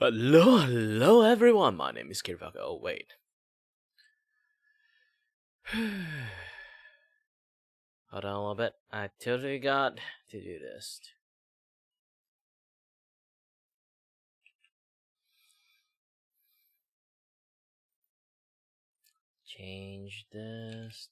Hello everyone. My name is Kirvaka. Oh wait. Hold on a little bit. I totally got to do this. Change this.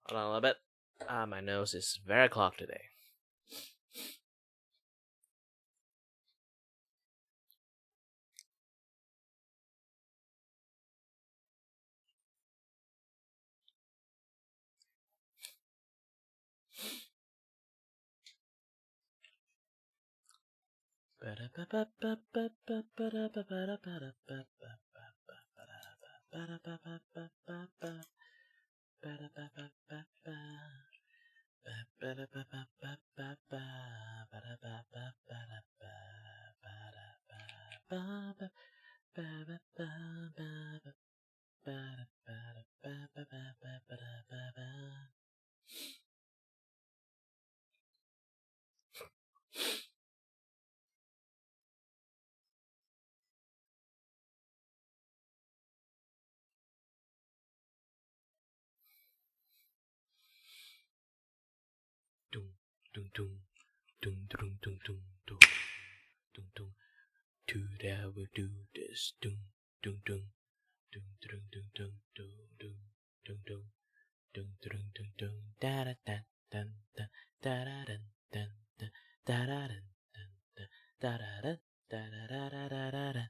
Hold on a little bit. My nose is very clogged today. Dum dum dum dum dum dum dum. Today I will do this. Dum dum dum dum dum dum dum dum dum dum dum dum dum dum da da da dun da da da dun dun da da dun dun da da da da da da da da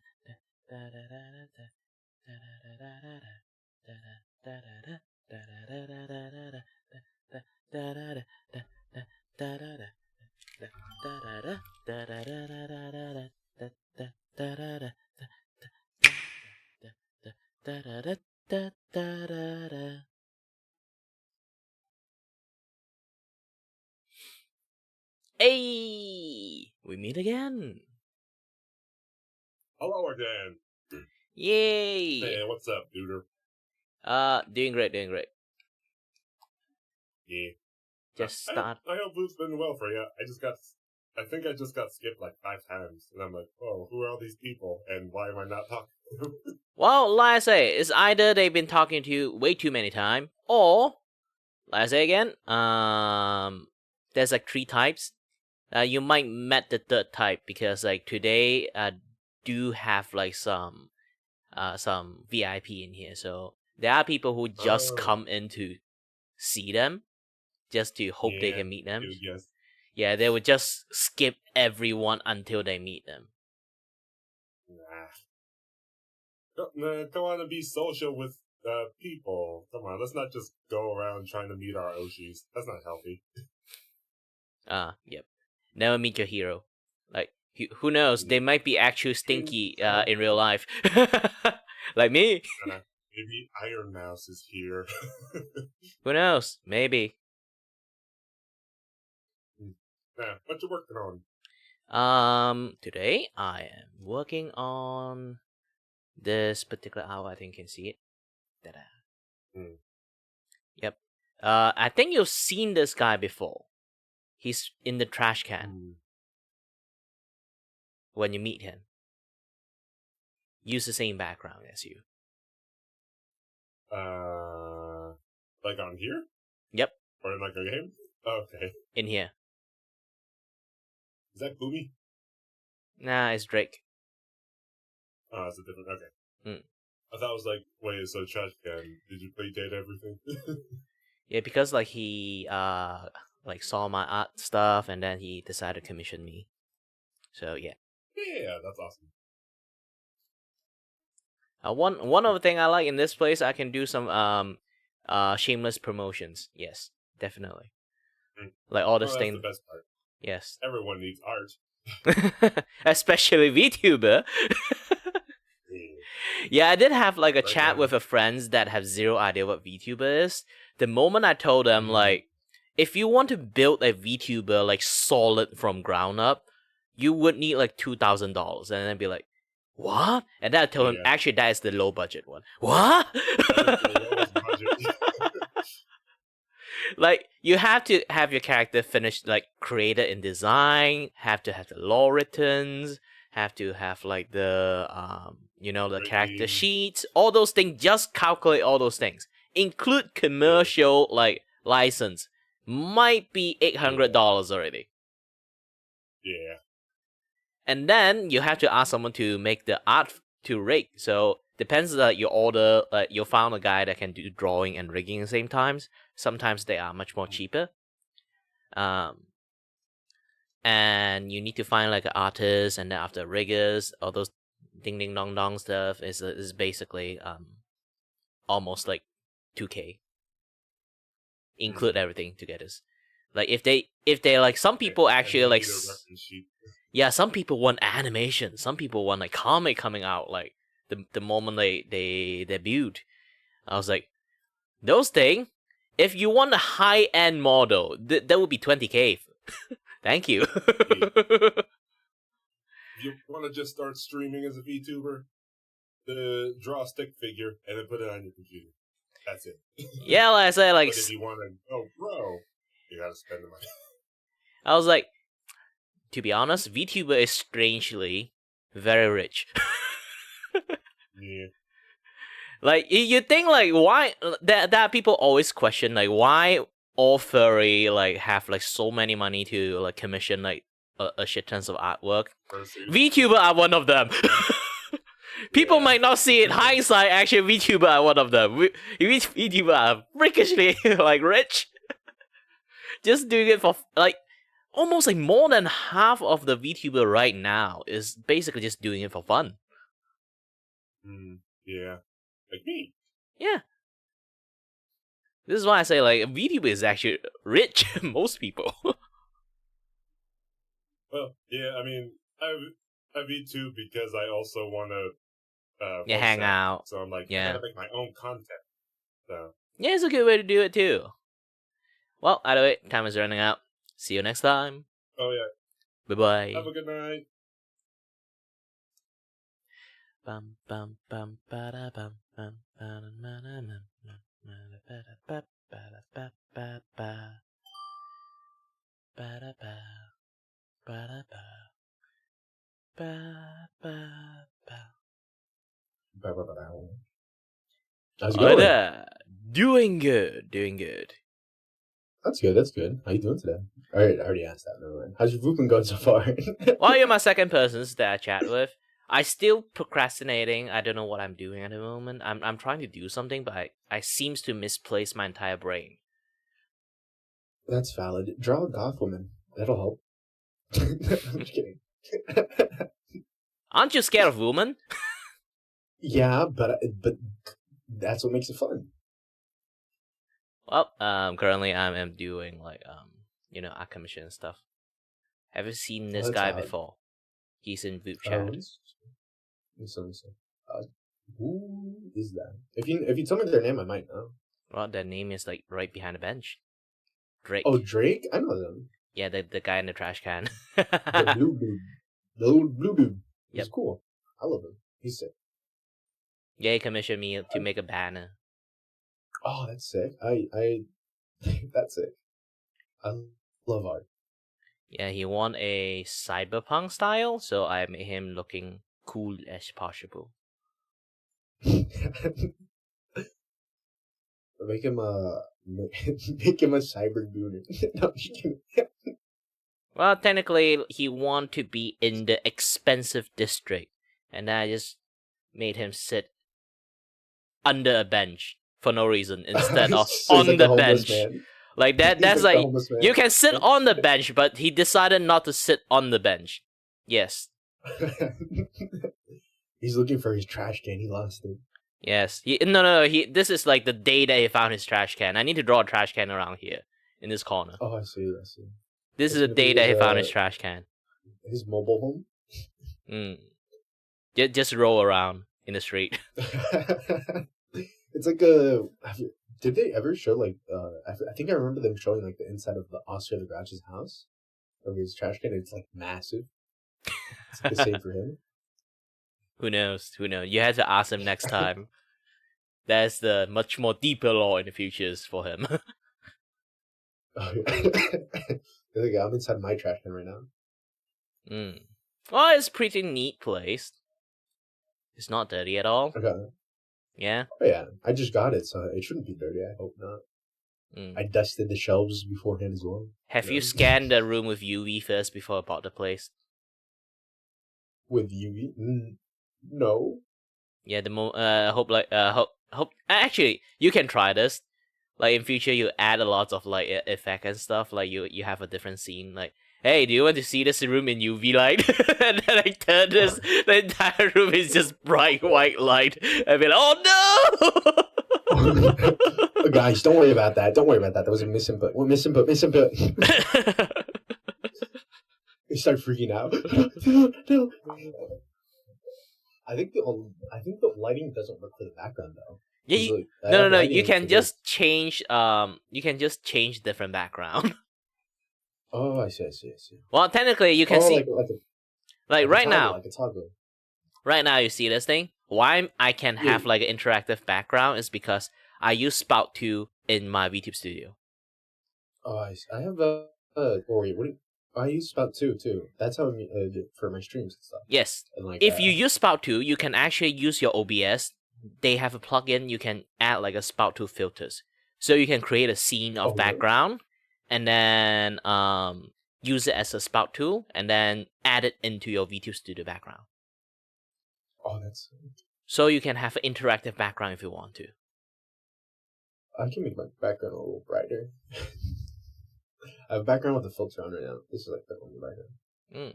da da da da da da. Hey, we meet again. Hello again. Yay. Hey, what's up, duder? Doing great. Yeah. Just start. I hope Vupe's been well for you. I think I just got skipped like 5 times, and I'm like, oh, who are all these people, and why am I not talking to them? Well, like I say, it's either they've been talking to you way too many times, or, like I say again, there's like 3 types. You might met the 3rd type because like today, do have like some VIP in here. So there are people who just come in to see them, just to hope they can meet them. Yes. Yeah, they would just skip everyone until they meet them. Don't want to be social with people. Come on, let's not just go around trying to meet our Oshis. That's not healthy. Yep. Never meet your hero. Like, who knows? They might be actually stinky in real life. Like me. Maybe Iron Mouse is here. Who knows? Maybe. What you working on? Today I am working on this particular hour. I think you can see it. Ta-da. Yep. I think you've seen this guy before. He's in the trash can. When you meet him, use the same background as you. Like on here? Yep. Or in like a game? Okay. In here. Is that Boomy? Nah, it's Drake. Oh, it's a different. Okay. I thought it was like, wait, so trash can? Did you play date everything? Yeah, because like he like saw my art stuff and then he decided to commission me. So yeah. Yeah, that's awesome. One other thing I like in this place, I can do some shameless promotions. Yes, definitely. Like all this thing. That's the best part. Yes. Everyone needs art. Especially VTuber. Yeah, I did have like a chat with a friends that have zero idea what VTuber is. The moment I told them like, if you want to build a VTuber like solid from ground up, you would need like $2,000, and then be like, what? And then I told him, actually, that is the low budget one. What? Like, you have to have your character finished, like, created in design, have to have the lore written, have to have, like, the, the character sheets, all those things, just calculate all those things. Include commercial, like, license. Might be $800 already. Yeah. And then you have to ask someone to make the art to rig. So depends that you order, you found a guy that can do drawing and rigging at the same times. Sometimes they are much more cheaper. And you need to find like an artist, and then after riggers, all those ding ding dong dong stuff is basically almost like $2K. Include everything together. Like if they like, some people actually like. Yeah, some people want animation. Some people want like comic coming out like the moment they debut. I was like, those things. If you want a high end model, that would be $20K. Thank you. If you want to just start streaming as a VTuber, draw a stick figure and then put it on your computer. That's it. Yeah, like I said, like. But if you want to go pro, you gotta spend the money. I was like, to be honest, VTuber is strangely very rich. Yeah. Like, you think, like, why... That people always question, like, why all furry, like have like so many money to like commission like a shit tons of artwork. VTuber are one of them. People might not see it. Hindsight, actually, VTuber are one of them. VTuber are freakishly like rich. Just doing it for like almost like more than half of the VTuber right now is basically just doing it for fun. Yeah, like me. Yeah. This is why I say like VTuber is actually rich. Most people. Well, yeah, I mean, I VTube because I also want to hang out. So I'm like, yeah, I gotta make my own content. So yeah, it's a good way to do it too. Well, either way, time is running out. See you next time. Oh yeah. Bye bye. Have a good night. Bum bum bum ba da bum bum ba da na na na na na ba da ba da ba ba ba ba da ba ba da ba ba ba ba. How's it going? Doing good, doing good. That's good, that's good. How you doing today? I already asked that, never mind. How's your Vupe going so far? Well, you're my second person that I chat with. I still procrastinating. I don't know what I'm doing at the moment. I'm trying to do something, but I seems to misplace my entire brain. That's valid. Draw a goth woman. That'll help. I'm just kidding. Aren't you scared of women? Yeah, but that's what makes it fun. Well, currently I'm doing like art commission and stuff. Have you seen this guy before? He's in Vupe chat. Who is that? If you tell me their name, I might know. Well, their name is like right behind the bench. Drake. Oh, Drake? I know them. Yeah, the guy in the trash can. The blue dude. The little blue dude. He's Yep. cool. I love him. He's sick. Yeah, he commissioned me to make a banner. Oh, that's sick. I that's sick. I love art. Yeah, he want a cyberpunk style, so I made him looking cool as possible. Make him a cyber gooner. No, I'm just kidding. Well, technically, he want to be in the expensive district, and I just made him sit under a bench for no reason instead of So on like the a homeless bench. man. Like that. He's That's like the like homeless man. you can sit on the bench, but he decided not to sit on the bench. Yes. He's looking for his trash can. He lost it. Yes. No. This is like the day that he found his trash can. I need to draw a trash can around here in this corner. Oh, I see. This is the day that he found his trash can. His mobile home. Just roll around in the street. It's like a. Did they ever show like? I think I remember them showing like the inside of the Oscar the Grouch's house, of his trash can. It's like massive. It's like the same for him. Who knows? You have to ask him next time. That's the much more deeper lore in the futures for him. Oh, yeah. Like, I'm inside my trash can right now. Well, it's pretty neat place. It's not dirty at all. Okay. Yeah? Oh, yeah. I just got it, so it shouldn't be dirty. I hope not. I dusted the shelves beforehand as well. Have you scanned the room with UV first before I bought the place? With UV? No. Yeah, hope actually you can try this. Like in future you add a lot of like effect and stuff, like you have a different scene, like, hey, do you want to see this room in UV light? And then I turn this, the entire room is just bright white light. I'd be like, oh no! Guys, don't worry about that. That was a misinput. What misinput? They start freaking out. No. I think the lighting doesn't work for the background though. Yeah, no. You can just change. You can just change different background. Oh, I see. Well, technically, you can see like right now. Like a toggle. Right now, you see this thing. Why I can have like an interactive background is because I use Spout 2 in my VTube studio. Oh, I have I use Spout 2 too. That's how I do for my streams and stuff. Yes. And like, if you use Spout 2, you can actually use your OBS. They have a plugin you can add like a Spout 2 filters. So you can create a scene of Oh, really? background, and then use it as a spout tool, and then add it into your VTube Studio background. Oh, that's. So you can have an interactive background if you want to. I can make my background a little brighter. I have a background with a filter on right now. This is like the only background.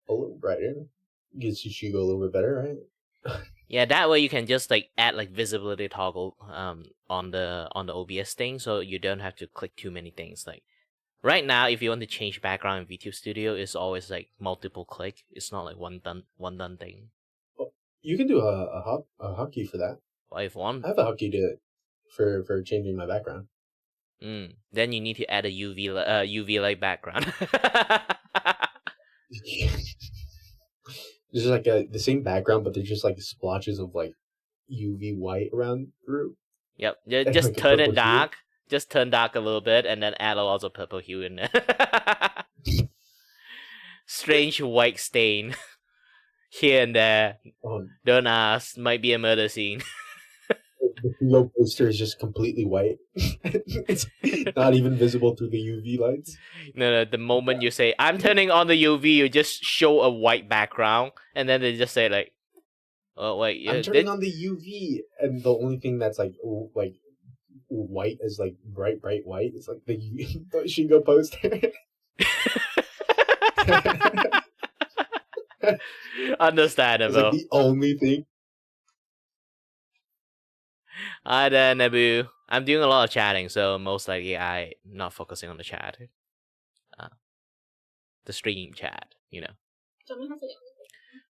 A little brighter. Gets you should go a little bit better, right? Yeah, that way you can just like add like visibility toggle on the OBS thing, so you don't have to click too many things. Like right now, if you want to change background in VTube Studio, it's always like multiple click. It's not like one done thing. Well, you can do a hotkey for that. Well, if one, I have a hotkey to for changing my background. then you need to add a UV light background. There's like the same background, but there's just like splotches of like UV white around through. Yep, And, just like, a turn it purple dark. Just turn dark a little bit, and then add a lot of purple hue in there. Strange white stain here and there. Don't ask. Might be a murder scene. The low poster is just completely white. It's not even visible through the UV lights. No. The moment you say I'm turning on the UV, you just show a white background, and then they just say like, "Oh wait, I'm turning on the UV," and the only thing that's like white is like bright white. It's like the Shingo poster. Understandable. It's like the only thing. Hi there, Nebu. I'm doing a lot of chatting, so most likely I'm not focusing on the chat. The stream chat, you know.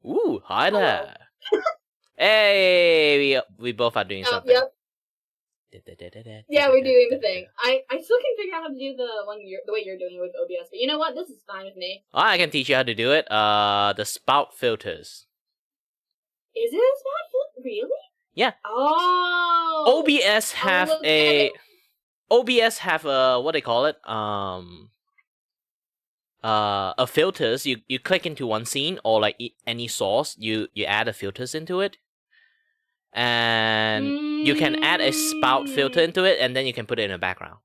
Ooh, hi there. Hey, we both are doing something. Yep. Yeah, we're doing the thing. I still can figure out how to do the way you're doing it with OBS, but you know what? This is fine with me. I can teach you how to do it. The spout filters. Is it a spout filter? Really? Yeah. Oh. OBS have a what they call it? A filters. You click into one scene or like any source, you add a filters into it. And you can add a spout filter into it, and then you can put it in a background.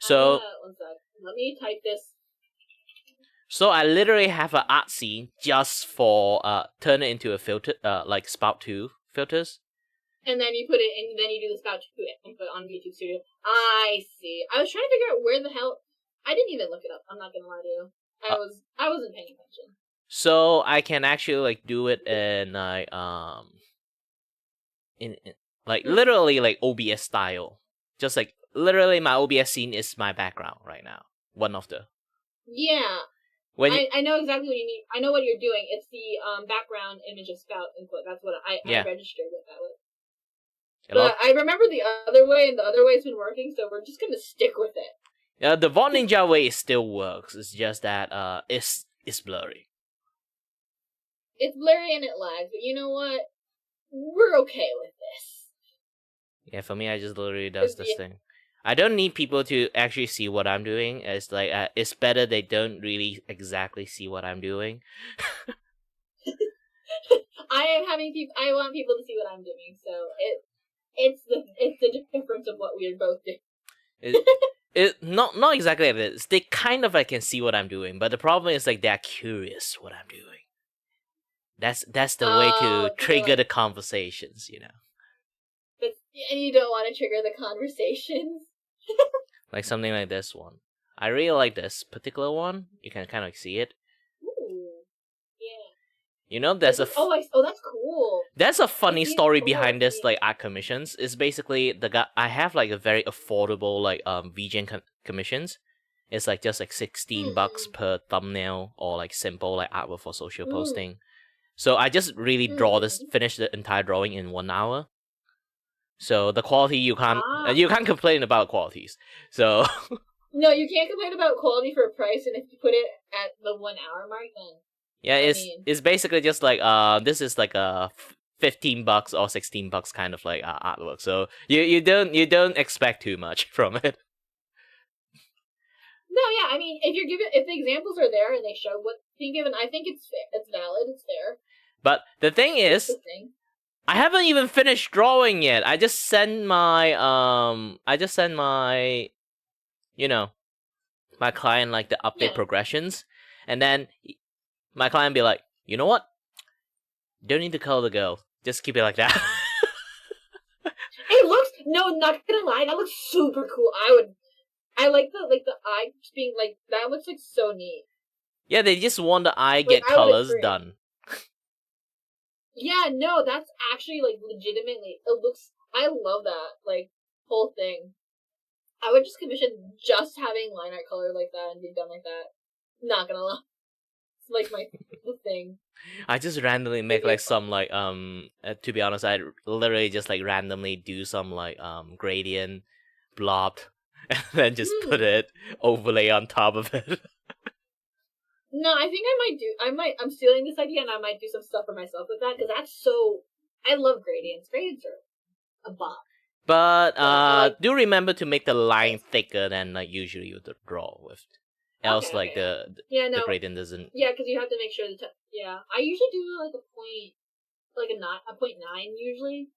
So, one sec. Let me type this. So I literally have an art scene just for turn it into a filter, like spout 2 filters. And then you put it in, then you do the spout 2 input on VTube Studio. I see. I was trying to figure out where the hell. I didn't even look it up. I'm not gonna lie to you. I wasn't paying attention. So I can actually like do it in like in like literally like OBS style. Just like literally my OBS scene is my background right now. One of the. Yeah. I know exactly what you mean. I know what you're doing. It's the background image of spout input. That's what I registered it that way. But I remember the other way, and the other way's been working, so we're just gonna stick with it. Yeah, the Von Ninja way still works. It's just that it's blurry. It's blurry and it lags, but you know what? We're okay with this. Yeah, for me, I just literally does this thing. I don't need people to actually see what I'm doing. It's like it's better they don't really exactly see what I'm doing. I want people to see what I'm doing, so it's the difference of what we are both doing. It not exactly like this. They kind of like can see what I'm doing, but the problem is like they're curious what I'm doing. That's the way to trigger the conversations, you know. And you don't want to trigger the conversations. Like something like this one. I really like this particular one. You can kind of see it. Ooh, yeah. You know, there's that's cool. There's a funny story behind this, like art commissions. It's basically the guy. I have like a very affordable like VGen commissions. It's like just like $16 per thumbnail or like simple like artwork for social posting. So I just really finish the entire drawing in 1 hour. So the quality you can't complain about qualities. So no, you can't complain about quality for a price, and if you put it at the 1 hour mark, then yeah, it's basically just like this is like a $15 or $16 kind of like artwork. So you don't expect too much from it. No, yeah, I mean, if the examples are there and they show what's being given, I think it's fair. It's valid. It's fair. But the thing is, I haven't even finished drawing yet. I just sent my my client like the update progressions, and then my client be like, you know what? Don't need to color the girl. Just keep it like that. It looks not gonna lie, that looks super cool. I like the eye being like that looks like so neat. Yeah, they just want the eye get colors done. Yeah, no, that's actually like legitimately. It looks. I love that like whole thing. I would just commission just having line art color like that and be done like that. Not gonna lie, it's like my thing. I just randomly make like some like to be honest, I literally just like randomly do some like gradient blob and then just put it overlay on top of it. No, I think I'm stealing this idea and I might do some stuff for myself with that because that's so. I love gradients. Gradients are a bop. But do remember to make the line thicker than like usually you would draw with. Else, like the gradient doesn't. Yeah, because you have to make sure I usually do like a point, like a 0.9 usually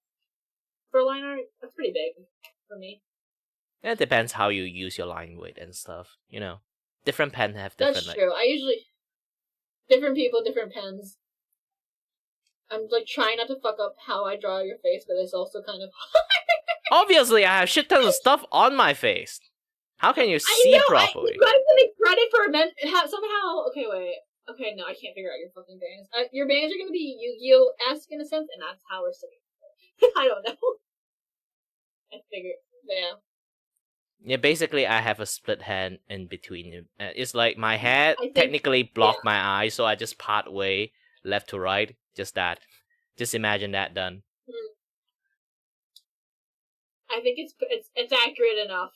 for line art. That's pretty big for me. It depends how you use your line weight and stuff. Different pen have different. That's true. I usually different people, different pens. I'm like trying not to fuck up how I draw your face, but it's also kind of. Obviously, I have shit tons of stuff on my face. How can you see properly? You gotta give me credit for somehow. Okay, wait. Okay, no, I can't figure out your fucking bangs. Your bangs are gonna be Yu-Gi-Oh-esque in a sense, and that's how we're sitting. I don't know. I figured, yeah. Yeah, basically, I have a split hand in between. It's like my head technically blocked my eyes, so I just part way left to right. Just that. Just imagine that done. I think it's accurate enough.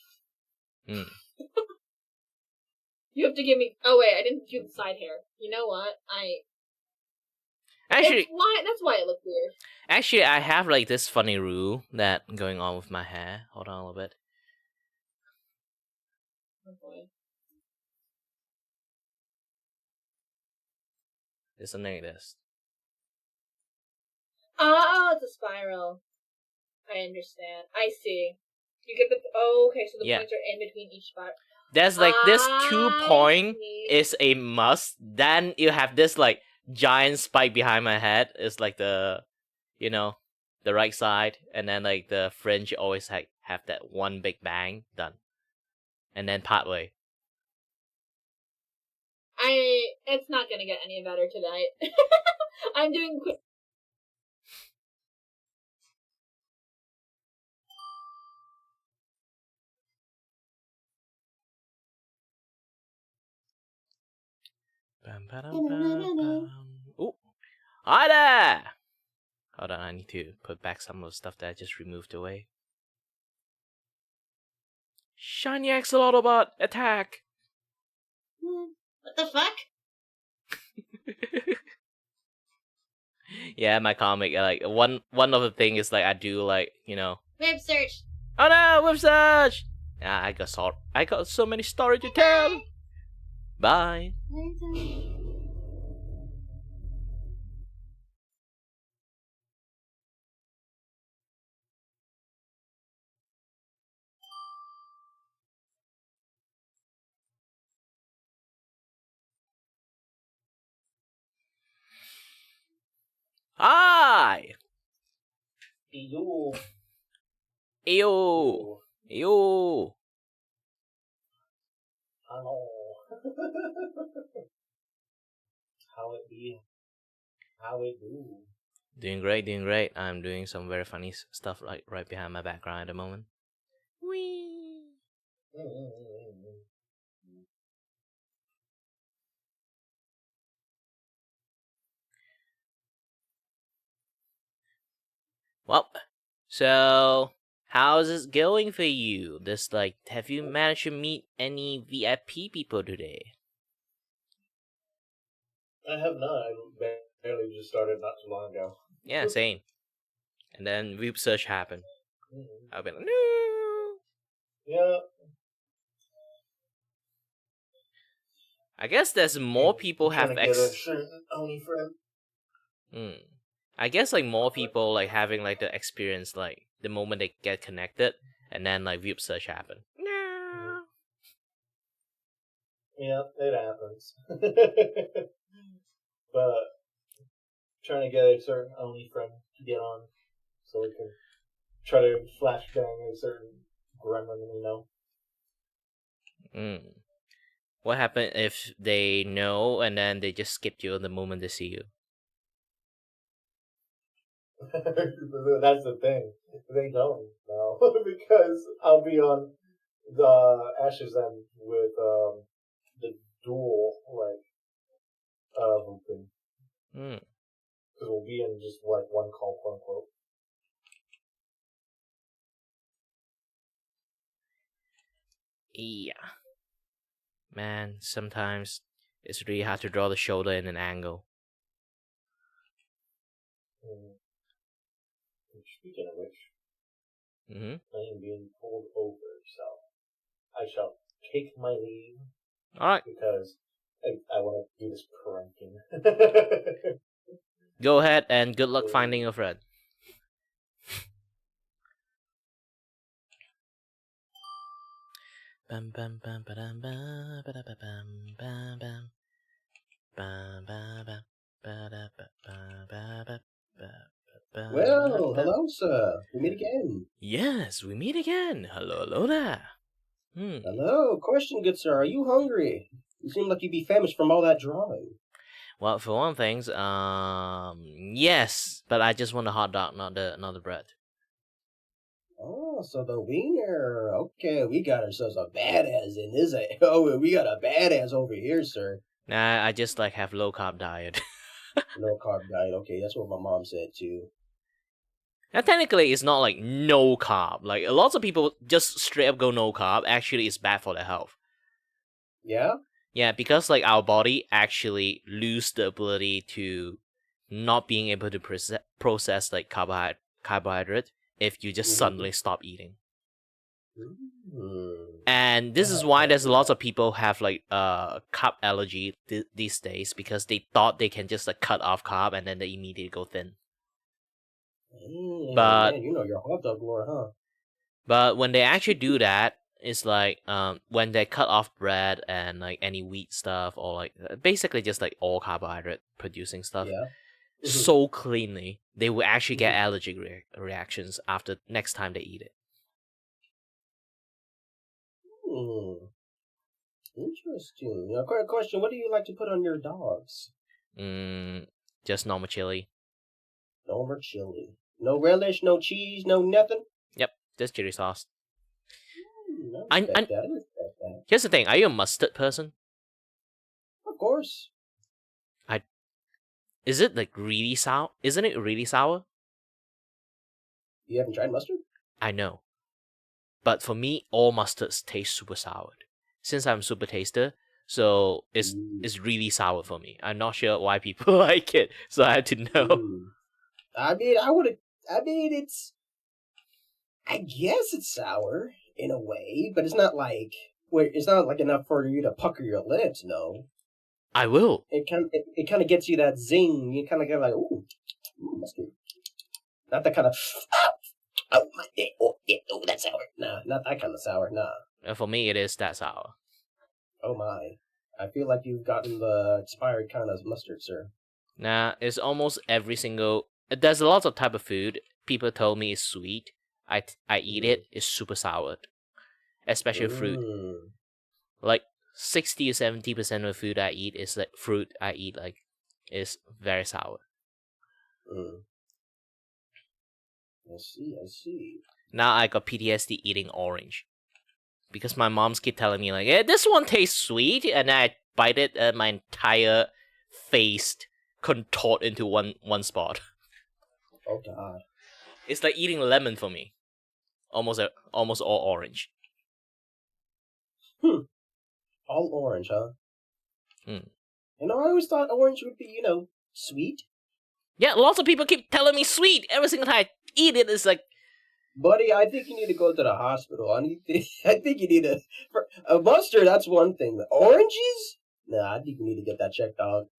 You have to give me. Oh wait, I didn't do the side hair. You know what? Actually, that's why it looked weird. Actually, I have like this funny rule that going on with my hair. Hold on a little bit. Oh boy. It's something like this. Oh, it's a spiral. I understand. I see. You get okay, so the points are in between each spot. There's like this 2-point is a must. Then you have this like giant spike behind my head. It's like the right side, and then like the fringe always have that one big bang done, and then part way. It's not gonna get any better tonight. I'm doing quick. Ooh. Hi there! Hold on, I need to put back some of the stuff that I just removed away. Shiny Axolotl attack! What the fuck? Yeah, my comic, like one of the things is like I do like, Web search. Oh no, web search! Yeah, I got so many stories to tell. Bye. Hi. Ew. Ew. Ew. Hello. How it be? How it do? Doing great. I'm doing some very funny stuff right behind my background at the moment. Whee! Well, so how's it going for you? Have you managed to meet any VIP people today? I have not. I barely just started not too long ago. Yeah, same. And then Vupe search happened. I've been like, no. Yeah. I guess there's more people have get a certain Oni friend. I guess like more people like having like the experience like the moment they get connected, and then like Vupe search happen. No. Yeah, it happens. But trying to get a certain only friend to get on, so we can try to flashbang a certain gremlin we know. What happened if they know and then they just skip you the moment they see you? That's the thing. They don't know because I'll be on the Ashes End with the dual Vupe. Because we'll be in just like one call, quote unquote. Yeah. Man, sometimes it's really hard to draw the shoulder in an angle. Speaking of which, Mm-hmm. I am being pulled over, so I shall take my leave. Alright. Because I want to do this pranking. Go ahead and good luck finding your friend. Bam bam bam bam bam bam bam bam bam bam. Well, hello, sir. We meet again. Yes, we meet again. Hello there. Hello. Question, good sir. Are you hungry? You seem like you'd be famished from all that drawing. Well, for one thing, yes, but I just want a hot dog, not the bread. Oh, so the wiener. Okay, we got ourselves a badass in this. Oh, we got a badass over here, sir. Nah, I just like have low carb diet. No carb diet. Okay, that's what my mom said too. Now, technically, it's not like no carb. Like a lot of people just straight up go no carb. Actually, it's bad for their health. Yeah. Yeah, because like our body actually lose the ability to not being able to process like carbohydrate if you just suddenly stop eating. And this is why there's lots of people have like carb allergy these days, because they thought they can just like cut off carb and then they immediately go thin. But man, you know your hot dog lore, huh? But when they actually do that, it's like when they cut off bread and like any wheat stuff, or like basically just like all carbohydrate producing stuff, so cleanly, they will actually get allergic reactions after next time they eat it. Interesting. Now, quick question: what do you like to put on your dogs? Just normal chili. Normal chili. No relish, no cheese, no nothing. Yep, just chili sauce. I respect that. Here's the thing: are you a mustard person? Of course. Is it like really sour? Isn't it really sour? You haven't tried mustard? I know, but for me, all mustards taste super sour. Since I'm super taster, so it's really sour for me. I'm not sure why people like it, so I had to know. I guess it's sour in a way, but it's not like enough for you to pucker your lips. No, I will. It kind of gets you that zing. You kind of get like, ooh, mustard. Not that kind of that's sour. Nah, not that kind of sour. Nah. For me, it is that sour. Oh my! I feel like you've gotten the expired kind of mustard, sir. Nah, it's almost every single. There's a lot of type of food people told me is sweet. I eat it. It's super sour, especially fruit. Like 60 to 70% of the food I eat is like fruit. I eat like is very sour. I see. Now I got PTSD eating orange, because my mom's keep telling me like, "Yeah, this one tastes sweet," and I bite it, and my entire face contort into one spot. Oh God! It's like eating lemon for me. Almost all orange. All orange, huh? You know, I always thought orange would be, sweet. Yeah, lots of people keep telling me sweet. Every single time I eat it, it's like, buddy, I think you need to go to the hospital. I think you need a mustard. That's one thing. The oranges? Nah, I think you need to get that checked out.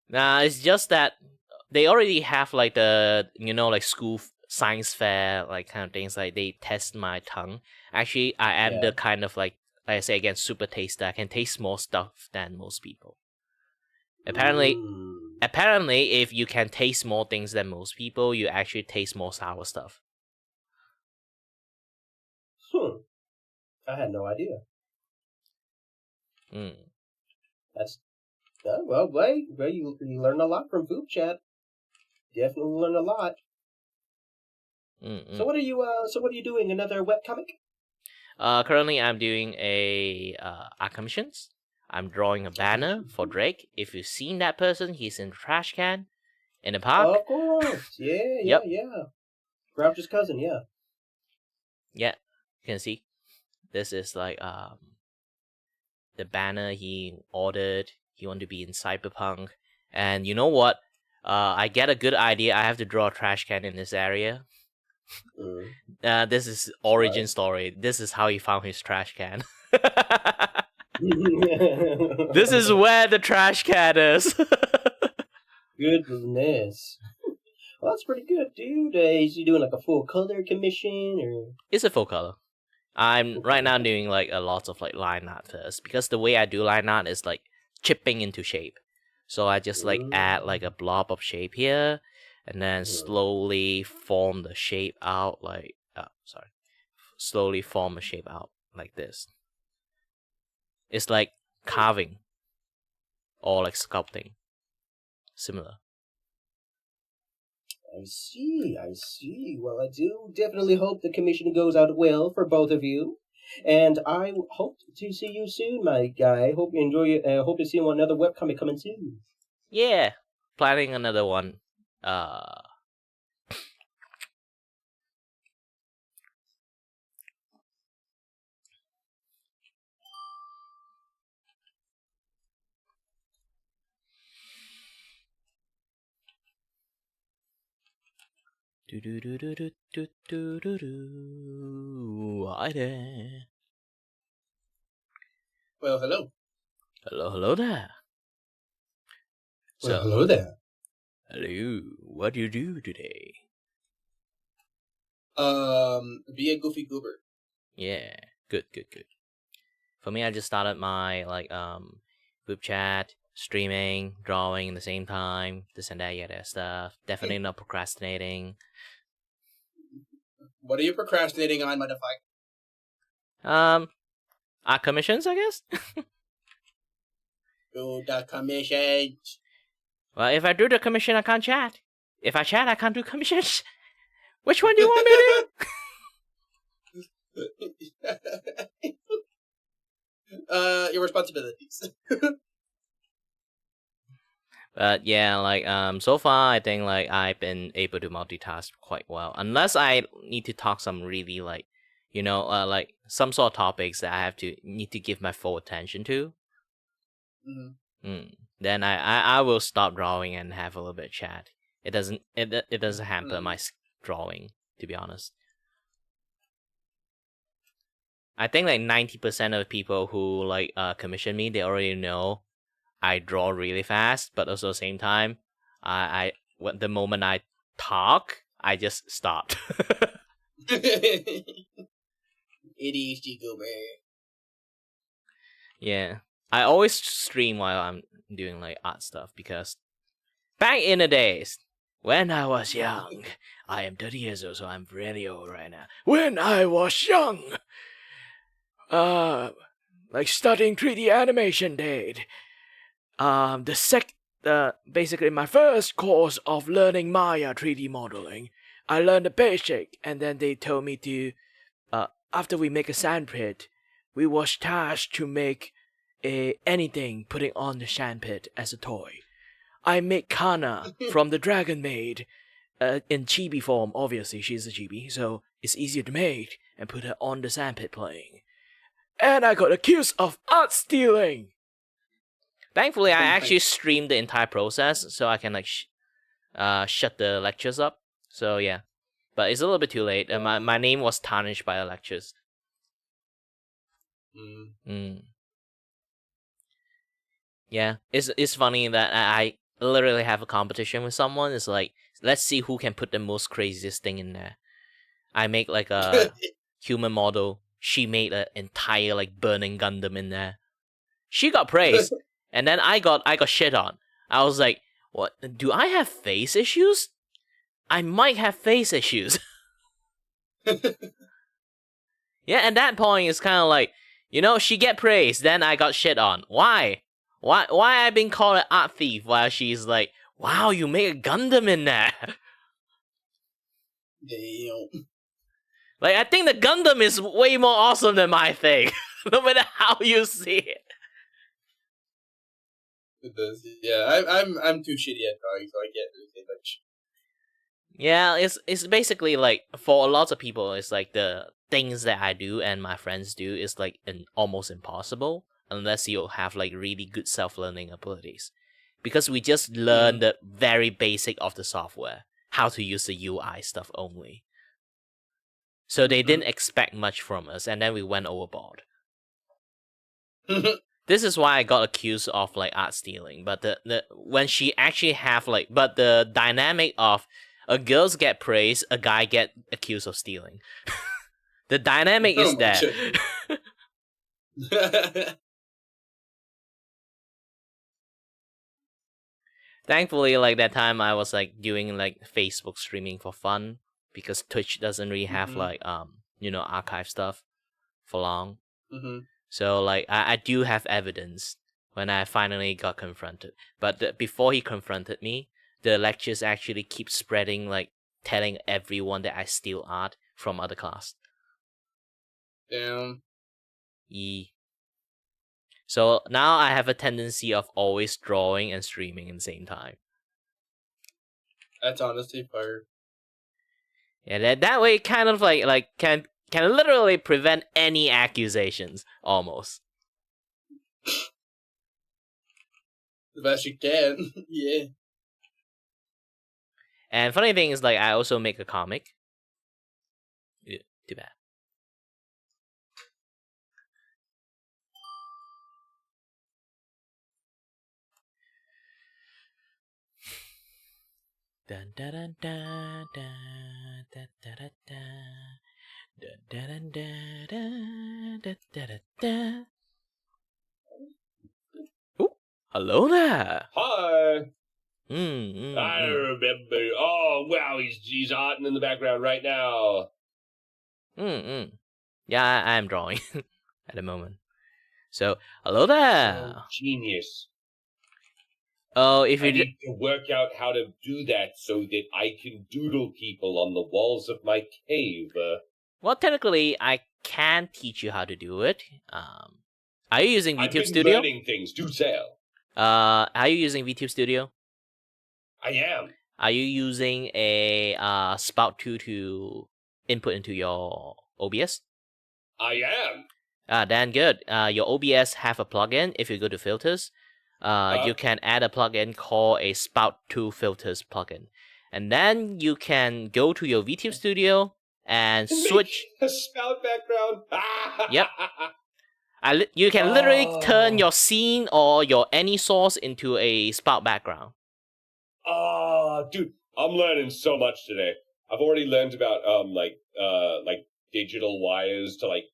Nah, it's just that they already have like the like school science fair like kind of things. Like they test my tongue. Actually, I am the kind of like I say again, super taster. I can taste more stuff than most people. Apparently, if you can taste more things than most people, you actually taste more sour stuff. I had no idea. That's well, you learn a lot from Vupe Chat. Definitely learn a lot. So what are you doing? Another webcomic? Currently I'm doing a art commissions. I'm drawing a banner for Drake. If you've seen that person, he's in the trash can in the park. Of course. Yeah. Grouch's cousin, yeah. Yeah, you can see. This is like the banner he ordered. He wanted to be in Cyberpunk. And you know what? I get a good idea. I have to draw a trash can in this area. This is origin story. This is how he found his trash can. This is where the trash can is. Goodness. Well, that's pretty good, dude. Is he doing like a full color commission or? It's a full color. I'm right now doing like a lot of like line art first because the way I do line art is like chipping into shape. So I just like add like a blob of shape here, and then slowly form the shape out like slowly form a shape out like this. It's like carving or like sculpting. Similar. I see. Well, I do definitely hope the commission goes out well for both of you. And I hope to see you soon, my guy. Hope you enjoy it. Hope to see you on another webcomic coming soon. Yeah. Planning another one. Hi there. Well, hello. Hello there. Well, hello there. Hello. What do you do today? Be a goofy goober. Yeah. Good. For me, I just started my Vupe Chat, streaming, drawing at the same time, this and that, stuff. Definitely not procrastinating. What are you procrastinating on, motherfucker? Art commissions, I guess. Do the commissions. Well, if I do the commission, I can't chat. If I chat, I can't do commissions. Which one do you want me to do? Your responsibilities. But yeah, like so far I think like I've been able to multitask quite well. Unless I need to talk some really like like some sort of topics that I need to give my full attention to. Then I will stop drawing and have a little bit of chat. It doesn't hamper my drawing, to be honest. I think like 90% of people who like commission me, they already know I draw really fast, but also at the same time, the moment I talk, I just stopped. ADHD goober. Yeah, I always stream while I'm doing like art stuff because back in the days when I was young, I am 30 years old, so I'm really old right now. When I was young, like studying 3D animation did. Basically my first course of learning Maya 3D modeling, I learned the basic, and then they told me to, after we make a sandpit, we was tasked to make anything putting on the sandpit as a toy. I make Kana from the Dragon Maid, in chibi form. Obviously, she's a chibi, so it's easier to make and put her on the sandpit playing. And I got accused of art stealing. Thankfully, I actually streamed the entire process, so I can like shut the lectures up. So yeah, but it's a little bit too late. My name was tarnished by the lectures. Yeah, it's funny that literally have a competition with someone. It's like, let's see who can put the most craziest thing in there. I make like a human model. She made an entire like burning Gundam in there. She got praised, and then I got shit on. I was like, what? Do I have face issues? I might have face issues. Yeah, at that point, it's kind of like, she get praised, then I got shit on. Why? Why I been called an art thief while she's like, wow, you make a Gundam in there? Damn. Like, I think the Gundam is way more awesome than my thing, no matter how you see it. It does. Yeah, I'm too shitty at drawing, so I can't really say much. Yeah, it's basically like, for a lot of people, it's like the things that I do and my friends do is like almost impossible unless you have like really good self-learning abilities, because we just learn the very basic of the software, how to use the UI stuff only. So they didn't expect much from us, and then we went overboard. This is why I got accused of like art stealing. But the when she actually have like, but the dynamic of a girls get praised, a guy get accused of stealing. The dynamic is that. Thankfully, like that time I was like doing like Facebook streaming for fun, because Twitch doesn't really have like archive stuff for long. So like I do have evidence when I finally got confronted. But before he confronted me, the lectures actually keep spreading, like telling everyone that I steal art from other class. Damn. So now I have a tendency of always drawing and streaming at the same time. That's honestly fire. Yeah, that way kind of like can literally prevent any accusations, almost. The best you can. Yeah. And funny thing is, like, I also make a comic. Yeah, too bad. Dun dun dun dun dun dun dun dun dun dun dun dun dun. Oh, hello there. Hi. I remember. Oh, wow, he's arting in the background right now. Yeah, I am drawing at the moment. So, hello there. So genius. Oh, if you I need to work out how to do that so that I can doodle people on the walls of my cave. Well, technically, I can teach you how to do it. Are you using I've VTube been Studio? learning things. Do tell. Are you using VTube Studio? I am. Are you using a Spout 2 to input into your OBS? I am. Then good. Your OBS have a plugin. If you go to filters, you can add a plugin called a Spout 2 filters plugin. And then you can go to your VTube Studio and switch a spout background. Yep. You can literally turn your scene or your any source into a Spout background. Oh, dude, I'm learning so much today. I've already learned about like digital wires to like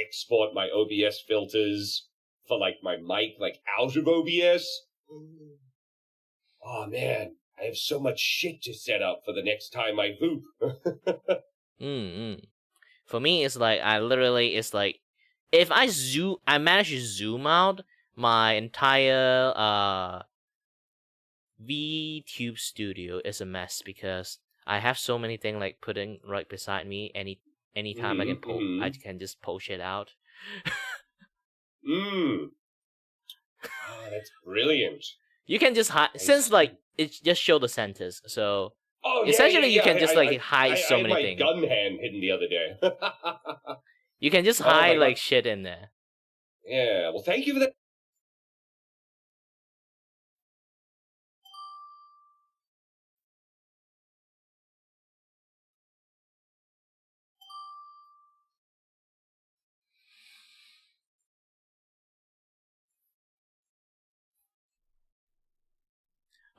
export my OBS filters for like my mic like out of OBS. Oh man, I have so much shit to set up for the next time I Vupe. For me, it's like it's like if I manage to zoom out my entire VTube Studio is a mess because I have so many things like putting right beside me. Anytime I can just pull shit out. Oh, that's brilliant. You can just hide since like it just show the centers. So essentially you can just like hide so many things. I had my gun hand hidden the other day. You can just hide like shit in there. Yeah, well, thank you for that.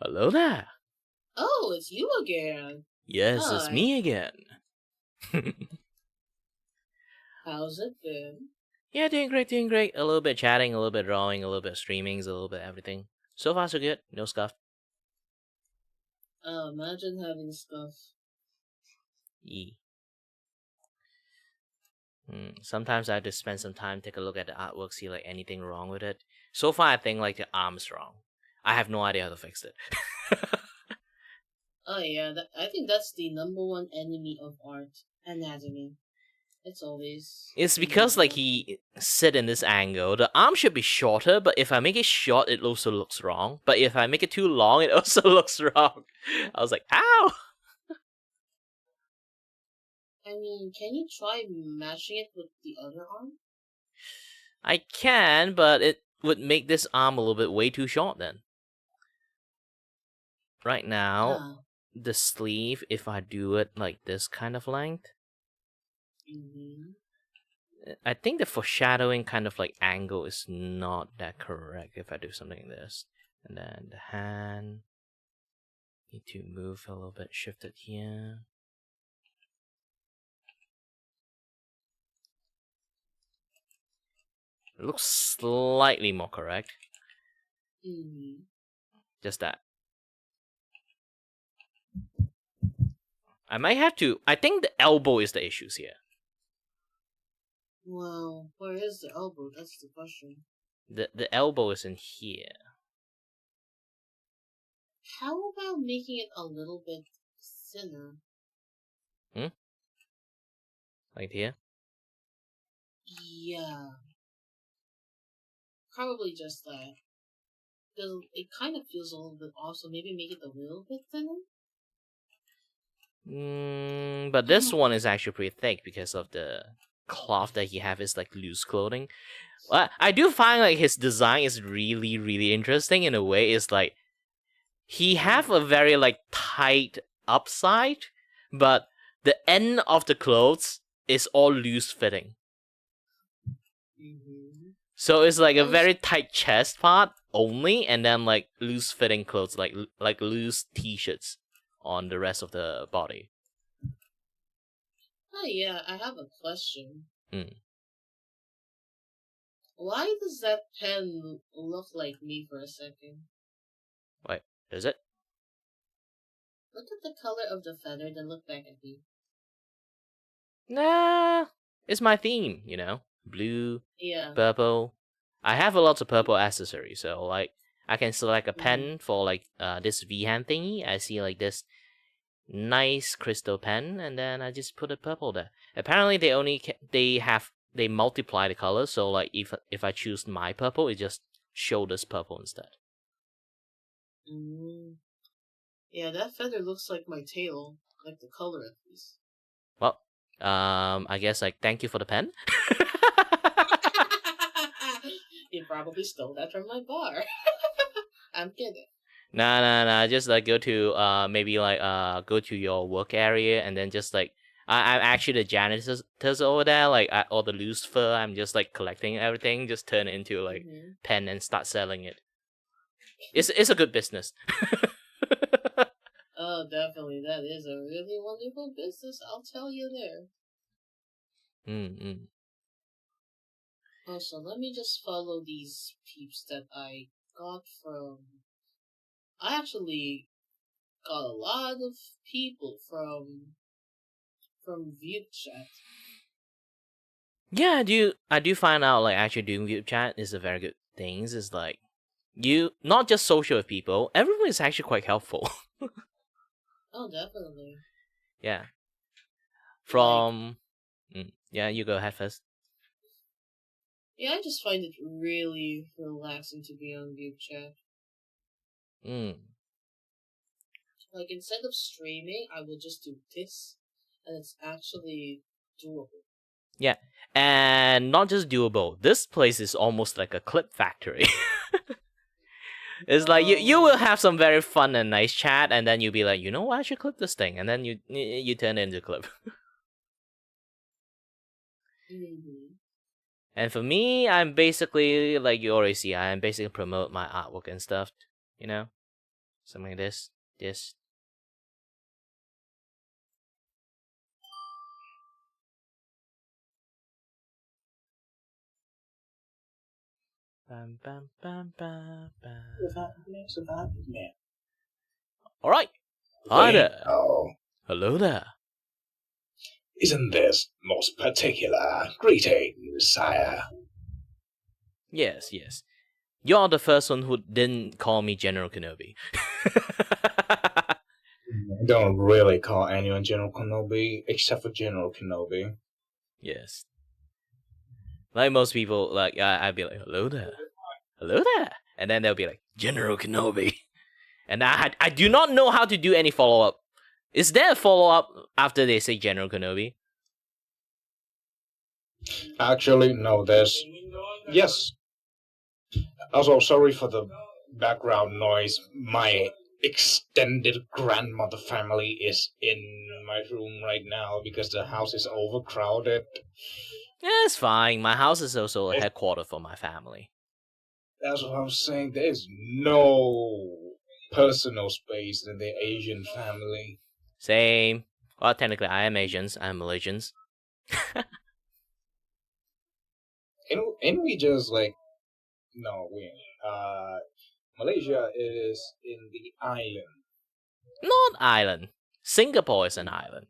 Hello there. Oh, it's you again. Yes, it's Hi. me again. How's it been? Yeah, doing great, doing great. A little bit chatting, a little bit drawing, a little bit streamings, a little bit everything. So far, so good. No scuff. Imagine having scuff. Sometimes I have to spend some time, take a look at the artwork, see like anything wrong with it. So far, I think like the arm's wrong. I have no idea how to fix it. Oh yeah, I think that's the number one enemy of art. Anatomy. It's always... It's because like he sit in this angle. The arm should be shorter, but if I make it short, it also looks wrong. But if I make it too long, it also looks wrong. I was like, how? I mean, can you try matching it with the other arm? I can, but it would make this arm a little bit way too short then. Right now, the sleeve, if I do it like this kind of length, I think the foreshadowing kind of like angle is not that correct if I do something like this. And then the hand, need to move a little bit, shift it here. It looks slightly more correct. Just that. I might have to... I think the elbow is the issues here. Well, where is the elbow? That's the question. The elbow is in here. How about making it a little bit thinner? Like here? Yeah. Probably just that. Because it kind of feels a little bit off, so maybe make it a little bit thinner? But this one is actually pretty thick because of the cloth that he have is like loose clothing. I do find like his design is really, really interesting in a way. It's like he have a very like tight upside, but the end of the clothes is all loose fitting. So it's like a very tight chest part only, and then like loose fitting clothes, like loose t-shirts on the rest of the body. Oh yeah, I have a question. Why does that pen look like me for a second? Wait, is it? Look at the color of the feather, then look back at me. Nah, it's my theme, you know? Blue, purple. I have a lot of purple accessories, so like I can select a pen for like this V-hand thingy. I see like this nice crystal pen, and then I just put a purple there. Apparently, they multiply the colors, so like if I choose my purple, it just shows this purple instead. Yeah, that feather looks like my tail, like the color at least. Well, I guess like thank you for the pen. You probably stole that from my bar. I'm kidding. Nah. Just like go to maybe like go to your work area, and then just like I'm actually the janitors over there. Like all the loose fur, I'm just like collecting everything, just turn it into like pen and start selling it. It's a good business. Oh, definitely, that is a really wonderful business. I'll tell you there. Also, let me just follow these peeps that I got from... I actually got a lot of people from Vupe. Yeah, I do find out like actually doing Vupe chat is a very good thing. It's like you not just social with people, everyone is actually quite helpful. Oh, definitely. Yeah. From yeah, you go ahead first. Yeah, I just find it really relaxing to be on Vupe. Like, instead of streaming, I will just do this, and it's actually doable. Yeah, and not just doable. This place is almost like a clip factory. It's like you will have some very fun and nice chat, and then you'll be like, you know what, I should clip this thing, and then you turn it into a clip. And for me, I'm basically like you already see, I'm basically promote my artwork and stuff, you know. Something like this. This. Bam, bam, bam, bam, bam. All right. Hi there. Oh, Hello there. isn't this most particular? Greetings, sire. Yes, yes. You're the first one who didn't call me General Kenobi. I don't really call anyone General Kenobi except for General Kenobi. Yes. Like most people, like I'd be like, hello there. Hello there. And then they'll be like, General Kenobi. And I do not know how to do any follow-up. Is there a follow-up after they say General Kenobi? Actually, no, there's... Yes. Also, sorry for the background noise. My extended grandmother family is in my room right now because the house is overcrowded. Yeah, it's fine. My house is also a headquarters for my family. That's what I'm saying. There's no personal space in the Asian family. Same. Well, technically, I am Asians. I'm Malaysians. And we just like... No, Malaysia is in the island. Not island. Singapore is an island.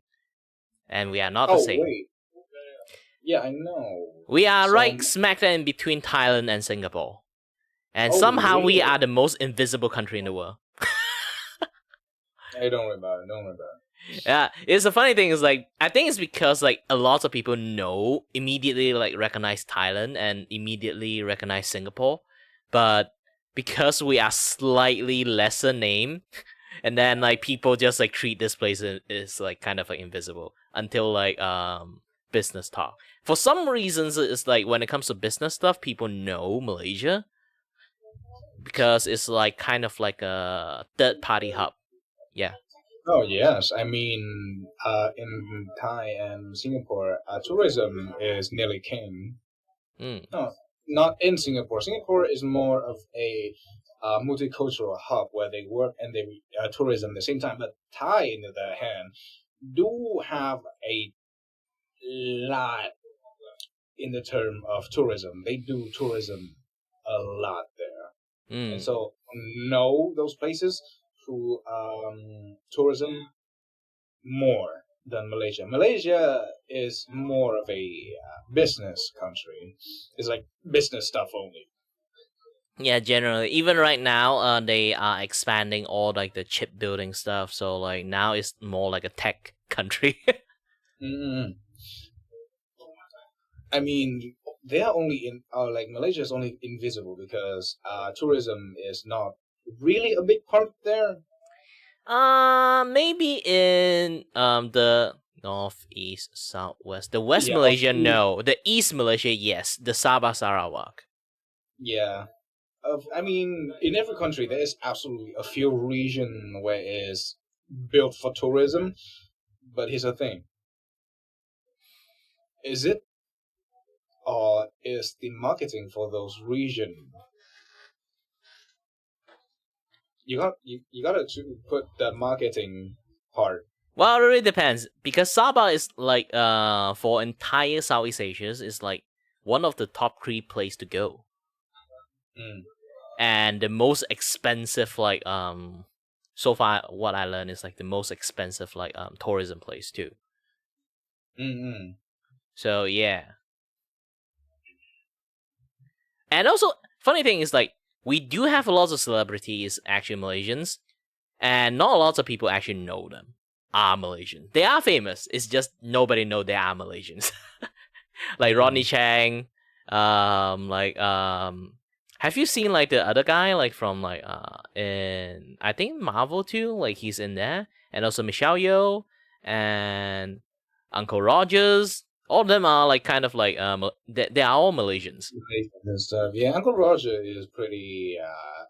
And we are not the same. Wait. Yeah, I know. We are right smack in between Thailand and Singapore. And somehow we are the most invisible country in the world. Hey, don't worry about it. Yeah, it's a funny thing is like I think it's because like a lot of people know immediately like recognize Thailand and immediately recognize Singapore, but because we are slightly lesser name, and then like people just like treat this place as like kind of like invisible until like business talk. For some reasons, it's like when it comes to business stuff, people know Malaysia because it's like kind of like a third party hub. Yeah. Oh yes, I mean, in Thai and Singapore, tourism is nearly king. No, not in Singapore. Singapore is more of a multicultural hub where they work and they tourism at the same time. But Thai, on the other hand, do have a lot in the term of tourism. They do tourism a lot there, and so know those places through tourism more than Malaysia. Malaysia is more of a business country. It's like business stuff only. Yeah, generally. Even right now, they are expanding all like the chip building stuff. So like now it's more like a tech country. I mean, they are only in like Malaysia is only invisible because tourism is not really a big part there. Maybe in the northeast, southwest, the West Malaysia, no. The East Malaysia, yes. The Sabah Sarawak. Yeah, I mean, in every country there is absolutely a few region where it is built for tourism. But here's the thing: is it, or is the marketing for those regions? You gotta put the marketing part. Well, it really depends because Sabah is like for entire Southeast Asia is like one of the top 3 places to go, and the most expensive like so far what I learned is like the most expensive like tourism place too. So yeah, and also funny thing is like. We do have lots of celebrities actually Malaysians, and not lots of people actually know them are Malaysian. They are famous. It's just nobody know they are Malaysians. Like Rodney Chang, have you seen like the other guy like from like in I think Marvel too? Like he's in there, and also Michelle Yeoh and Uncle Rogers. All of them are like kind of like they are all Malaysians. And stuff. Yeah, Uncle Roger is pretty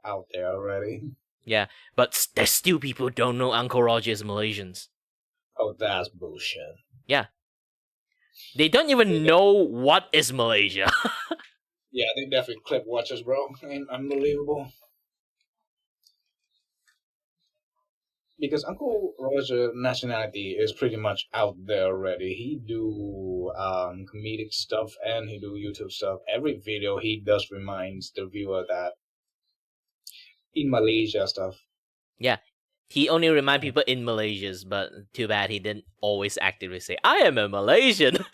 out there already. Yeah, but there's still people who don't know Uncle Roger is Malaysians. Oh, that's bullshit. Yeah. They don't even know what is Malaysia. Yeah, they definitely clip watchers, bro. Unbelievable. because Uncle Roger nationality is pretty much out there already. He do comedic stuff and he do YouTube stuff. Every video he does reminds the viewer that in Malaysia stuff. Yeah, he only remind people in Malaysia's, but too bad he didn't always actively say, I am a Malaysian.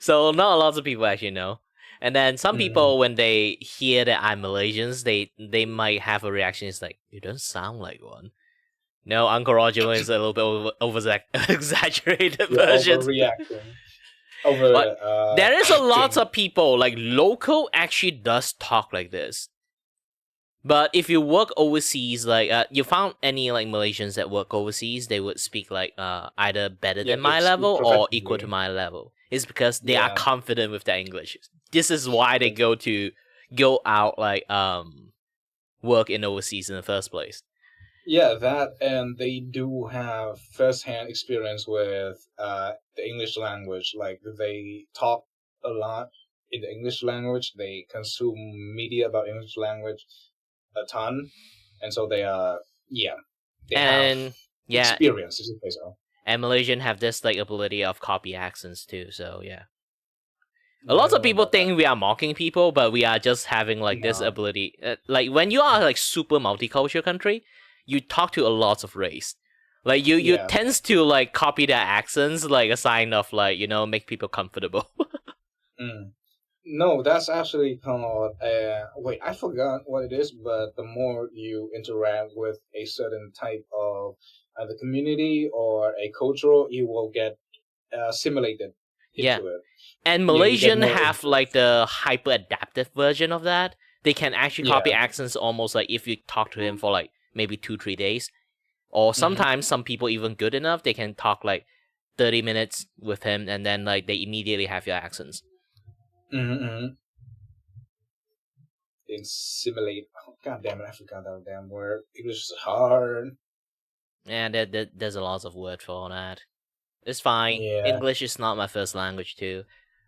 So not a lot of people actually know. And then some people, when they hear that I'm Malaysians, they might have a reaction. It's like, you don't sound like one. No, Uncle Roger is a little bit over exaggerated version. Overreacting. There is a lot of people, like local actually does talk like this. But if you work overseas, like you found any like Malaysians that work overseas, they would speak like either better than my level or equal to my level. It's because they are confident with their English. This is why they go out like work in overseas in the first place. Yeah, that, and they do have first-hand experience with the English language. Like, they talk a lot in the English language. They consume media about English language a ton. And so they have experience, is it so? And Malaysian have this like ability of copy accents too, so yeah. A lot of people think we are mocking people, but we are just having like this ability. Like when you are like super multicultural country, you talk to a lot of race. Like you tends to like copy their accents, like a sign of like, make people comfortable. No, that's actually called wait, I forgot what it is, but the more you interact with a certain type of the community or a cultural, you will get assimilated into it. And Malaysian have like the hyper adaptive version of that. They can actually copy accents almost like if you talk to him for like maybe 2-3 days. Or sometimes some people even good enough, they can talk like 30 minutes with him and then like they immediately have your accents. Assimilate. Oh, God damn it, I forgot that damn word. English is hard. Yeah, there's a lot of word for that. It's fine. Yeah. English is not my first language too.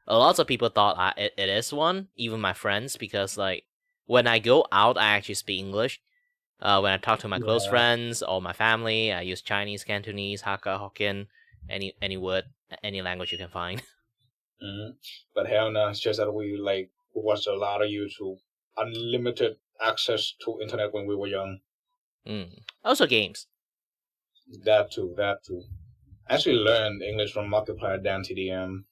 A lot of people thought it is one, even my friends, because like when I go out, I actually speak English. When I talk to my close friends or my family, I use Chinese, Cantonese, Hakka, Hokkien, any word, any language you can find. But hell no, it's just that we like watched a lot of YouTube, unlimited access to internet when we were young. Also games. That too. I actually learned English from Markiplier Dan TDM.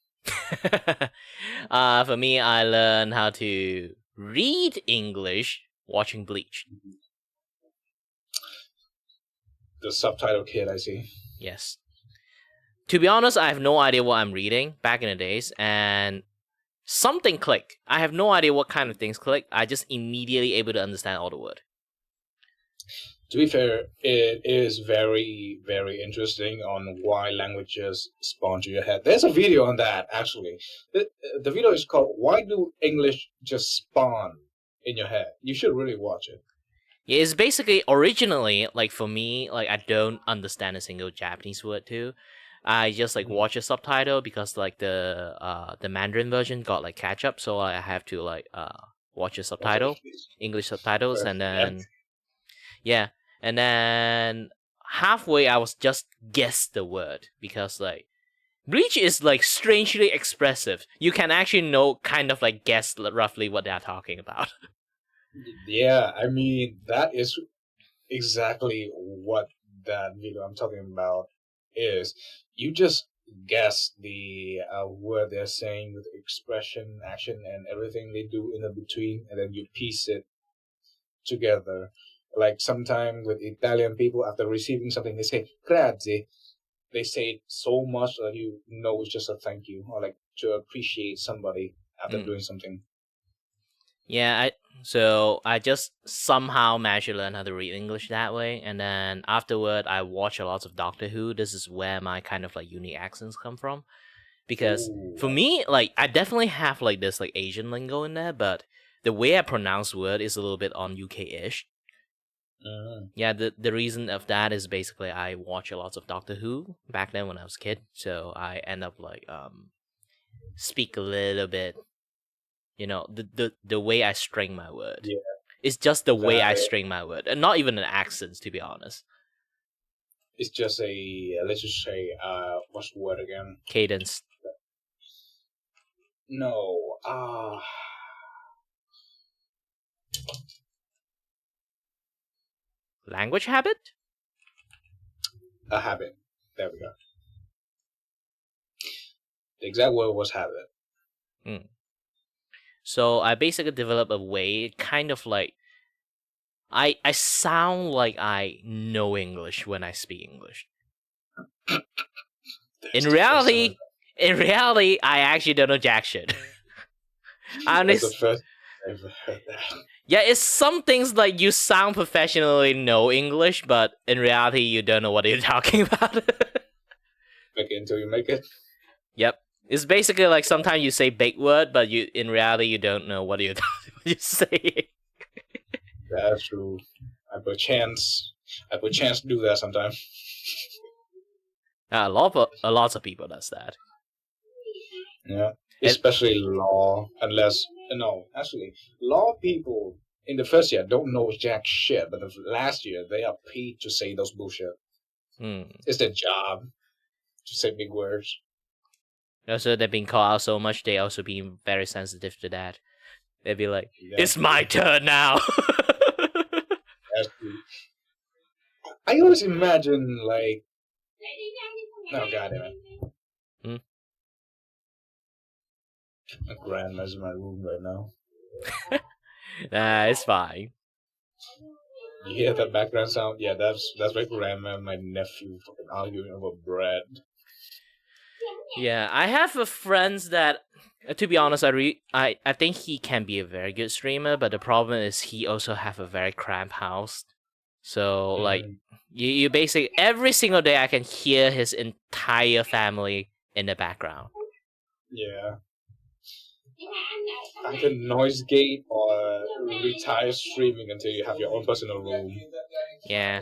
For me, I learned how to read English watching Bleach. The subtitle kid, I see. Yes. To be honest, I have no idea what I'm reading back in the days, and something clicked. I have no idea what kind of things clicked. I just immediately able to understand all the word. To be fair, it is very, very interesting on why languages spawn to your head. There's a video on that, actually. The video is called Why Do English Just Spawn in Your Head? You should really watch it. Yeah, it's basically, originally, like for me, like I don't understand a single Japanese word too. I just like watch a subtitle because like the Mandarin version got like catch up, so I have to like watch a subtitle, English subtitles, and then and then halfway I was just guess the word because like Bleach is like strangely expressive. You can actually know kind of like guess roughly what they are talking about. Yeah, I mean that is exactly what that video I'm talking about is. You just guess the word they're saying with expression, action, and everything they do in the between, and then you piece it together. Like sometime with Italian people, after receiving something, they say grazie. They say it so much that you know it's just a thank you, or like to appreciate somebody after doing something. Yeah, so I just somehow managed to learn how to read English that way, and then afterward I watch a lot of Doctor Who. This is where my kind of like unique accents come from, because for me, like I definitely have like this like Asian lingo in there, but the way I pronounce word is a little bit on UK-ish. Yeah, the reason of that is basically I watch a lot of Doctor Who back then when I was a kid, so I end up like speak a little bit. The way I string my word. Yeah. It's just the way I string my word, and not even an accent, to be honest. It's just a, let's just say, what's the word again? Cadence. No, Language habit? a habit. There we go. The exact word was habit. So I basically developed a way, kind of like, I sound like I know English when I speak English. In reality, I actually don't know jack shit. That's the first I've heard that. Yeah, it's some things like you sound professionally know English, but in reality, you don't know what you're talking about. Make it until you make it. Yep. It's basically like sometimes you say big word, but you in reality you don't know what you're saying. That's true. I put chance to do that sometimes. Lots of people does that. Yeah, especially law. Actually, law people in the first year don't know jack shit, but the last year they are paid to say those bullshit. It's their job to say big words. Also, they've been called out so much, they also being very sensitive to that. They'd be like, "It's my turn now." That's true. I always imagine like, oh god damn it. My grandma's in my room right now. Nah, it's fine. You hear that background sound? Yeah, that's my grandma and my nephew fucking arguing over bread. Yeah, I have a friend that, to be honest, I think he can be a very good streamer, but the problem is he also have a very cramped house. So like, you basically every single day I can hear his entire family in the background. Yeah. Either noise gate or retire streaming until you have your own personal room. Yeah.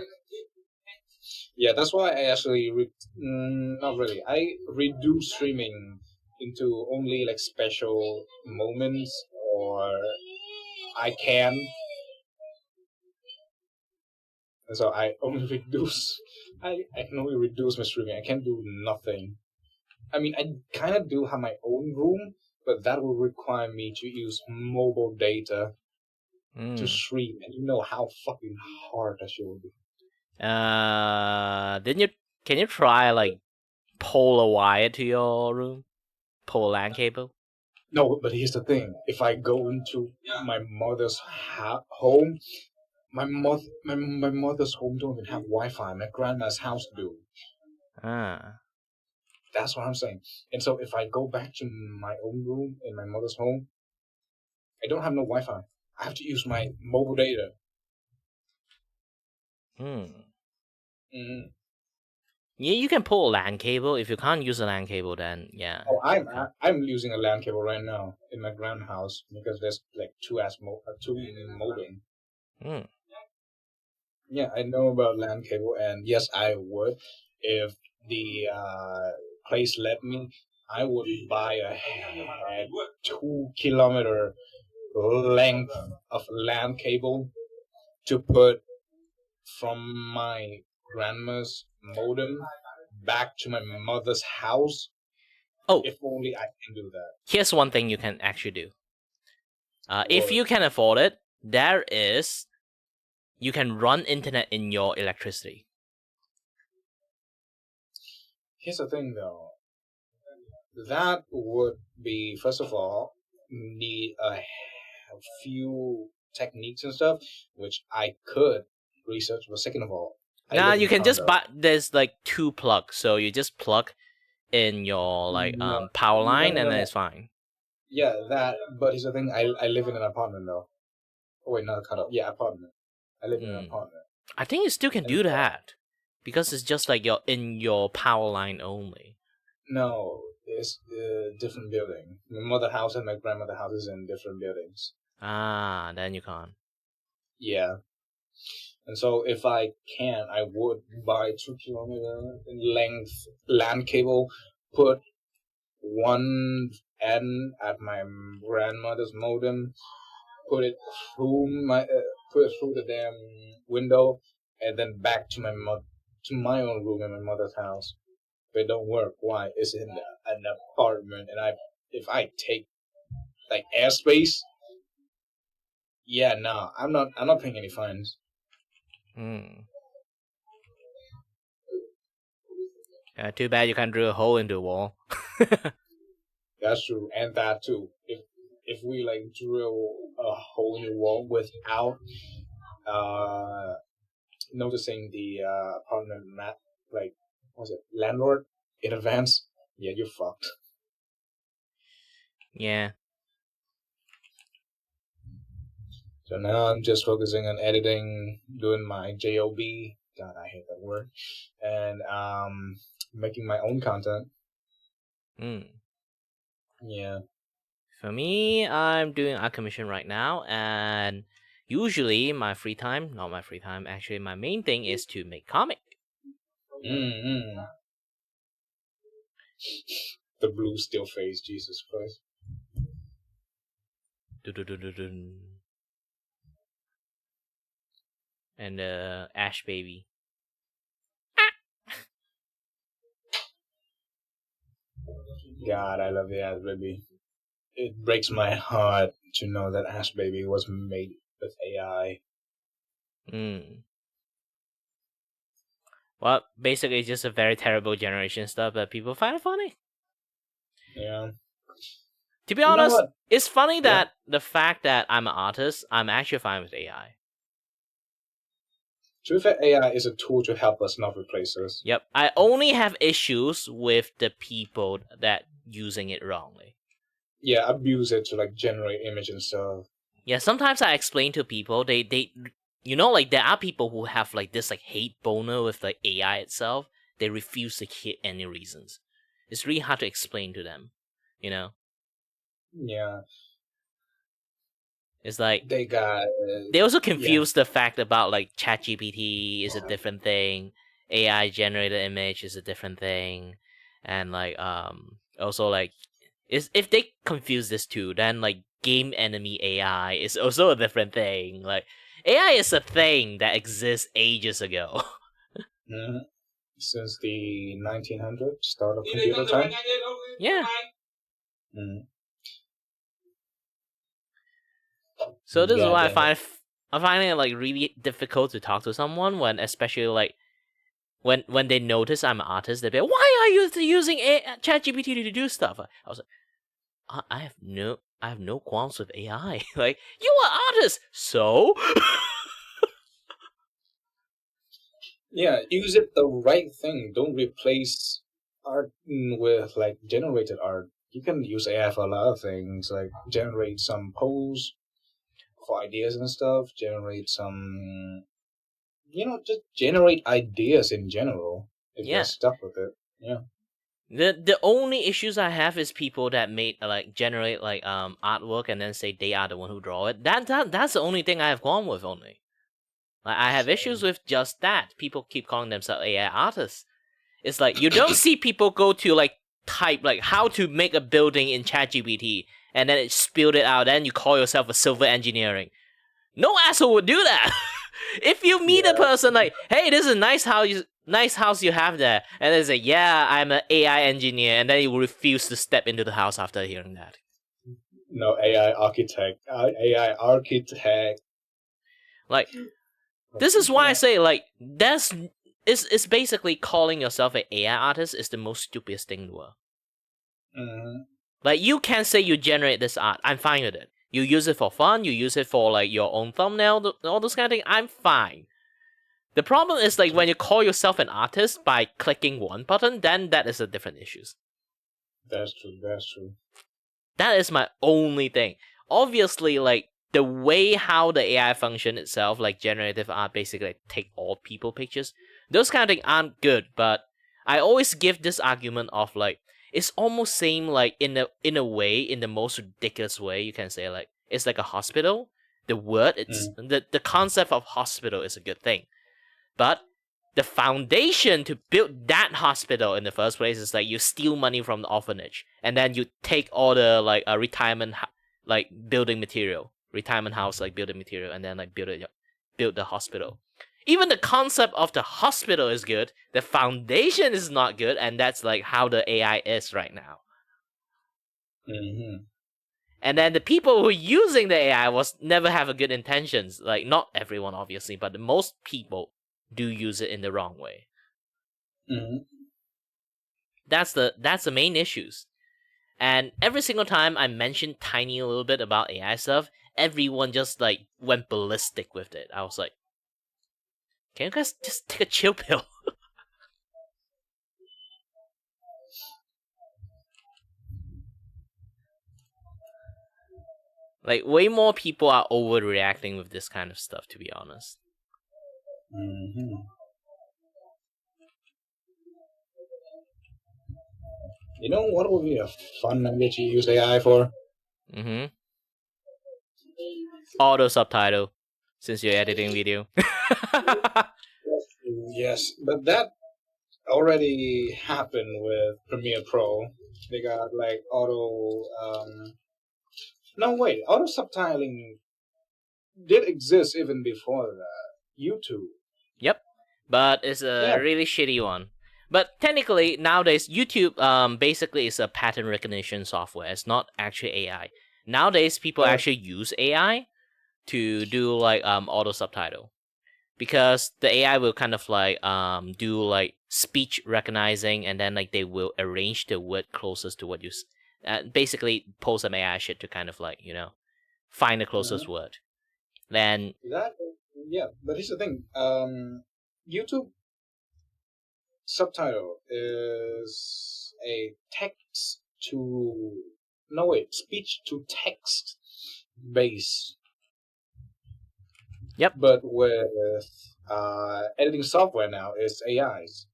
Yeah, that's why I actually not really. I reduce streaming into only like special moments, or I can. And so I only reduce. I can only reduce my streaming. I can't do nothing. I mean, I kind of do have my own room, but that will require me to use mobile data to stream, and you know how fucking hard that shit will be. Can you try like pull a wire to your room? Pull a LAN cable? No, but here's the thing. If I go into my mother's home, my mother's home don't even have Wi-Fi. My grandma's house do. That's what I'm saying. And so if I go back to my own room in my mother's home, I don't have no Wi-Fi. I have to use my mobile data. Yeah, you can pull a LAN cable. If you can't use a LAN cable, then yeah. Oh, I'm using a LAN cable right now in my grandma's house because there's like two modem. Yeah, I know about LAN cable, and yes, I would if the place let me. I would buy a 2-kilometer length of LAN cable to put from my grandma's modem back to my mother's house. Oh, if only I can do that. Here's one thing you can actually do. If you can afford it, you can run internet in your electricity. Here's the thing, though. That would be, first of all, need a few techniques and stuff, which I could research. But second of all, you can just buy. There's like 2 plugs, so you just plug in your power line, and then it's fine. Yeah, that. But here's the thing: I live in an apartment, though. Oh wait, not a cutout. Yeah, apartment. I live in an apartment. I think you still can do that because it's just like you're in your power line only. No, it's a different building. My mother's house and my grandmother's house is in different buildings. Then you can't. Yeah. And so if I can, I would buy 2-kilometer in length LAN cable, put one end at my grandmother's modem, put it through the damn window, and then back to my to my own room in my mother's house. If it don't work, why? It's in an apartment, and if I take like airspace, yeah, no, I'm not paying any fines. Too bad you can't drill a hole in the wall. That's true, and that too. If we like drill a hole in the wall without noticing the apartment map, like what's it, landlord in advance, yeah, you're fucked. Yeah. So now I'm just focusing on editing, doing my job. God, I hate that word, and making my own content. Yeah. For me, I'm doing art commission right now, and usually my free time, not my free time, actually my main thing is to make comic. The blue still face, Jesus Christ. And Ash Baby. God, I love the Ash Baby. It breaks my heart to know that Ash Baby was made with AI. Well, basically it's just a very terrible generation stuff, but people find it funny. Yeah. To be honest, it's funny that the fact that I'm an artist, I'm actually fine with AI. To be fair, AI is a tool to help us, not replace us. Yep. I only have issues with the people that using it wrongly. Yeah, abuse it to like generate image and stuff. Yeah, sometimes I explain to people, they you know, like there are people who have like this like hate boner with like AI itself. They refuse to hear any reasons. It's really hard to explain to them, you know? Yeah. It's like they also confuse the fact about like ChatGPT is a different thing, AI generated image is a different thing, and like also like if they confuse this too, then like game enemy AI is also a different thing. Like AI is a thing that exists ages ago. Since the 1900s, start of computer time. Yeah. So this is why I find it like really difficult to talk to someone when, especially like when they notice I'm an artist, they be like, "Why are you using ChatGPT to do stuff?" I was like, I have no qualms with AI. Like, you are artist, so yeah, use it the right thing. Don't replace art with like generated art. You can use AI for a lot of things, like generate some pose for ideas and stuff, generate some, just generate ideas in general if you're stuck with it. Yeah. The only issues I have is people that generate artwork and then say they are the one who draw it. That's the only thing I have gone with only. Like I have issues with just that. People keep calling themselves AI artists. It's like you don't see people go to like type like how to make a building in ChatGPT and then it spilled it out, then you call yourself a silver engineering. No asshole would do that. If you meet a person like, hey, this is a nice house you have there, and they say, yeah, I'm an AI engineer, and then you refuse to step into the house after hearing that. No, AI architect. Like, this is why I say, like, it's basically calling yourself an AI artist is the most stupidest thing in the world. Like, you can say you generate this art. I'm fine with it. You use it for fun. You use it for, like, your own thumbnail, all those kind of things. I'm fine. The problem is, like, when you call yourself an artist by clicking one button, then that is a different issue. That's true. That is my only thing. Obviously, like, the way how the AI function itself, like generative art, basically like, take all people pictures, those kind of things aren't good, but I always give this argument of, like, it's almost same like in a way, in the most ridiculous way you can say, like it's like a hospital. The word the concept of hospital is a good thing, but the foundation to build that hospital in the first place is like you steal money from the orphanage and then you take all the like retirement building material, retirement house like building material, and then like build the hospital. Even the concept of the hospital is good. The foundation is not good, and that's like how the AI is right now. Mm-hmm. And then the people who are using the AI never have a good intentions. Like, not everyone, obviously, but most people do use it in the wrong way. Mm-hmm. That's the main issues. And every single time I mentioned tiny a little bit about AI stuff, everyone just like went ballistic with it. I was like, can you guys just take a chill pill? Like, way more people are overreacting with this kind of stuff, to be honest. Mm-hmm. You know what would be a fun language to use AI for? Mm-hmm. Auto subtitle, since you're editing video. Yes, but that already happened with Premiere Pro. They got like no, wait, auto subtitling did exist even before that. YouTube. Yep, but it's a really shitty one. But technically, nowadays, YouTube basically is a pattern recognition software. It's not actually AI. Nowadays, people actually use AI to do like auto subtitle, because the AI will kind of like do like speech recognizing, and then like they will arrange the word closest to what you basically pull some AI shit to kind of like, you know, find the closest word. Then but here's the thing. YouTube subtitle is a speech to text base. Yep. But with editing software now, it's AIs.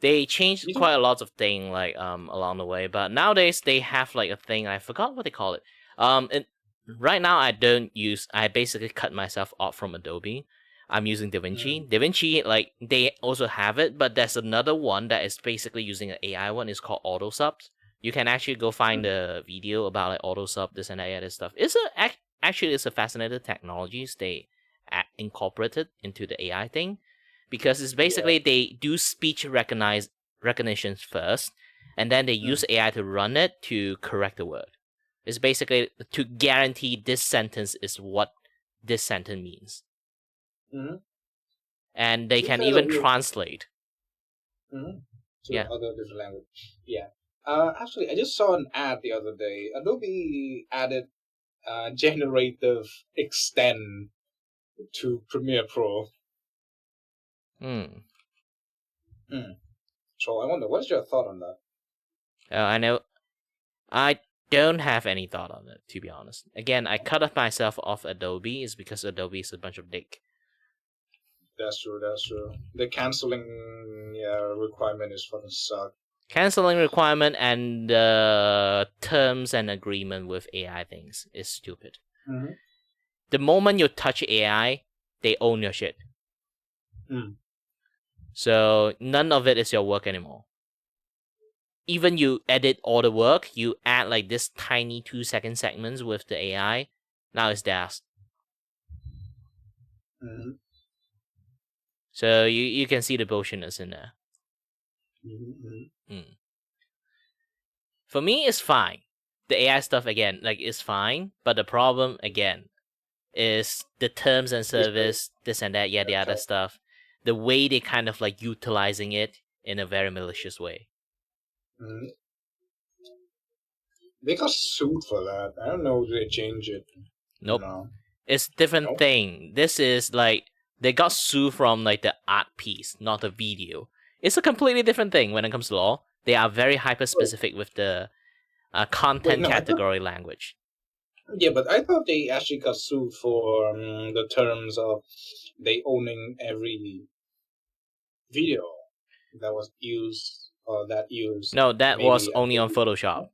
They changed quite a lot of things like along the way, but nowadays they have like a thing, I forgot what they call it. Right now I basically cut myself off from Adobe. I'm using DaVinci. DaVinci, like, they also have it, but there's another one that is basically using an AI one. It's called Auto Subs. You can actually go find a video about like Auto Sub, this and that other stuff. Actually it's a fascinating technology they incorporated into the AI thing, because it's basically they do speech recognition first, and then they use AI to run it to correct the word. It's basically to guarantee this sentence is what this sentence means. And they can even translate to other different language. Actually, I just saw an ad the other day. Adobe added generative extend to Premiere Pro. So I wonder, what's your thought on that? I know. I don't have any thought on it, to be honest. Again, I cut myself off Adobe is because Adobe is a bunch of dick. That's true. The canceling requirement is fucking suck. Canceling requirement and terms and agreement with AI things is stupid. The moment you touch AI, they own your shit. So none of it is your work anymore. Even you edit all the work, you add like this tiny 2-second segments with the AI, now it's theirs. So you can see the bullshitness in there. For me, it's fine. The AI stuff, again, like, is fine. But the problem, again, is the terms and service, this and that, the other stuff. The way they kind of like utilizing it in a very malicious way. They got sued for that. I don't know if they change it. Nope. No. It's different thing. This is like, they got sued from like the art piece, not the video. It's a completely different thing when it comes to law. They are very hyper-specific with the content category language. Yeah, but I thought they actually got sued for the terms of they owning every video that was used or that used. No, that was only on Photoshop.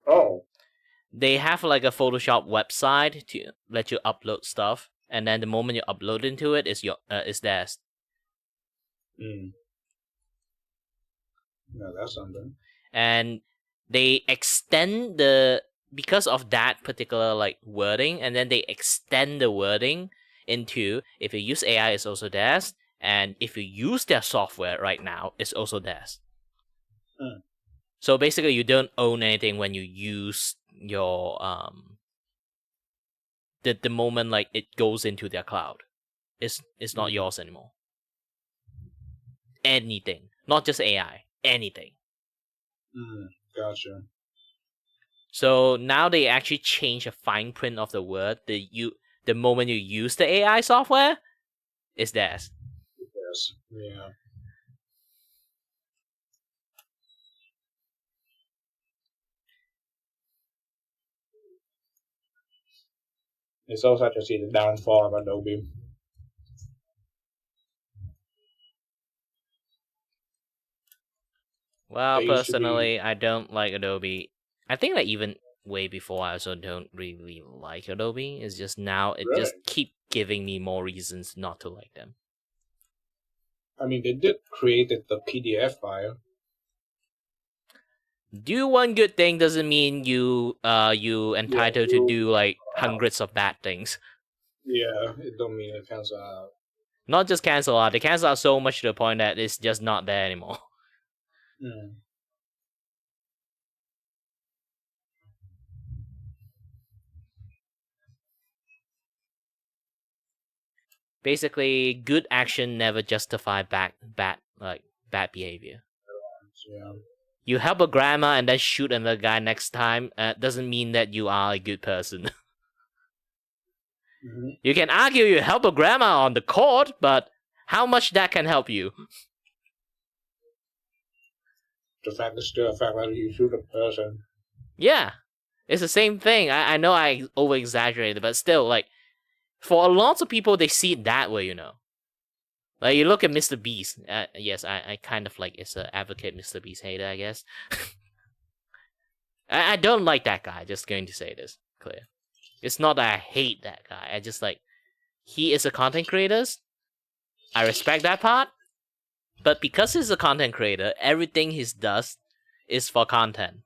Oh. They have like a Photoshop website to let you upload stuff, and then the moment you upload into it, is theirs. No, that's something. And they extend because of that particular like wording, and then they extend the wording into if you use AI, it's also theirs, and if you use their software right now, it's also theirs. So basically, you don't own anything when you use your the moment like it goes into their cloud. It's not yours anymore. Anything, not just AI, anything. Gotcha. So now they actually change the fine print of the word. The moment you use the AI software, it's theirs. Yes. Yeah. It's also to see the downfall of Adobe. Well, personally, I don't like Adobe. I think that even way before, I also don't really like Adobe. It's just now it just keep giving me more reasons not to like them. I mean, they did create the PDF file. Do one good thing doesn't mean you entitled to do like hundreds of bad things. Yeah, it don't mean it cancel out. Not just cancel out. They cancel out so much to the point that it's just not there anymore. Basically, good action never justify bad behavior. Yeah. You help a grandma and then shoot another guy next time doesn't mean that you are a good person. You can argue you help a grandma on the court, but how much that can help you? The fact is still a fact that you shoot a person. Yeah, it's the same thing. I know I over-exaggerated, but still, like, for lots of people, they see it that way, you know. Like, you look at Mr. Beast. Yes, I kind of like it's an advocate Mr. Beast hater, I guess. I don't like that guy, just going to say this clear. It's not that I hate that guy. I just like, he is a content creator. I respect that part. But because he's a content creator, everything he does is for content.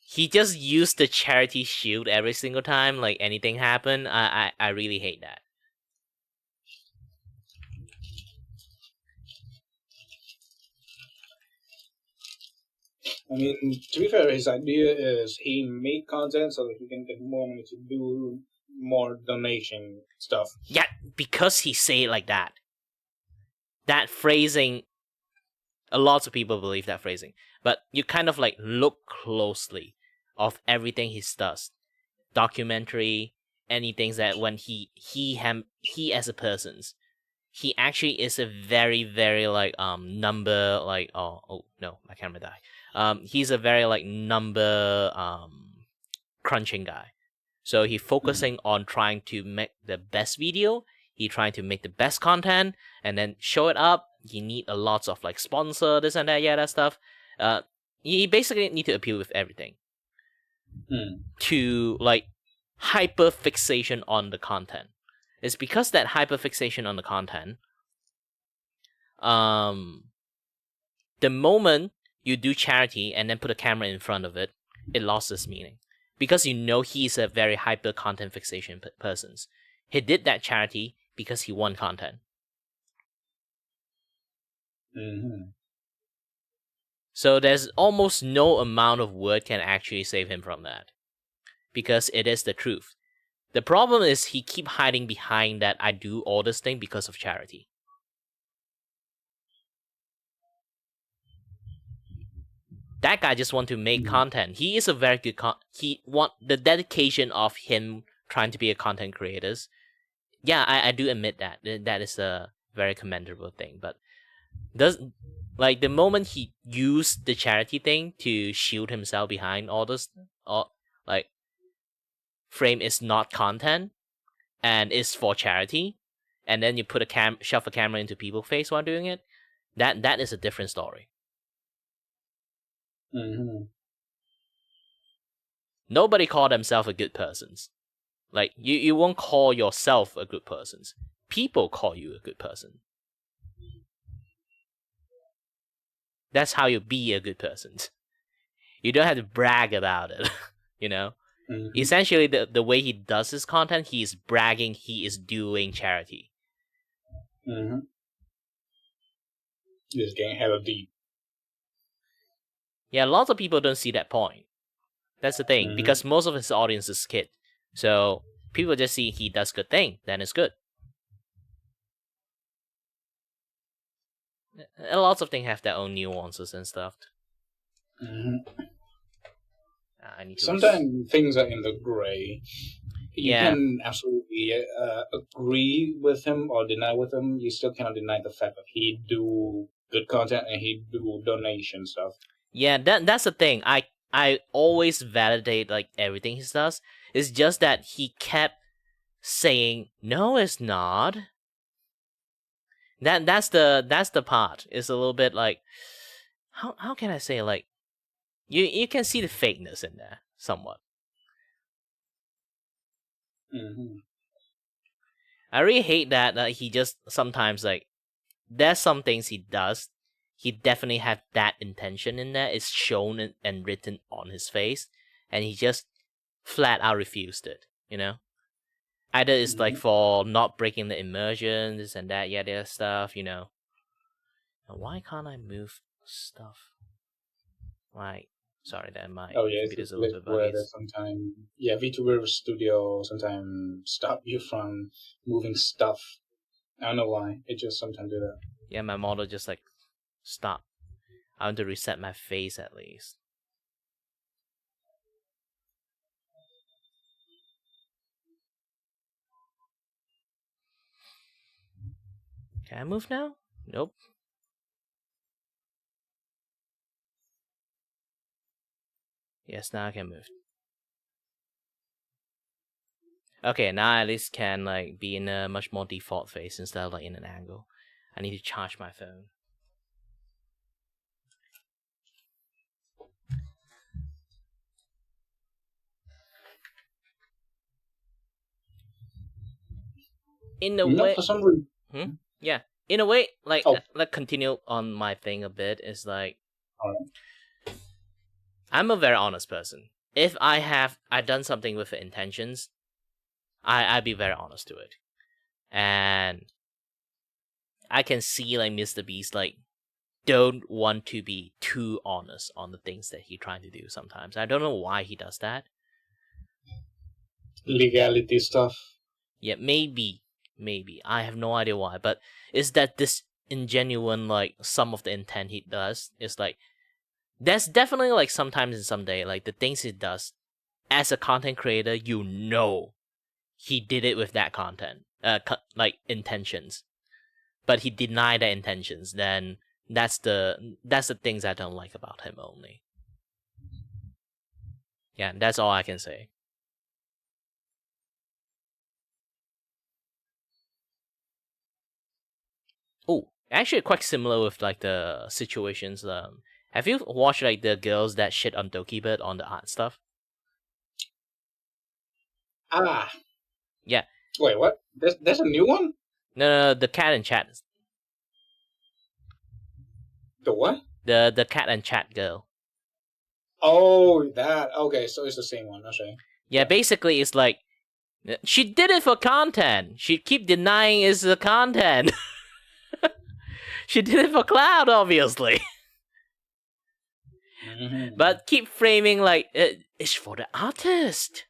He just used the charity shield every single time, like anything happened. I really hate that. I mean, to be fair, his idea is he made content so that he can get more money to do more donation stuff. Yeah, because he say it like that. That phrasing, lots of people believe that phrasing. But you kind of like look closely of everything he does. Documentary, anything that when he as a person, he actually is a very, very like number like oh no, my camera died. He's a very like number crunching guy. So he focusing on trying to make the best video. He trying to make the best content and then show it up. He need a lots of like sponsor, this and that, yeah, that stuff. He basically need to appeal with everything. To like hyper fixation on the content. It's because that hyper fixation on the content. The moment you do charity and then put a camera in front of it, it lost its meaning. Because you know he's a very hyper content fixation person. He did that charity because he want content. So there's almost no amount of word can actually save him from that. Because it is the truth. The problem is he keep hiding behind that I do all this thing because of charity. That guy just want to make content. He is a very good he want the dedication of him trying to be a content creator. Yeah, I do admit that. That is a very commendable thing. But like the moment he used the charity thing to shield himself behind all this, like frame is not content and is for charity, and then you put shove a camera into people's face while doing it, that is a different story. Nobody call themselves a good person. Like you won't call yourself a good person. People call you a good person. That's how you be a good person. You don't have to brag about it, you know? Essentially, the way he does his content, he is bragging he is doing charity. He's getting hella deep. Yeah, lots of people don't see that point. That's the thing, because most of his audience is kid. So people just see he does good thing, then it's good. And lots of things have their own nuances and stuff. I need to Sometimes things are in the gray. You can absolutely agree with him or deny with him. You still cannot deny the fact that he do good content and he do donation stuff. Yeah, that's the thing. I always validate like everything he does. It's just that he kept saying, "No, it's not." That's the part. It's a little bit like, how can I say, like, you can see the fakeness in there somewhat. I really hate that he just sometimes, like, there's some things he does. He definitely had that intention in there. It's shown and written on his face, and he just flat out refused it. You know, either it's like for not breaking the immersion, this and that, that stuff. You know, and why can't I move stuff? Right. Sorry, that my computer's a little bit buggy. Sometimes, Vtuber Studio sometimes stop you from moving stuff. I don't know why. It just sometimes do that. Yeah, my model just like stop. I want to reset my face at least. Can I move now? Nope. Yes, now I can move. Okay, now I at least can like be in a much more default face instead of like in an angle. I need to charge my phone. In a way, for some reason. Yeah, in a way, like let's continue on my thing a bit. Is like, I'm a very honest person. If I done something with intentions, I'd be very honest to it, and I can see like Mr. Beast like don't want to be too honest on the things that he trying to do. Sometimes I don't know why he does that. Legality stuff. Yeah, maybe I have no idea why, but is that this ingenuine like some of the intent he does is like there's definitely like sometimes in some day like the things he does as a content creator, you know he did it with that content like intentions, but he denied the intentions. Then that's the things I don't like about him only. Yeah, that's all I can say. Oh, actually quite similar with like the situations. Have you watched like the girls that shit on Dokibird on the art stuff? Yeah. Wait, what? There's a new one? No, the cat and chat. The what? The cat and chat girl. Oh, that. Okay, so it's the same one. Okay. Yeah, basically it's like she did it for content. She keep denying it's the content. She did it for cloud, obviously. But keep framing like it's for the artist,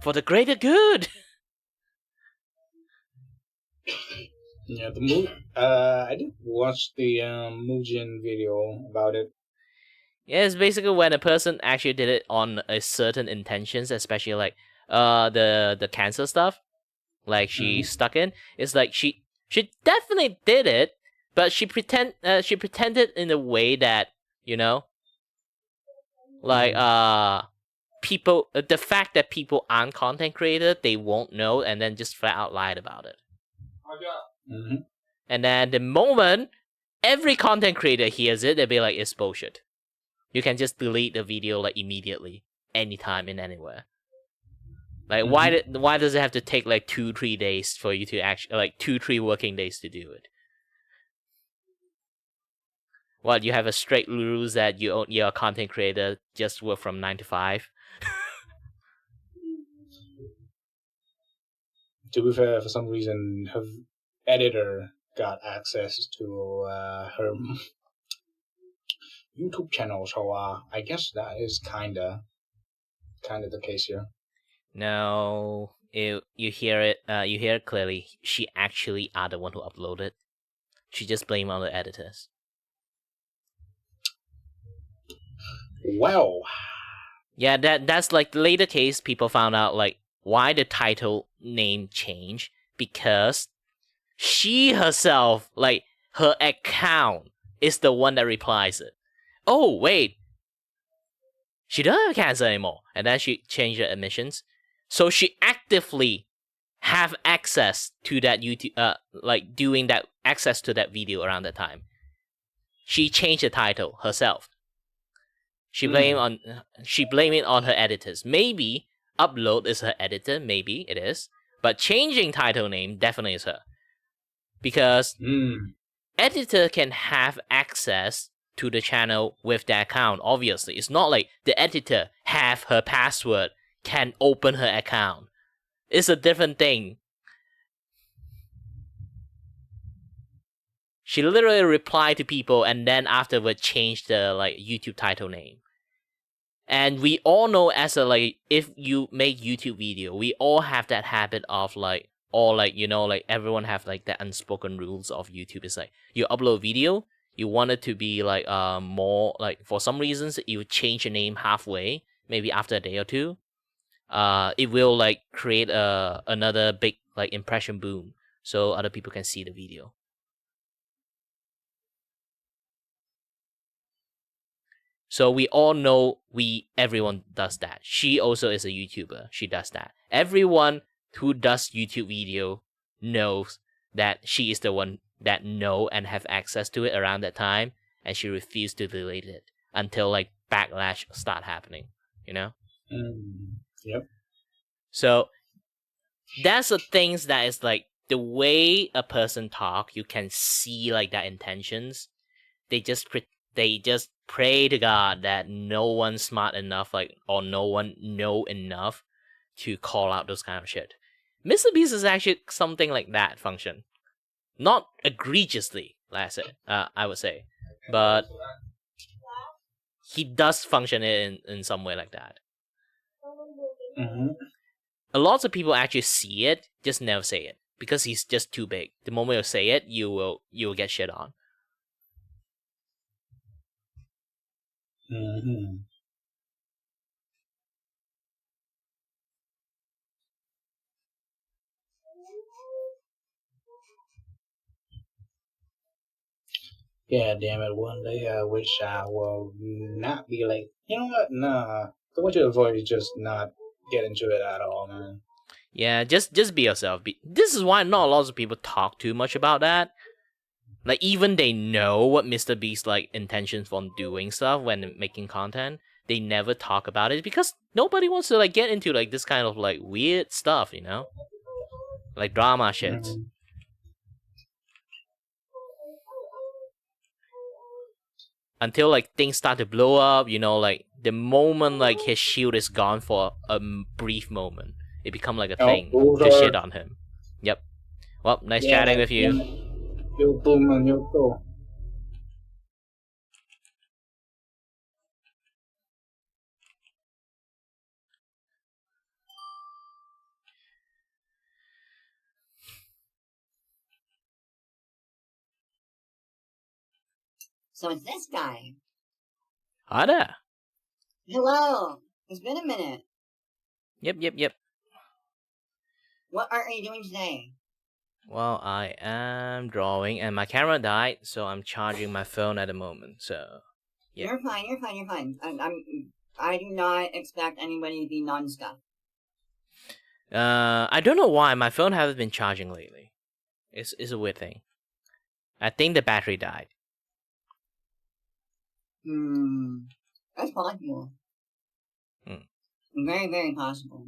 for the greater good. Yeah, I did watch the Mujin video about it. Yeah, it's basically when a person actually did it on a certain intentions, especially like the cancer stuff, like she stuck in. It's like she definitely did it, but she pretended in a way that, you know, like people, the fact that people aren't content creator, they won't know, and then just flat out lied about it. And then the moment every content creator hears it, they'll be like, it's bullshit. You can just delete the video like immediately, anytime and anywhere. Like why does it have to take like 2-3 days for you to actually, like 2-3 working days to do it? What, you have a strict rules that you're a content creator, just work from 9 to 5? to be fair, for some reason, her editor got access to her YouTube channel, so I guess that is kinda the case here. No, you hear it. You hear it clearly. She actually are the one who uploaded. She just blame on the editors. Well, yeah, that's like the later case. People found out like why the title name changed because she herself, like her account, is the one that replies it. Oh wait, she doesn't have cancer anymore, and then she changed her admissions, so she actively have access to that YouTube, like doing that access to that video around that time. She changed the title herself. She blame it on her editors. Maybe upload is her editor, maybe it is, but changing title name definitely is her, because editor can have access to the channel with their account. Obviously, it's not like the editor have her password, can open her account. It's a different thing. She literally replied to people and then afterward changed the like YouTube title name. And we all know as a like if you make YouTube video, we all have that habit of like, or like, you know, like everyone have like that unspoken rules of YouTube. It's like you upload video, you want it to be like more like, for some reasons you change your name halfway, maybe after a day or two. It will like create another big like impression boom, so other people can see the video. So we all know everyone does that. She also is a YouTuber. She does that. Everyone who does YouTube video knows that she is the one that know and have access to it around that time, and she refused to delete it until like backlash start happening, you know? Yep. So that's the things that is like the way a person talk, you can see like that intentions. They just pray to God that no one's smart enough, like, or no one know enough to call out those kind of shit. Mr. Beast is actually something like that function. Not egregiously, I would say, but he does function in some way like that. A lot of people actually see it, just never say it, because he's just too big. The moment you say it, you will get shit on. Yeah, damn it. One day I wish I will not be like, you know what? Nah. The way to avoid is just not get into it at all, man. Yeah, just be yourself. This is why not a lot of people talk too much about that. Like, even they know what Mr. Beast's like intentions for doing stuff when making content, they never talk about it because nobody wants to like get into like this kind of like weird stuff, you know? Like drama shit. Until like things start to blow up, you know, like the moment like his shield is gone for a brief moment, it become like a thing to shit on him. Yep. Well, nice chatting with you. So it's this guy. Hi there. Hello. It's been a minute. Yep. What art are you doing today? Well, I am drawing, and my camera died, so I'm charging my phone at the moment. So, yeah. You're fine. I do not expect anybody to be non-stuff. I don't know why my phone hasn't been charging lately. It's a weird thing. I think the battery died. That's possible. Very, very possible.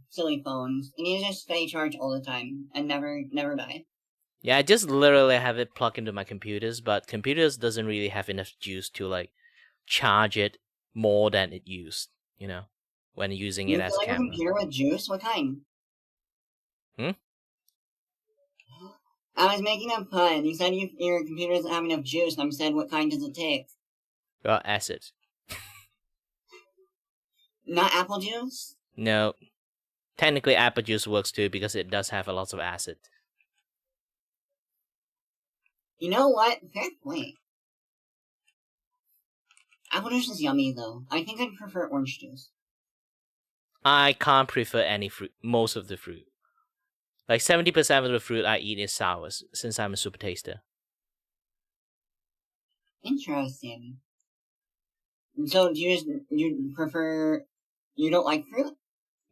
Silly phones. You need to just stay charged all the time and never die. Yeah, I just literally have it plugged into my computers, but computers doesn't really have enough juice to like charge it more than it used, you know, when using it as a camera. You like a computer with juice? What kind? Hmm? I was making a pun. You said your computer doesn't have enough juice, and I said, what kind does it take? Well, acid. Not apple juice? No. Technically, apple juice works too because it does have a lot of acid. You know what? Fair point. Apple juice is yummy, though. I think I'd prefer orange juice. I can't prefer any fruit. Most of the fruit. Like 70% of the fruit I eat is sour, since I'm a super taster. Interesting. So, you prefer... You don't like fruit?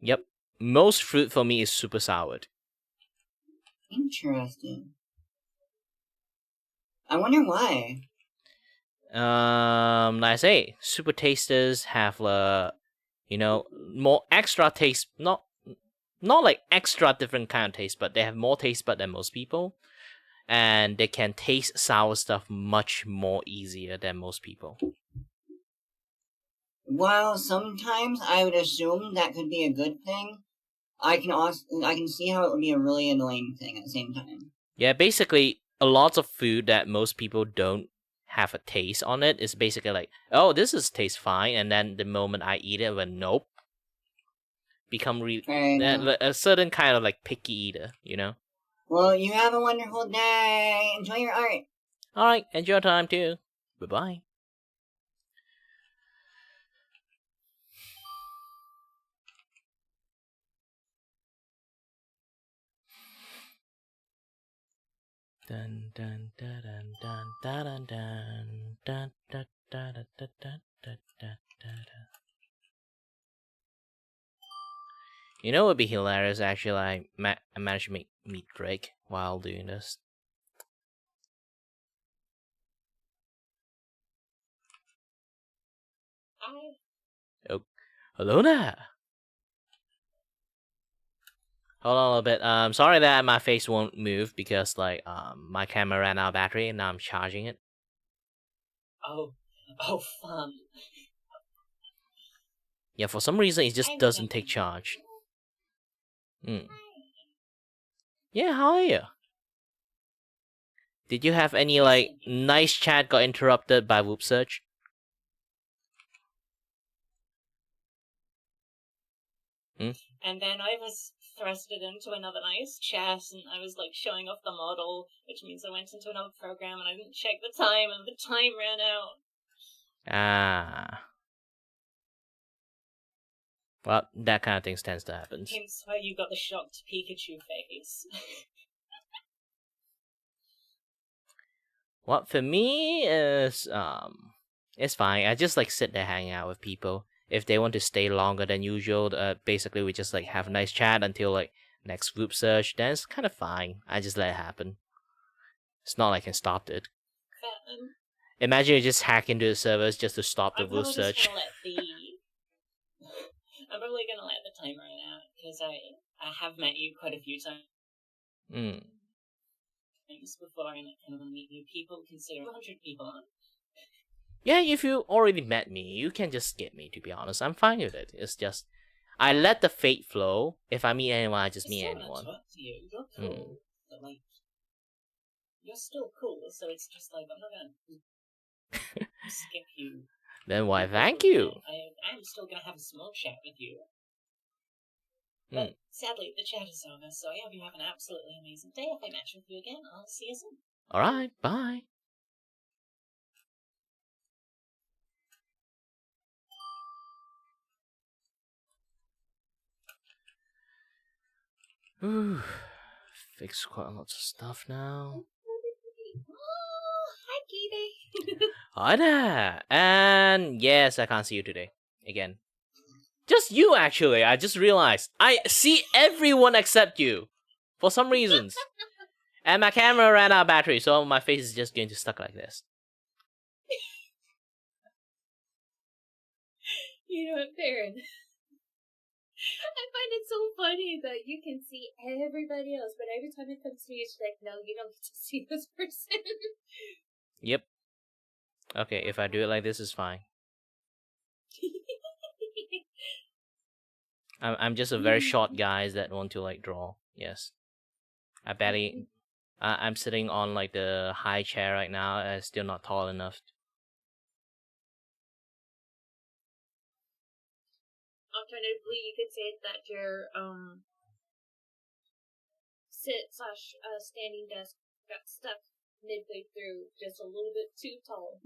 Yep. Most fruit for me is super soured. Interesting. I wonder why. Like I say, super tasters have more extra taste. Not like extra different kind of taste, but they have more taste bud than most people, and they can taste sour stuff much more easier than most people. While sometimes I would assume that could be a good thing, I can see how it would be a really annoying thing at the same time. Yeah, basically, a lot of food that most people don't have a taste on it is basically like, oh, this tastes fine, and then the moment I eat it, well, nope. Become a certain kind of like picky eater, you know? Well, you have a wonderful day. Enjoy your art. Alright, enjoy your time too. Bye-bye. Dun dun dun dun dun dun dun dun dun dun dun dun dun dun dun. You know what would be hilarious actually? I managed to meet Drake while doing this. Hi. Oh, hello there. Hold on a little bit. Sorry that my face won't move because my camera ran out of battery and now I'm charging it. Oh, fun. Yeah, for some reason it just doesn't take charge. Yeah, how are you? Did you have any nice chat got interrupted by Vupe search? And then I was thrusted into another nice chat, and I was showing off the model, which means I went into another program and I didn't check the time, and the time ran out. Ah. Well, that kind of thing tends to happen. Hence why you got the shocked Pikachu face. What for me is it's fine. I just sit there hanging out with people. If they want to stay longer than usual, basically we just have a nice chat until next group search. Then it's kind of fine. I just let it happen. It's not like I can stop it. Imagine you just hack into the servers just to stop the group search. I'm probably gonna let the timer run out because I have met you quite a few times. Before, and I kind of want to meet new people. Consider 100 people on. Yeah, if you already met me, you can just skip me, to be honest. I'm fine with it. It's just, I let the fate flow. If I meet anyone, I just meet anyone. Talk to you. You're cool. But, you're still cool, so it's just I'm not gonna skip you. Then why thank you? I'm still gonna have a small chat with you. But sadly, the chat is over, so I hope you have an absolutely amazing day. If I match with you again, I'll see you soon. Alright, bye. Ooh, fixed quite a lot of stuff now. Oh, hi, Kitty. Hi there. And yes, I can't see you today. Again. Just you, actually. I just realized. I see everyone except you. For some reasons. And my camera ran out of battery, so my face is just going to stuck like this. You know what, Baron? I find it so funny that you can see everybody else, but every time it comes to you, it's no, you don't get to see this person. Yep. Okay, if I do it like this, it's fine. I'm just a very short guy that want to draw. Yes. I barely. I'm sitting on like the high chair right now. I'm still not tall enough. Alternatively, you could say that your standing desk got stuck midway through, just a little bit too tall.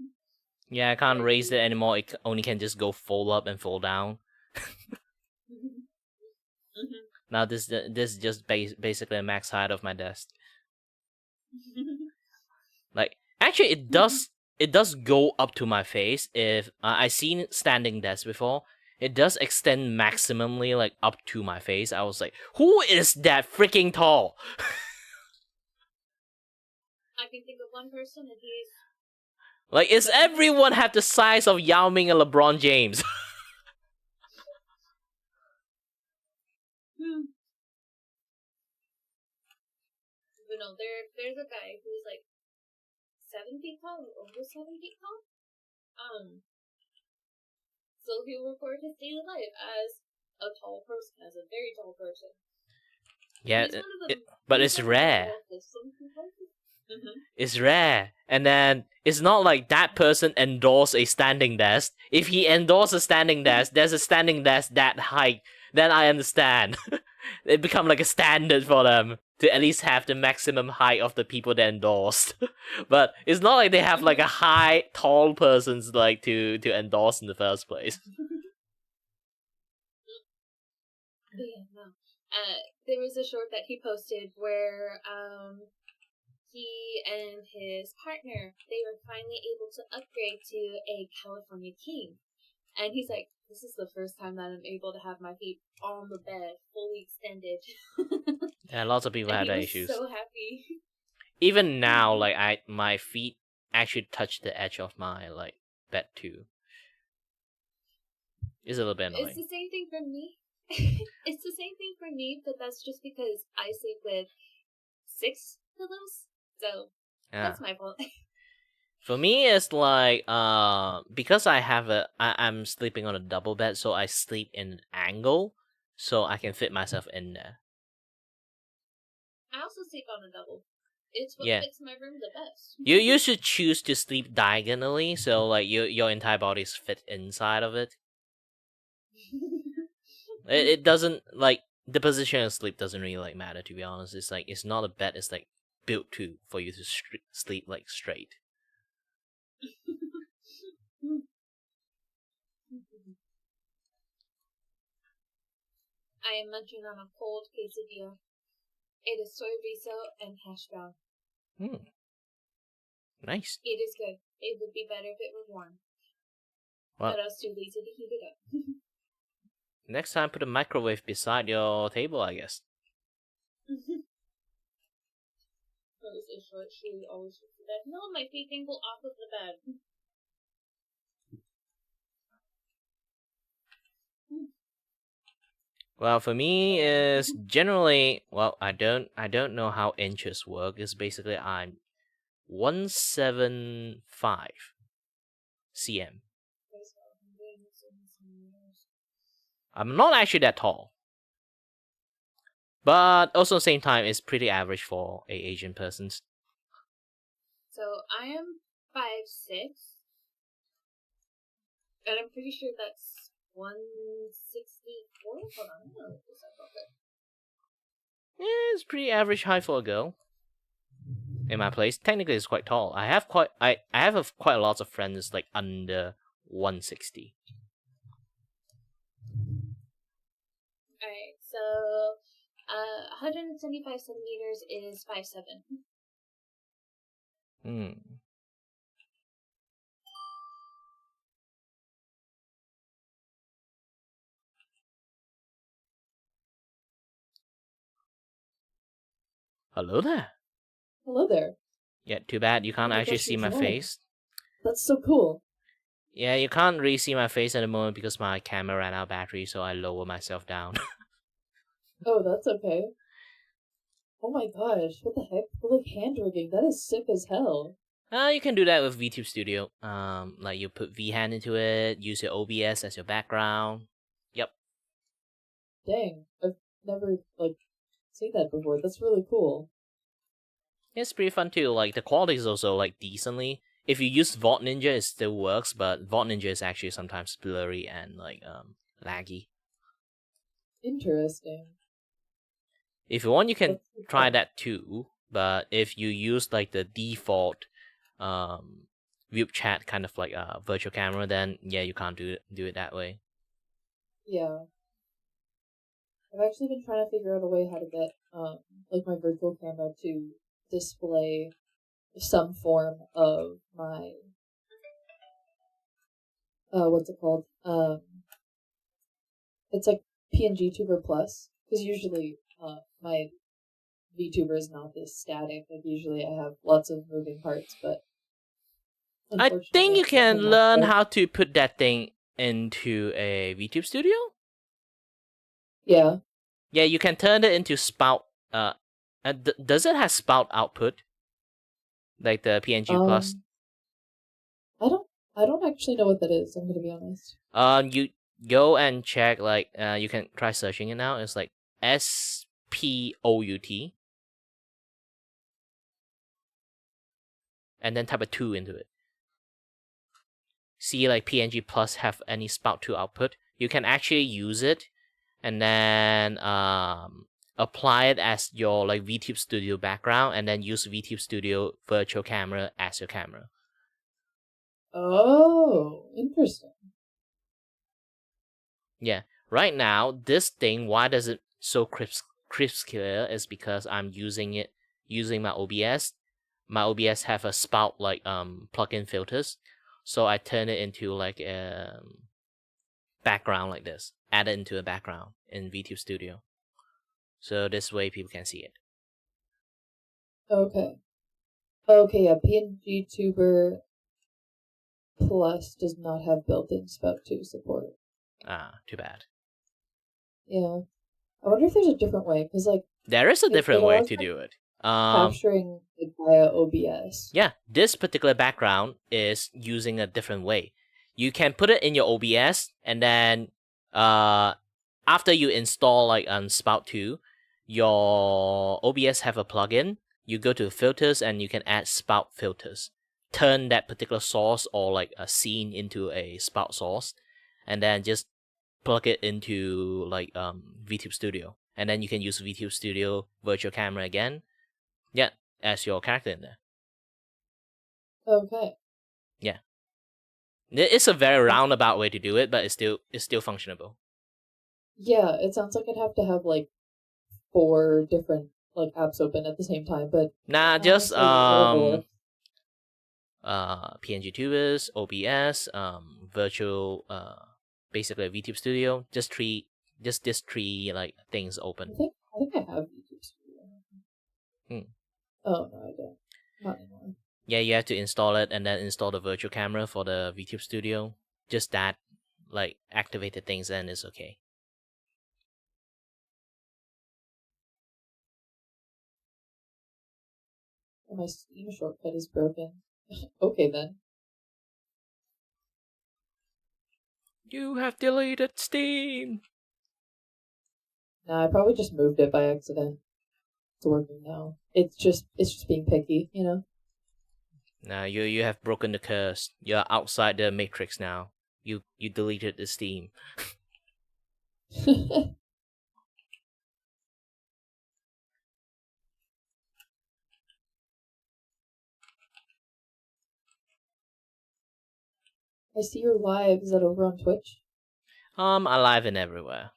Yeah, I can't raise it anymore. It only can just go fold up and fold down. Now this is just basically a max height of my desk. Like actually, it does go up to my face. If I've seen standing desk before, it does extend maximally like up to my face. I was like, who is that freaking tall? I can think of one person, and he's like, is everyone have the size of Yao Ming and LeBron James? You know, there's a guy who's like 7 feet tall, over 7 feet tall. So he'll record his daily life as a tall person, as a very tall person. Yeah, but it's rare. It's rare. And then it's not like that person endorsed a standing desk. If he endorsed a standing desk, there's a standing desk that height, then I understand. It become like a standard for them to at least have the maximum height of the people they endorsed. But it's not like they have like a high, tall persons like to endorse in the first place. Yeah, no. There was a short that he posted where he and his partner, they were finally able to upgrade to a California king. And he's like, this is the first time that I'm able to have my feet on the bed, fully extended. Yeah, lots of people have that issues. So happy. Even now, like my feet actually touch the edge of my like bed too. It's a little bit annoying. It's the same thing for me. It's the same thing for me, but that's just because I sleep with 6 pillows. So that's my fault. For me, it's like because I'm sleeping on a double bed, so I sleep in an angle, so I can fit myself in there. I also sleep on a double. It's what fits my room the best. You should choose to sleep diagonally, so like your entire body is fit inside of it. It doesn't like the position of sleep doesn't really like matter, to be honest. It's like it's not a bed. It's like built to for you to sleep like straight. I am munching on a cold quesadilla. It is soy riso and hash brown. Nice. It is good. It would be better if it were warm. Well, but I was too lazy to heat it up. Next time, put a microwave beside your table, I guess. She always goes to bed. No, my feet can go off of the bed. Well, for me, is generally I don't know how inches work. It's basically I'm 175 cm. I'm not actually that tall, but also at the same time, it's pretty average for a Asian person. So I am 5'6", and I'm pretty sure that's 164. Hold on, I'm gonna look this up real quick. Yeah, it's pretty average height for a girl. In my place, technically, it's quite tall. I have quite a lot of friends like under 160. Alright, so 175 centimeters is 5'7". Hello there. Hello there. Yeah, too bad you can't actually see my face. That's so cool. Yeah, you can't really see my face at the moment because my camera ran out of battery, so I lower myself down. Oh, that's okay. Oh my gosh, what the heck? Like hand rigging, that is sick as hell. You can do that with VTube Studio. Like you put VHand into it, use your OBS as your background. Yep. Dang, I've never seen that before. That's really cool. It's pretty fun too. Like the quality is also like decently. If you use Vault Ninja, it still works, but Vault Ninja is actually sometimes blurry and like laggy. Interesting. If you want, you can try that too. But if you use like the default Vupe chat kind of like a virtual camera, then yeah, you can't do it that way. Yeah. I've actually been trying to figure out a way how to get like my virtual camera to display some form of my what's it called? It's like PNG Tuber Plus, because usually my VTuber is not this static. Like usually I have lots of moving parts, but I think you can learn how to put that thing into a VTube Studio. Yeah. Yeah, you can turn it into spout. Does it have spout output? Like the PNG Plus? I don't actually know what that is, I'm gonna be honest. You go and check, like, you can try searching it now. It's like SPOUT. And then type a 2 into it. See, like, PNG Plus have any spout 2 output. You can actually use it and then apply it as your like VTube Studio background, and then use VTube Studio virtual camera as your camera. Oh, interesting. Yeah, right now this thing, why does it so crisp clear, is because I'm using my OBS. My OBS have a spout like plugin filters, so I turn it into like a background like this, add it into a background in VTube Studio, so this way people can see it. Okay, yeah, PNG Tuber Plus does not have built-in Spout 2 support. Ah, too bad. Yeah, I wonder if there's a different way, because like there is a different way to do it. Capturing it via OBS. Yeah, this particular background is using a different way. You can put it in your OBS, and then after you install like Spout 2, your OBS have a plugin. You go to filters and you can add spout filters. Turn that particular source or like a scene into a spout source, and then just plug it into like VTube Studio, and then you can use VTube Studio virtual camera again. Yeah, as your character in there. Okay. Yeah. It's a very roundabout way to do it, but it's still functionable. Yeah, it sounds like I'd have to have like 4 different like apps open at the same time, but nah, just PNG Tubers, OBS, virtual basically VTube Studio, just these 3 like things open. I think I have VTube Studio. Oh no, I don't. Not anymore. Yeah, you have to install it and then install the virtual camera for the VTube Studio. Just that, like, activated things, then it's okay. My Steam shortcut is broken. Okay then. You have deleted Steam. Nah, I probably just moved it by accident. It's working now. It's just being picky, you know? Now you have broken the curse. You're outside the matrix now. You deleted the Steam. I see you're live. Is that over on Twitch? I'm live in everywhere.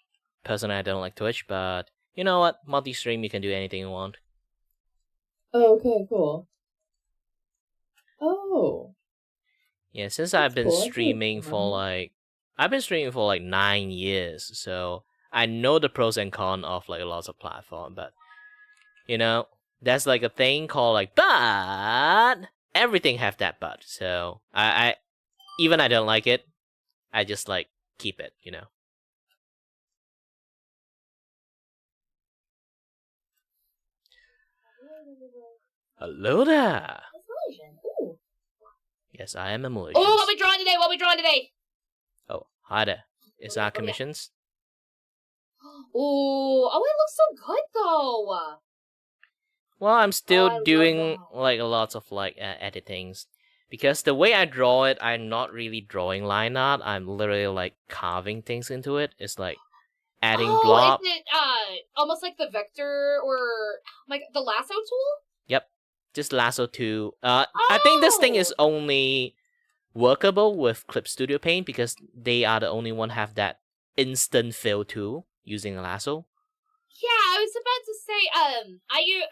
Personally, I don't like Twitch, but you know what? Multi-stream, you can do anything you want. Oh, okay, cool. Oh. Yeah, since I've been streaming for like 9 years, so I know the pros and cons of like lots of platforms, but you know, that's like a thing called like but everything have that but. So I even I don't like it, I just like keep it, you know. Hello there. Ooh. Yes, I am a Malaysian. Oh, what we drawing today? Oh, hi there. It's our commissions. Ooh, oh, it looks so good though. Well, I'm still doing like lots of like editings. Because the way I draw it, I'm not really drawing line art. I'm literally like carving things into it. It's like adding blob. Is it almost like the vector or like the lasso tool? Yep, just lasso tool. I think this thing is only workable with Clip Studio Paint because they are the only one have that instant fill tool using a lasso. Yeah, I was about to say,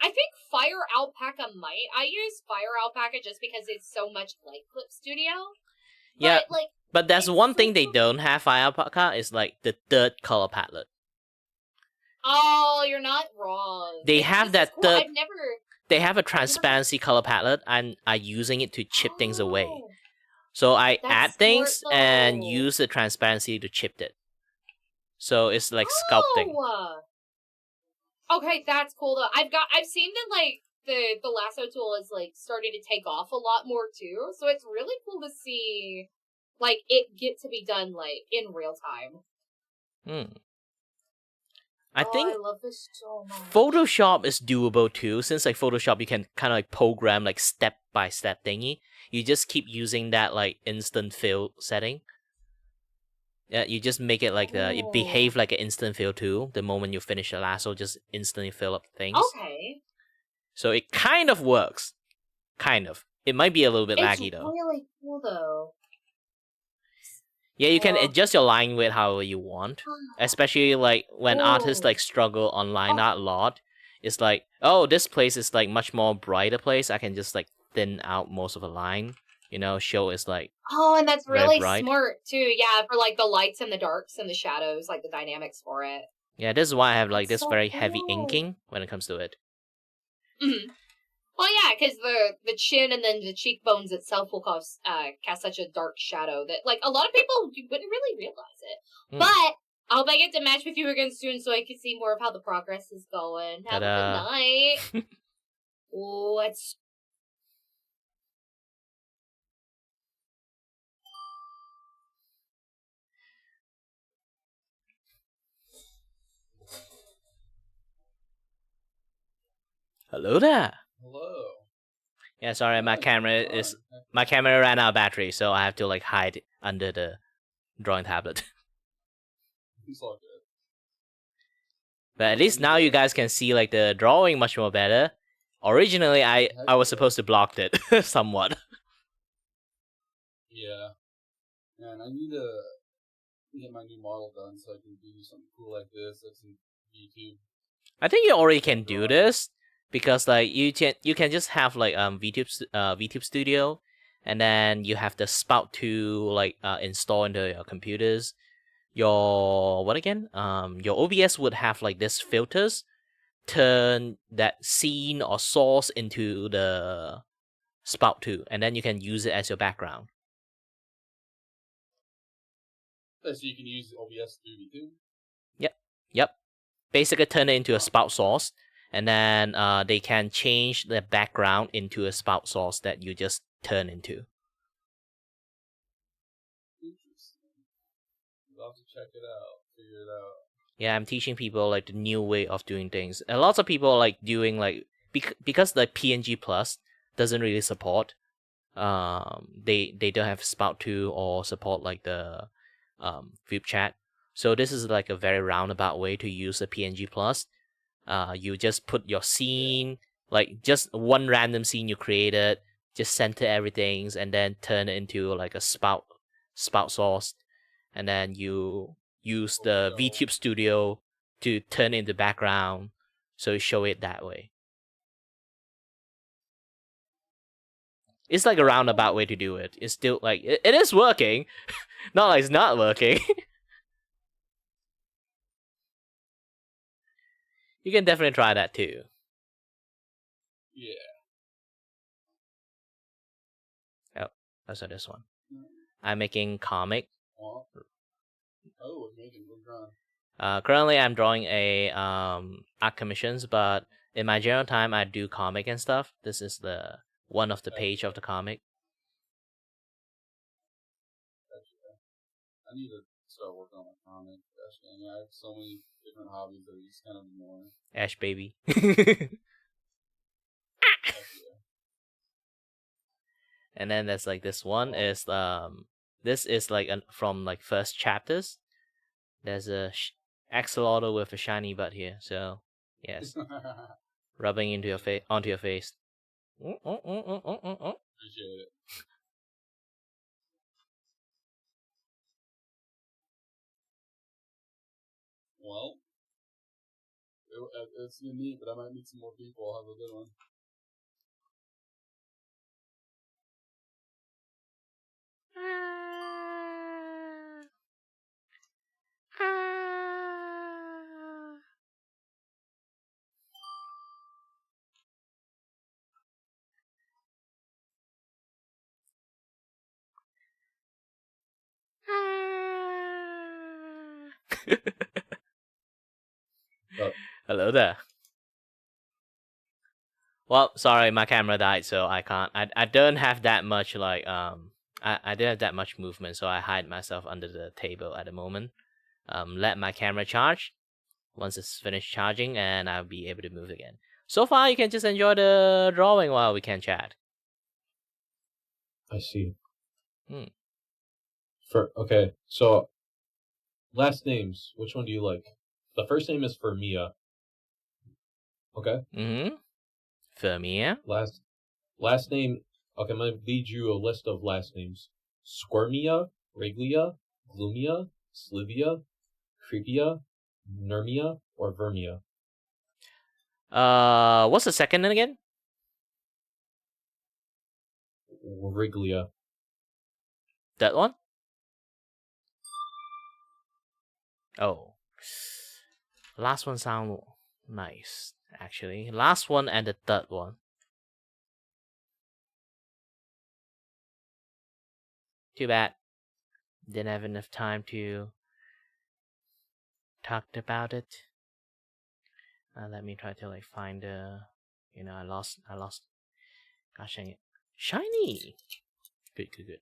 I think Fire Alpaca might. I use Fire Alpaca just because it's so much like Clip Studio. Yeah, but there's one thing they don't have Fire Alpaca is like the third color palette. Oh, you're not wrong. They have that third. I've never. They have a transparency color palette and are using it to chip things away. So I add things and use the transparency to chip it. So it's like sculpting. Okay, that's cool though. I've seen that like the lasso tool is like starting to take off a lot more too. So it's really cool to see like it get to be done like in real time. I think I love this so much. Photoshop is doable too, since like Photoshop you can kind of like program like step by step thingy. You just keep using that like instant fill setting. Yeah, you just make it like it behave like an instant fill tool. The moment you finish a lasso, just instantly fill up things. Okay. So it kind of works. Kind of. It might be a little bit laggy though. It's really cool though. Yeah, you can adjust your line width however you want. Especially like when artists like struggle on line art a lot. It's like, oh, this place is like much more brighter place. I can just like thin out most of the line. You know, show is like and that's really smart too. Yeah, for like the lights and the darks and the shadows, like the dynamics for it. Yeah, this is why I have like this very heavy inking when it comes to it. Mm-hmm. Well, yeah, because the chin and then the cheekbones itself will cast such a dark shadow that like a lot of people wouldn't really realize it. But I hope I get to match with you again soon so I can see more of how the progress is going. Have a good night. Oh, it's. Hello there. Hello. Yeah, sorry, my camera ran out of battery, so I have to like hide under the drawing tablet. It's all good. But at least now you guys can see like the drawing much more better. Originally, I was supposed to block it somewhat. Yeah. Man, I need to get my new model done so I can do something cool like this. Like some YouTube. I think you already can do this because like you can just have like Vtuber Studio, and then you have the spout to like install into your computers. Your OBS would have like this filters, turn that scene or source into the spout too, and then you can use it as your background. So you can use OBS through YouTube? Yep. Basically turn it into a spout source, and then they can change the background into a spout source that you just turn into. I'll have to check it out, figure it out. Yeah, I'm teaching people like the new way of doing things. And lots of people like doing like because the PNG Plus doesn't really support. They don't have Spout 2 or support like the Vupe chat. So this is like a very roundabout way to use the PNG Plus. You just put your scene, like just one random scene you created, just center everything, and then turn it into like a spout source. And then you use the Vtuber Studio to turn it into background, so you show it that way. It's like a roundabout way to do it. It's still like it is working, not like it's not working. You can definitely try that too. Yeah. Oh, also this one. I'm making comic. Oh, what drawing? Currently I'm drawing a art commissions, but in my general time I do comic and stuff. This is the one of the page of the comic. I need to start working on my comic. I have so many different hobbies that are just kind of annoying. Ash baby. And then there's like this one is this is like from like first chapters. There's a axolotl with a shiny butt here. So yes, rubbing into your face onto your face. Appreciate it. Well, it's neat, but I might meet some more people. Have a good one. Hello there. Well, sorry, my camera died, so I can't. I don't have that much like I don't have that much movement, so I hide myself under the table at the moment. Let my camera charge. Once it's finished charging, and I'll be able to move again. So far, you can just enjoy the drawing while we can chat. I see. Hmm. Okay, so last names. Which one do you like? The first name is for Mia. Okay. Mm-hmm. For Mia. Last name. Okay, I'm gonna lead you a list of last names: Squirmia, Reglia, Gloomia, Slivia, Creepia, Nermia, or Vermia. What's the second one again? Reglia. That one? Oh. Last one sound nice, actually. Last one and the third one. Too bad. Didn't have enough time to talk about it. Let me try to like find the, I lost. Gosh dang it. Shiny! Good.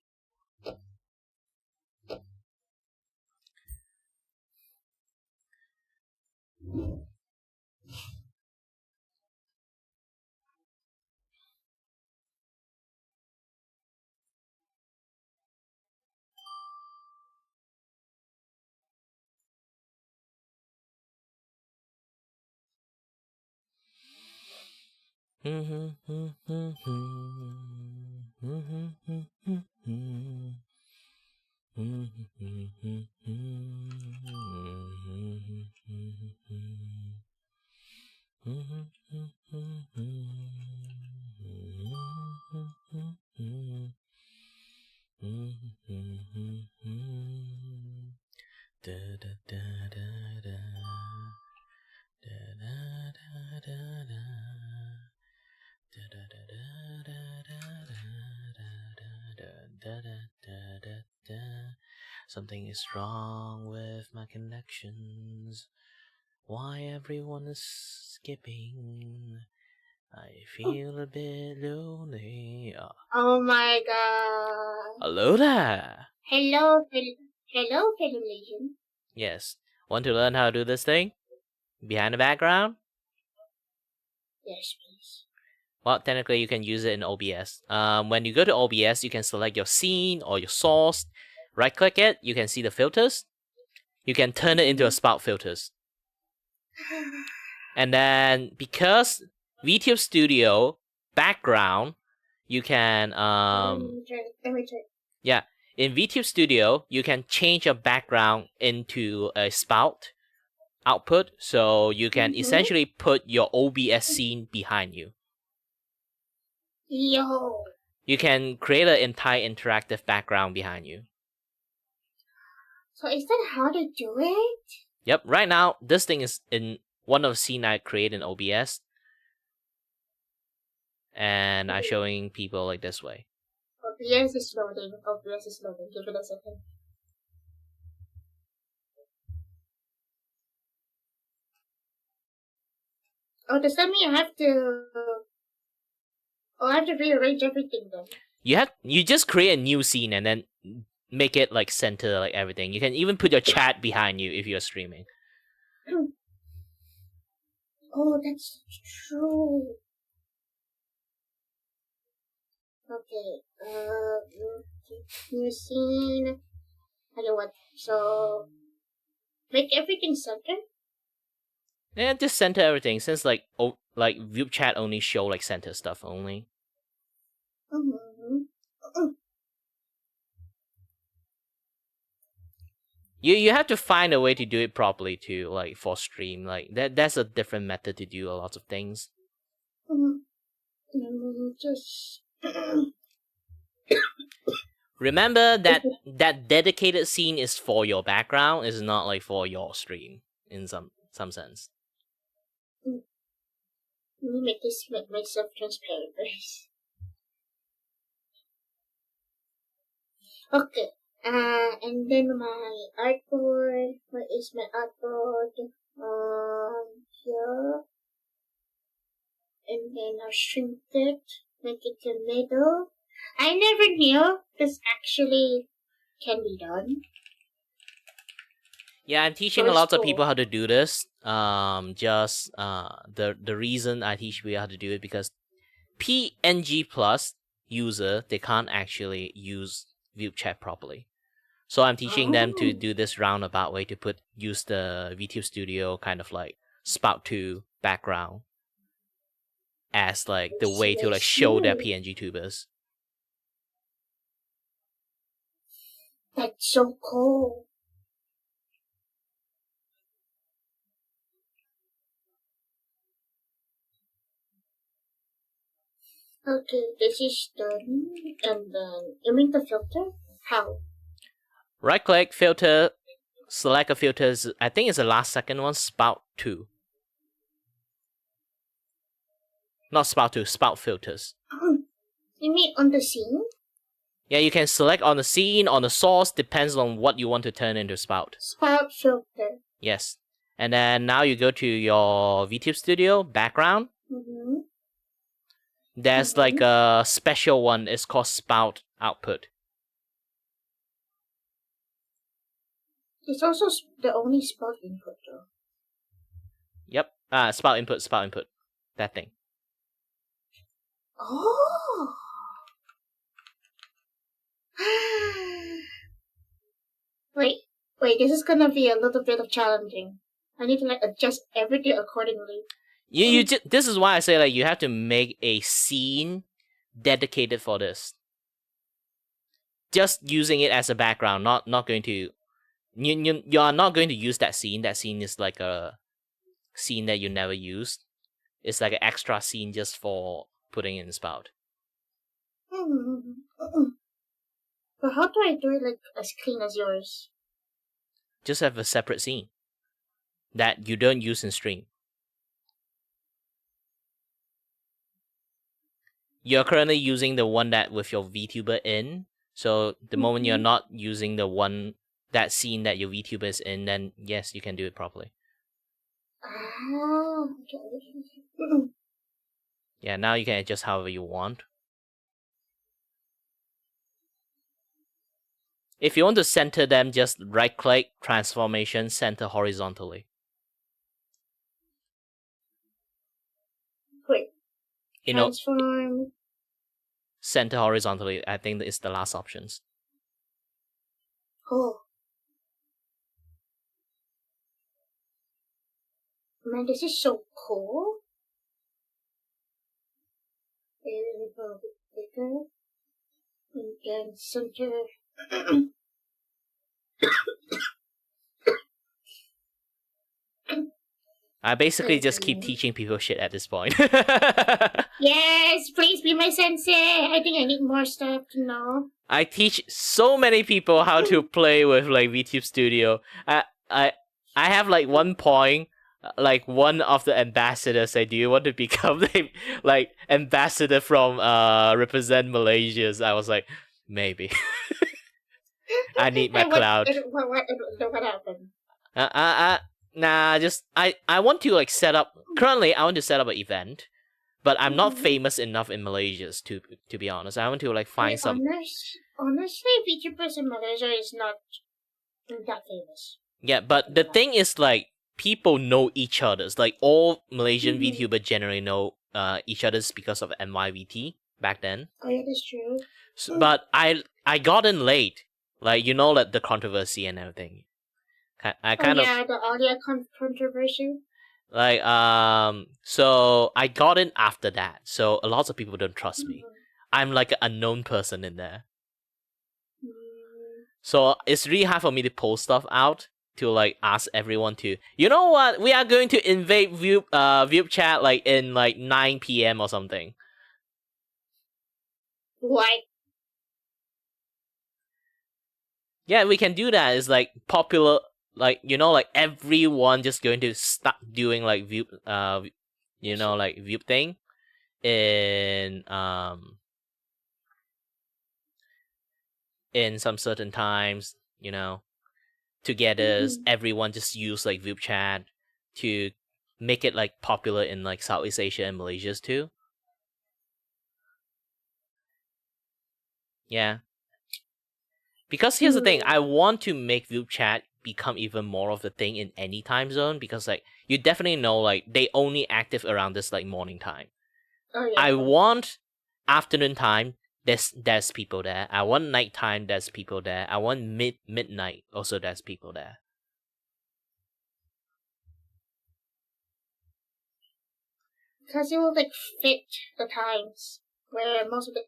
Something is wrong with my connections. Why everyone is skipping? I feel a bit lonely. Oh my god. Hello there. Hello, Malaysian. Yes. Want to learn how to do this thing? Behind the background? Yes, please. Well, technically you can use it in OBS. When you go to OBS, you can select your scene or your source. Right click it, you can see the filters. You can turn it into a spout filters. And then because VTube Studio background, you can Let me check. Yeah, in VTube Studio, you can change your background into a spout output, so you can essentially put your OBS scene behind you. Yo. You can create an entire interactive background behind you. So is that how to do it? Yep, right now, this thing is in one of the scene I create in OBS. And I'm showing people like this way. OBS is loading. Give it a second. Oh, does that mean I have to... Oh, I have to rearrange everything then? You just create a new scene and then make it like center like everything. You can even put your chat behind you if you're streaming. Oh, that's true. Okay, new scene. Okay, what? So make everything center. Yeah, just center everything. Since like Vupe chat only show like center stuff only. You have to find a way to do it properly too, like for stream. Like that's a different method to do a lot of things. Just remember that dedicated scene is for your background, is not like for your stream in some sense. Let me make myself transparent first. Okay. And then my artboard. Where is my artboard? Here. And then I'll shrink it, make it the middle. I never knew this actually can be done. Yeah, I'm teaching a lot of people how to do this. The reason I teach people how to do it because PNG Plus user, they can't actually use Vupe chat properly. So I'm teaching them to do this roundabout way to use the VTube Studio kind of like Spout 2 background as like the way to like show their PNG tubers. That's so cool. Okay, this is done. And then, you mean the filter? How? Right click, filter, select a filter. I think it's the last second one, Spout 2. Not Spout 2, Spout filters. You mean on the scene? Yeah, you can select on the scene, on the source, depends on what you want to turn into Spout. Spout filter. Yes. And then now you go to your VTube Studio, background. There's like a special one, it's called Spout output. It's also the only Spout input though. Yep. Spout input. That thing. Oh! Wait, this is gonna be a little bit of challenging. I need to like adjust everything accordingly. This is why I say like you have to make a scene dedicated for this. Just using it as a background, not going to you are not going to use that scene. That scene is like a scene that you never used. It's like an extra scene just for putting in Spout. But how do I do it like as clean as yours? Just have a separate scene that you don't use in stream. You're currently using the one that with your VTuber in. So the moment you're not using that scene that your VTuber is in, then yes, you can do it properly. Okay. Yeah, now you can adjust however you want. If you want to center them, just right-click, transformation, center horizontally. Wait. Transform. Center horizontally. I think that is the last options. Oh. Man, this is so cool. A little bit bigger. And then center. I basically just keep teaching people shit at this point. Yes, please be my sensei. I think I need more stuff to know. I teach so many people how to play with like VTube Studio. I have like one point, like one of the ambassadors say, "Do you want to become the like ambassador from represent Malaysia?" I was like, maybe. I need my cloud. What happened? Nah, just I want to like set up. Currently, I want to set up an event, but I'm not famous enough in Malaysia to be honest. I want to like find some. Honestly, VTubers in Malaysia is not that famous. Yeah, but the thing is like people know each other's. Like all Malaysian VTubers generally know each other's because of MYVT back then. Oh yeah, that's true. So, but I got in late, like like the controversy and everything. I kind of the audio controversy. like so I got in after that, so a lot of people don't trust me. I'm like an unknown person in there, so it's really hard for me to post stuff out to like ask everyone to, you know what, we are going to invade Vupe chat like in like 9 p.m. or something. What? Yeah, we can do that. It's like popular, like like everyone just going to start doing like Vupe, like Vupe thing in some certain times, together. Everyone just use like Vupe chat to make it like popular in like Southeast Asia and Malaysia too. Yeah. Because here's the thing, I want to make Vupe chat become even more of the thing in any time zone, because like you definitely know like they only active around this like morning time. Oh, yeah. I want afternoon time, there's people there. I want nighttime, there's people there. I want midnight, also there's people there. Because it will like fit the times where most of the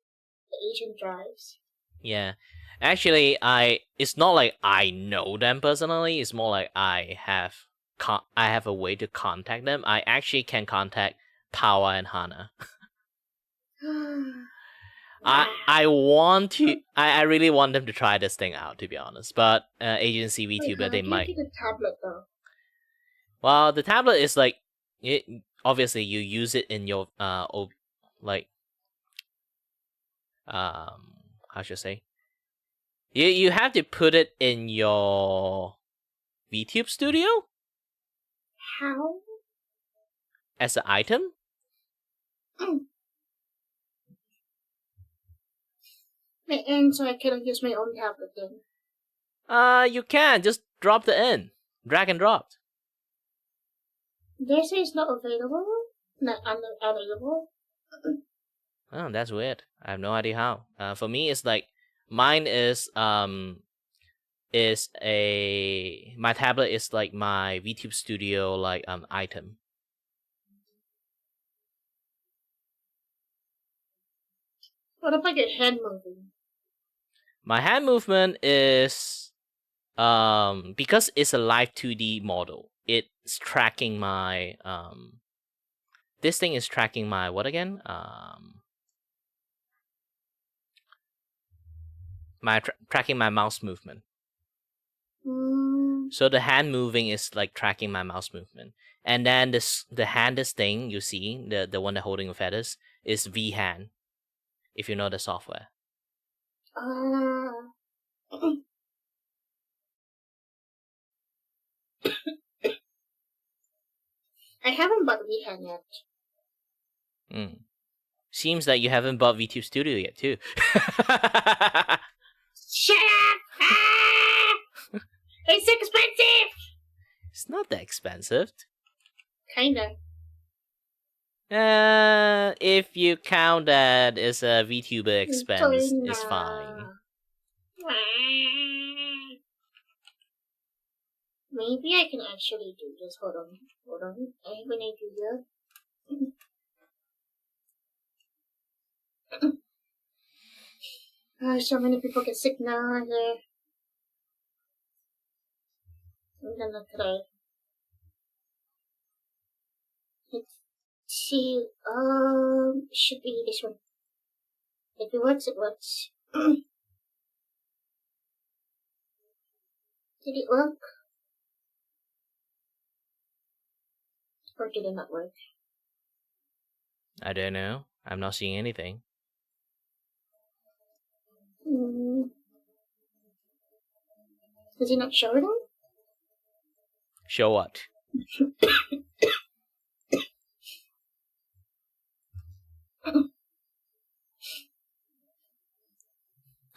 Asian drives. Yeah. Actually, it's not like I know them personally. It's more like I have a way to contact them. I actually can contact Tawa and Hana. I want to. I really want them to try this thing out, to be honest. But agency VTuber, they might. Get the tablet though. Well, the tablet is like obviously you use it in your how should I say? You have to put it in your VTube studio? How? As an item? And so I cannot use my own tablet then? You can. Just drop it in. Drag and drop. They say it's not available? Not unavailable? Oh, that's weird. I have no idea how. For me, it's like mine is my tablet is like my VTube Studio like item. What about your hand moving? My hand movement is because it's a live 2D model. It's tracking my this thing is tracking my what again? Tracking my mouse movement. So the hand moving is like tracking my mouse movement, and then the hand thing you see, the one that holding the feathers, is V-hand, if you know the software. I haven't bought V-hand yet. Seems that you haven't bought VTube Studio yet too. Shut up! It's expensive! It's not that expensive. Kinda. If you count that as a VTuber expense, it's fine. Maybe I can actually do this. Hold on. I have an idea. So many people get sick now here. I'm gonna try. Let's see. Should be this one. If it works, it works. Did it work? Or did it not work? I don't know. I'm not seeing anything. Does it not show it on? Show what?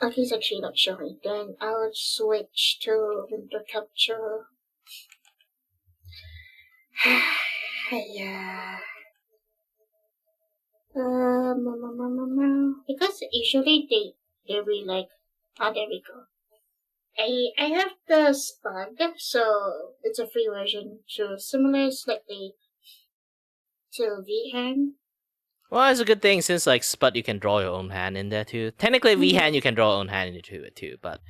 Oh, he's actually not showing. Then I'll switch to winter capture. Yeah. Because usually they be like, oh, there we go. I have the Spud, so it's a free version, so similar slightly to V-Hand. Well, it's a good thing since like Spud you can draw your own hand in there too. Technically, V-Hand you can draw your own hand into it too, but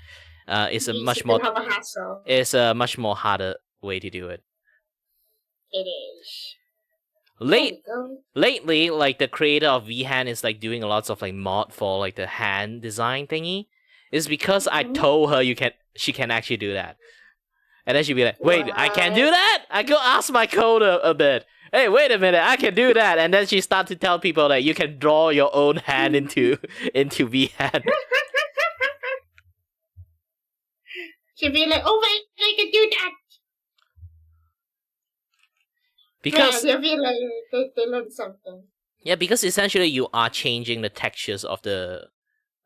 it's a much more have a hassle. It's a much more harder way to do it. It is. Lately, like the creator of V-Hand is like doing lots of like mod for like the hand design thingy. It's because I told her she can actually do that. And then she'd be like, wait, I can do that? I go ask my code a bit. Hey, wait a minute, I can do that. And then she started to tell people that you can draw your own hand into V-Hand. She'd be like, oh wait, I can do that. Because yeah, feel like they learned something. Yeah, because essentially you are changing the textures of the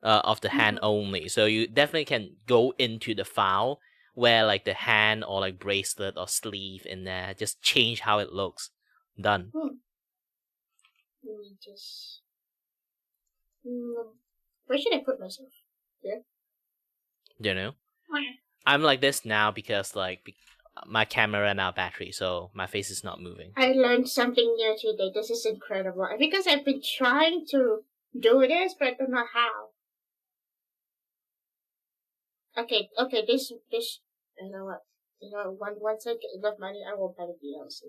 hand only. So you definitely can go into the file where like the hand or like bracelet or sleeve in there, just change how it looks. Done. Let me just. Where should I put myself? Here. You know, I'm like this now because like my camera ran out of battery, so my face is not moving. I learned something new today. This is incredible because I've been trying to do this, but I don't know how. Okay. This. You know what? Once I get enough money, I will buy the DLC.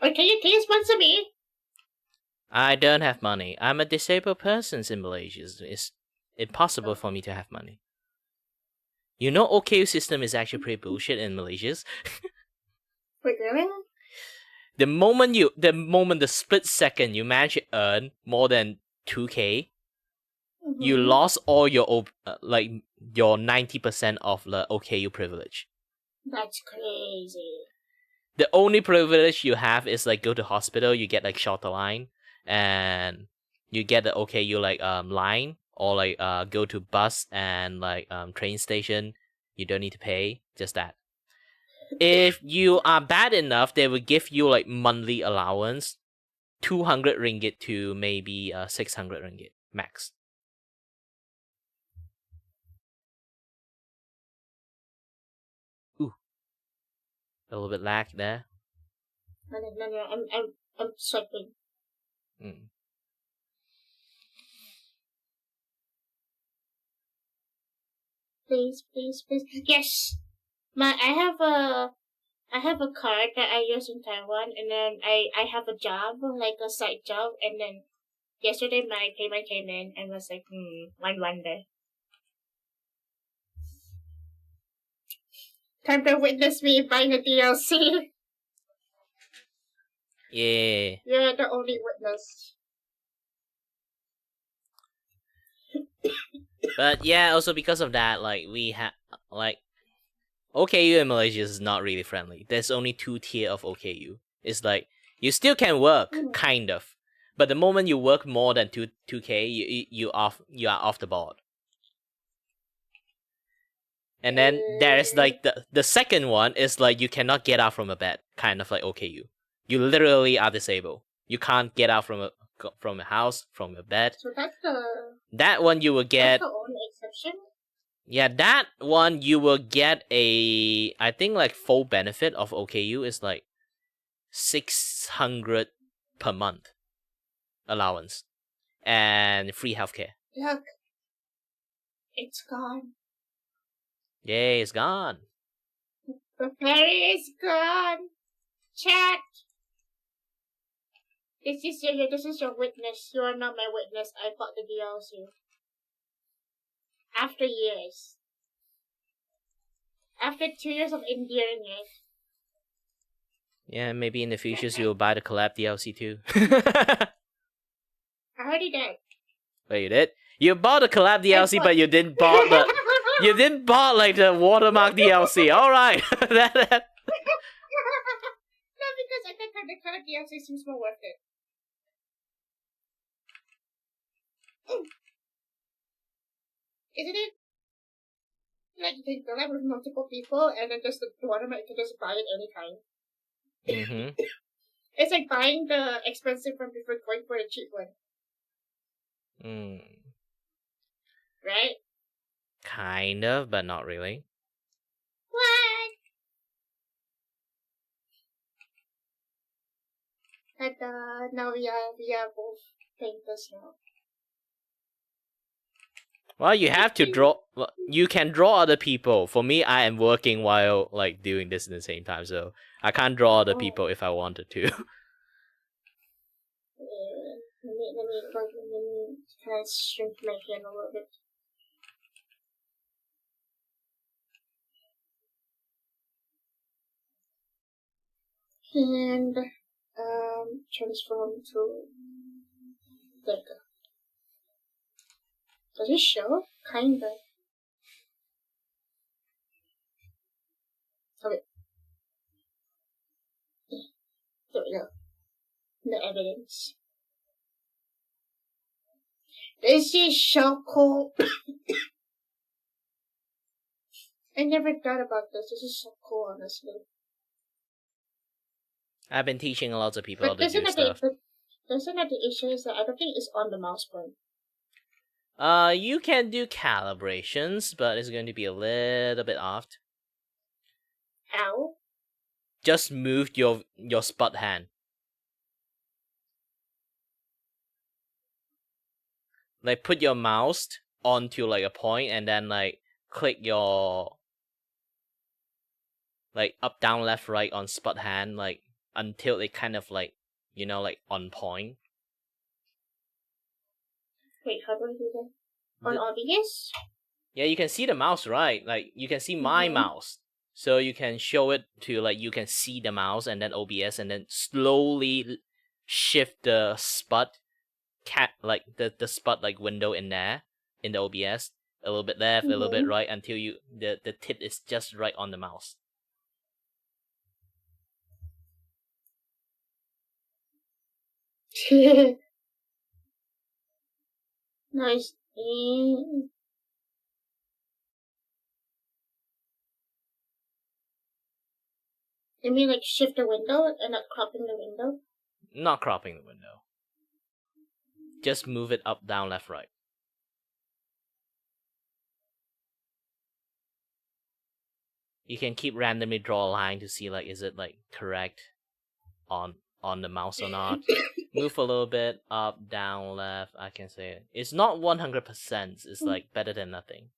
Or can you sponsor me? I don't have money. I'm a disabled person in Malaysia. It's impossible for me to have money. You know, OKU system is actually pretty bullshit in Malaysia. Wait, really? The moment the split second you manage to earn more than 2K, you lost all your your 90% of the OKU privilege. That's crazy. The only privilege you have is like go to hospital, you get like shorter line, and you get the OKU like line, or like go to bus and like train station. You don't need to pay, just that. If you are bad enough, they will give you like monthly allowance, 200 ringgit to maybe 600 ringgit max. Ooh, a little bit lag there. No, I'm swiping. Please. Yes, I have a card that I use in Taiwan, and then I have a job, like a side job, and then yesterday my payment came in and was like, one wonder. Time to witness me buying a DLC. Yeah. You're the only witness. But yeah, also because of that, like we have like OKU in Malaysia is not really friendly. There's only 2 tier of OKU. It's like you still can work, kind of, but the moment you work more than 2K, you are off the board. And then there's like the second one is like you cannot get out from a bed, kind of like OKU. You literally are disabled. You can't get out from a house, from a bed. So that's that one you will get. That's the only exception. Yeah, that one you will get I think like full benefit of OKU is like 600 per month allowance and free healthcare. Look, it's gone. Yay, it's gone. The fairy is gone. Chat. This is your witness. You are not my witness. I bought the DLC. After years. After 2 years of enduring it. Yeah, maybe in the future you'll buy the collab DLC too. I already did. Wait, you did? You bought the collab DLC, but you didn't bought like the watermark DLC. All right. No, because I think the collab DLC seems more worth it. Isn't it? Like you can collab with multiple people, and then just the watermark, you can just buy it anytime. It's like buying the expensive one before going for the cheap one. Right? Kind of, but not really. What? And now we are both playing this now. Well, you have to draw. Well, you can draw other people. For me, I am working while like doing this at the same time, so I can't draw other people if I wanted to. Let me kind of shrink my hand a little bit. And transform to there you go. Does it show? Kinda. Okay. There we go. The evidence. This is so cool. I never thought about this. This is so cool, honestly. I've been teaching lots of people how to do stuff. Doesn't that the issue is that I don't think it's on the mouse point. You can do calibrations, but it's going to be a little bit off. How? Just move your spot hand. Like put your mouse onto like a point and then like click your like up, down, left, right on spot hand like until it kind of like like on point. Wait, how do I do that? On OBS? Yeah, you can see the mouse, right? Like you can see my mouse. So you can show it to like you can see the mouse and then OBS and then slowly shift the spot like the spot like window in there in the OBS a little bit left, a little bit right until the tip is just right on the mouse. Nice. You mean like shift the window and not cropping the window? Not cropping the window. Just move it up, down, left, right. You can keep randomly draw a line to see like is it like correct on the mouse or not. Move a little bit up, down, left. I can say it. It's not 100%. It's like better than nothing.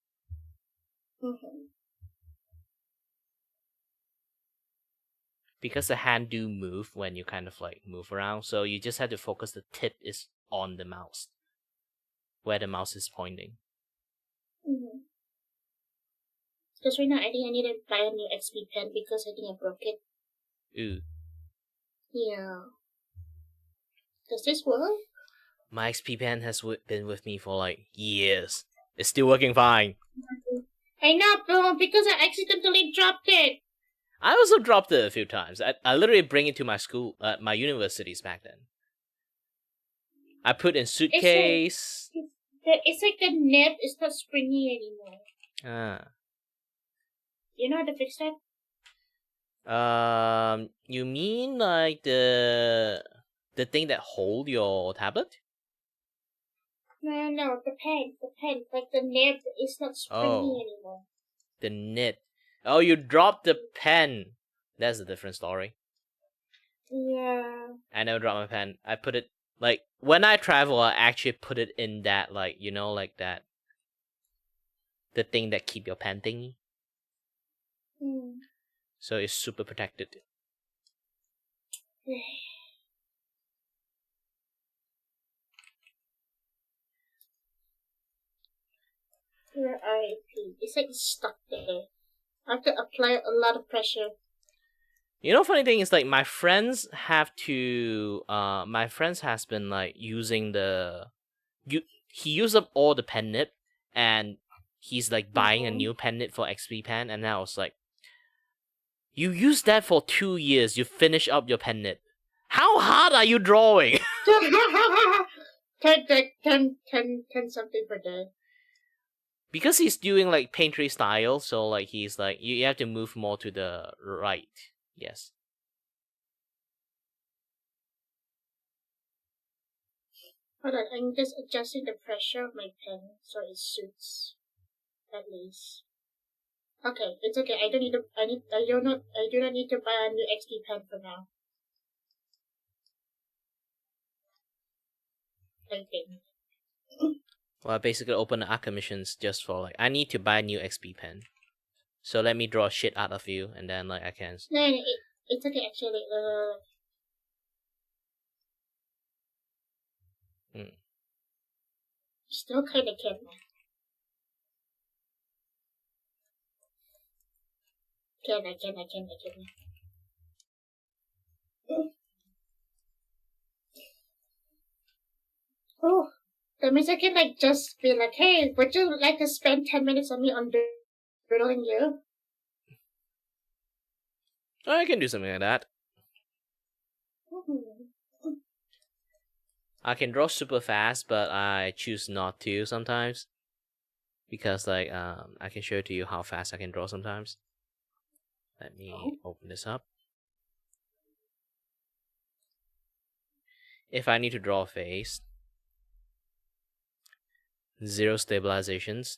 Because the hand do move when you kind of like move around, so you just have to focus the tip is on the mouse, where the mouse is pointing. Because right now I think I need to buy a new XP pen because I think I broke it. Ooh. Yeah. Does this work? My XP pen has been with me for like years. It's still working fine. I know, bro, because I accidentally dropped it. I also dropped it a few times. I literally bring it to my school, my universities back then. I put in suitcase. It's like the nib is not springy anymore. You know how to fix that? You mean like the thing that hold your tablet? No, the pen. Like the nib is not springy anymore. The nib. Oh, you dropped the pen. That's a different story. Yeah. I never dropped my pen. I put it like when I travel. I actually put it in that like like that. The thing that keep your pen thingy. So it's super protected. RIP. It's like stuck there. I have to apply a lot of pressure. Funny thing is like my friends have to. My friends has been like using he used up all the pen nib, and he's like buying a new pen nib for XP pen, and I was like, you used that for 2 years. You finish up your pen nib. How hard are you drawing? 10 something per day. Because he's doing like painterly style, so like he's like you have to move more to the right. Yes. Hold on, I'm just adjusting the pressure of my pen so it suits at least. Okay, it's okay. I do not need to buy a new XP pen for now. I think. Well, I basically open the Arkham missions just for like I need to buy a new XP pen. So let me draw shit out of you, and then like I can. No, it's okay actually. Still kind of can. Can I? Oh, that means I can like just be like, hey, would you like to spend 10 minutes on me on doodling you? Oh, I can do something like that. I can draw super fast, but I choose not to sometimes. Because like I can show to you how fast I can draw sometimes. Let me open this up. If I need to draw a face, 0 stabilizations.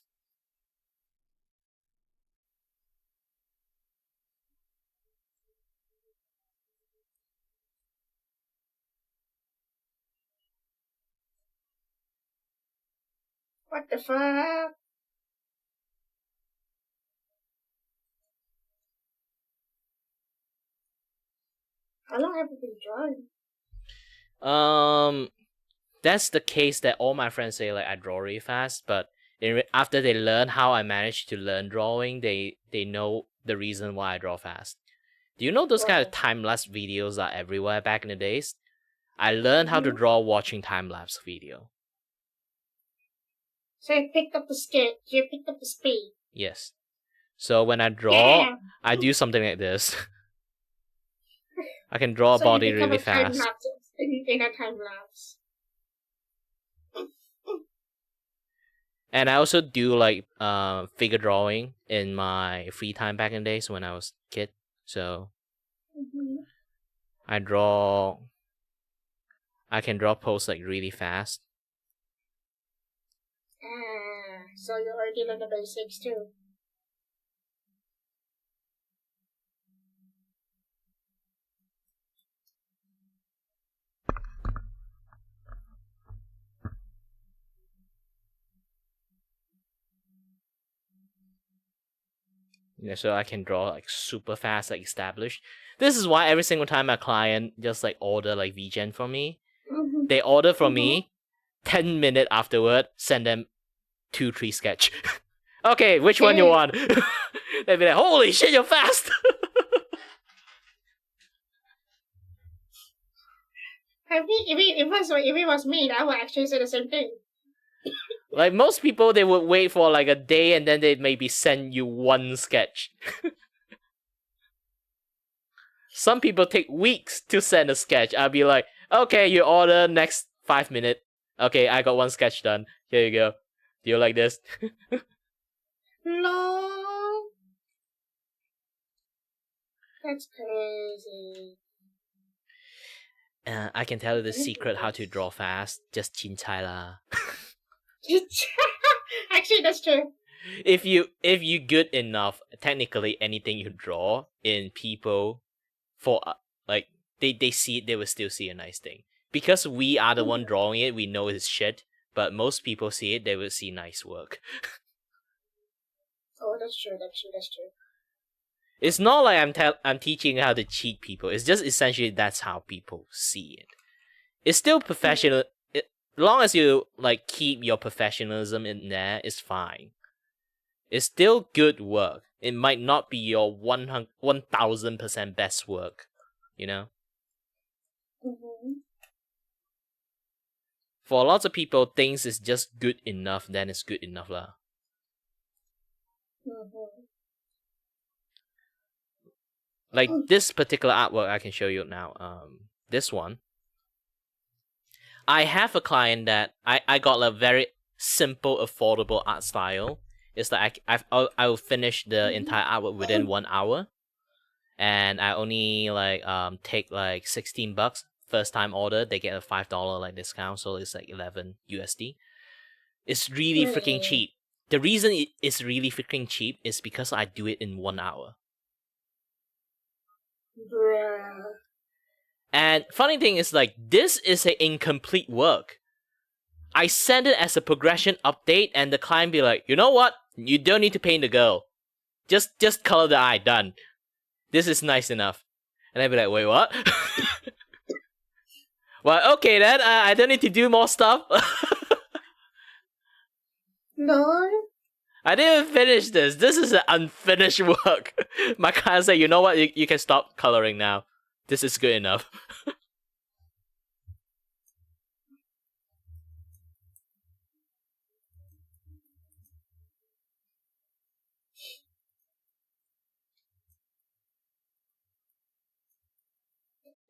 What the fuck? How long have you been drawing? That's the case that all my friends say like I draw really fast, but after they learn how I managed to learn drawing, they know the reason why I draw fast. Do you know those kind of time-lapse videos are everywhere back in the days? I learned how to draw watching time-lapse video. So you picked up the sketch, you picked up the speed. Yes. So when I draw, I do something like this. I can draw a body really fast. In a time lapse. And I also do like figure drawing in my free time back in the days when I was a kid. So I can draw pose like really fast. So you already learned the basics too. Yeah, so I can draw like super fast, like established. This is why every single time a client just like order like VGen from me, they order from me, 10 minutes afterward, send them 2-3 sketch. Okay, which one you want? They'd be like, holy shit, you're fast! If it was me, I would actually say the same thing. Like most people, they would wait for like a day and then they maybe send you 1 sketch. Some people take weeks to send a sketch. I'll be like, okay, you order next 5 minutes. Okay, I got 1 sketch done. Here you go. Do you like this? No. That's crazy. I can tell you the secret how to draw fast. Just chin-chai lah. Actually, that's true. If you good enough, technically anything you draw in people, for like they see it, they will still see a nice thing. Because we are the one drawing it, we know it's shit. But most people see it, they will see nice work. Oh, that's true. It's not like I'm teaching how to cheat people. It's just essentially that's how people see it. It's still professional. Long as you like keep your professionalism in there, it's fine. It's still good work. It might not be your 1000% best work, you know. For lots of people, things is just good enough. Then it's good enough lah. Like this particular artwork, I can show you now. This one. I have a client that I got a very simple, affordable art style. It's like I will finish the entire artwork within 1 hour, and I only like take like $16, first time order, they get a $5 like discount, so it's like 11 USD. It's really freaking cheap. The reason it's really freaking cheap is because I do it in 1 hour. Bruh. And funny thing is, like, this is an incomplete work. I send it as a progression update, and the client be like, you know what? You don't need to paint the girl. Just color the eye. Done. This is nice enough. And I'd be like, wait, what? Well, okay then. I don't need to do more stuff. No. I didn't finish this. This is an unfinished work. My client said, you know what? You can stop coloring now. This is good enough.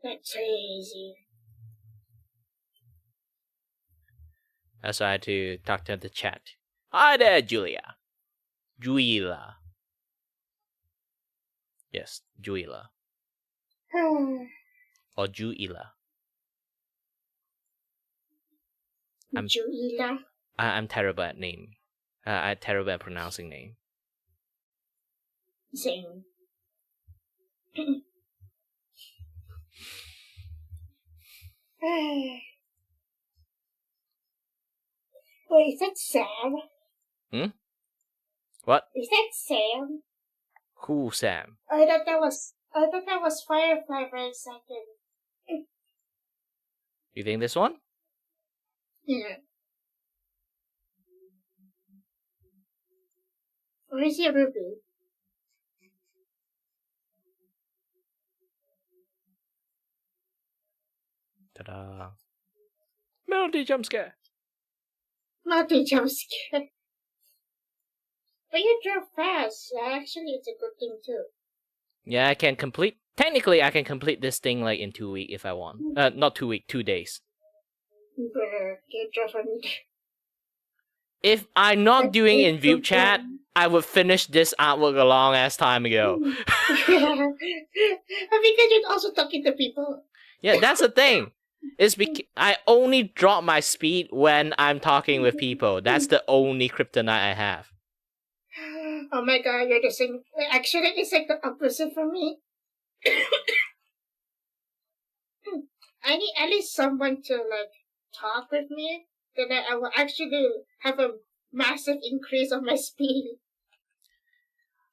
That's crazy. So I had to talk to the chat. Hi there, Julia. Juila. Yes, Juila. Or Juila. Juila. I'm terrible at name. I'm terrible at pronouncing name. Same. Wait, is that Sam? What? Is that Sam? Who, Sam? I thought that was Firefly for a second. You think this one? Yeah. Or is he a Vupe? Ta-da. Melody jump scare. Not the jump scare. But you drove fast. Actually, it's a good thing too. Yeah, I can complete. Technically, I can complete this thing like in 2 weeks if I want. Not 2 weeks, 2 days. If I'm not doing in Vupe chat, I would finish this artwork a long ass time ago. Yeah. Because you're also talking to people. Yeah, that's the thing. It's I only drop my speed when I'm talking with people. That's the only kryptonite I have. Oh my god, you're the same. Actually, it's like the opposite for me. I need at least someone to like talk with me, then I will actually have a massive increase of my speed.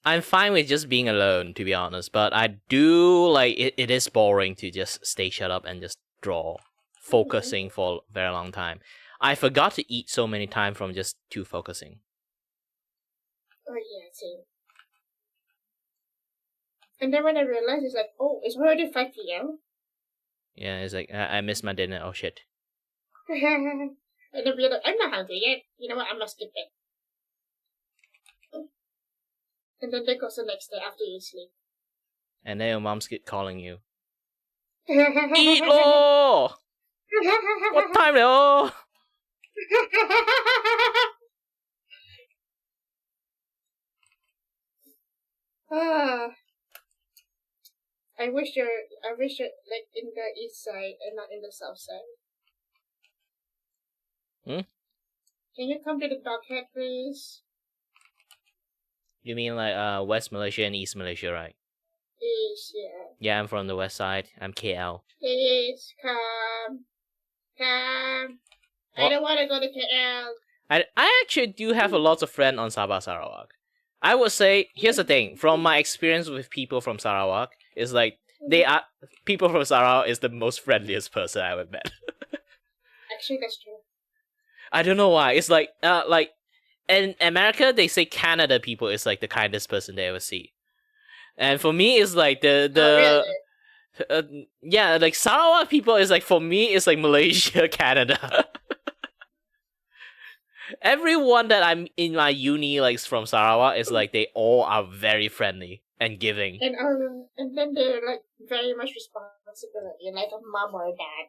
I'm fine with just being alone, to be honest, but I do like it is boring to just stay shut up and just draw, focusing for a very long time. I forgot to eat so many times from just too focusing. Oh yeah, same. And then when I realized, it's like, oh, it's already 5 p.m. Yeah, it's like, I missed my dinner, oh shit. And then we're like, I'm not hungry yet. You know what, I must skip it. And then that goes the next day after you sleep. And then your mom's calling you. Eat lo! What time lo? I wish you're like in the east side and not in the south side. Can you come to the Doghead, please? You mean like West Malaysia and East Malaysia, right? Please, yeah. Yeah, I'm from the west side. I'm KL. Please come. I don't want to go to KL. I actually do have a lot of friends on Sabah Sarawak. I would say, here's the thing, from my experience with people from Sarawak, is like, people from Sarawak is the most friendliest person I ever met. Actually, that's true. I don't know why. It's like in America, they say Canada people is like the kindest person they ever see. And for me, it's like yeah, like Sarawak people is like, for me, it's like Malaysia, Canada. Everyone that I'm in my uni like from Sarawak is like, they all are very friendly and giving. And then they're like very much responsible, like a mom or a dad.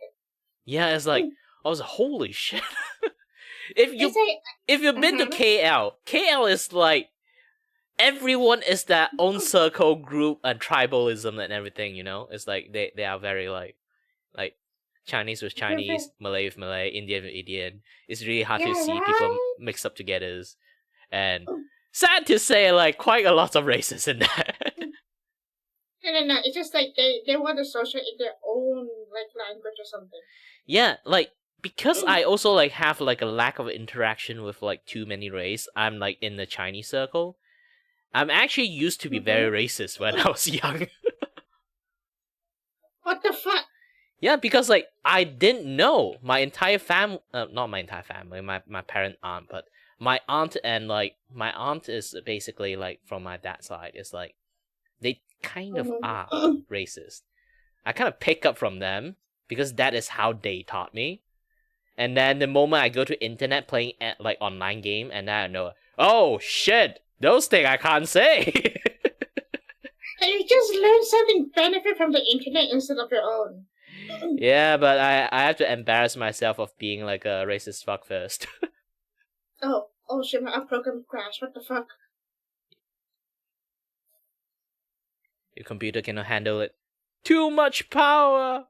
Yeah, it's like, I was like, holy shit. If you've been to KL is like, everyone is their own circle, group, and tribalism and everything, you know? It's like, they are very like, Chinese with Chinese, Malay with Malay, Indian with Indian. It's really hard to see people mixed up together. And sad to say, like, quite a lot of races in there. No. It's just like they want to associate in their own like language or something. Yeah, like, because I also like have like a lack of interaction with like too many race. I'm like in the Chinese circle. I'm actually used to be very racist when I was young. What the fuck? Yeah, because like I didn't know my entire family, not my entire family, my parent aunt, but my aunt and like my aunt is basically like from my dad's side. It's like they kind of are racist. I kind of pick up from them because that is how they taught me. And then the moment I go to internet playing like online game, and then I know, oh shit, those things I can't say. You just learn something benefit from the internet instead of your own. Yeah, but I have to embarrass myself of being like a racist fuck first. Oh shit, my program crashed. What the fuck? Your computer cannot handle it. Too much power!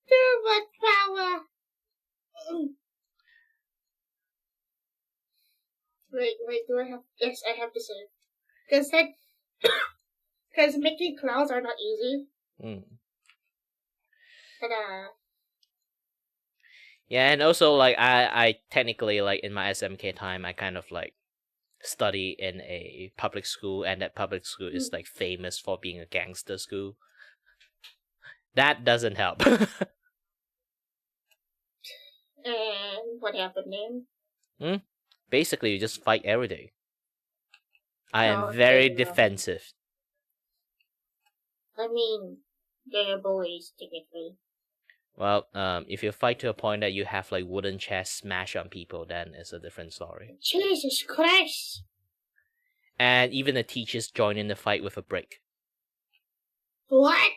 Too much power! Wait, do I have... Yes, I have to say. Because because making clouds are not easy. Ta-da. Yeah, and also like I technically like in my SMK time I kind of like study in a public school, and that public school is like famous for being a gangster school. That doesn't help. And what happened then? Basically, you just fight every day. I am very defensive. I mean, they're boys, technically. Well, if you fight to a point that you have like wooden chairs smash on people, then it's a different story. Jesus Christ! And even the teachers join in the fight with a brick. What?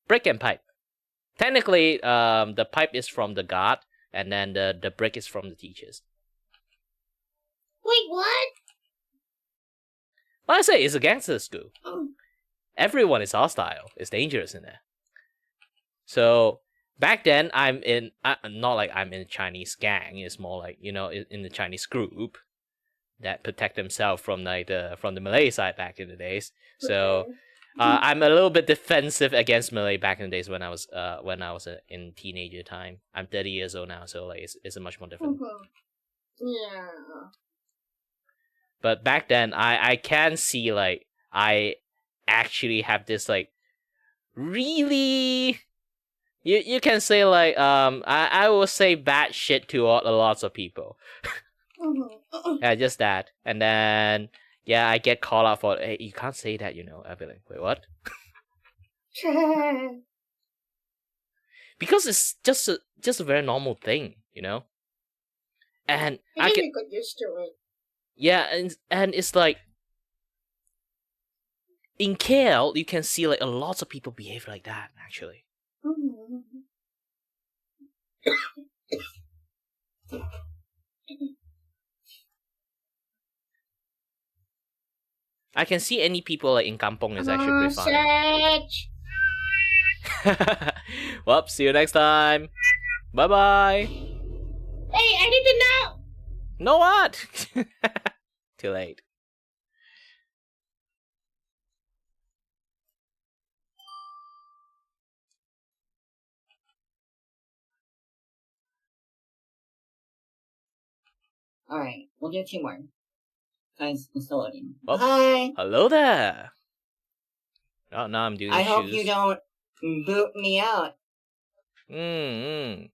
Brick and pipe. Technically, the pipe is from the guard, and then the brick is from the teachers. Wait, what? Well, I say it's a gangster school. Everyone is hostile. It's dangerous in there. So back then, I'm in not like I'm in a Chinese gang. It's more like, you know, in the Chinese group that protect themselves from like from the Malay side back in the days. So I'm a little bit defensive against Malay back in the days when I was in teenager time. I'm 30 years old now, so like it's a much more different. Yeah. But back then, I can see like I actually have this like really. You can say like I will say bad shit to lots of people. Yeah, just that, and then yeah, I get called out for, hey, you can't say that, you know. I'll be like, wait, what? Because it's just a very normal thing, you know. And I think you got used to it. Yeah, and it's like in KL you can see like a lot of people behave like that actually. I can see any people like in Kampong is actually pretty funny. Well, see you next time. Bye bye. Hey, I need to know. Know what? Too late. Alright, we'll do 2 more. Guys, I'm still loading. Oh, hi! Hello there! Oh, now I'm doing I shoes. hope you don't boot me out. Maybe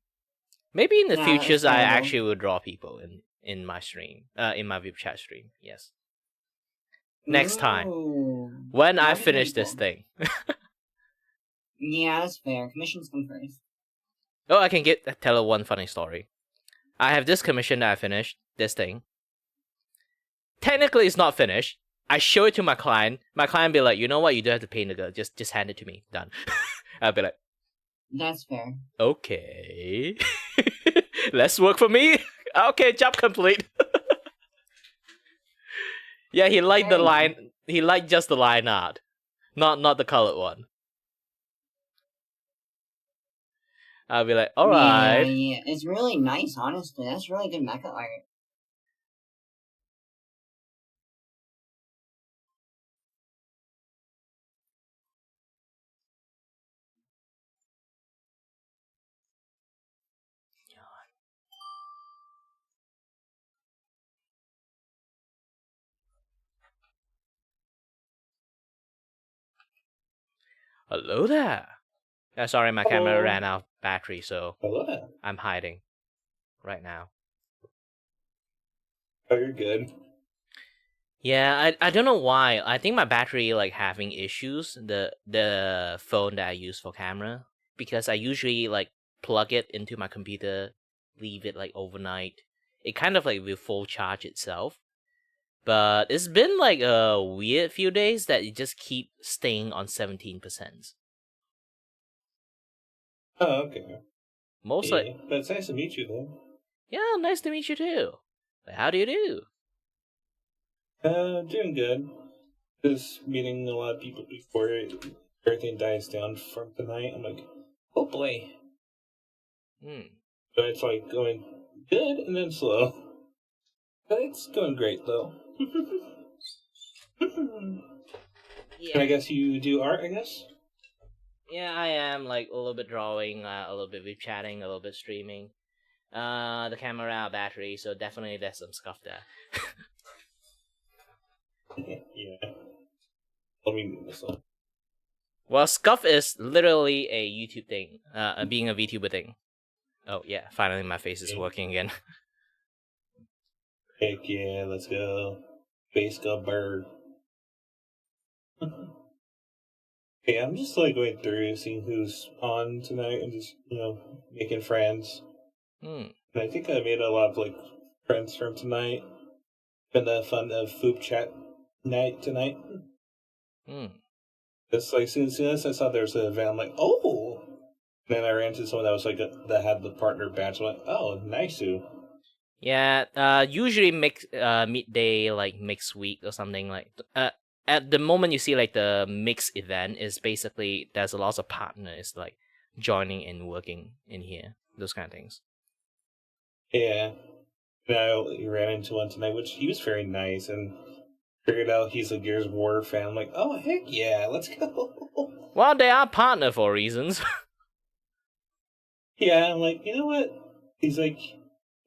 in the futures I actually will draw people in my stream. In my Vupe chat stream, yes. Next time. When I finish this thing. Yeah, that's fair. Commissions come first. Oh, I can tell one funny story. I have this commission that I finished, this thing. Technically, it's not finished. I show it to my client. My client be like, you know what? You don't have to pay the girl. Just hand it to me. Done. I'll be like, that's fair. Okay. Less work for me. Okay, job complete. Yeah, he liked the line. He liked just the line art, not the colored one. I'll be like, all right. Yeah, it's really nice, honestly. That's really good mecha art. Hello there. Sorry, my camera ran out of battery, so Hello there. I'm hiding right now. Oh, you're good. Yeah, I don't know why. I think my battery like having issues. The phone that I use for camera, because I usually like plug it into my computer, leave it like overnight. It kind of like will full charge itself. But it's been like a weird few days that it just keep staying on 17%. Oh, okay. Mostly. But it's nice to meet you, though. Yeah, nice to meet you too. How do you do? Doing good. Just meeting a lot of people before everything dies down from tonight. I'm like, oh boy. But it's like going good and then slow. But it's going great though. Yeah. And I guess you do art, I guess? Yeah, I am like a little bit drawing, a little bit with chatting, a little bit streaming. The camera battery, so definitely there's some stuff there. Yeah. Let me move this up. Well, scuff is literally a YouTube thing, being a VTuber thing. Oh yeah, finally my face is working again. Heck yeah, let's go. Face go bird. Hey, I'm just like going through, seeing who's on tonight, and just making friends. And I think I made a lot of like friends from tonight. Been the fun of Vupe chat night tonight. It's like soon as I saw there was an event, I'm like, oh. And then I ran into someone that was like that had the partner badge. I'm like, oh, nice. Yeah, usually midday, like mixed week or something like. At the moment you see like the mixed event is basically there's a lot of partners like joining and working in here, those kind of things. Yeah, and I ran into one tonight, which he was very nice, and figured out he's a Gears of War fan. I'm like, oh heck yeah, let's go. Well, they are partner for reasons. Yeah, I'm like, you know what? He's like,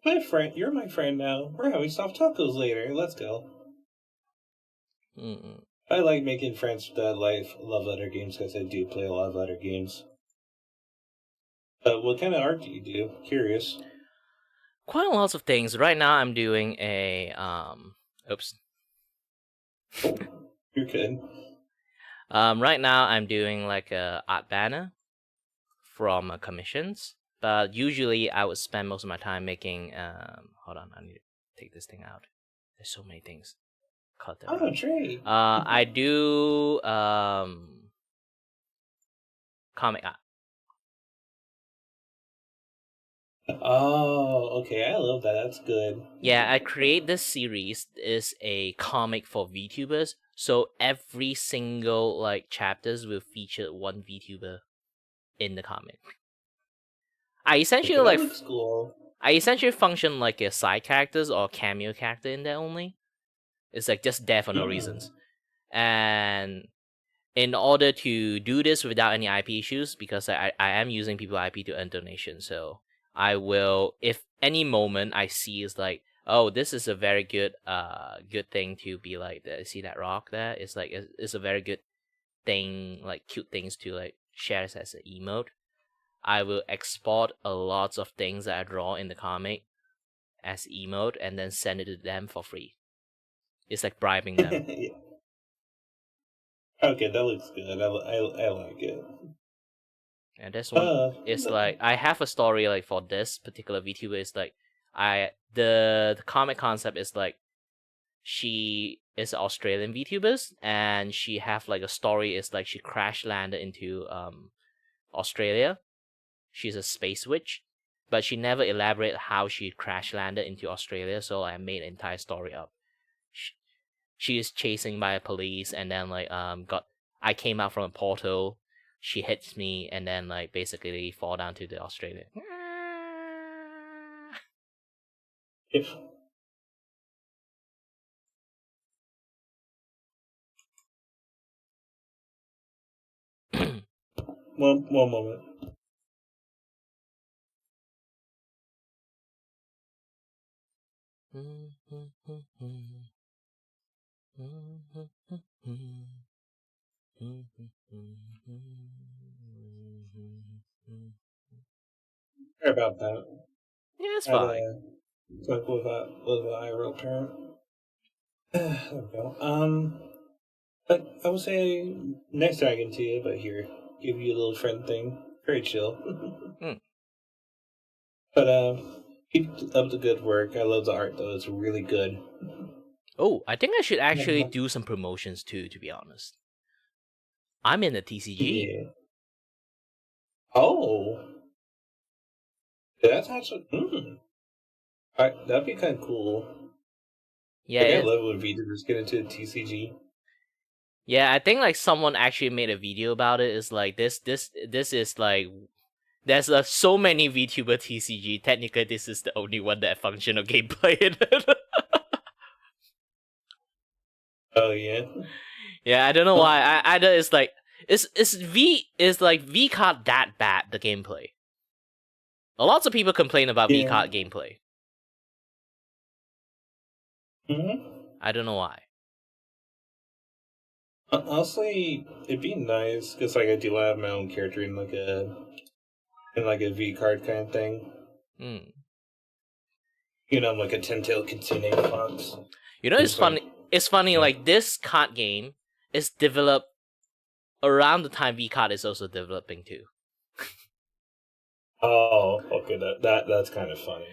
my friend, you're my friend now. We're having soft tacos later. Let's go. I like making friends that love letter games because I do play a lot of letter games. What kind of art do you do? Curious. Quite a lot of things. Right now I'm doing a oops. Oh, you're good. Right now I'm doing like a art banner from commissions. But usually I would spend most of my time making hold on, I need to take this thing out. There's so many things. Oh, great. I do comic art. Oh, okay. I love that. That's good. Yeah, I create this series is a comic for VTubers. So every single like chapters will feature one VTuber in the comic. I essentially cool. I essentially function like a side characters or cameo character in there only. It's like just there for no reasons. And in order to do this without any IP issues, because I am using people IP to earn donations, so I will, if any moment I see is like, oh, this is a very good good thing to be like, see that rock there? It's like, it's a very good thing, like cute things to like share as an emote. I will export a lot of things that I draw in the comic as emote and then send it to them for free. It's like bribing them. Yeah. Okay, that looks good. I like it. And this one is like, I have a story like for this particular VTuber. It's like the comic concept is like she is an Australian VTuber and she have like a story is like she crash landed into Australia. She's a space witch, but she never elaborated how she crash landed into Australia. So I made an entire story up. She is chasing by a police and then like I came out from a portal. she hits me and then like basically fall down to the Australia. One moment. Sorry about that. Yeah, it's fine. Talk with an IRL parent. There we go. But I would say nice talking to you, but here, give you a little friend thing. Very chill. But keep up the good work. I love the art though; it's really good. Oh, I think I should actually do some promotions too. To be honest, I'm in the TCG. Yeah. Oh, that's actually. Alright, that'd be kind of cool. Yeah, I love when VTubers get into TCG. Yeah, I think like someone actually made a video about it. It's like this is like there's so many VTuber TCG. Technically, this is the only one that functional gameplay in it. Oh yeah. Yeah, I don't know why. Either it's like is V card that bad the gameplay. A lot of people complain about V card gameplay. I don't know why. Honestly, it'd be nice because like I do have my own character in like a V card kind of thing. You know, I'm like a 10-tailed kitsune fox. You know, it's funny. It's funny. Like this card game is developed around the time V card is also developing too. Oh, okay. That's kind of funny.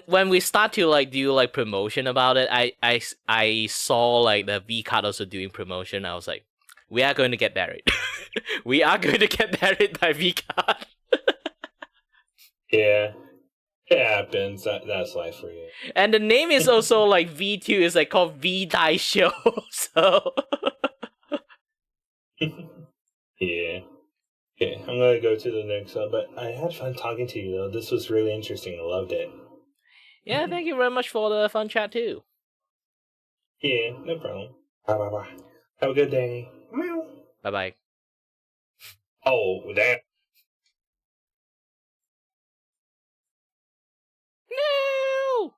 When we start to like do like promotion about it, I saw like the V card also doing promotion. I was like, we are going to get buried. We are going to get buried by V card. Yeah, it happens. That's life for you. And the name is also like V2 is like called V Die Show. So yeah. Okay, I'm gonna go to the next one, but I had fun talking to you though. This was really interesting. I loved it. Yeah, thank you very much for the fun chat too. Yeah, no problem. Bye. Have a good day. Bye. Oh, damn. No!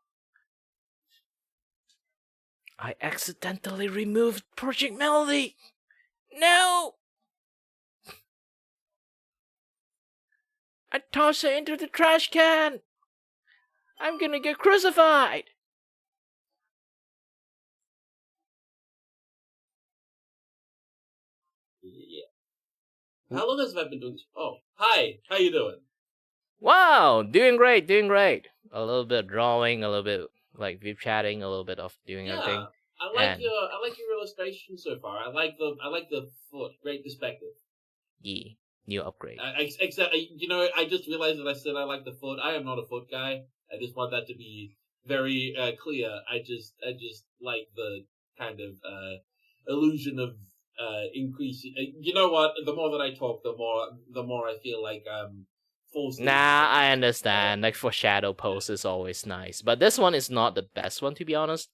I accidentally removed Project Melody. No! I tossed her into the trash can. I'm gonna get crucified. Yeah. How long has I been doing this? Oh, hi. How you doing? Wow, doing great. A little bit of drawing, a little bit like Vupe chatting, a little bit of doing everything. I like your illustration so far. I like the foot. Great perspective. Yeah, new upgrade. Except I just realized that I said I like the foot. I am not a foot guy. I just want that to be very clear. I just like the kind of illusion of increasing. You know what? The more that I talk, the more I feel like forced. Nah, I understand. Like for shadow pose is always nice, but this one is not the best one to be honest.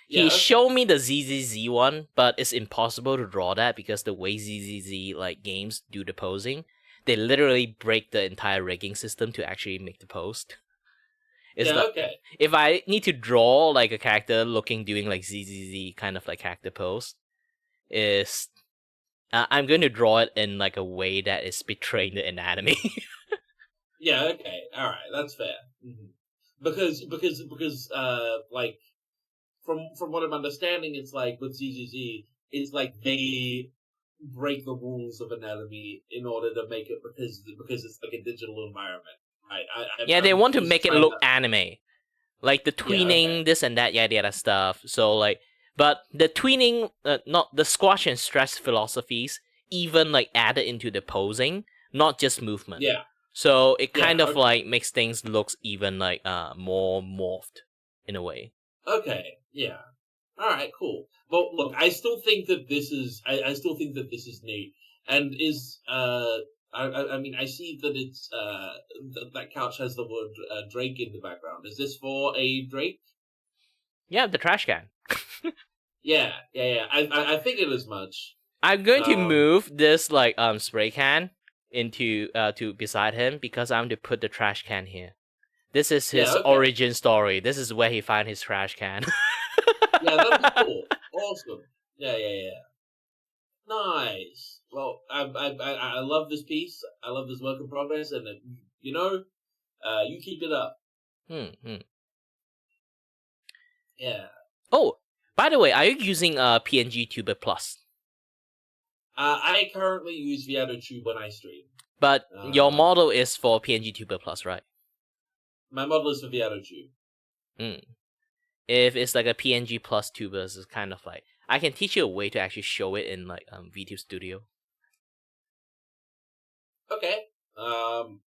He showed me the ZZZ one, but it's impossible to draw that because the way ZZZ like games do the posing, they literally break the entire rigging system to actually make the pose. Okay. If I need to draw like a character doing like ZZZ kind of like character pose, I'm going to draw it in like a way that is betraying the anatomy. Yeah. Okay. All right. That's fair. Mm-hmm. Because like from what I'm understanding, it's like with ZZZ, it's like they break the rules of anatomy in order to make it because it's like a digital environment. They want to make it look anime, like the tweening, this and that, yada stuff. So like, but the tweening, not the squash and stress philosophies, even like added into the posing, not just movement. Yeah. So it kind of like makes things looks even like more morphed in a way. Okay. Yeah. All right. Cool. But look, I still think that this is. I still think that this is neat, And is I mean, I see that it's that couch has the word Drake in the background. Is this for a Drake? Yeah, the trash can. Yeah. I figured as much. I'm going to move this like spray can into to beside him because I'm to put the trash can here. This is his origin story. This is where he found his trash can. Yeah, that's cool. Awesome. Yeah. Nice. Well, I love this piece. I love this work in progress, and you keep it up. Yeah. Oh, by the way, are you using PNG Tuber Plus? I currently use Vtuber when I stream. But your model is for PNG Tuber Plus, right? My model is for Vtuber. If it's like a PNG Plus tubers, it's kind of like I can teach you a way to actually show it in like VTube Studio. Okay. Well,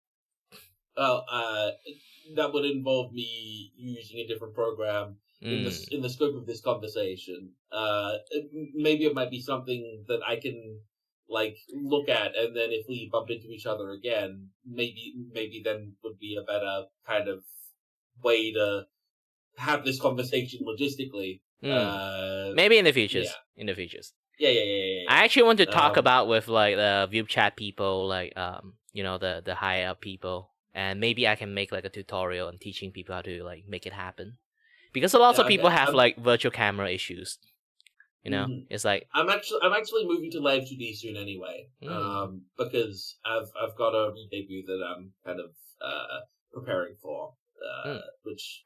that would involve me using a different program in the scope of this conversation. Maybe it might be something that I can like look at, and then if we bump into each other again, maybe then would be a better kind of way to have this conversation logistically. Maybe in the futures. Yeah. In the futures. Yeah. I actually want to talk about with like the Vupe chat people, like the higher up people, and maybe I can make like a tutorial on teaching people how to like make it happen, because a lot of people have like virtual camera issues. It's like I'm actually moving to Live 2D soon anyway, because I've got a debut that I'm kind of preparing for, which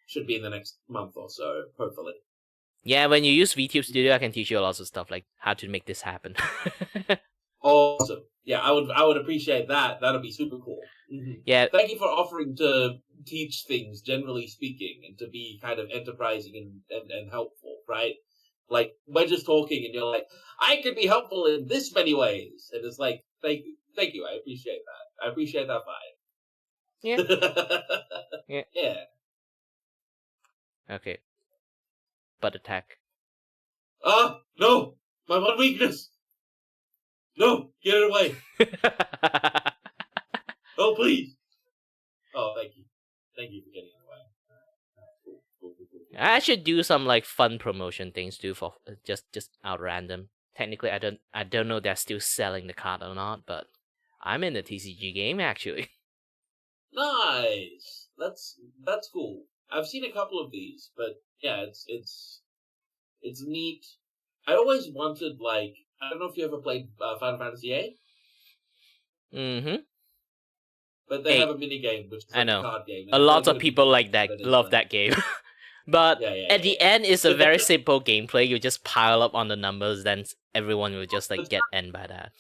should be in the next month or so, hopefully. Yeah, when you use VTube Studio, I can teach you lots of stuff like how to make this happen. Awesome. Yeah, I would appreciate that. That'd be super cool. Yeah. Thank you for offering to teach things, generally speaking, and to be kind of enterprising and helpful, right? Like, we're just talking and you're like, I could be helpful in this many ways. And it's like, thank you. I appreciate that. I appreciate that vibe. Yeah. Yeah. Okay. Butt attack. No! My one weakness! No! Get it away! Oh, please! Oh, thank you. Thank you for getting it away. Cool. I should do some like fun promotion things too for just out random. Technically, I don't know they're still selling the card or not, but I'm in the TCG game actually. Nice. That's cool. I've seen a couple of these, but yeah, it's neat. I always wanted like I don't know if you ever played Final Fantasy VIII. Mm-hmm. But they have a mini game, which is like a card game. A lot of people like that, love that game. But at the end, it's a very simple gameplay. You just pile up on the numbers, then everyone will just like get end by that.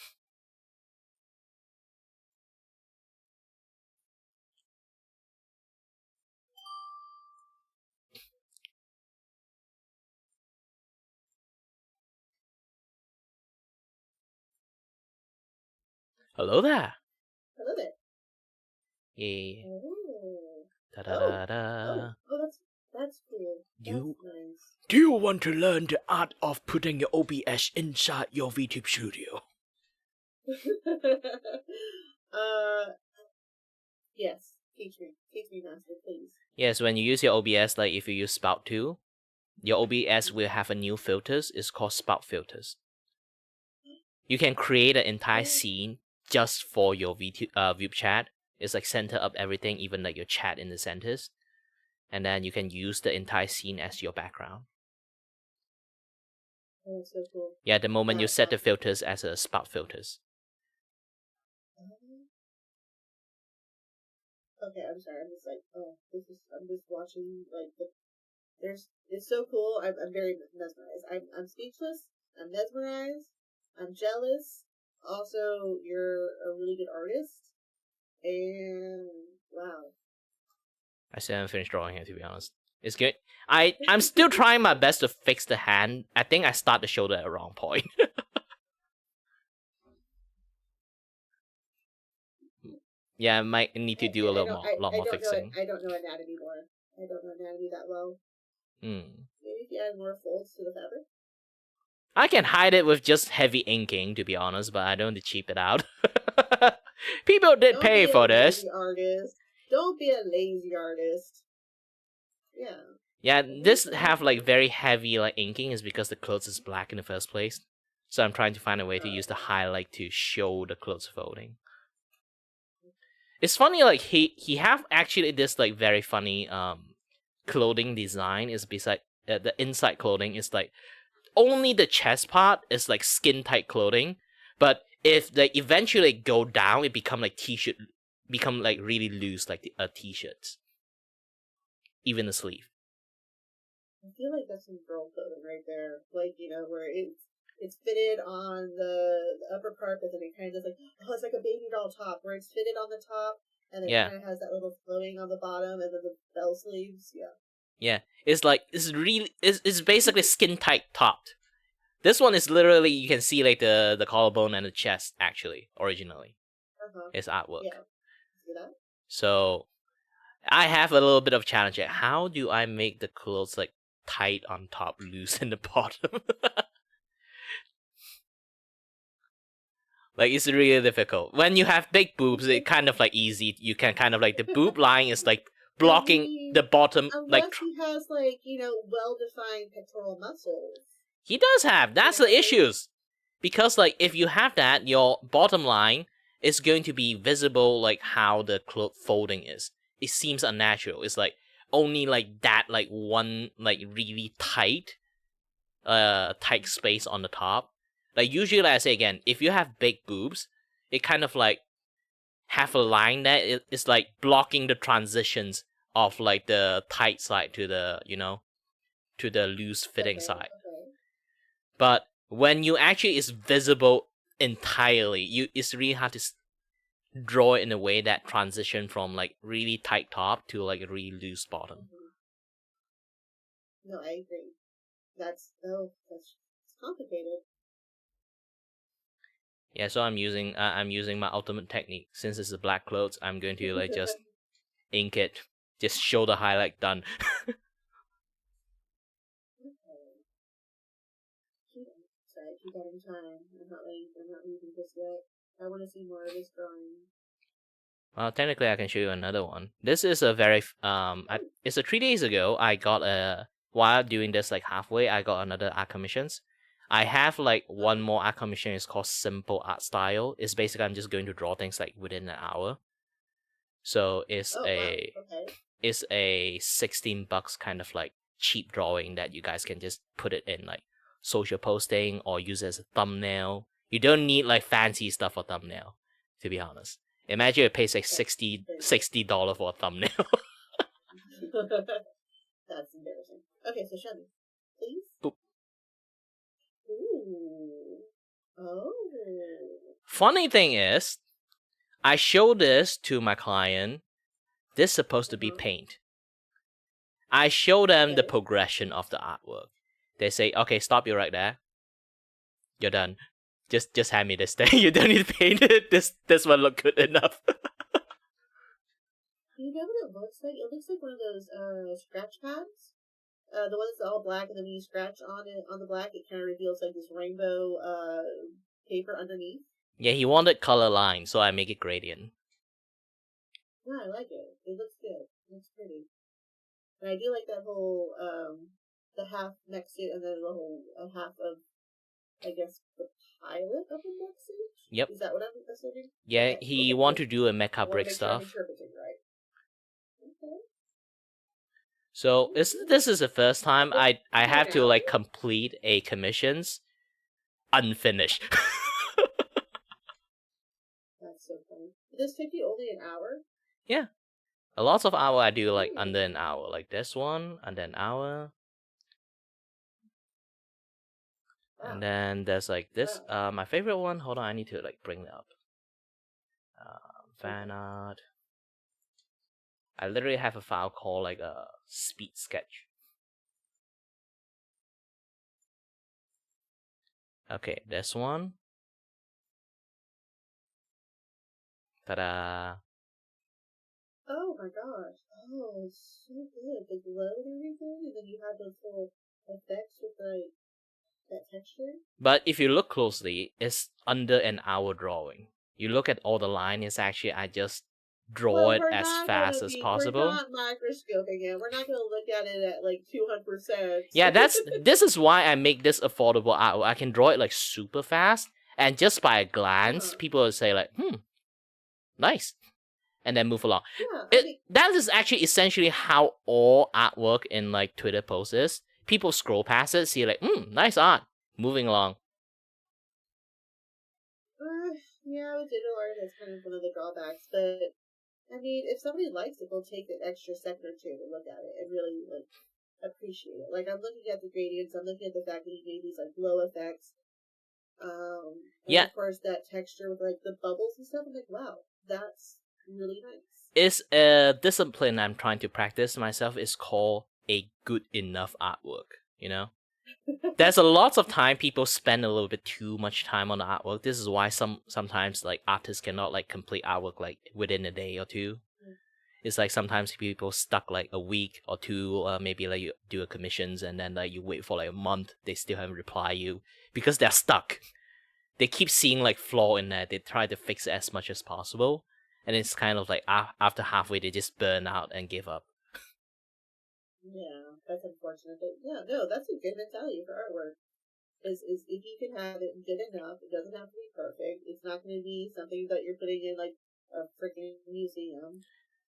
Hello there. Hello there. Yeah. Oh. Da-da-da-da. Oh, that's cool. That's nice. Do you want to learn the art of putting your OBS inside your VTube Studio? Yes. Teach me, master, please. Yes, when you use your OBS, like if you use Spout 2, your OBS will have a new filters. It's called Spout filters. You can create an entire scene just for your Vupe chat. It's like center up everything, even like your chat in the centers. And then you can use the entire scene as your background. Oh, so cool. Yeah, the moment you set the filters as a Spout filters. Okay, I'm sorry. I'm just like, I'm just watching like it's so cool. I'm very mesmerized. I'm speechless. I'm mesmerized. I'm jealous. Also, you're a really good artist. And wow. I still haven't finished drawing it, to be honest. It's good. I'm still trying my best to fix the hand. I think I start the shoulder at the wrong point. Yeah, I might need to do a lot more fixing. I don't know anatomy more. I don't know anatomy that well. Maybe if you add more folds to the fabric. I can hide it with just heavy inking, to be honest, but I don't want to cheap it out. People did pay for this. Artist. Don't be a lazy artist. Yeah. Yeah, this have like very heavy like inking is because the clothes is black in the first place. So I'm trying to find a way to use the highlight to show the clothes folding. It's funny, like he have actually this like very funny clothing design is beside the inside clothing is like only the chest part is like skin tight clothing, but if they eventually go down, it become like t-shirt, become like really loose like a t-shirt. Even the sleeve. I feel like that's some girl clothing right there, like where it's fitted on the upper part, but then it kind of does like it's like a baby doll top where it's fitted on the top, and then it kind of has that little floating on the bottom, and then the bell sleeves. Yeah, it's like it's basically skin tight topped. This one is literally you can see like the collarbone and the chest actually originally. It's artwork. Yeah, see that? So I have a little bit of challenge. How do I make the clothes like tight on top, loose in the bottom? Like it's really difficult. When you have big boobs, it kind of like easy. You can kind of like the boob line is like blocking the bottom. Unless he has like well-defined pectoral muscles. He does have. That's the issues. Because like if you have that, your bottom line is going to be visible like how the cloth folding is. It seems unnatural. It's like only like that like one like really tight space on the top. Like usually like I say again, if you have big boobs, it kind of like have a line that it's like blocking the transitions of like the tight side to the to the loose fitting side. Okay. But when you actually is visible entirely, it's really hard to draw it in a way that transition from like really tight top to like really loose bottom. No, I agree. That's complicated. Yeah, so I'm using my ultimate technique. Since it's the black clothes, I'm going to like just ink it, just show the highlight done. Keep that in time. I'm not leaving this yet. I want to see more of this drawing. Well, technically, I can show you another one. This is a very it's a 3 days ago. I got while doing this like halfway, I got another art commissions. I have like one more art commission. It's called Simple Art Style. It's basically I'm just going to draw things like within an hour. So it's it's a $16 kind of like cheap drawing that you guys can just put it in like social posting or use it as a thumbnail. You don't need like fancy stuff for thumbnail, to be honest. Imagine you pay like $60 for a thumbnail. That's embarrassing. Okay, so show me, please. Boop. Ooh. Oh. Funny thing is, I show this to my client. This is supposed to be paint. I show them the progression of the artwork. They say, "Okay, stop you right there. You're done. Just hand me this thing. You don't need to paint it. This one look good enough." You know what it looks like? It looks like one of those scratch pads. The one that's all black, and then when you scratch on the black, it kind of reveals like this rainbow paper underneath. Yeah, he wanted color line, so I make it gradient. No, I like it. It looks good. It looks pretty. And I do like that whole the half next suit, and then the whole half of, I guess, the pilot of the next suit. Yep. Is that what I'm assuming? Yeah, okay. he want to do a mecha brick Sure stuff. I'm interpreting right. Okay. So this is the first time I have to like complete a commissions unfinished. That's so funny. Did this take you only an hour? Yeah. A lot of hour I do like under an hour. Like this one, under an hour. Wow. And then there's like this. My favorite one. Hold on, I need to like bring it up. Fan art. I literally have a file called like a speed sketch. Okay, this one. Ta-da! Oh my gosh! Oh, it's so good. The glow and everything, and then you have those little effects with like that texture. But if you look closely, it's under an hour drawing. You look at all the line, it's actually I just draw it as fast as possible. We're not microscoping it. We're not going to look at it at like 200%. Yeah, this is why I make this affordable art. I can draw it like super fast, and just by a glance, people will say like, nice, and then move along. Yeah, that is actually essentially how all artwork in like Twitter posts is. People scroll past it, see like, nice art, moving along. Yeah, with digital art, that's kind of one of the drawbacks. But I mean, if somebody likes it, they'll take an extra second or two to look at it and really like appreciate it. Like I'm looking at the gradients, I'm looking at the fact that he made these like glow effects. And of course that texture with like the bubbles and stuff. I'm like, wow, that's really nice. It's a discipline I'm trying to practice myself. It's called a good enough artwork. You know, there's a lot of time people spend a little bit too much time on the artwork. This is why sometimes like artists cannot like complete artwork like within a day or two. It's like sometimes people stuck like a week or two, maybe like you do a commissions and then like you wait for like a month, they still haven't replied you because they're stuck. They keep seeing like flaw in there. They try to fix it as much as possible, and it's kind of like after halfway they just burn out and give up. Yeah, that's unfortunate. But yeah, no, that's a good mentality for artwork. Is if you can have it good enough, it doesn't have to be perfect. It's not going to be something that you're putting in like a freaking museum.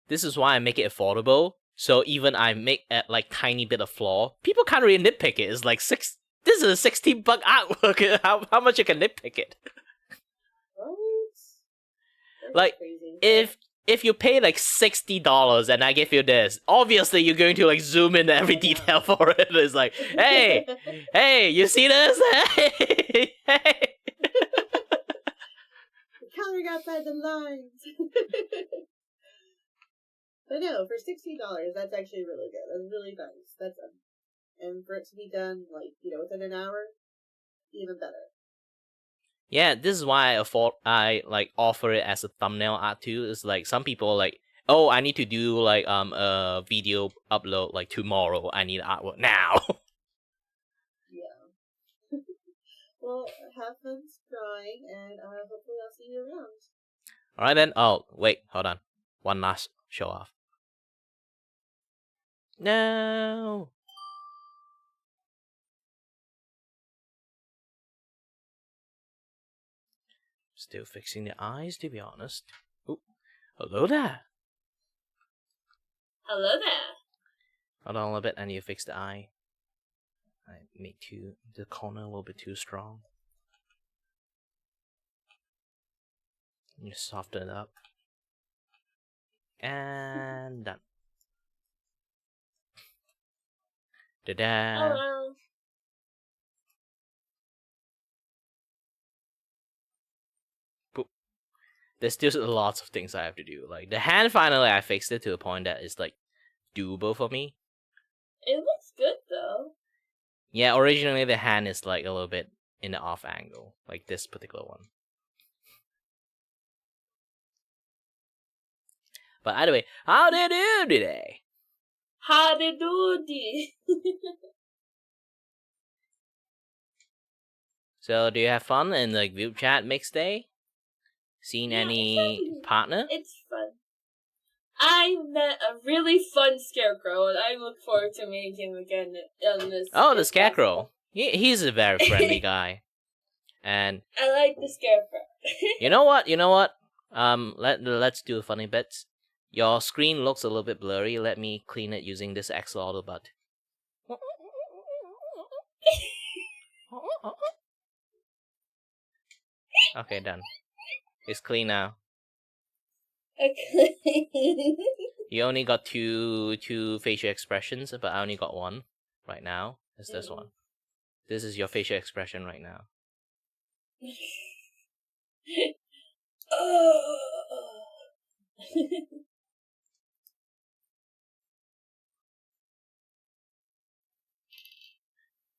This is why I make it affordable. So even I make a like tiny bit of flaw, people can't really nitpick it. It's like this is a $16 artwork. How much you can nitpick it? Like crazy. If you pay like $60 and I give you this, obviously you're going to like zoom in every detail for it. It's like, hey, you see this? Hey. Coloring outside the lines. But no, for $60, that's actually really good. That's really nice. That's and for it to be done like within an hour, even better. Yeah, this is why I like offer it as a thumbnail art too. It's like some people are like, oh, I need to do like a video upload like tomorrow. I need artwork now. Yeah. Well, have fun drawing, and hopefully I'll see you around. All right then. Oh wait, hold on. One last show off. No. Still fixing the eyes, to be honest. Oh, hello there. Hello there. Hold on a little bit. I need to fix the eye. I made the corner a little bit too strong. You soften it up. And done. Ta-da! Hello. There's still lots of things I have to do. Like the hand, finally I fixed it to a point that is like doable for me. It looks good though. Yeah, originally the hand is like a little bit in the off angle, like this particular one. But either way, how did you do today? How did you do? So do you have fun in the group chat mix day? Seen any partner? It's fun. I met a really fun scarecrow, and I look forward to meeting him again on this. Oh, the scarecrow. He's a very friendly guy, and I like the scarecrow. You know what? Let's do funny bits. Your screen looks a little bit blurry. Let me clean it using this axolotl butt. Okay, done. It's clean now. Okay. You only got two facial expressions, but I only got one right now. It's this one. This is your facial expression right now.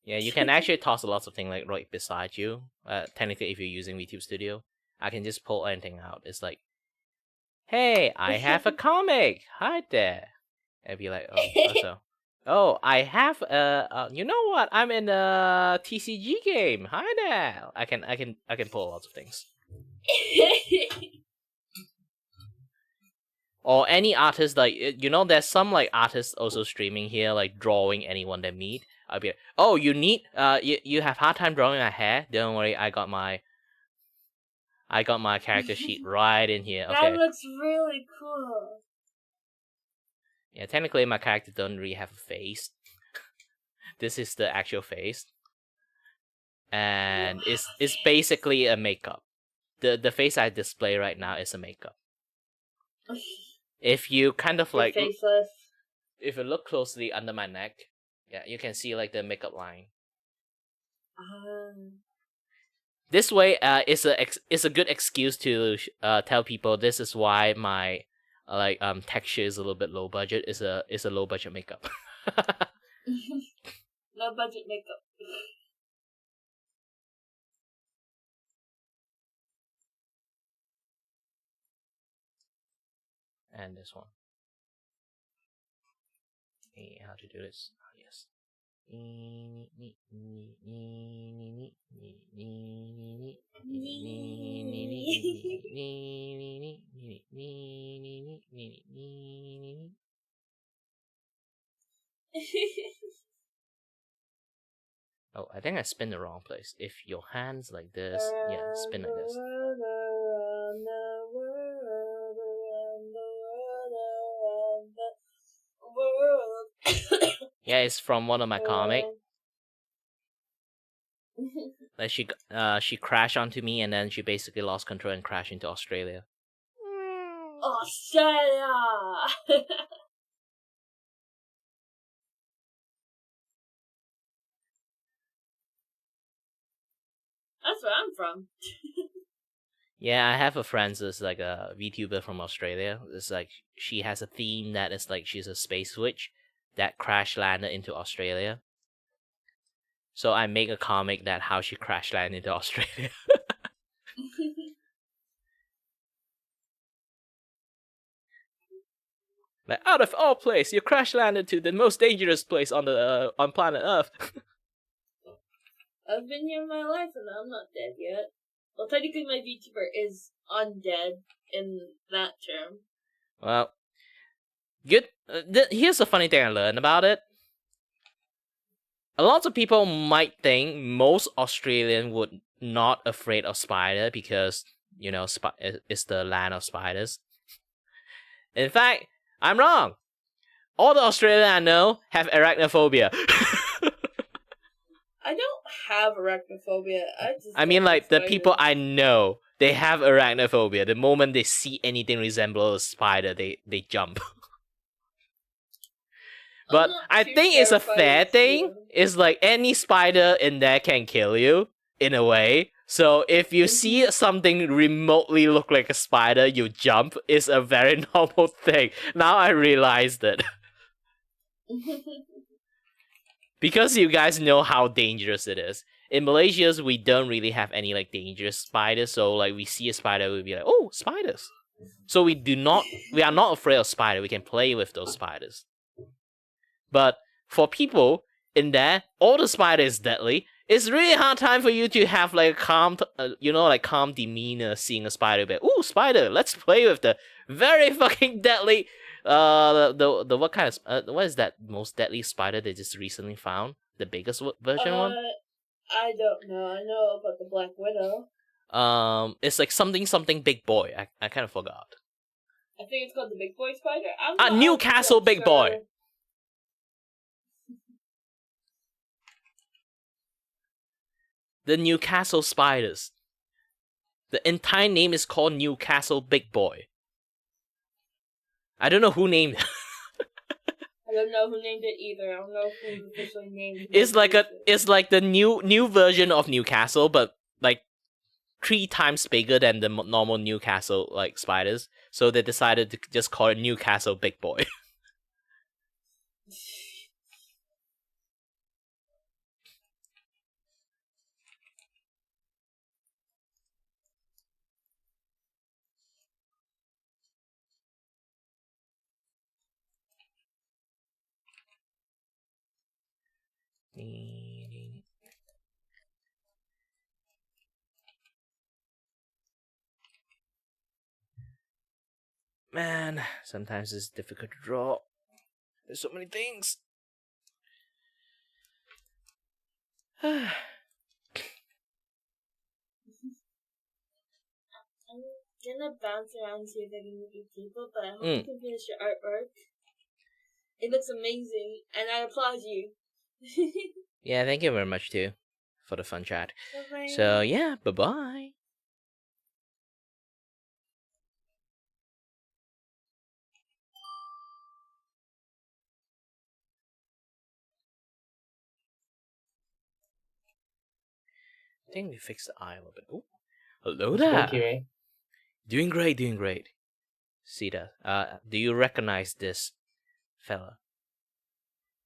Yeah, you can actually toss lots of things like right beside you. Technically, if you're using VTube Studio, I can just pull anything out. It's like, hey, I have a comic. Hi there. And be like, Oh, I have you know what? I'm in a TCG game. Hi there. I can pull lots of things. Or any artist, like, you know, there's some like artists also streaming here, like drawing anyone they meet. I'll be like, oh, you need you have hard time drawing my hair? Don't worry, I got my character sheet right in here. Okay. That looks really cool. Yeah, technically my character doesn't really have a face. This is the actual face. And it's basically a makeup. The face I display right now is a makeup. If you kind of like faceless. If you look closely under my neck, yeah, you can see like the makeup line. This way, it's a good excuse to tell people this is why my texture is a little bit low budget. It's a low budget makeup. Low budget makeup. And this one. Hey, how to do this? Oh, yes. Oh, I think I spin the wrong place. If your hand's like this, yeah, spin like this. Yeah, it's from one of my comics. Like she crashed onto me, and then she basically lost control and crashed into Australia. Australia. That's where I'm from. Yeah, I have a friend that's like a VTuber from Australia. It's like she has a theme that is like she's a space witch that crash landed into Australia. So I make a comic that how she crash landed into Australia. Like, out of all place, you crash landed to the most dangerous place on the on planet Earth. I've been here my life and I'm not dead yet. Well, technically my VTuber is undead in that term. Well, good. Here's a funny thing I learned about it. A lot of people might think most Australians would not afraid of spider because, you know, it's the land of spiders. In fact, I'm wrong. All the Australians I know have arachnophobia. I don't have arachnophobia. I mean, like, the people I know, they have arachnophobia. The moment they see anything resemble a spider, they jump. But I think it's a fair thing. It's like any spider in there can kill you, in a way. So if you see something remotely look like a spider, you jump. It's a very normal thing. Now I realized it. Because you guys know how dangerous it is. In Malaysia, we don't really have any like dangerous spiders. So like we see a spider, we'll be like, oh, spiders. So we are not afraid of spiders. We can play with those spiders. But for people in there, all the spider is deadly. It's really hard time for you to have like a calm, calm demeanor seeing a spider. But ooh, spider! Let's play with the very fucking deadly. The what kind of what is that most deadly spider they just recently found? The biggest version one. I don't know. I know about the Black Widow. It's like something big boy. I kind of forgot. I think it's called the Big Boy Spider. Newcastle Big Boy. The Newcastle spiders. The entire name is called Newcastle Big Boy. I don't know who named it. I don't know who named it either. I don't know who officially named it. It's like the new version of Newcastle, but like 3 times bigger than the normal Newcastle like spiders. So they decided to just call it Newcastle Big Boy. Man, sometimes it's difficult to draw. There's so many things. I'm gonna bounce around and see if I can meet people, but I hope you can finish your artwork. It looks amazing, and I applaud you. Yeah, thank you very much too for the fun chat. Bye-bye. So yeah, bye-bye. I think we fixed the eye a little bit. Oh, hello there. Doing great, doing great. Sita, do you recognize this fella?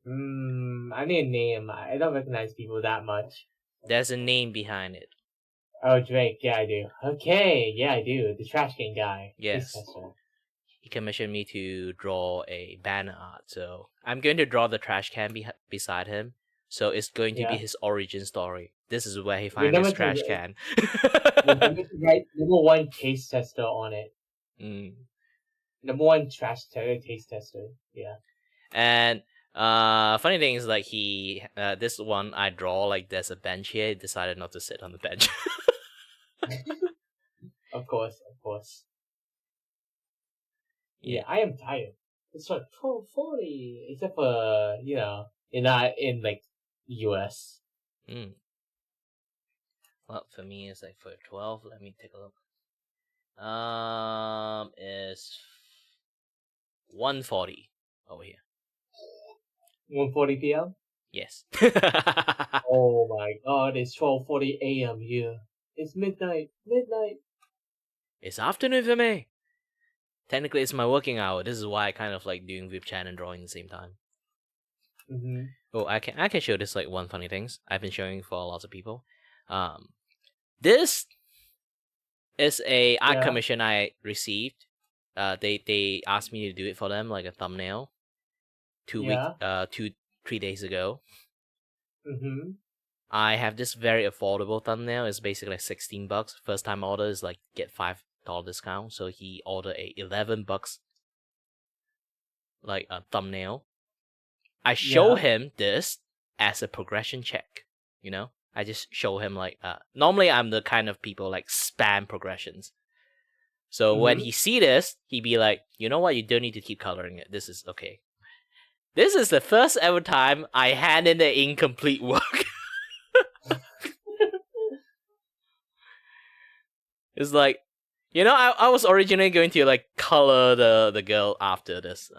I need a name. I don't recognize people that much. There's a name behind it. Oh, Drake. Yeah, I do. Okay, yeah, I do. The trash can guy. Yes. He commissioned me to draw a banner art, so I'm going to draw the trash can beside him. So it's going to be his origin story. This is where he finds his trash can. Remember to write #1 taste tester on it. #1 trash taste tester. Yeah. And funny thing is, like, he this one I draw, like, there's a bench here. He decided not to sit on the bench. Of course. Yeah, I am tired. It's like 12:40, except for in like US. Well, for me, it's like for 12. Let me take a look. It's 1:40 over here. 1:40 p.m. Yes. Oh my God! It's 12:40 a.m. here. It's midnight. It's afternoon for me. Technically, it's my working hour. This is why I kind of like doing Vupe and drawing at the same time. Oh, I can show this, like, one funny things I've been showing for lots of people. This is a art commission I received. They asked me to do it for them, like a thumbnail. 3 days ago. I have this very affordable thumbnail. It's basically like $16. First time order is like get $5 discount. So he ordered a $11 like a thumbnail. I show him this as a progression check. I just show him, like, normally I'm the kind of people like spam progressions. So when he see this, he be like, you know what? You don't need to keep coloring it. This is okay. This is the first ever time I hand in the incomplete work. It's like, I was originally going to, like, color the girl after this.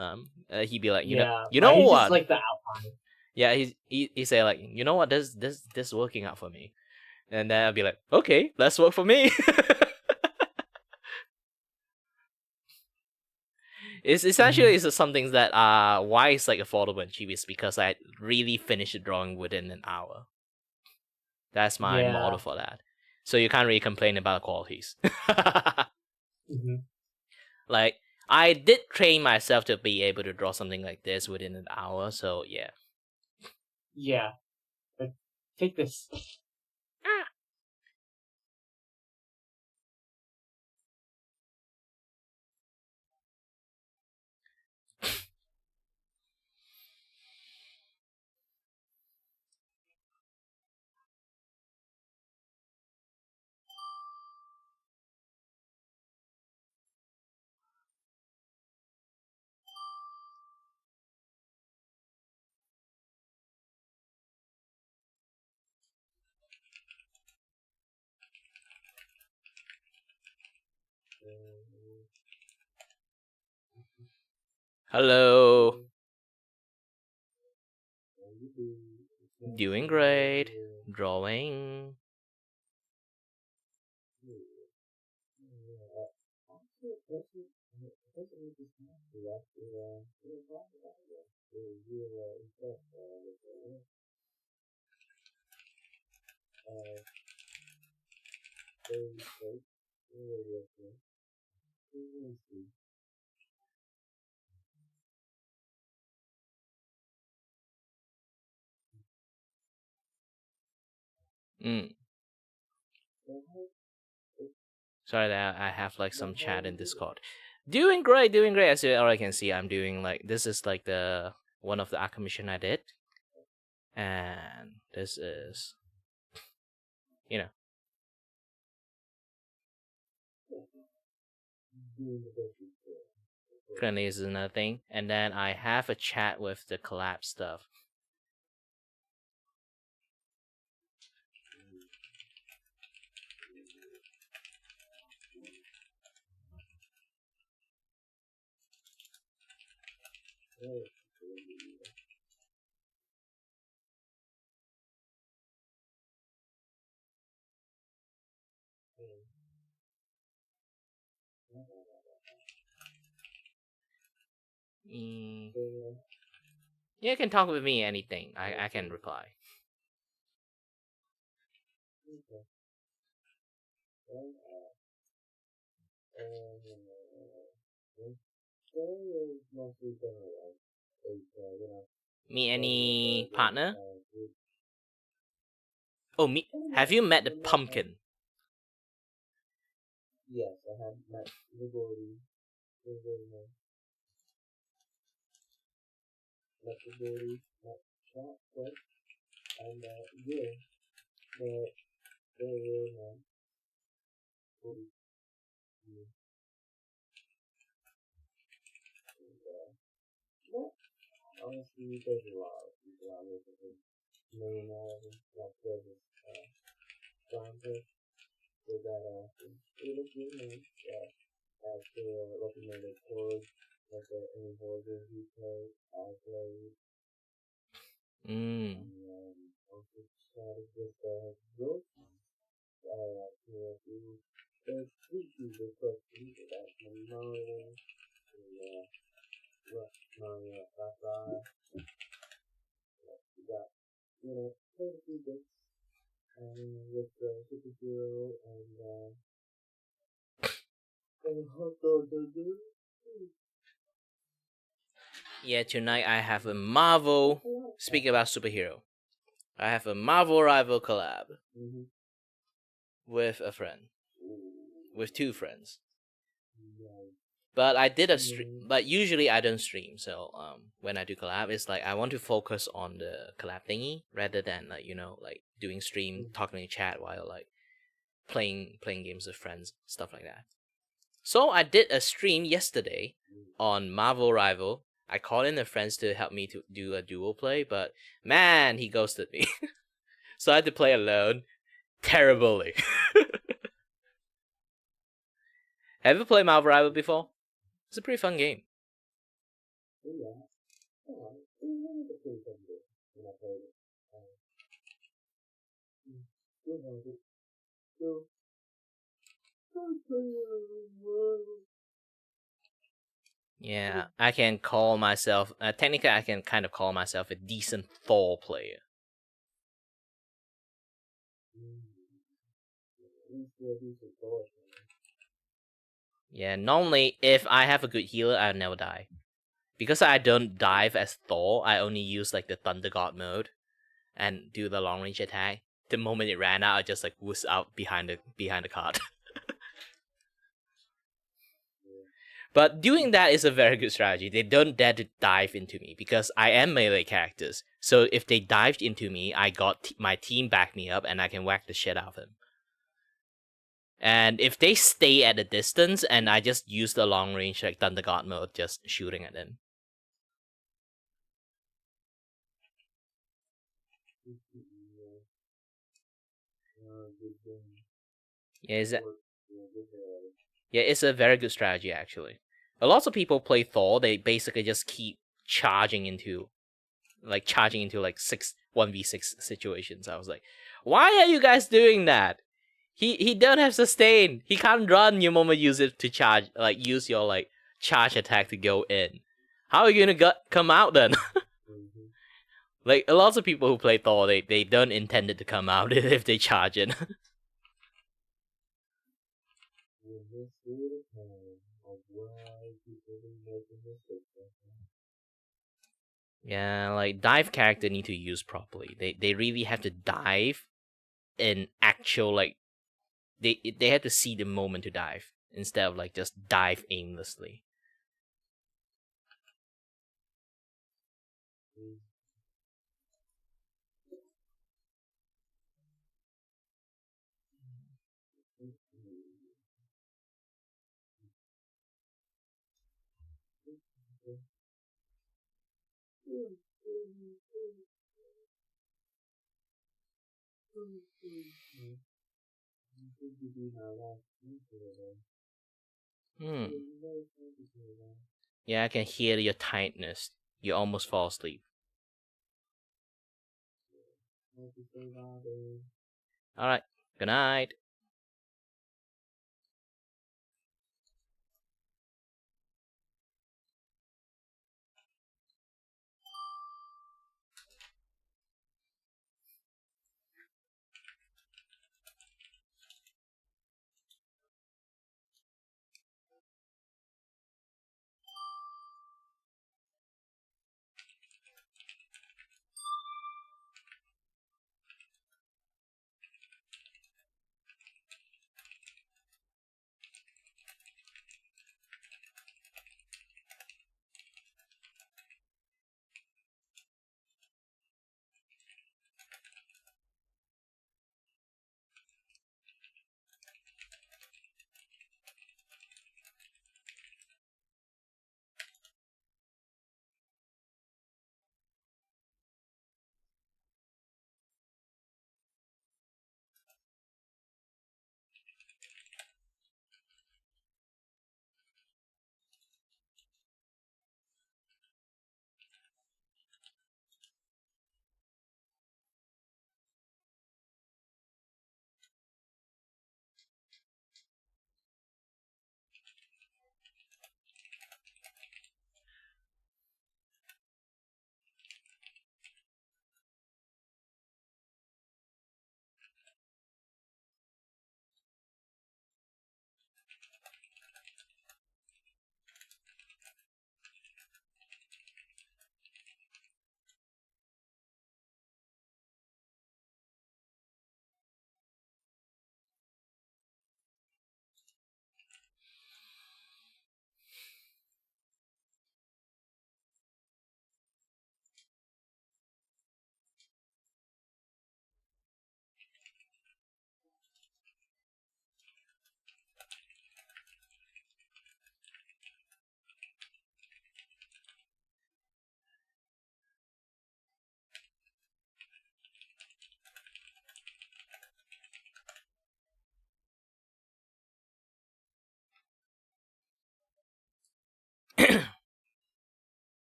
He'd be like, you know what? Just like the outline. Yeah, he say, like, you know what? This working out for me, and then I'd be like, okay, let's work for me. It's essentially it's something that why it's like affordable and cheap is because I really finished the drawing within an hour. That's my model for that. So you can't really complain about the qualities. Like, I did train myself to be able to draw something like this within an hour, so yeah. Yeah. But take this. Hello. Doing great. Drawing. Sorry that I have like some chat in Discord. Doing great. As you already can see, I'm doing like this is like the one of the arc mission I did, and this is, currently is another thing, and then I have a chat with the collab stuff. Yeah, you can talk with me anything. I can reply. Me any partner? Oh, me. Have you met the pumpkin? Yes, I have met Ligori. Met Ligori, met Chat, and yeah, but they were honestly, there's a lot of people out there that main like there's Santa, so that it looks really nice. After looking at the chords, like any board games you play, I play. Also started with Vupe. There's three people plus people that Mario and Mario Bye. We got, quite a few bits with the superhero and hot dog. Yeah, tonight I have a Marvel. Speaking about superhero, I have a Marvel rival collab with a friend, with two friends. But I did a stream. But usually I don't stream. So when I do collab, it's like I want to focus on the collab thingy rather than like doing stream, talking in chat while like playing games with friends, stuff like that. So I did a stream yesterday on Marvel Rival. I called in the friends to help me to do a duo play, but man, he ghosted me. So I had to play alone, terribly. Have you played Marvel Rival before? It's a pretty fun game. Yeah, I can call myself, technically I can kind of call myself a decent Thor player. Yeah, normally if I have a good healer, I'll never die. Because I don't dive as Thor, I only use like the Thunder God mode and do the long range attack. The moment it ran out, I just like whiz out behind the card. But doing that is a very good strategy. They don't dare to dive into me because I am melee characters. So if they dived into me, I got my team back me up and I can whack the shit out of them. And if they stay at a distance and I just use the long range like Thunder God mode, just shooting at them. Yeah, it's a very good strategy actually. A lot of people play Thor, they basically just keep charging into like 1v6 situations. I was like, why are you guys doing that? He don't have sustain. He can't run your moment you use it to charge, like use your like charge attack to go in. How are you gonna come out then? Like a lot of people who play Thor, they don't intend it to come out if they charge it. Yeah, like dive character need to use properly. They really have to dive an actual like they had to see the moment to dive instead of like just dive aimlessly. Yeah, I can hear your tightness. You almost fall asleep. Alright, good night.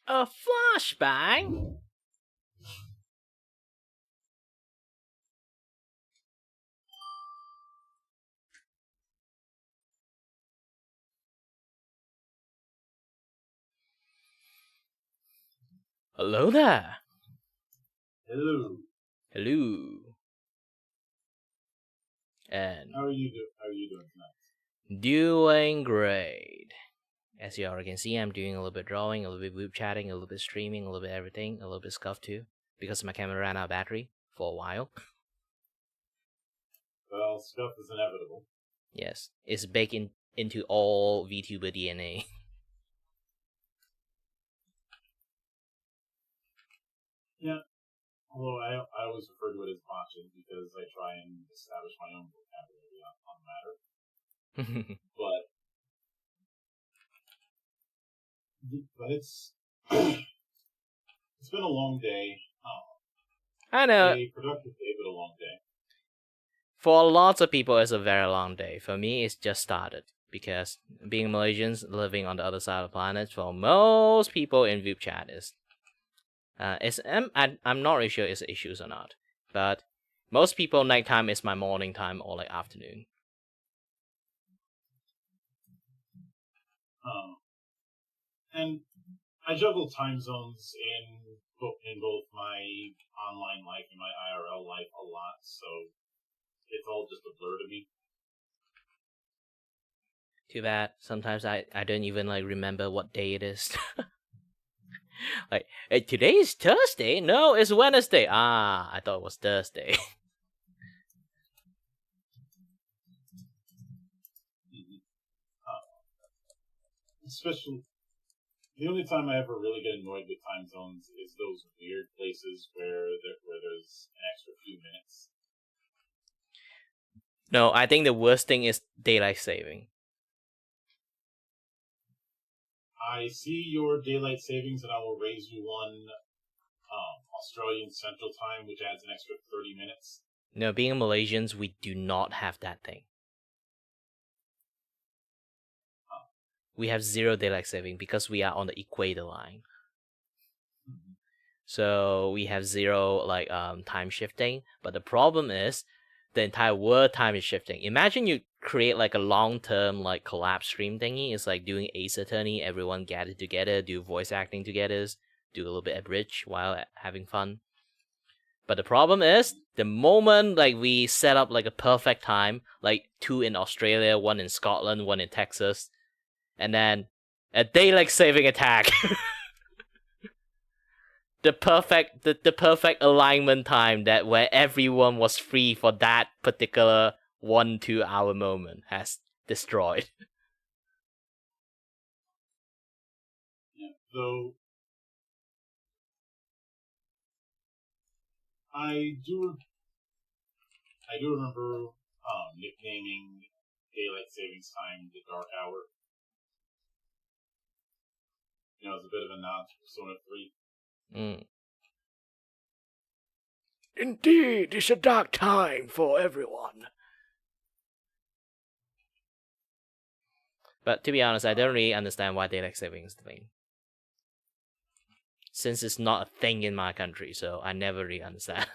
A flashbang? Hello there. Hello. Hello. And How are you doing tonight? Doing great. As you already can see, I'm doing a little bit drawing, a little bit Vupe chatting, a little bit streaming, a little bit everything, a little bit scuff too, because my camera ran out of battery for a while. Well, scuff is inevitable. Yes, it's baked into all VTuber DNA. Yeah. Although I always refer to it as botching because I try and establish my own vocabulary on the matter. But it's it's been a long day. I know. A productive day, but a long day. For lots of people, it's a very long day. For me, it's just started. Because being Malaysians living on the other side of the planet, for most people in Vupe chat is, I'm not really sure it's issues or not, but most people nighttime is my morning time or like afternoon. And I juggle time zones in both my online life and my IRL life a lot, so it's all just a blur to me. Too bad. Sometimes I don't even like remember what day it is. Like, hey, today is Thursday? No, it's Wednesday. I thought it was Thursday. Especially, the only time I ever really get annoyed with time zones is those weird places where there's an extra few minutes. No, I think the worst thing is daylight saving. I see your daylight savings, and I will raise you one Australian Central Time, which adds an extra 30 minutes. No, being Malaysians, we do not have that thing. We have 0 daylight saving because we are on the equator line. So we have 0 like time shifting. But the problem is the entire world time is shifting. Imagine you create like a long-term like collab stream thingy. It's like doing Ace Attorney. Everyone gather together, do voice acting together, do a little bit of bridge while having fun. But the problem is the moment like we set up like a perfect time, like 2 in Australia, 1 in Scotland, 1 in Texas, and then a daylight saving attack. The perfect alignment time that where everyone was free for that particular 1-2 hour moment has destroyed. Yeah, though I do remember nicknaming daylight savings time the dark hour. You know, it's a bit of a nod to Persona 3. Indeed, it's a dark time for everyone. But to be honest, I don't really understand why daylight saving is the thing. Since it's not a thing in my country, so I never really understand.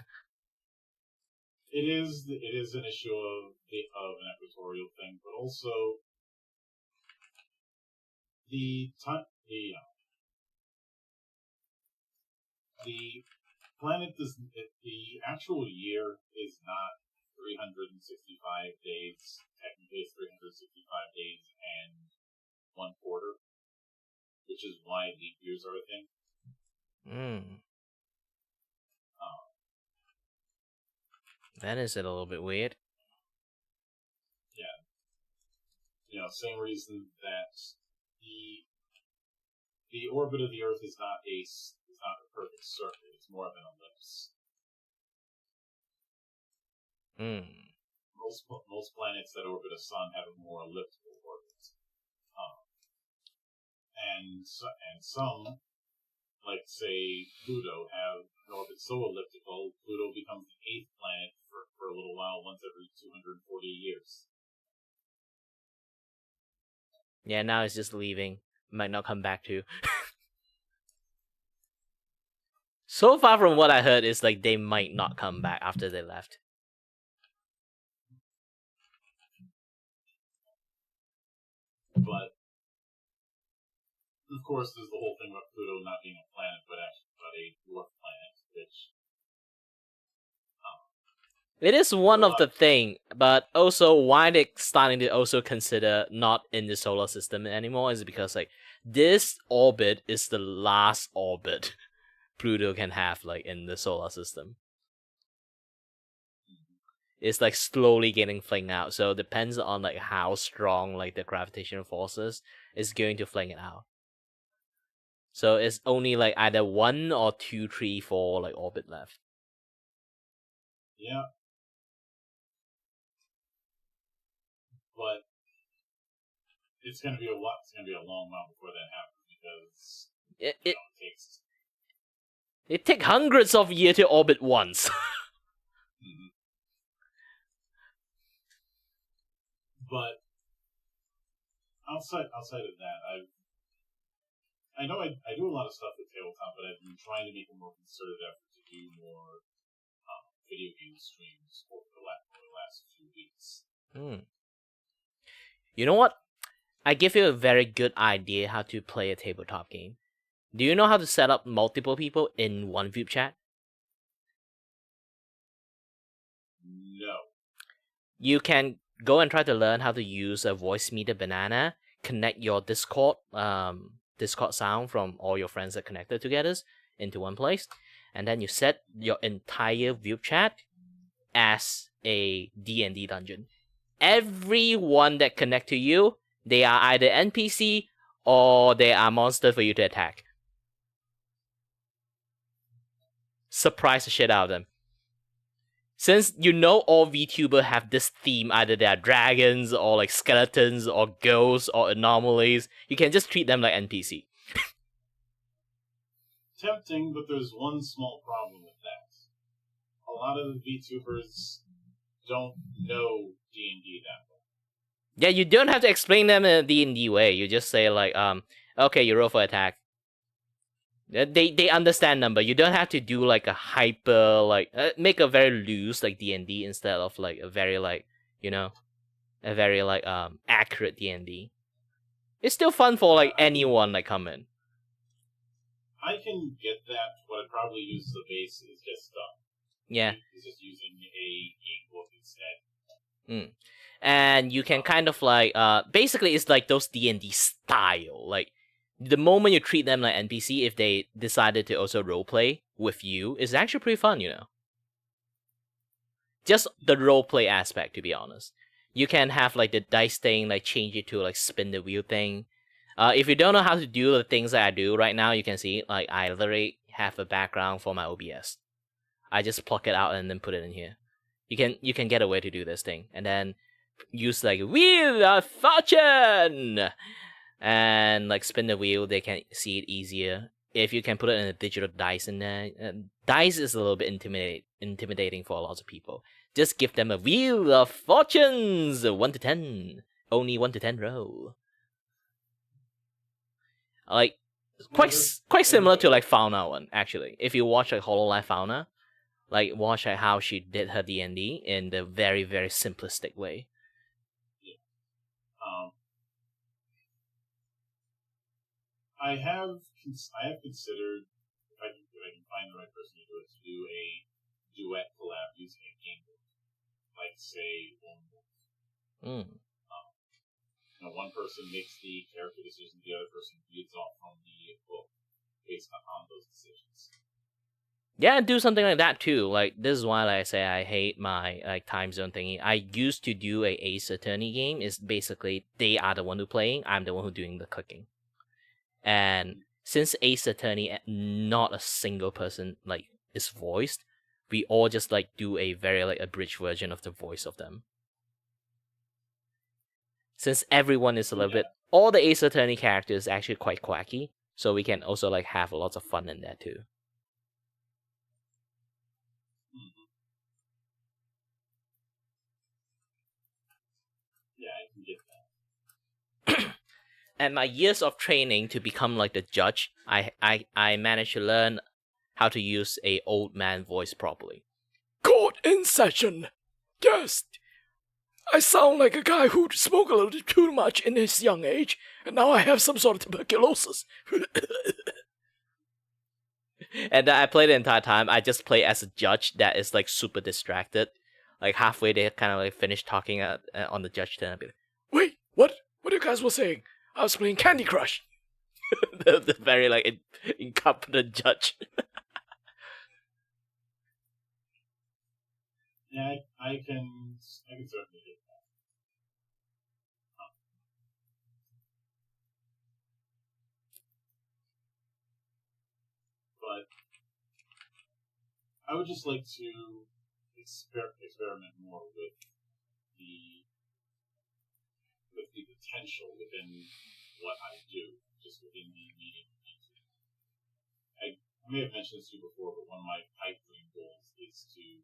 It is an issue of an equatorial thing, but also the planet the actual year is not 365 days. Technically, it's 365 days and 1 quarter, which is why leap years are a thing. That is a little bit weird. Yeah. You know, same reason that the orbit of the Earth is not a perfect circle. It's more of an ellipse. Most planets that orbit a sun have a more elliptical orbit. And some, like say Pluto, have an orbit so elliptical, Pluto becomes the 8th planet for a little while, once every 240 years. Yeah, now it's just leaving. Might not come back to. So far from what I heard, is like they might not come back after they left. But of course, there's the whole thing about Pluto not being a planet, but actually a dwarf planet, which it is one of the thing, but also why they're starting to also consider not in the solar system anymore is because like this orbit is the last orbit Pluto can have like in the solar system. It's like slowly getting flinged out, so it depends on like how strong like the gravitational forces is going to fling it out. So it's only like either 1 or 2, 3, 4 like orbit left. Yeah. But it's gonna be a while. It's gonna be a long while before that happens because it takes hundreds of years to orbit once. Mm-hmm. But outside of that, I know I do a lot of stuff with tabletop, but I've been trying to make a more concerted effort to do more video game streams over the last few weeks. You know what? I give you a very good idea how to play a tabletop game. Do you know how to set up multiple people in one Vupe chat? No. You can go and try to learn how to use a voice meter banana, connect your Discord sound from all your friends that connected together into one place, and then you set your entire Vupe chat as a D&D dungeon. Everyone that connect to you, they are either NPC or they are monster for you to attack. Surprise the shit out of them. Since you know all VTuber have this theme, either they are dragons or like skeletons or ghosts or anomalies, you can just treat them like NPC. Tempting, but there's one small problem with that. A lot of the VTubers don't know D&D that well. Yeah, you don't have to explain them in a D&D way. You just say like, okay, you roll for attack. They understand them, but you don't have to do like a hyper make a very loose like D&D instead of like a very like a very like accurate D&D. It's still fun for like anyone like come in. I can get that. What I probably use the base is just yeah. Is just using a book instead. And you can kind of like basically it's like those D&D style like. The moment you treat them like NPC, if they decided to also roleplay with you, is actually pretty fun, Just the roleplay aspect, to be honest. You can have like the dice thing, like change it to like spin the wheel thing. If you don't know how to do the things that I do right now, you can see like I literally have a background for my OBS. I just pluck it out and then put it in here. You can get a way to do this thing, and then use like Wheel of Fortune. And like spin the wheel, they can see it easier. If you can put it in a digital dice in there, dice is a little bit intimidating for a lot of people. Just give them a Wheel of Fortunes, 1 to 10, only 1 to 10 roll. Like quite similar to like Fauna one actually. If you watch like Hololive Fauna, like watch like how she did her D&D in the very very simplistic way. I have considered if I can find the right person to do a duet collab using a game book, like say one person makes the character decisions, the other person reads off from the book based on those decisions. Yeah, do something like that too. Like this is why like I say I hate my like time zone thingy. I used to do a Ace Attorney game. Is basically they are the one who playing, I'm the one who doing the clicking. And since Ace Attorney, not a single person like is voiced, we all just like do a very like abridged version of the voice of them. Since everyone is a little bit, all the Ace Attorney characters are actually quite quacky, so we can also like have lots of fun in there too. Yeah, I can get that. And my years of training to become like the judge, I managed to learn how to use a old man voice properly. Court in session. Yes. I sound like a guy who smoked a little too much in his young age, and now I have some sort of tuberculosis. And I play the entire time. I just play as a judge that is like super distracted. Like halfway they kind of like finish talking on the judge turn. Wait, what? What you guys were saying? I was playing Candy Crush. the very like incompetent judge. Yeah, I can certainly get that. I would just like to experiment more with the potential within what I do, just within the meeting. I may have mentioned this to you before, but one of my pipe dream goals is to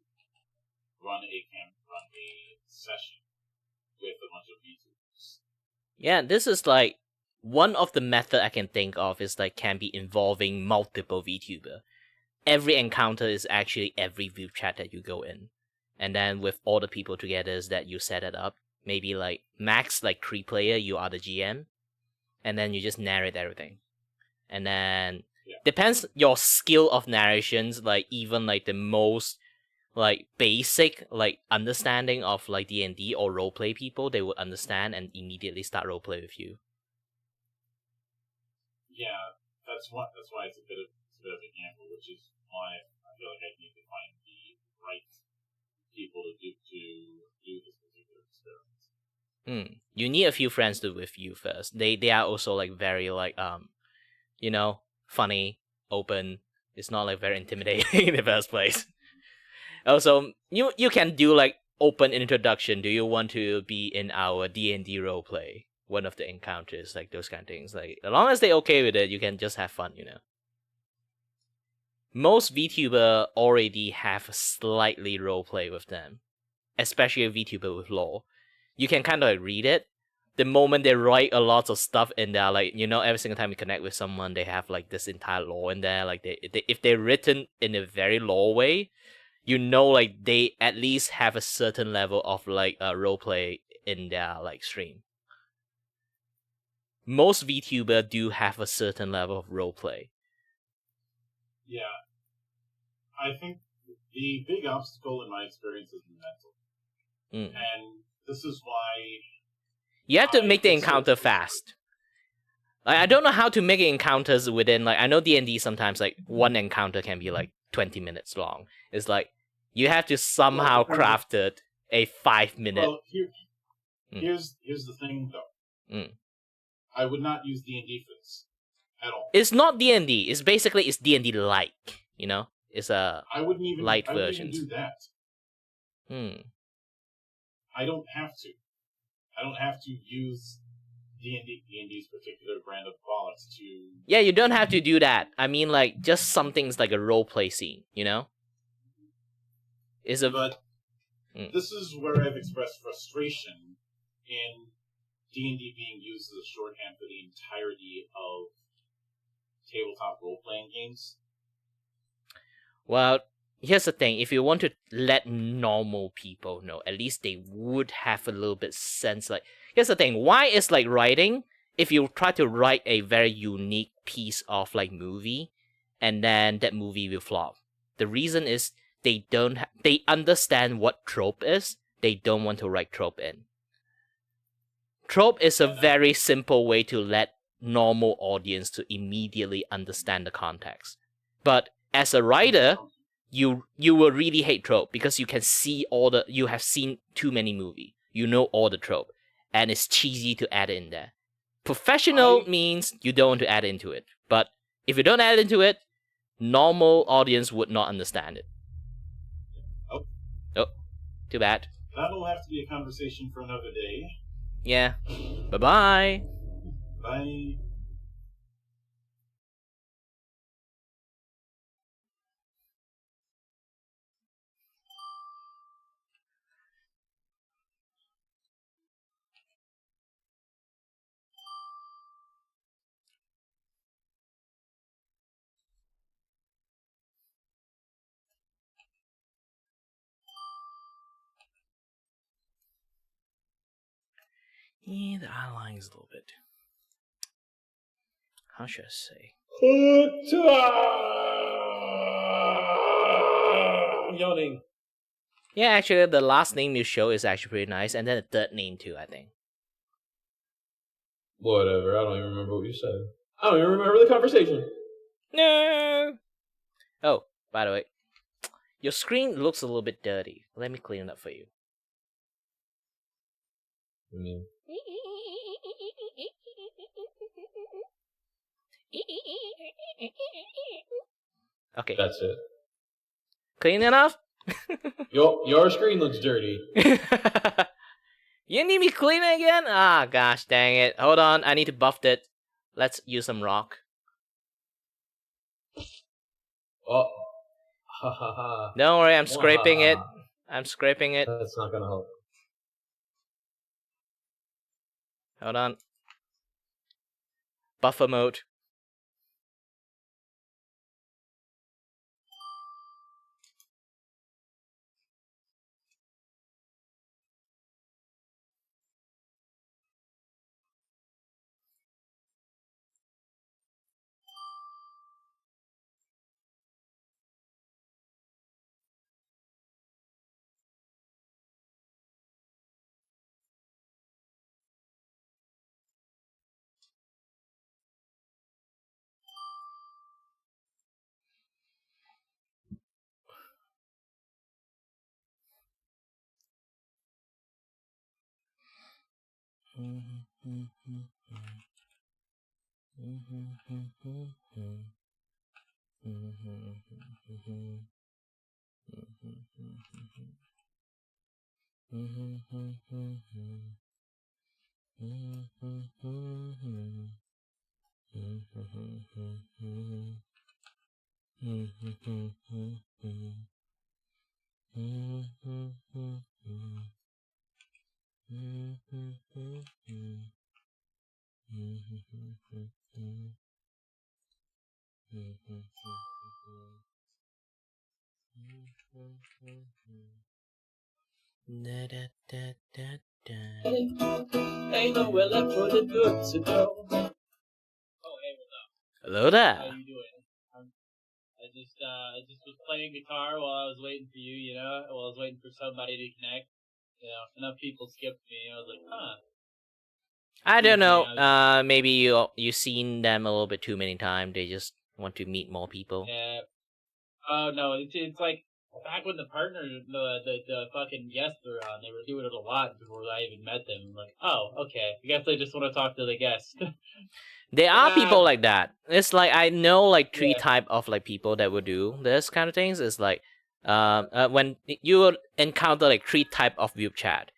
run a session with a bunch of VTubers. Yeah, this is like one of the method I can think of is like can be involving multiple VTuber. Every encounter is actually every Vupe chat that you go in, and then with all the people together is that you set it up. Maybe like max like 3 player, you are the GM, and then you just narrate everything, and then depends your skill of narrations. Like even like the most like basic like understanding of like D&D or roleplay people, they would understand and immediately start roleplay with you. Yeah, that's why it's a bit of a gamble, which is why I feel like I need to find the right people to do this particular experiment. You need a few friends to with you first. They are also like very like funny, open. It's not like very intimidating in the first place. Also, you can do like open introduction. Do you want to be in our D&D roleplay? One of the encounters, like those kind of things. Like as long as they're okay with it, you can just have fun, Most VTuber already have a slightly roleplay with them, especially a VTuber with lore. You can kind of like read it. The moment they write a lot of stuff in there, like every single time you connect with someone, they have like this entire lore in there. Like if they're written in a very lore way, like they at least have a certain level of like roleplay in their like stream. Most VTuber do have a certain level of roleplay. Yeah, I think the big obstacle in my experience is mental, and this is why you have to make the encounter fast. Like, I don't know how to make encounters within like I know D&D sometimes like one encounter can be like 20 minutes long. It's like you have to somehow craft it a 5-minute. Well, here's the thing though. I would not use D&D for this at all. It's not D&D. It's basically D&D like, It's a light version. I wouldn't even do that. I don't have to. I don't have to use D&D's particular brand of bollocks to... Yeah, you don't have to do that. I mean, like, just something's like a roleplay scene, But this is where I've expressed frustration in D&D being used as a shorthand for the entirety of tabletop role-playing games. Well, here's the thing. If you want to let normal people know, at least they would have a little bit sense. Like, here's the thing. Why is like writing? If you try to write a very unique piece of like movie, and then that movie will flop. The reason is they understand what trope is. They don't want to write trope in. Trope is a very simple way to let normal audience to immediately understand the context. But as a writer, you will really hate trope because you can see you have seen too many movies. You know all the trope, and it's cheesy to add in there. Professional means you don't want to add into it. But if you don't add into it, normal audience would not understand it. Oh, too bad. That'll have to be a conversation for another day. Yeah. Bye-bye. Bye. Yeah, the outline is a little bit. How should I say? I'm yawning. Yeah, actually, the last name you show is actually pretty nice, and then the third name too, I think. Whatever, I don't even remember what you said. I don't even remember the conversation. No! Oh, by the way, your screen looks a little bit dirty. Let me clean it up for you. I mean... Okay. That's it. Clean enough? Your screen looks dirty. You need me clean it again? Ah, gosh dang it. Hold on, I need to buff it. Let's use some rock. Oh. Ha ha ha. Don't worry, I'm scraping it. I'm scraping it. That's not gonna help. Hold on. Buffer mode. Ain't nowhere left for the good to go. Oh, hey, what's up? Hello there. How you doing? I just was playing guitar while I was waiting for you, you know, while I was waiting for somebody to connect. You know, enough people skipped me. I was like, huh. I don't know. Maybe you seen them a little bit too many times. They just want to meet more people. Yeah. Oh no, it's like back when the fucking guests were on, they were doing it a lot before I even met them. I'm like, oh, okay. I guess they just want to talk to the guests. There are people like that. It's like I know like three type of like people that would do this kind of things. It's like when you will encounter like three type of Vupe chat.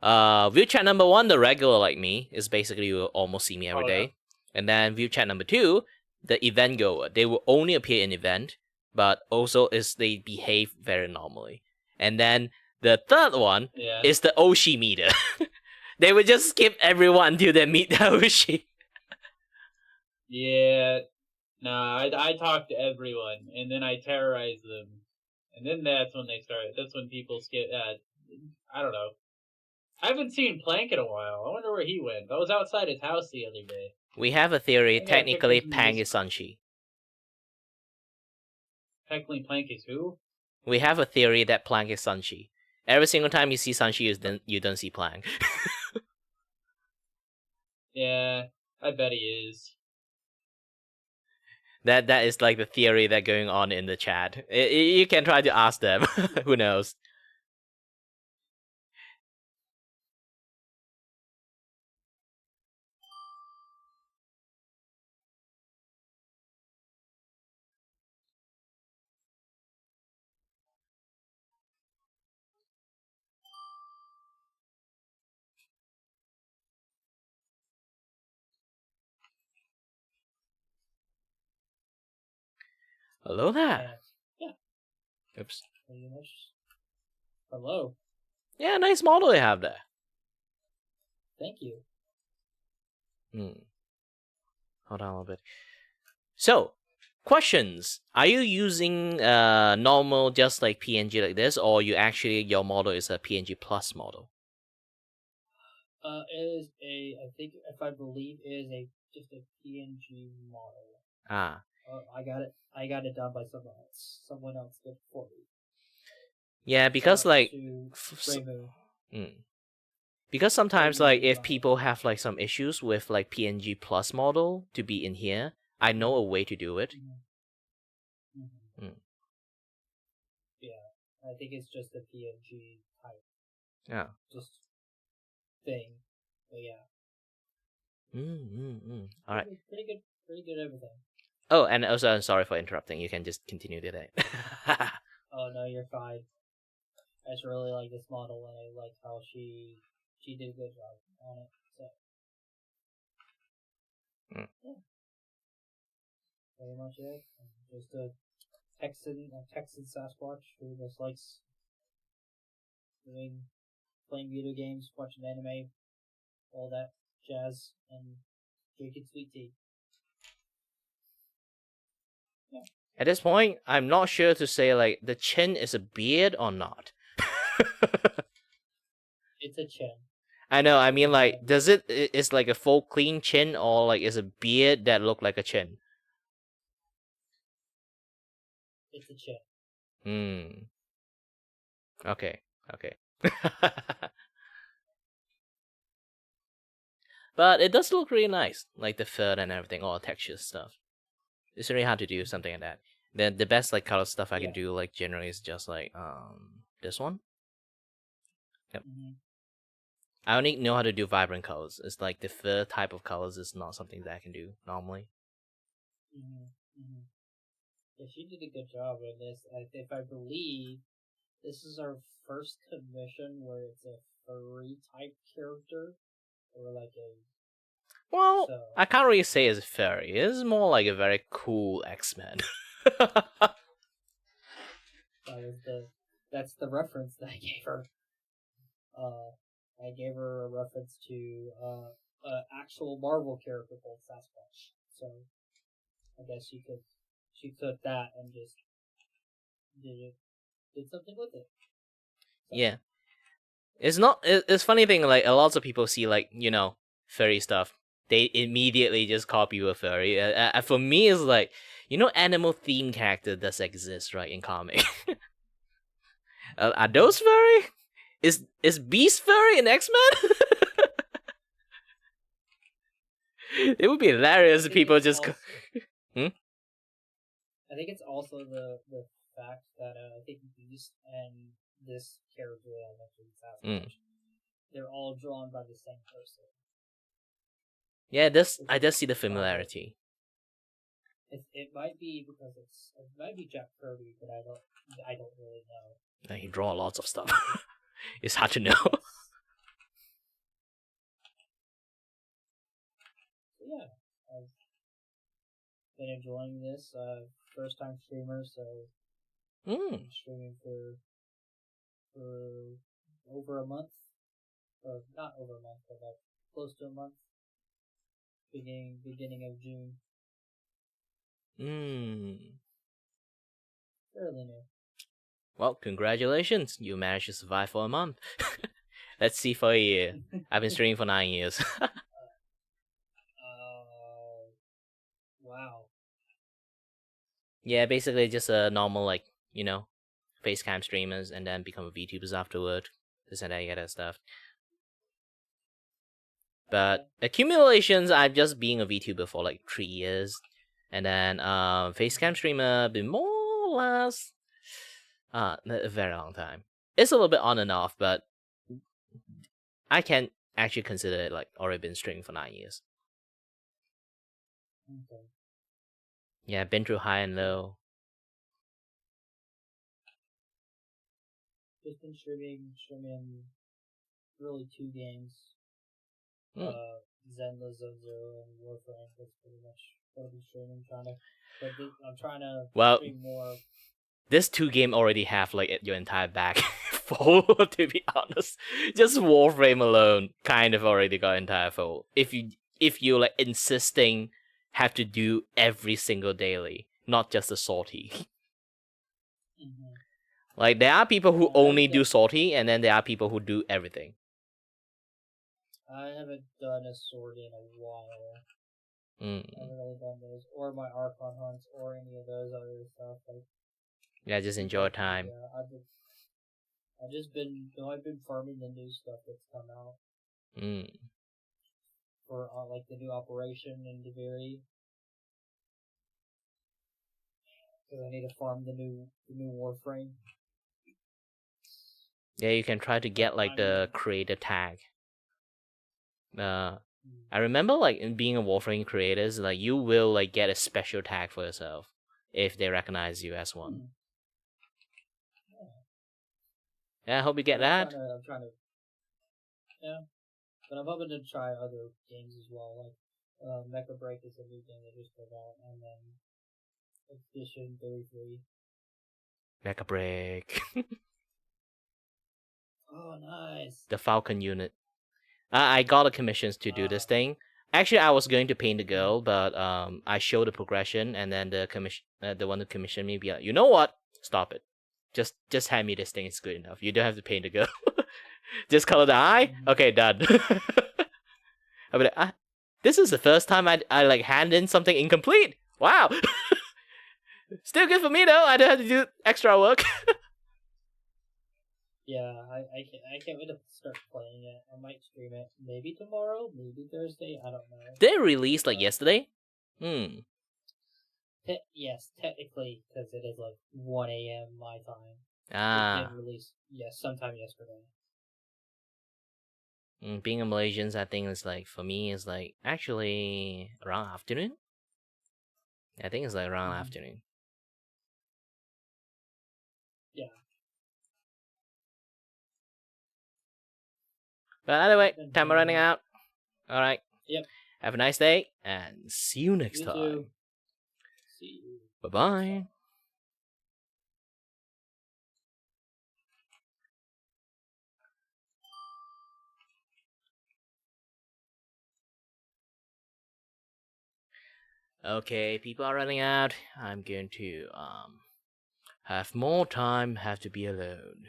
Vupe chat number 1, the regular like me, is basically you will almost see me every day. And then Vupe chat number 2, the event goer. They will only appear in event, but also is they behave very normally. And then the third one is the Oshi meter. They would just skip everyone till they meet the Oshi. Yeah, nah, I talk to everyone, and then I terrorize them, and then that's when they start. That's when people skip. I don't know. I haven't seen Plank in a while. I wonder where he went. I was outside his house the other day. We have a theory. Technically, Pang is Sanchi. Technically, Plank is who? We have a theory that Plank is Sanchi. Every single time you see Sanchi, you don't see Plank. Yeah, I bet he is. That is like the theory that going on in the chat. You can try to ask them. Who knows? Hello there. Yeah. Oops. Hello. Yeah, nice model you have there. Thank you. Hold on a little bit. So, questions. Are you using normal just like PNG like this, or your model is a PNG plus model? Is I think if I believe is just a PNG model. Ah. I got it done by someone else. Someone else did it for me. Yeah, because like because sometimes like if people have like some issues with like PNG plus model to be in here, I know a way to do it. Yeah, I think it's just a PNG type. Yeah. Just thing. But yeah. All right. Pretty good everything. Oh, and also I'm sorry for interrupting. You can just continue today. Oh no, you're fine. I just really like this model, and I like how she did a good job on it. So, yeah, very much it. Just a Texan Sasquatch who just likes playing video games, watching anime, all that jazz, and drinking sweet tea. Yeah. At this point, I'm not sure to say like the chin is a beard or not. It's a chin. I know. I mean, like, is like a full clean chin, or like is a beard that look like a chin? It's a chin. Okay. But it does look really nice, like the fur and everything, all the texture stuff. It's really hard to do something like that. The best like color stuff I can do like generally is just like this one. Yep. I only know how to do vibrant colors. It's like the fur type of colors is not something that I can do normally. Yeah, she did a good job with this. If I believe, this is our first commission where it's a furry type character, or like a. Well, I can't really say it's furry. It's more like a very cool X-Men. That's the reference that I gave her. I gave her a reference to an actual Marvel character called Sasquatch. So I guess she took that and just did something with it. So. Yeah, it's funny thing, like a lot of people see like furry stuff, they immediately just copy a furry. For me, it's like animal themed character does exist, right, in comic. Are those furry? Is Beast furry in X-Men? It would be hilarious if people just. I think it's also the fact that I think Beast and this character that I mentioned, Sasquatch, they're all drawn by the same person. Yeah, I just see the familiarity. It might be because it might be Jack Kirby, but I don't really know. He draw lots of stuff. It's hard to know. Yeah, I've been enjoying this. First time streamer, so I'm streaming for over a month, or not over a month, but like close to a month. Beginning of June. Fairly new. Well, congratulations! You managed to survive for a month. Let's see for a year. I've been streaming for 9 years. Wow. Yeah, basically just a normal facecam streamers, and then become VTubers afterward. This and that stuff. But accumulations, I've just been a VTuber for like 3 years, and then facecam streamer been more or less a very long time. It's a little bit on and off, but I can actually consider it like already been streaming for 9 years. Okay. Yeah, been through high and low. Just been streaming really 2 games. Zenla Zero and Warframe. That's pretty much what I've been streaming. I'm trying to stream more. This 2 game already have like your entire bag full. To be honest, just Warframe alone kind of already got entire full. If you like insisting have to do every single daily, not just the salty. Like there are people who only do salty, and then there are people who do everything. I haven't done a sword in a while. I haven't really done those, or my Archon hunts, or any of those other stuff. Yeah, just enjoy time. Yeah, I've been farming the new stuff that's come out. For like the new operation in Deviri. Because I need to farm the new Warframe. Yeah, you can try to get like the creator tag. I remember like in being a Warframe creators, like you will like get a special tag for yourself if they recognize you as one. Yeah, I hope you get that. I'm trying to. Yeah, but I'm hoping to try other games as well. Like Mecha Break is a new game that just came out, and then Edition 33. Mecha Break. Oh, nice. The Falcon unit. I got the commissions to do this thing. Actually, I was going to paint the girl, but I showed the progression, and then the one who commissioned me be like, you know what? Stop it. Just hand me this thing. It's good enough. You don't have to paint the girl. Just color the eye. Okay, done. I'll be like, this is the first time I like hand in something incomplete. Wow. Still good for me though. I don't have to do extra work. Yeah, I can't wait to start playing it. I might stream it maybe tomorrow, maybe Thursday. I don't know. They released like yesterday. Yes, technically, because it is like 1 a.m. my time. Ah. It did release sometime yesterday. Being a Malaysian, I think is like for me is like actually around afternoon. I think it's like around afternoon. Yeah. But anyway, time running out. All right. Yep. Have a nice day and see you next You time. too. See you. Bye bye. Okay, people are running out. I'm going to have more time, have to be alone.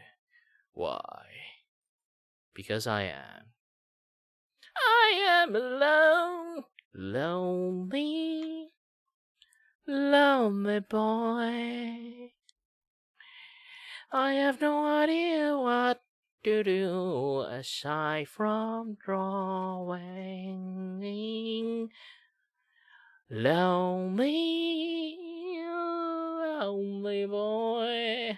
Why? Because I am. I am alone, lonely, lonely boy. I have no idea what to do aside from drawing. Lonely, lonely boy.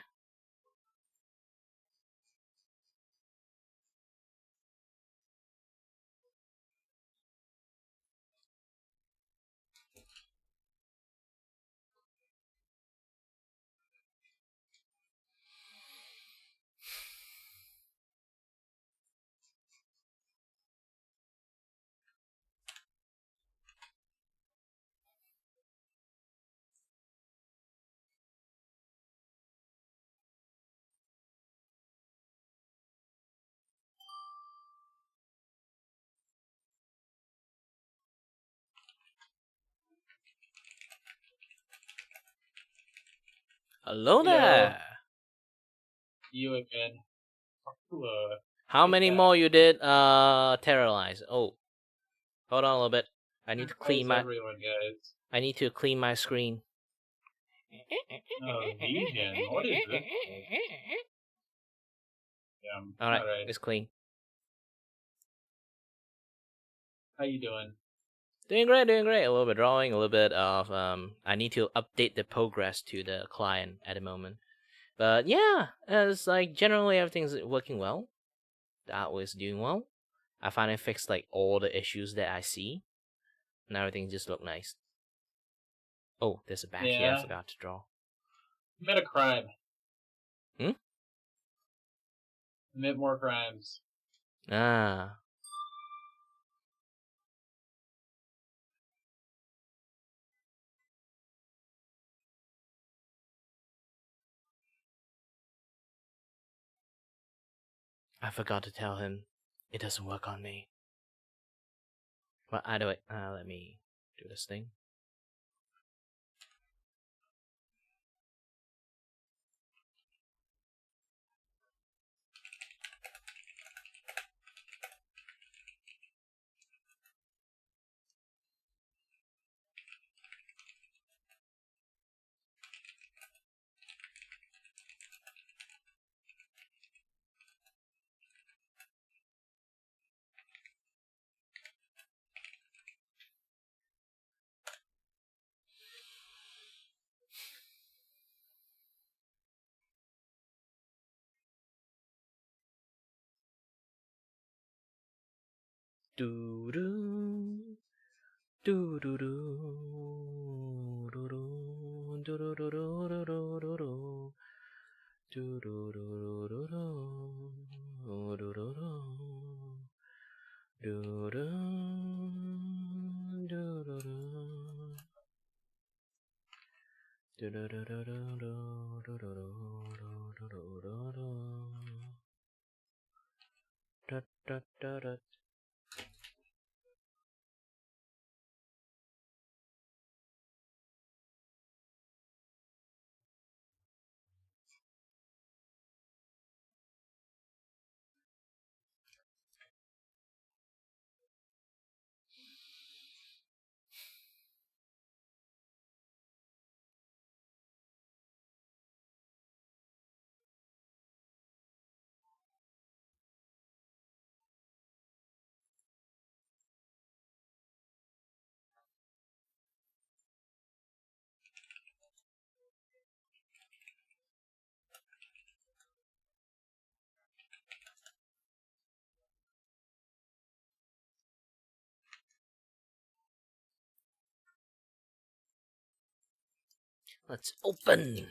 Hello there. You again. How many more you did terrorize? Oh. Hold on a little bit. I need to clean my everyone, guys? I need to clean my screen. Oh, vegan. What is this? Alright, it's clean. How you doing? Doing great. A little bit drawing, a little bit of I need to update the progress to the client at the moment. But yeah, it's like generally everything's working well. The artwork is doing well. I finally fixed like all the issues that I see. And everything just look nice. Oh, there's a back here I forgot to draw. Commit a crime. Hmm? Commit more crimes. Ah. I forgot to tell him it doesn't work on me. But either way, let me do this thing. Do do do do do do do do do do do do do do do do do do do. Let's open.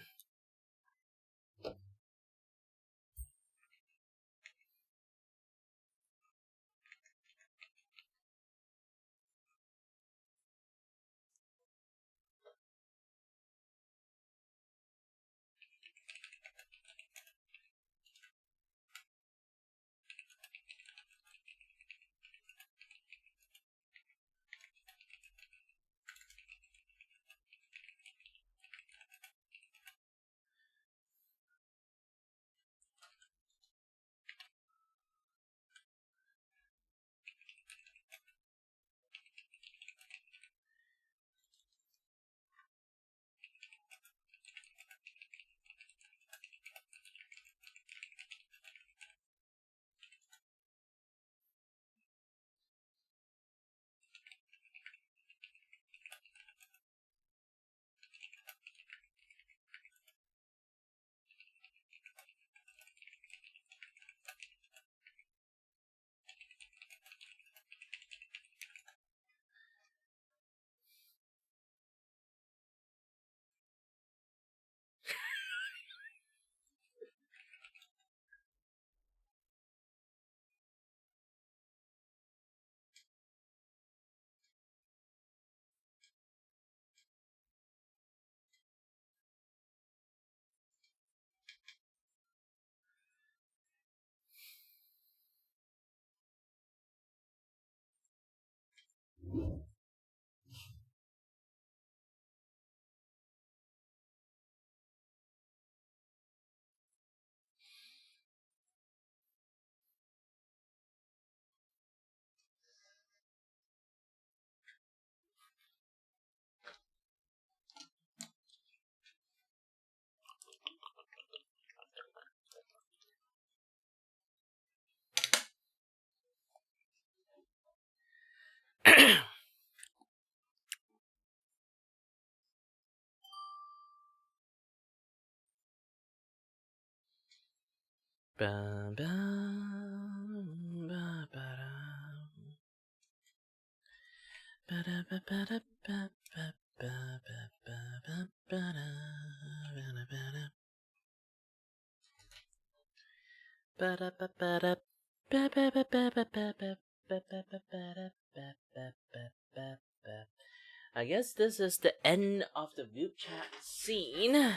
I guess this is the end of the Vupe chat scene.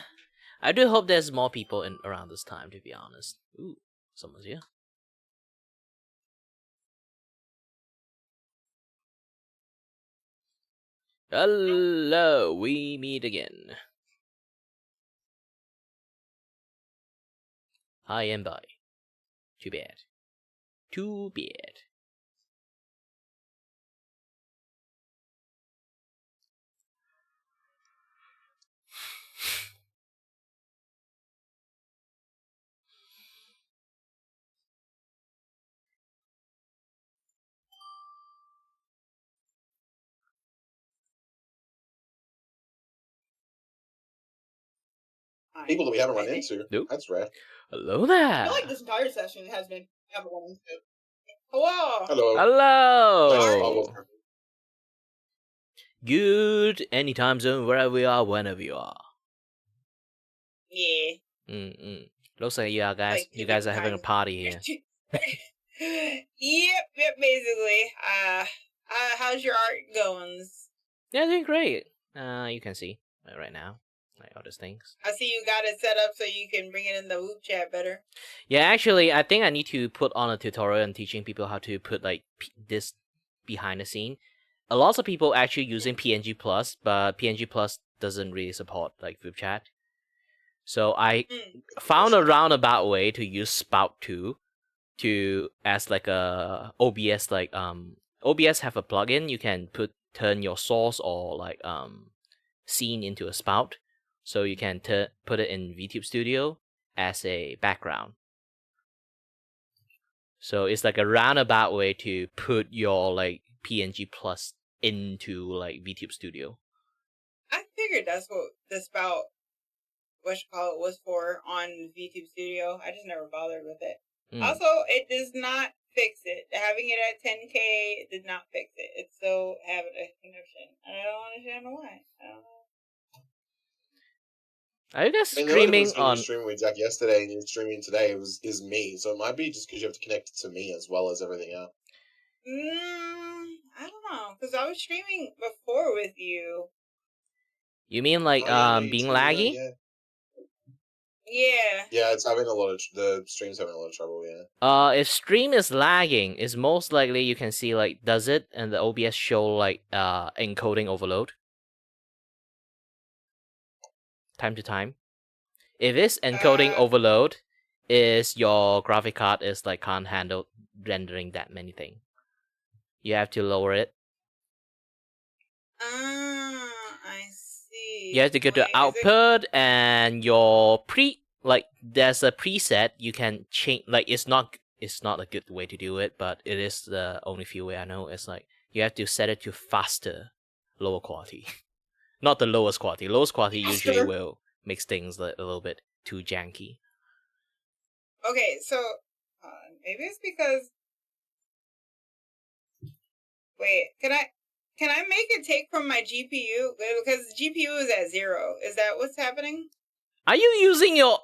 I do hope there's more people in around this time, to be honest. Ooh, someone's here. Hello, we meet again. Hi and bye. Too bad. Too bad. People that we haven't run into. Nope. That's rare. Hello there. I feel like this entire session has been haven't run into. Hello. Hello. Hello. Good any time zone, wherever we are, whenever you are. Yeah. Looks like you guys are having a party here. Yep, basically. How's your art going? Yeah, doing great. You can see right now. like other things. I see you got it set up so you can bring it in the Vupe chat better. Yeah, actually, I think I need to put on a tutorial and teaching people how to put like this behind the scene. A lot of people actually using PNG Plus, but PNG Plus doesn't really support like Vupe chat. So I found a roundabout way to use Spout 2 to as like a OBS OBS have a plugin you can turn your source or like scene into a spout, so you can put it in VTube Studio as a background. So it's like a roundabout way to put your like PNG Plus into like VTube Studio. I figured that's what the Spout was for on VTube Studio. I just never bothered with it. Also, it does not fix it. Having it at 10K did not fix it. It's still having a connection. And I don't understand why. I don't know. Are you guys streaming on? Streaming with Jack yesterday, and you're streaming today. Is me, so it might be just because you have to connect it to me as well as everything else. I don't know, because I was streaming before with you. You mean like being laggy? Yeah. Yeah, it's having the stream's having a lot of trouble. Yeah. If stream is lagging, it's most likely you can see like does it and the OBS show like encoding overload time to time. If it's encoding overload, is your graphic card is like can't handle rendering that many things. You have to lower it. I see. You have to go to output and your there's a preset you can change. Like it's not a good way to do it, but it is the only few way I know. It's like you have to set it to faster, lower quality. Not the lowest quality. Lowest quality usually will make things a little bit too janky. Okay, so maybe it's because. Wait, can I make it take from my GPU? Because the GPU is at 0. Is that what's happening? Are you using your...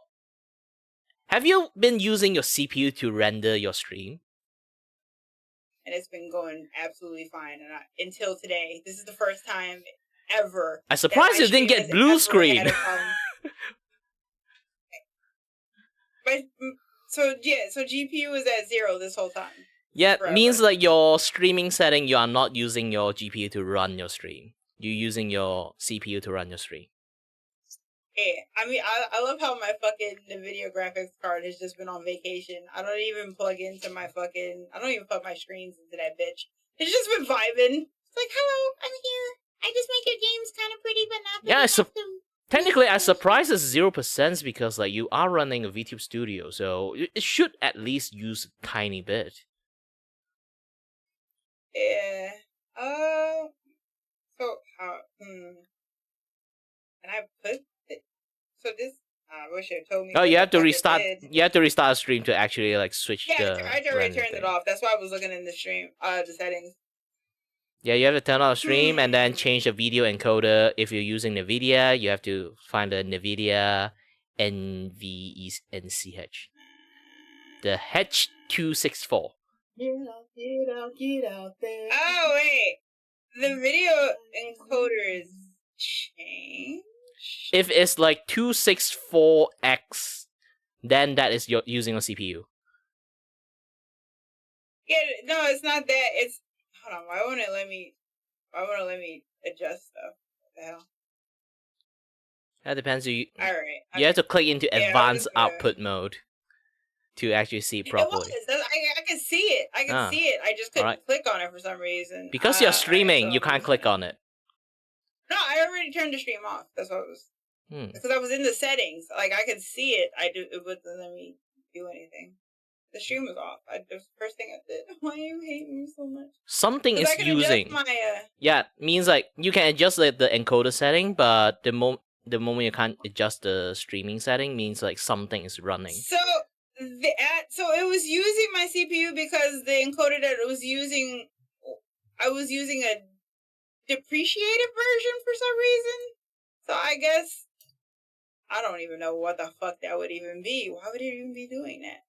Have you been using your CPU to render your stream? And it's been going absolutely fine. And until today, this is the first time ever. I'm surprised you didn't get blue screen. So GPU is at 0 this whole time. Yeah, it means like your streaming setting, you are not using your GPU to run your stream. You're using your CPU to run your stream. Yeah, I mean, I love how my fucking NVIDIA graphics card has just been on vacation. I don't even plug into my fucking... I don't even put my screens into that bitch. It's just been vibing. It's like, hello, I'm here. I just make your games kind of pretty, but not pretty. Technically, I'm surprised it's 0% because like you are running a VTube Studio, so it should at least use a tiny bit. Yeah. So can I put it? So this. I wish you had told me. Oh, you have to restart. You have to restart the stream to actually like switch. Yeah, I already turned it off. That's why I was looking in the stream. The settings. Yeah, you have to turn off the stream and then change the video encoder. If you're using NVIDIA, you have to find the NVIDIA NVENCH. The H264. Get out there. Oh, wait. The video encoder is changed? If it's like 264X, then that is using a CPU. Yeah, no, it's not that. It's... Hold on, why won't it let me adjust stuff? What the hell? That depends. You Alright. have to click into advanced output mode to actually see it properly. I can see it. I just couldn't click on it for some reason. Because you're streaming, you can't click on it. No, I already turned the stream off. That's what it was. Because I was in the settings. Like, I could see it. It wouldn't let me do anything. The stream was off. That was the first thing I did. Why do you hate me so much? Something is using. Yeah, means like you can adjust the encoder setting, but the moment you can't adjust the streaming setting means like something is running. So it was using my CPU because the encoder that it was using, I was using a depreciated version for some reason. So I guess I don't even know what the fuck that would even be. Why would it even be doing that?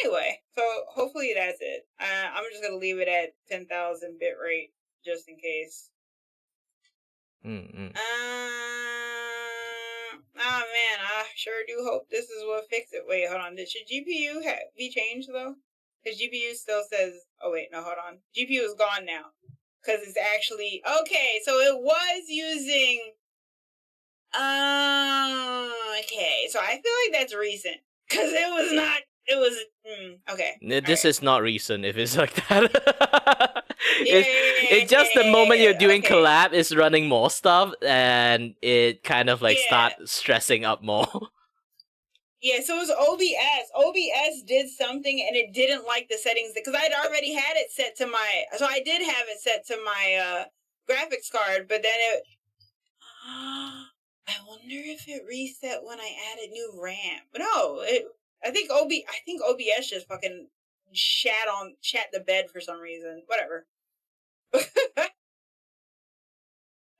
Anyway, so hopefully that's it. I'm just gonna leave it at 10,000 bit rate just in case. Ah man, I sure do hope this is what fixed it. Wait, hold on. Should GPU be changed though? Because GPU still says. Oh wait, no, hold on. GPU is gone now. Because it's actually okay. So it was using. Okay. So I feel like that's recent. Because it was not. It was okay. This is not recent if it's like that. It's just the moment you're doing collab is running more stuff and it kind of like start stressing up more. Yeah, so it was OBS. OBS did something and it didn't like the settings because I'd already had it set to my. So I did have it set to my graphics card, but then it. I wonder if it reset when I added new RAM. No, I think OBS just fucking shat the bed for some reason. Whatever.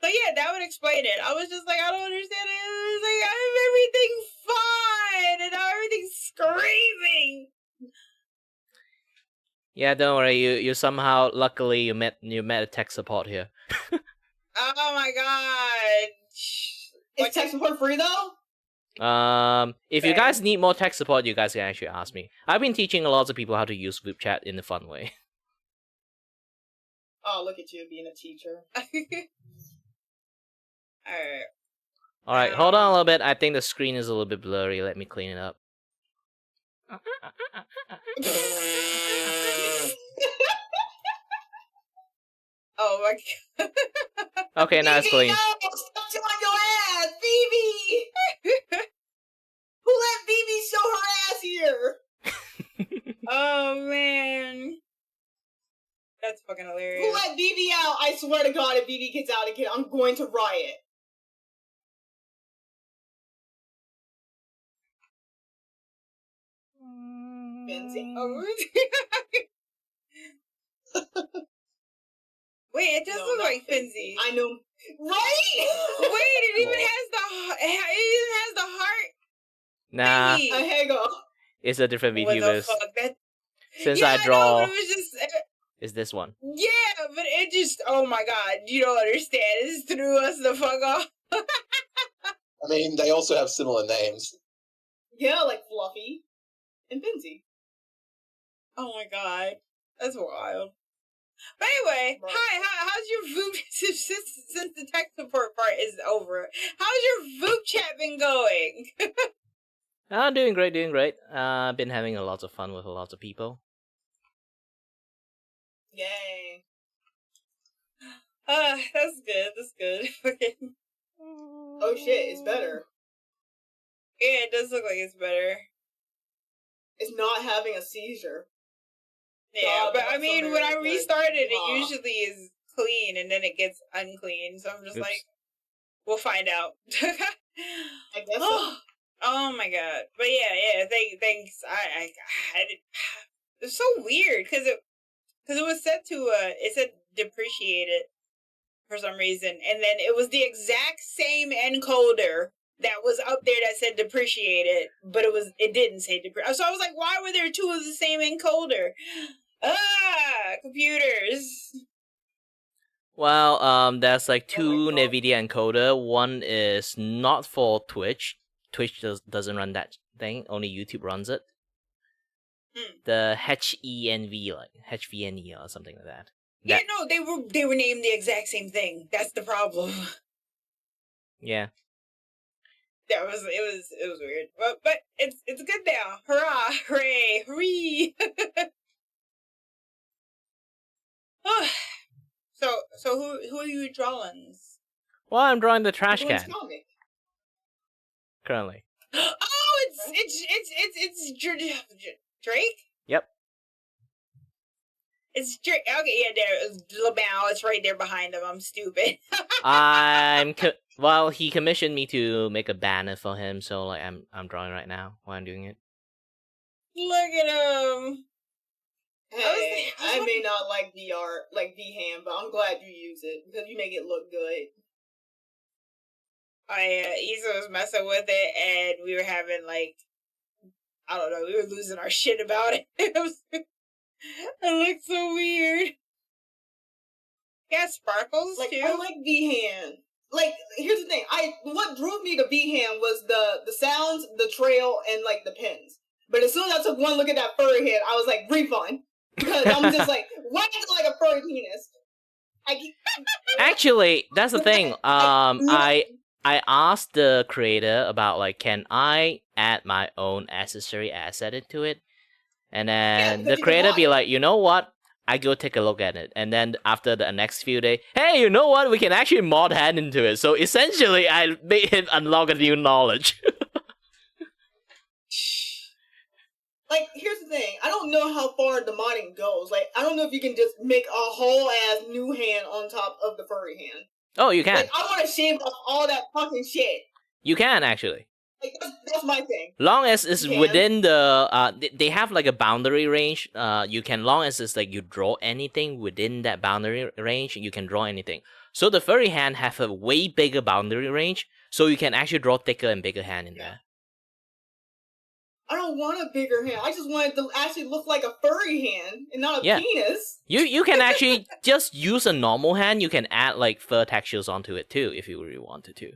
So yeah, that would explain it. I was just like, I don't understand it. It was like I have everything fine, and now everything's screaming. Yeah, don't worry. You somehow, luckily, you met a tech support here. Oh my god! Is tech support free though? If you guys need more tech support, you guys can actually ask me. I've been teaching a lot of people how to use Vupe chat in a fun way. Oh, look at you being a teacher. Alright, hold on a little bit. I think the screen is a little bit blurry. Let me clean it up. Oh my god. Okay, now it's clean. No! Stop on your ass! Phoebe! Who let Phoebe show her ass here? Oh man. That's fucking hilarious. Who let Phoebe out? I swear to God, if Phoebe gets out again, I'm going to riot. Fancy? Oh, wait, it does look like Finzi. I know, right? Wait, it even has the heart. Nah, Hang on. it's a different What the VTubers. fuck? Since yeah, I draw, know, but it was just. is this one? Yeah, but it just. Oh my god, you don't understand. It just threw us the fuck off. I mean, they also have similar names. Yeah, like Fluffy and Finzi. Oh my god, that's wild. But anyway, hi, how's your Vupe since the tech support part is over? How's your Vupe chat been going? I'm doing great, doing great. I've been having a lot of fun with a lot of people. Yay. That's good, that's good. Oh shit, it's better. Yeah, it does look like it's better. It's not having a seizure. Yeah, but I mean, when I restart it, it usually is clean and then it gets unclean. So I'm just like, we'll find out. I guess so. Oh my god! But yeah. Thanks. It's so weird because it was set to it said depreciated for some reason, and then it was the exact same encoder that was up there that said depreciated, but it didn't say depreciated. So I was like, why were there two of the same encoder? Computers. Well, there's like two NVIDIA encoder. One is not for Twitch. Twitch doesn't run that thing. Only YouTube runs it. The HENV, like HVNE or something like that. Yeah, no, they were named the exact same thing. That's the problem. Yeah. It was weird, but it's good now. Hurrah! Hooray! Hooray! So who are you drawing? Well, I'm drawing the trash can. Currently. Oh, it's Drake. Yep. It's Drake. Okay, yeah, there's Lamau. It's right there behind him. I'm stupid. Well, he commissioned me to make a banner for him, so like I'm drawing right now while I'm doing it. Look at him. Hey, I may not like the art, like V-Ham, but I'm glad you use it because you make it look good. Isa was messing with it, and we were having like, I don't know, we were losing our shit about it. It looked so weird. Yeah, sparkles like, too. I like V-Ham. like, here's the thing. What drove me to Hand was the sounds, the trail, and like the pins. But as soon as I took one look at that furry head, I was like, refund. Because I'm just like, why is it like a furry penis? Actually, that's the thing. I asked the creator about like, can I add my own accessory asset into it? And then the creator be like, you know what? I go take a look at it. And then after the next few days, hey, you know what? We can actually mod hand into it. So essentially, I made him unlock a new knowledge. Like, here's the thing. I don't know how far the modding goes. Like, I don't know if you can just make a whole ass new hand on top of the furry hand. Oh, you can. Like, I want to shave off all that fucking shit. You can, actually. Like, that's my thing. Long as it's within the, they have like a boundary range. You can, long as it's like you draw anything within that boundary range, you can draw anything. So the furry hand have a way bigger boundary range, so you can actually draw thicker and bigger hand in there. I don't want a bigger hand. I just want it to actually look like a furry hand and not a penis. You can actually just use a normal hand. You can add like fur textures onto it too if you really wanted to.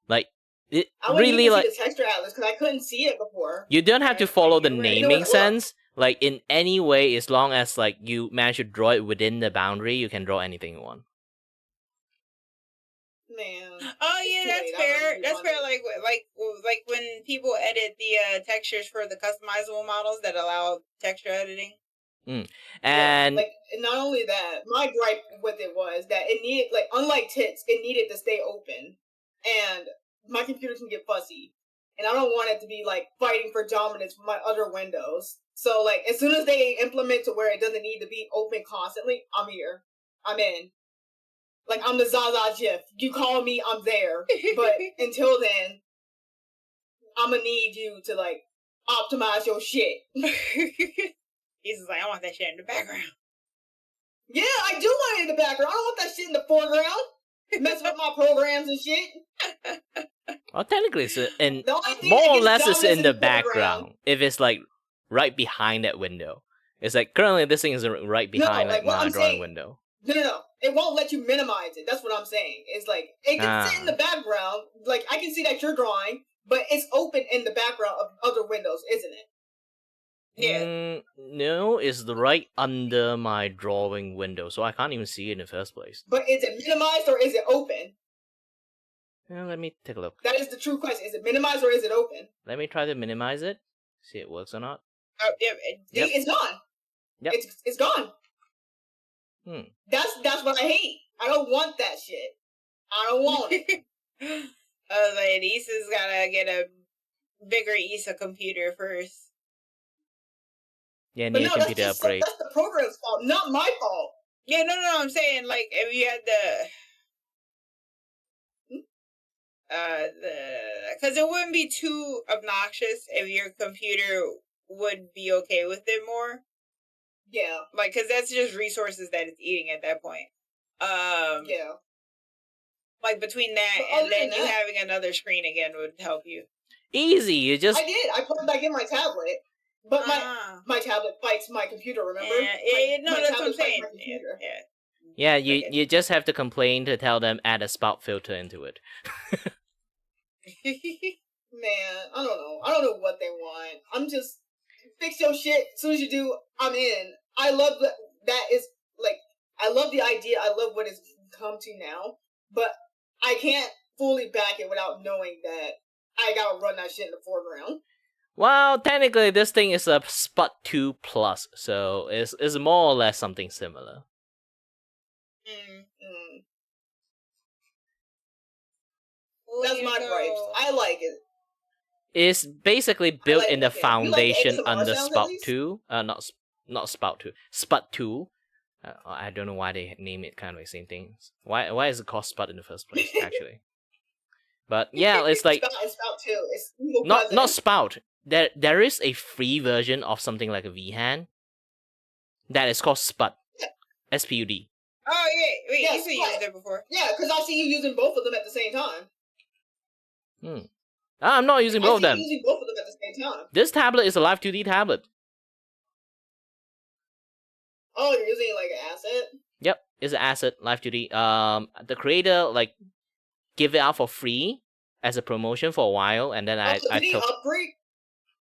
Like it I really like see the texture atlas because I couldn't see it before. You don't have to follow the naming sense. Like in any way, as long as like you manage to draw it within the boundary, you can draw anything you want. Man. Oh yeah, that's fair. That's fair. Like when people edit the textures for the customizable models that allow texture editing. And like not only that, my gripe with it was that it needed, like, unlike tits, it needed to stay open, and my computer can get fussy, and I don't want it to be like fighting for dominance with my other windows. So like as soon as they implement to where it doesn't need to be open constantly, I'm here. I'm in. Like, I'm the Zaza GIF. You call me, I'm there. But until then, I'm gonna need you to, like, optimize your shit. He's just like, I want that shit in the background. Yeah, I do want it in the background. I don't want that shit in the foreground. Messing with my programs and shit. Well, technically, it's more or less it's in the background. If it's, like, right behind that window. It's like, currently this thing is right behind my drawing window. No. It won't let you minimize it. That's what I'm saying. It's like, it can sit in the background. Like, I can see that you're drawing, but it's open in the background of other windows, isn't it? Yeah. No, it's right under my drawing window, so I can't even see it in the first place. But is it minimized or is it open? Let me take a look. That is the true question. Is it minimized or is it open? Let me try to minimize it. See if it works or not. Oh, yeah. It's gone. Yep. It's gone. That's what I hate. I don't want that shit. I don't want it. Like, Issa's gotta get a bigger Issa computer first. Yeah, need a computer upgrade. That's the program's fault, not my fault. Yeah, no, I'm saying, like, if you had because it wouldn't be too obnoxious if your computer would be okay with it more. Yeah. Like, because that's just resources that it's eating at that point. Yeah. Like, between that and then you having another screen again would help you. Easy, you just... I did. I put it back in my tablet. But my tablet fights my computer, remember? That's what I'm saying. Yeah, you just have to complain to tell them add a spout filter into it. Man, I don't know. I don't know what they want. I'm just... Fix your shit. As soon as you do, I'm in. I love that is, like, I love the idea. I love what it's come to now. But I can't fully back it without knowing that I gotta run that shit in the foreground. Well, technically, this thing is a Sput 2 Plus, so it's more or less something similar. That's my gripes. I like it. It's basically built in the foundation under Spout 2. Not Spout 2. Sput 2. I don't know why they name it kind of the same thing. Why is it called Sput in the first place, actually? But yeah, it's like... Spout 2. It's not Spout. There is a free version of something like a V-hand that is called Sput. S-P-U-D. Oh, yeah. Wait, you said you used it before. Yeah, because I see you using both of them at the same time. I'm not using both of them. Using both of them at the same time. This tablet is a Live 2D tablet. Oh, you're using like an asset? Yep, it's an asset, Live 2D. The creator, like, give it out for free as a promotion for a while, and then I took. Upgrade?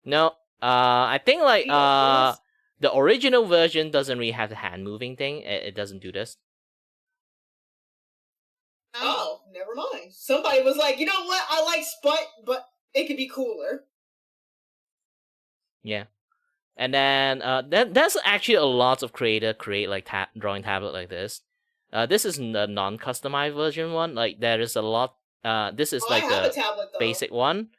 No, I think like the original version doesn't really have the hand moving thing. It doesn't do this. Oh, never mind. Somebody was like, you know what? I like Sput, but it could be cooler. Yeah. And then there's actually a lot of create like drawing tablet like this. This is the non-customized version one. Like there is a lot. This is like the basic one,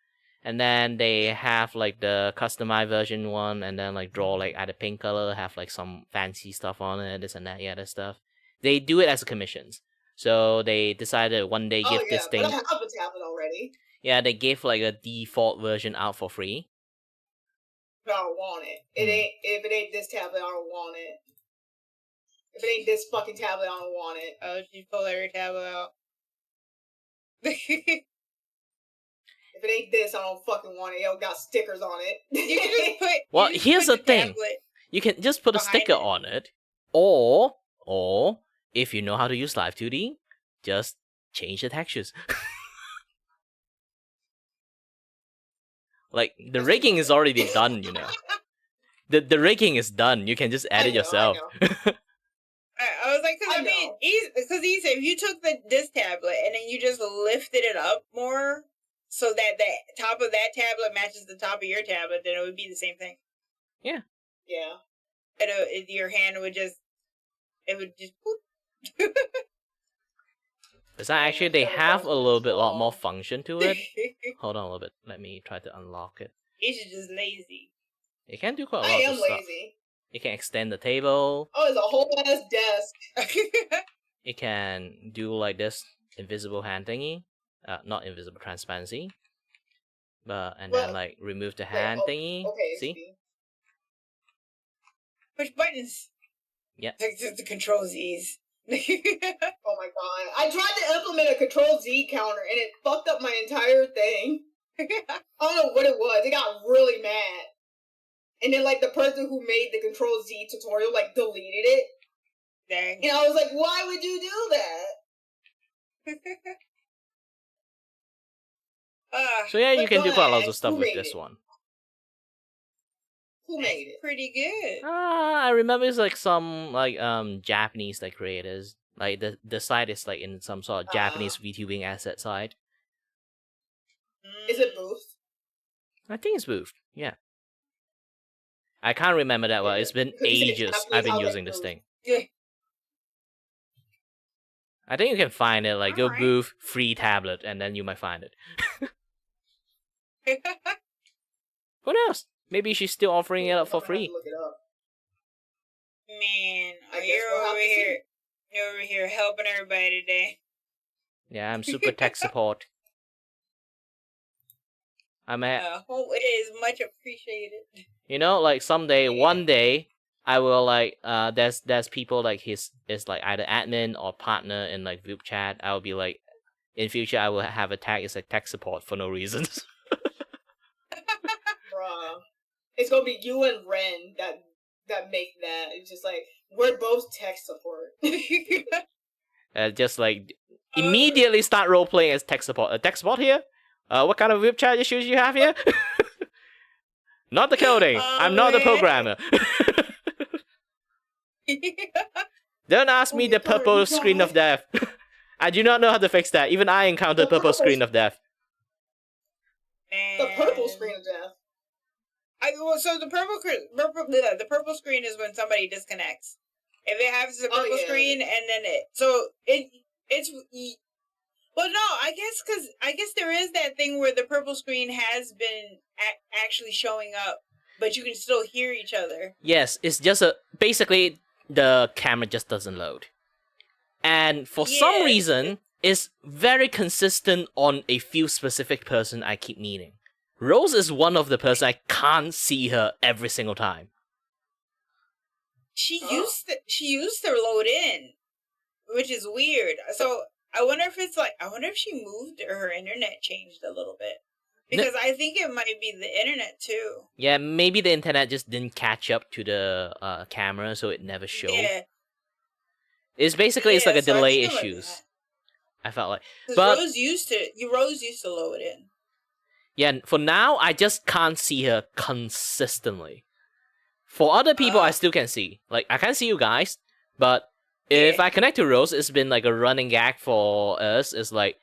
and then they have like the customized version one, and then like draw like either pink color, have like some fancy stuff on it, this and that, that stuff. They do it as a commissions. So they decided one day give this thing. But I have a tablet already. Yeah, they gave like a default version out for free. But I don't want it. If it ain't this tablet, I don't want it. If it ain't this fucking tablet, I don't want it. Oh, she pull every tablet out. If it ain't this, I don't fucking want it. It got stickers on it. You can just put. Well, here's the thing. You can just put a sticker on it, or if you know how to use Live 2D, just change the textures. Like the rigging is already done, you know. The rigging is done. You can just add it yourself. I was like, because if you took this tablet and then you just lifted it up more so that the top of that tablet matches the top of your tablet, then it would be the same thing. Yeah. Yeah. Your hand would just poop. Because actually they have a lot more function to it. Hold on a little bit. Let me try to unlock it. It's just lazy. It can do quite a lot of stuff. Lazy. It can extend the table. Oh, it's a whole ass desk. It can do like this invisible hand thingy. Not invisible, transparency. Then like remove the hand thingy. Okay, see? Push buttons. Yeah. The control Z's. Oh my god. I tried to implement a control Z counter and it fucked up my entire thing. I don't know what it was. It got really mad. And then like the person who made the control Z tutorial like deleted it. Dang. And I was like, why would you do that? So yeah, you can do quite a lot of stuff with this one. Who made it? Pretty good. I remember it's like some like Japanese like creators. Like the site is like in some sort of Japanese VTubing asset site. Is it Booth? I think it's Booth. Yeah. I can't remember that well. It's been ages I've been using this thing. Yeah. I think you can find it. Like go Booth free tablet, and then you might find it. Who knows? Maybe she's still offering it up for free. Man, you're over here helping everybody today. Yeah, I'm super tech support. I'm at. It is much appreciated. You know, like someday, one day, I will like. There's people like is like either admin or partner in like Vupe chat. I will be like, in future, I will have a tag. It's like tech support for no reasons. Bruh. It's gonna be you and Ren that make that. It's just like we're both tech support. Just like immediately start role playing as tech support. Tech support here. What kind of Vupe chat issues you have here? Not the coding. I'm not the programmer. Don't ask me the purple screen of death. I do not know how to fix that. Even I encountered purple screen of death. The purple screen of death. So the purple screen is when somebody disconnects. If it has a purple screen and then it's well, no, I guess there is that thing where the purple screen has been actually showing up, but you can still hear each other. Yes, it's just basically the camera just doesn't load, and for some reason, it's very consistent on a few specific person I keep meeting. Rose is one of the person I can't see her every single time. She used to load in, which is weird. So I wonder if she moved or her internet changed a little bit. Because I think it might be the internet too. Yeah, maybe the internet just didn't catch up to the camera, so it never showed. Yeah. It's basically it's like a delay issues. I felt like, but Rose used to load it in. Yeah, for now, I just can't see her consistently. For other people, I still can see. Like, I can see you guys, but if I connect to Rose, it's been like a running gag for us. It's like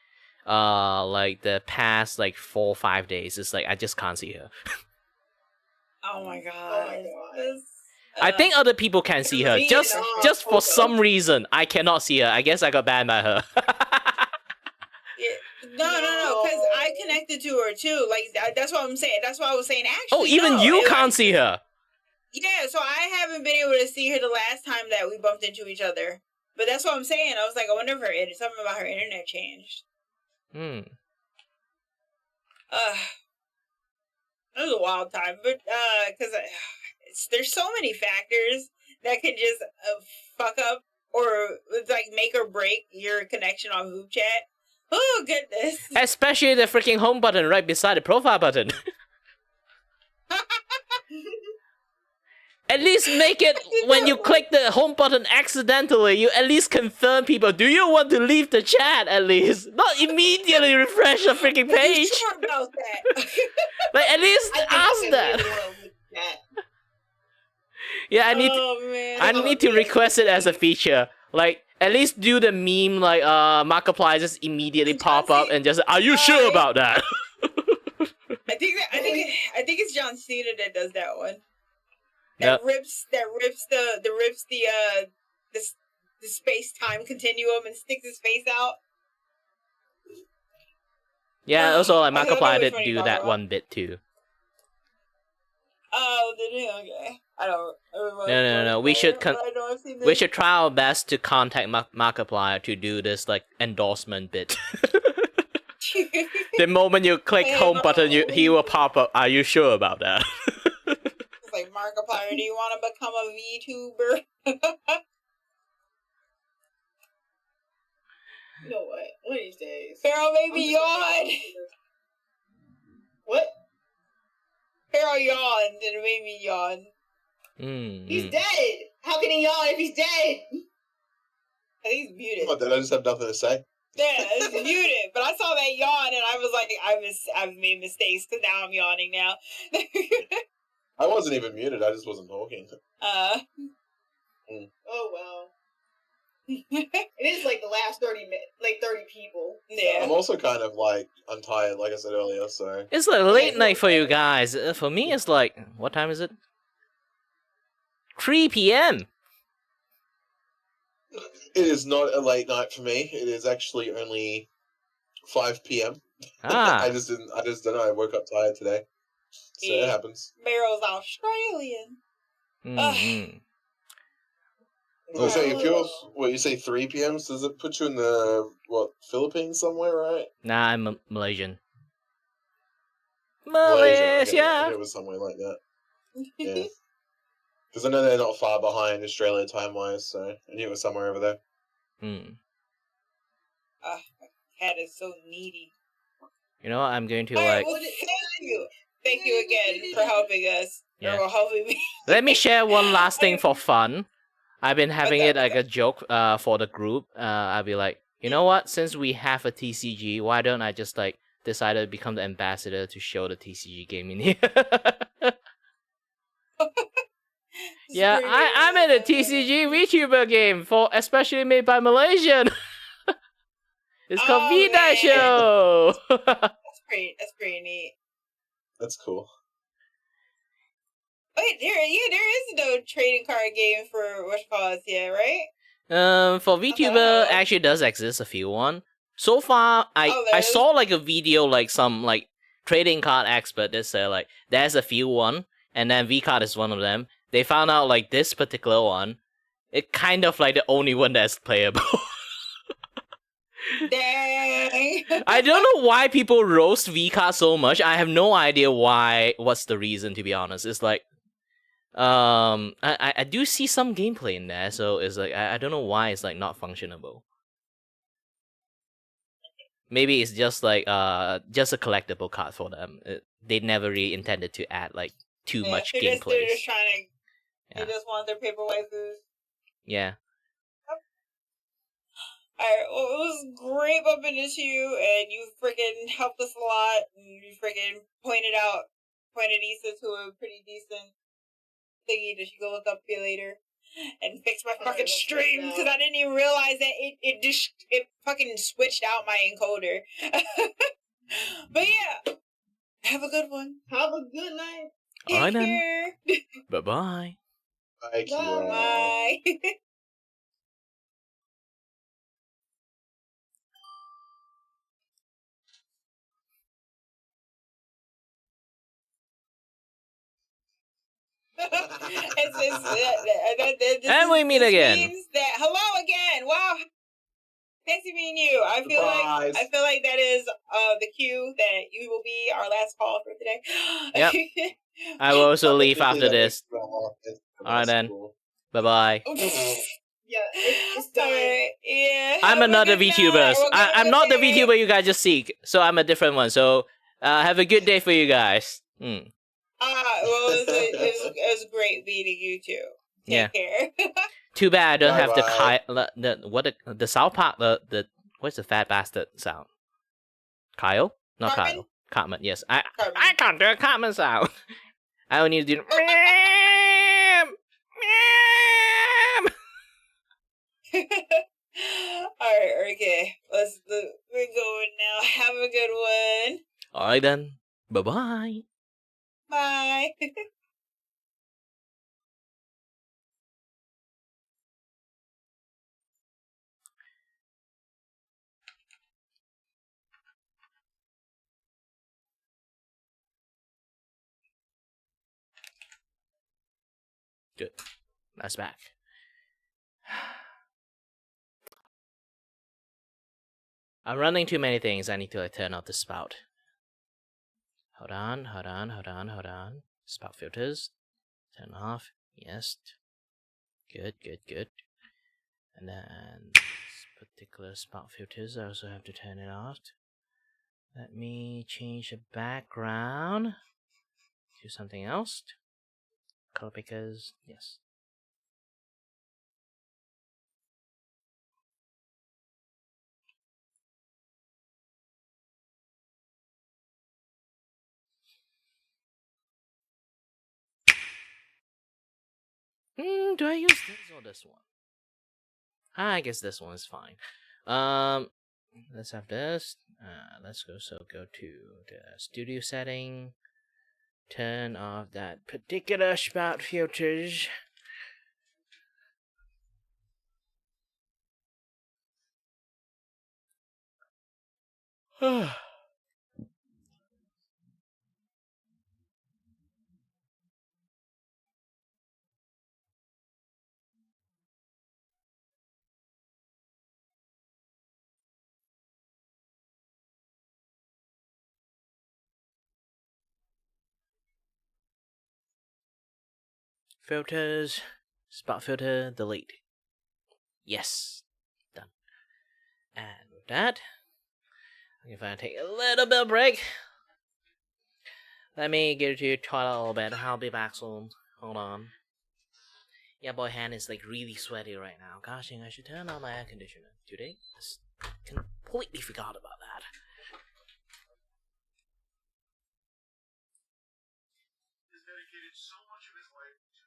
the past like 4 or 5 days. It's like I just can't see her. Oh my god. I think other people can see her. Just for some reason, I cannot see her. I guess I got banned by her. No, because I connected to her too. Like that's what I'm saying. That's what I was saying. Actually, oh, even you can't see her. Yeah, so I haven't been able to see her the last time that we bumped into each other. But that's what I'm saying. I was like, I wonder if something about her internet changed. Hmm. It was a wild time, but because there's so many factors that can just fuck up or like make or break your connection on Vupe chat. Oh goodness! Especially the freaking home button right beside the profile button. At least make it when you click the home button accidentally. You at least confirm people. Do you want to leave the chat? At least, not immediately refresh the freaking page. Are you sure about that? Like at least ask that. Yeah, I need to request it as a feature. Like. At least do the meme like Markiplier just immediately pop up and just are you sure about that? I think it's John Cena that does that one. That rips the space time continuum and sticks his face out. Yeah, also like Markiplier did do that one bit too. Oh, did he? Okay. I don't. No. We should try our best to contact Markiplier to do this like endorsement bit. The moment you click home button, he will pop up. Are you sure about that? It's like Markiplier. Do you want to become a VTuber? You know what? One of these days. Pharaoh made me yawn. What? Pharaoh yawned and it made me yawn. He's dead! How can he yawn if he's dead? I think he's muted. What, did I just have nothing to say? Yeah, it's muted. But I saw that yawn and I was like, I've made mistakes because now I'm yawning now. I wasn't even muted, I just wasn't talking. Oh well. It is like the last 30 people. Yeah. I'm also kind of like, I'm tired, like I said earlier, so... It's like late night for you guys. For me, it's like, what time is it? 3 p.m. It is not a late night for me. It is actually only 5 p.m. I just don't know. I woke up tired today. So it happens. Barrow's Australian. Mm-hmm. So if you're, you say 3 p.m., so does it put you in the, Philippines somewhere, right? Nah, I'm Malaysian. Malaysia! It was somewhere like that. Yeah. Because I know they're not far behind Australia time-wise, so I knew it was somewhere over there. Hmm. My cat is so needy. You know what, I'm going to thank you. Thank you again for helping us. Yeah. Or helping me. Let me share one last thing for fun. I've been having it like a joke for the group. I'll be like, you know what? Since we have a TCG, why don't I just like decide to become the ambassador to show the TCG game in here? Yeah, I'm in a TCG VTuber game especially made by Malaysian. It's called Vupe Show. That's pretty neat. That's cool. Wait, there is no trading card game for whatchamacallit yet, right? For VTuber actually does exist a few one. So far, I saw like a video like some like trading card expert that said like there's a few one, and then V-Card is one of them. They found out like this particular one, it kind of like the only one that's playable. Dang. I don't know why people roast V-Card so much. I have no idea why. What's the reason? To be honest, it's like, I do see some gameplay in there, so it's like I don't know why it's like not functionable. Maybe it's just like just a collectible card for them. They never really intended to add like too much gameplay. They're just trying to. They just want their paper waifus. Yeah. Alright, well, it was great bumping into you, and you freaking helped us a lot, and you freaking pointed Issa to a pretty decent thingy that she go look up for you later, and fix my fucking stream, because I didn't even realize that it fucking switched out my encoder. But yeah, have a good one. Have a good night. Alright then. Care. Bye-bye. Bye, Kira. Bye. And we meet again. Means that hello again. Wow. Fancy meeting you. I feel like that is the cue that you will be our last call for today. Yep. I will also leave after this. Alright then. Bye-bye. Yeah, it's done. Right. Yeah. I'm another VTuber. I'm not the VTuber you guys just seek, so I'm a different one. So have a good day for you guys. Well, it was great meeting you too. Take care. Too bad I don't have the South Park the what's the fat bastard sound? Kyle? Not Cartman? Kyle. Cartman, yes. I can't do a Cartman sound. I only need to do Alright, okay. We're going now. Have a good one. Alright then. Bye-bye. Bye. Good. That's back. I'm running too many things. I need to turn off the spout. Hold on. Spout filters. Turn off. Yes. Good. And then this particular spout filters, I also have to turn it off. Let me change the background to something else. Color pickers, yes. Do I use this or this one? I guess this one is fine. Let's have this. Let's go to the studio setting. Turn off that particular spout filters. Filters, spot filter, delete. Yes, done. And with that, if I take a little bit of break, let me get to your toilet a little bit. I'll be back soon. Hold on. Yeah, boy, hand is like really sweaty right now. Gosh, I should turn on my air conditioner today. Just completely forgot about that. He's dedicated so much of his life to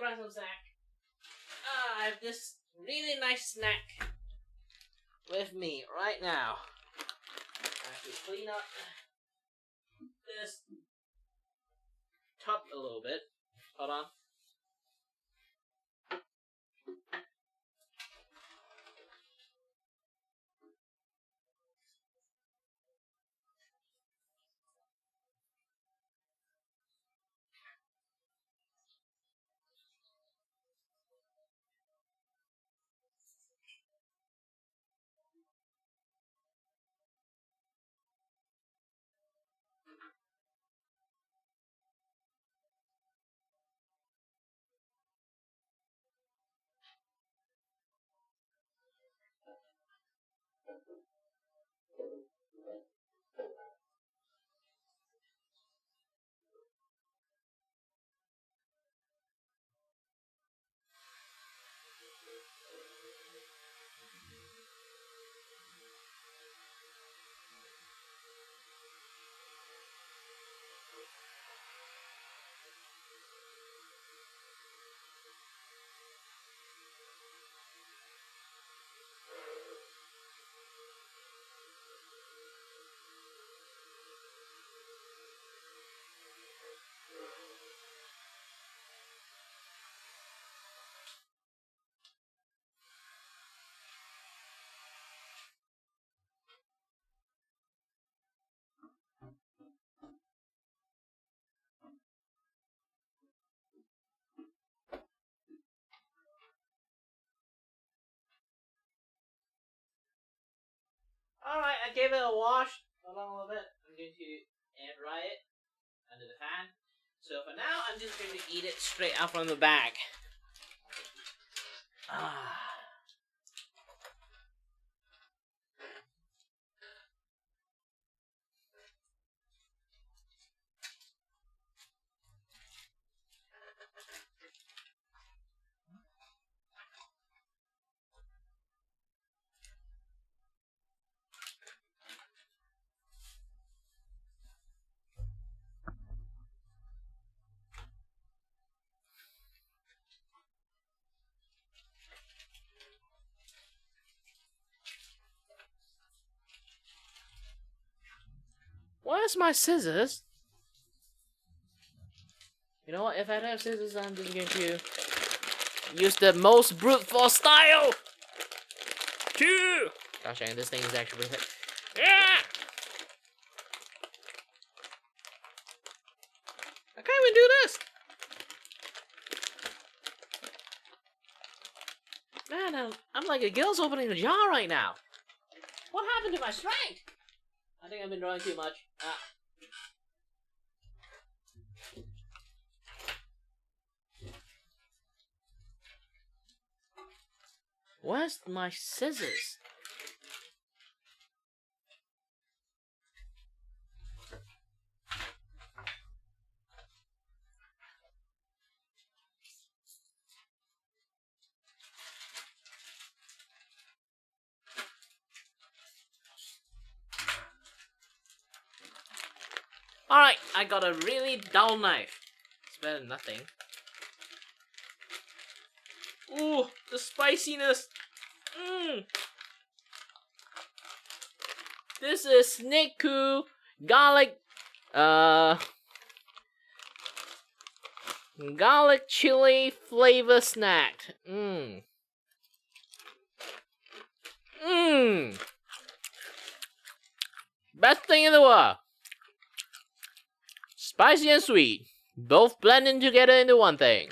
bring some snack. I have this really nice snack with me right now. I have to clean up this top a little bit. Hold on. Alright, I gave it a wash. Hold on a little bit. I'm going to air dry it under the fan. So for now, I'm just going to eat it straight out from the bag. Where's my scissors? You know what? If I don't have scissors, I'm just going to use the most brute force style. Gosh dang, this thing is actually pretty. Yeah! I can't even do this. Man, I'm like a girl's opening a jar right now. What happened to my strength? I think I've been drawing too much. Where's my scissors? Alright, I got a really dull knife. It's better than nothing. Ooh, the spiciness. This is Sneaku garlic garlic chili flavor snack. Best thing in the world. Spicy and sweet, both blending together into one thing.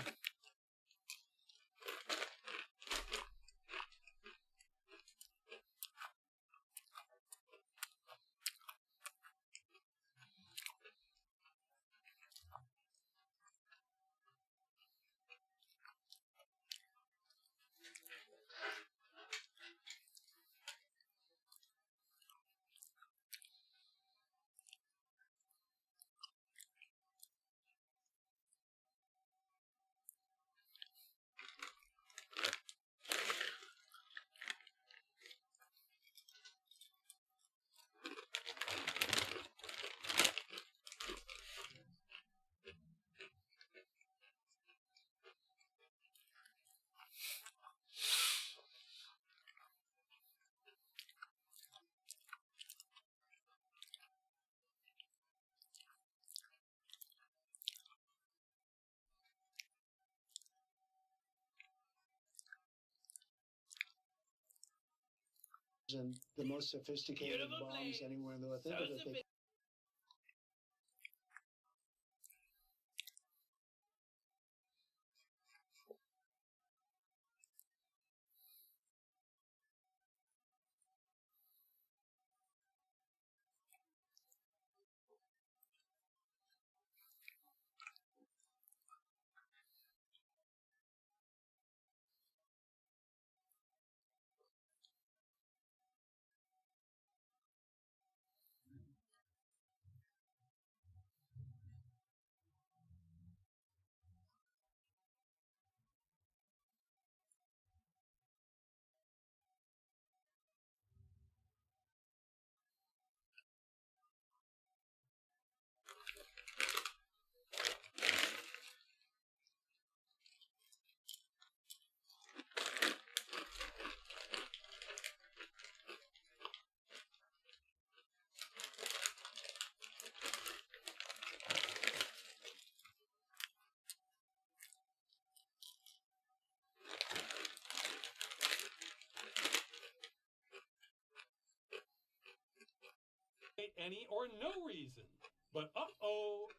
and the most sophisticated bombs anywhere in the world. Think of it. Any or no reason. But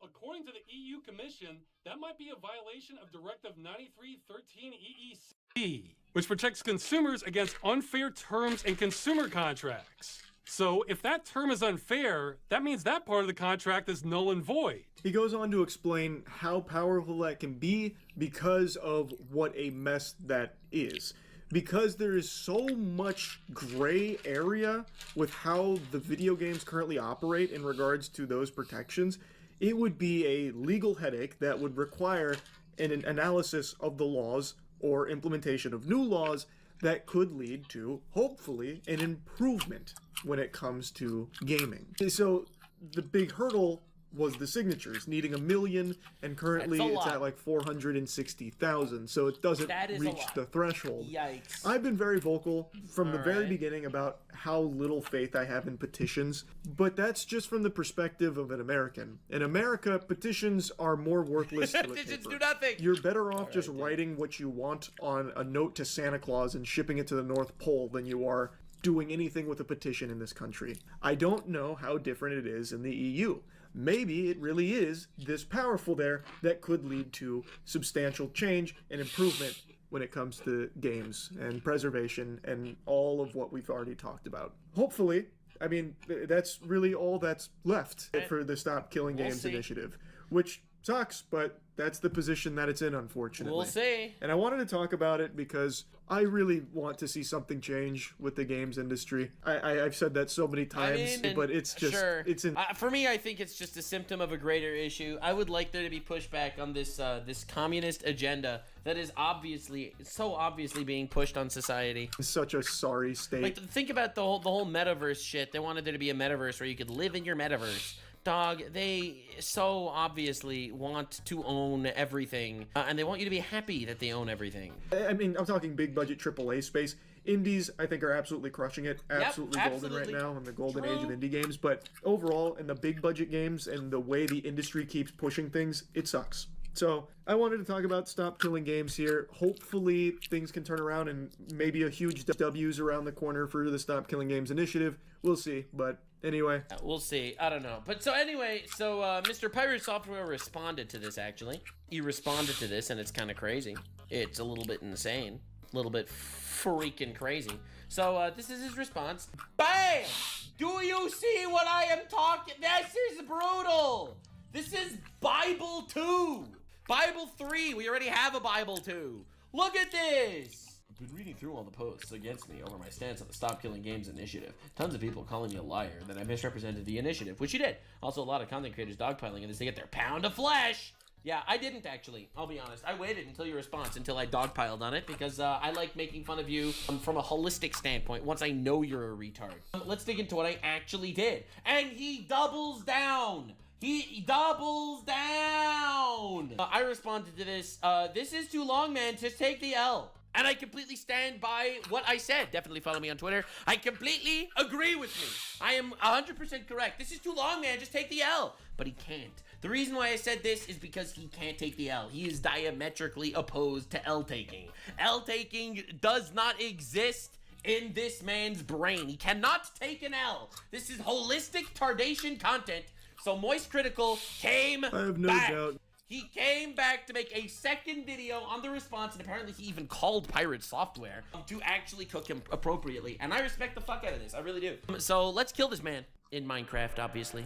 according to the EU Commission, that might be a violation of Directive 93/13 EEC, which protects consumers against unfair terms in consumer contracts. So if that term is unfair, that means that part of the contract is null and void. He goes on to explain how powerful that can be because of what a mess that is. Because there is so much gray area with how the video games currently operate in regards to those protections, it would be a legal headache that would require an analysis of the laws or implementation of new laws that could lead to, hopefully, an improvement when it comes to gaming. So the big hurdle was the signatures, needing 1 million, and currently it's at like 460,000, so it doesn't reach the threshold. Yikes. I've been very vocal from the very beginning about how little faith I have in petitions, but that's just from the perspective of an American. In America, petitions are more worthless to Petitions do nothing! You're better off just writing what you want on a note to Santa Claus and shipping it to the North Pole than you are doing anything with a petition in this country. I don't know how different it is in the EU. Maybe it really is this powerful there that could lead to substantial change and improvement when it comes to games and preservation and all of what we've already talked about. Hopefully, I mean, that's really all that's left for the Stop Killing Games initiative, which sucks, but that's the position that it's in, unfortunately. We'll see. And I wanted to talk about it because I really want to see something change with the games industry. I've said that so many times, but it's just it's in. For me, I think it's just a symptom of a greater issue. I would like there to be pushback on this this communist agenda that is so obviously being pushed on society. Such a sorry state. Like, think about the whole metaverse shit. They wanted there to be a metaverse where you could live in your metaverse. Dog, they so obviously want to own everything, and they want you to be happy that they own everything. I mean, I'm talking big budget AAA space. Indies, I think, are absolutely crushing it. Absolutely golden right now in the golden age of indie games. But overall, in the big budget games and the way the industry keeps pushing things, it sucks. So I wanted to talk about Stop Killing Games here. Hopefully things can turn around and maybe a huge W's around the corner for the Stop Killing Games initiative. We'll see, but anyway. We'll see. I don't know. But so anyway, Mr. Pirate Software responded to this, actually. He responded to this, and it's kind of crazy. It's a little bit insane. A little bit freaking crazy. So this is his response. BAM! Do you see what I am talking? This is brutal! This is Bible 2! Bible 3! We already have a Bible 2! Look at this! I've been reading through all the posts against me over my stance on the Stop Killing Games initiative. Tons of people calling me a liar, that I misrepresented the initiative, which you did. Also, a lot of content creators dogpiling in this to get their pound of flesh! Yeah, I didn't actually, I'll be honest. I waited until your response, until I dogpiled on it, because I like making fun of you from a holistic standpoint once I know you're a retard. Let's dig into what I actually did. And he doubles down! He doubles down! I responded to this, this is too long, man, just take the L. And I completely stand by what I said. Definitely follow me on Twitter. I completely agree with me. I am 100% correct. This is too long, man, just take the L. But he can't. The reason why I said this is because he can't take the L. He is diametrically opposed to L taking. L taking does not exist in this man's brain. He cannot take an L. This is holistic tardation content. So Moist Critical came back. I have no doubt. He came back to make a second video on the response, and apparently he even called Pirate Software to actually cook him appropriately. And I respect the fuck out of this. I really do. So let's kill this man in Minecraft, obviously.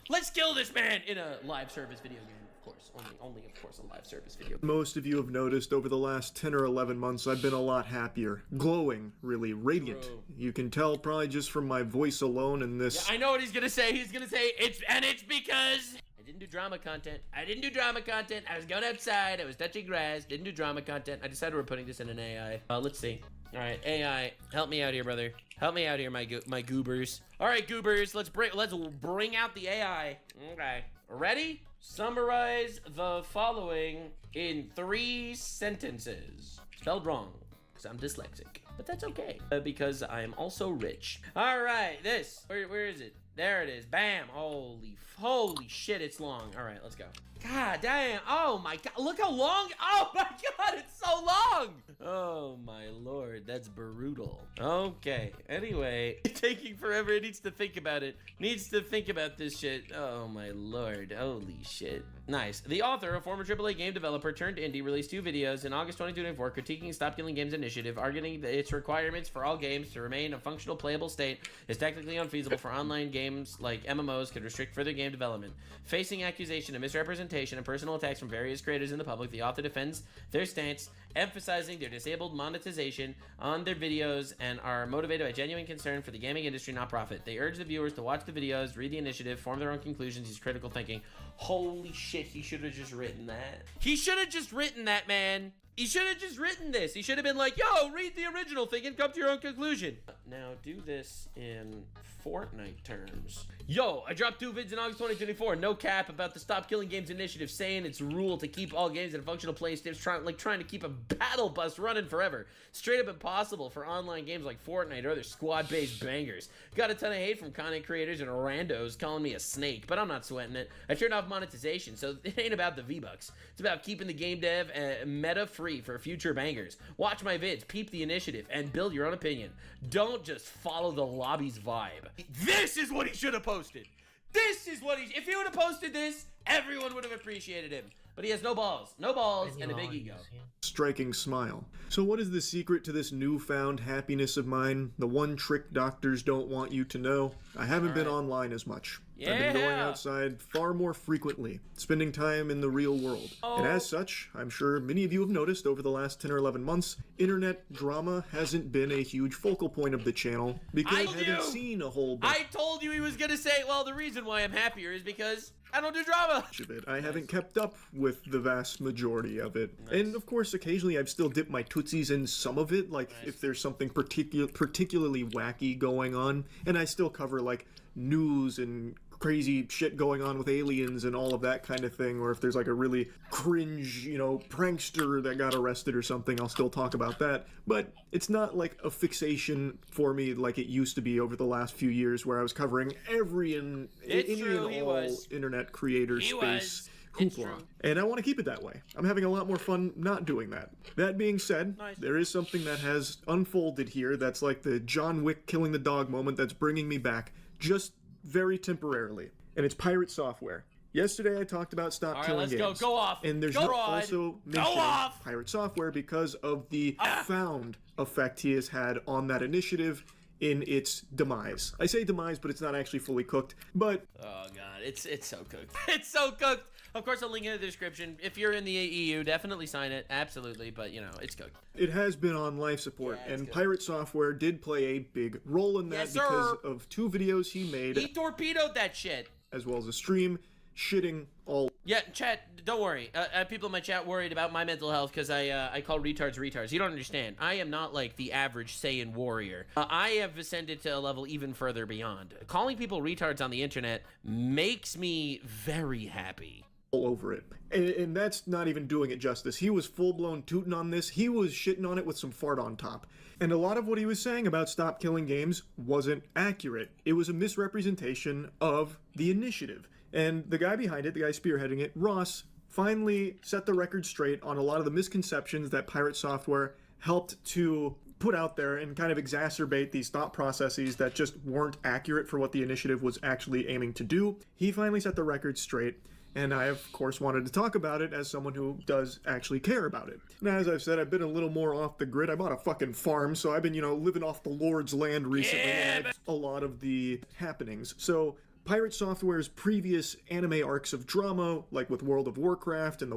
Let's kill this man in a live service video game. Of course, only of course a live service video. Most of you have noticed over the last 10 or 11 months I've been a lot happier. Glowing, really, radiant. True. You can tell probably just from my voice alone and this. Yeah, I know what he's gonna say. He's gonna say, it's because I didn't do drama content. I was going outside, I was touching grass, didn't do drama content. I decided we're putting this in an AI. Let's see. Alright, AI, help me out here, brother. Help me out here, my goobers. Alright, goobers, let's bring out the AI. Okay. Ready? Summarize the following in 3 sentences. Spelled wrong, because I'm dyslexic. But that's okay, because I am also rich. Alright, this. Where is it? There it is. Bam. Holy shit, it's long. Alright, let's go. God damn. Oh my god. Look how long. Oh my god, it's so long. Oh my lord, that's brutal. Okay. Anyway, taking forever. It needs to think about it. Needs to think about this shit. Oh my lord. Holy shit. Nice. The author, a former AAA game developer turned indie, released 2 videos in August 2024 critiquing Stop Killing Games initiative, arguing that its requirements for all games to remain a functional playable state is technically unfeasible for online games like MMOs, could restrict further game development. Facing accusation of misrepresentation and personal attacks from various creators in the public, the author defends their stance, emphasizing their disabled monetization on their videos and are motivated by genuine concern for the gaming industry, not profit. They urge the viewers to watch the videos, read the initiative, form their own conclusions, use critical thinking. Holy shit, he should have just written that. He should have just written that, man. He should have just written this. He should have been like, yo, read the original thing and come to your own conclusion. Now do this in Fortnite terms. Yo, I dropped 2 vids in August 2024. No cap about the Stop Killing Games initiative, saying it's a rule to keep all games in a functional play state, trying to keep a battle bus running forever. Straight up impossible for online games like Fortnite or other squad-based bangers. Got a ton of hate from content creators and randos calling me a snake, but I'm not sweating it. I turned off monetization, so it ain't about the V-Bucks. It's about keeping the game dev meta free for future bangers. Watch my vids, peep the initiative, and build your own opinion. Don't just follow the lobby's vibe. This is what he should have posted. This is what if he would have posted this, everyone would have appreciated him. But he has no balls and a big ego. Striking smile. So what is the secret to this newfound happiness of mine? The one trick doctors don't want you to know? I haven't been online as much. Yeah. I've been going outside far more frequently, spending time in the real world. And as such, I'm sure many of you have noticed over the last 10 or 11 months, internet drama hasn't been a huge focal point of the channel because I haven't seen a whole bunch. I told you he was gonna say, well, the reason why I'm happier is because I don't do drama. I haven't kept up with the vast majority of it. And of course, occasionally I've still dipped my tootsies in some of it, like if there's something particularly wacky going on, and I still cover like news and crazy shit going on with aliens and all of that kind of thing, or if there's like a really cringe, prankster that got arrested or something, I'll still talk about that. But it's not like a fixation for me like it used to be over the last few years where I was covering any and all internet creator space hoopla. And I want to keep it that way. I'm having a lot more fun not doing that. That being said, there is something that has unfolded here that's like the John Wick killing the dog moment that's bringing me back, just very temporarily. And it's Pirate Software. Yesterday I talked about Stop Killing Games. Go off. And there's also mentioning Pirate Software because of the found effect he has had on that initiative in its demise. I say demise, but it's not actually fully cooked, but... Oh god, it's so cooked. It's so cooked! Of course, I'll link in the description. If you're in the EU, definitely sign it. Absolutely, but it's cooked. It has been on life support, and Pirate Software did play a big role in that because of 2 videos he made. He torpedoed that shit! As well as a stream shitting all... Yeah, chat, don't worry. People in my chat worried about my mental health because I call retards. You don't understand. I am not like the average Saiyan warrior. I have ascended to a level even further beyond. Calling people retards on the internet makes me very happy. All over it. And that's not even doing it justice. He was full-blown tooting on this. He was shitting on it with some fart on top. And a lot of what he was saying about Stop Killing Games wasn't accurate. It was a misrepresentation of the initiative. And the guy behind it, the guy spearheading it, Ross, finally set the record straight on a lot of the misconceptions that Pirate Software helped to put out there and kind of exacerbate these thought processes that just weren't accurate for what the initiative was actually aiming to do. He finally set the record straight, and I, of course, wanted to talk about it as someone who does actually care about it. Now, as I've said, I've been a little more off the grid. I bought a fucking farm, so I've been, living off the Lord's land recently, and had a lot of the happenings. So, Pirate Software's previous anime arcs of drama, like with World of Warcraft and the...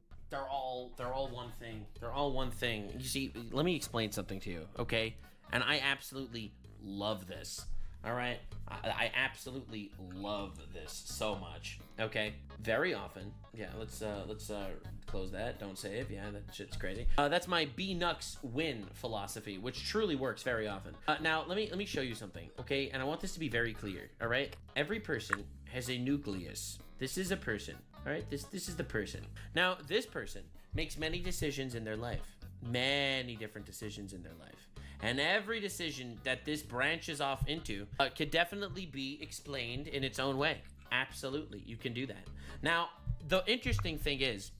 They're all one thing. They're all one thing. You see, let me explain something to you, okay? And I absolutely love this. All right, I absolutely love this so much. Okay, very often. Yeah, let's close that. Don't save. Yeah, that shit's crazy. That's my B-Nux win philosophy, which truly works very often. Now let me show you something. Okay, and I want this to be very clear. All right, every person has a nucleus. This is a person. All right, this is the person. Now this person makes many decisions in their life. Many different decisions in their life. And every decision that this branches off into could definitely be explained in its own way. Absolutely, you can do that. Now, the interesting thing is,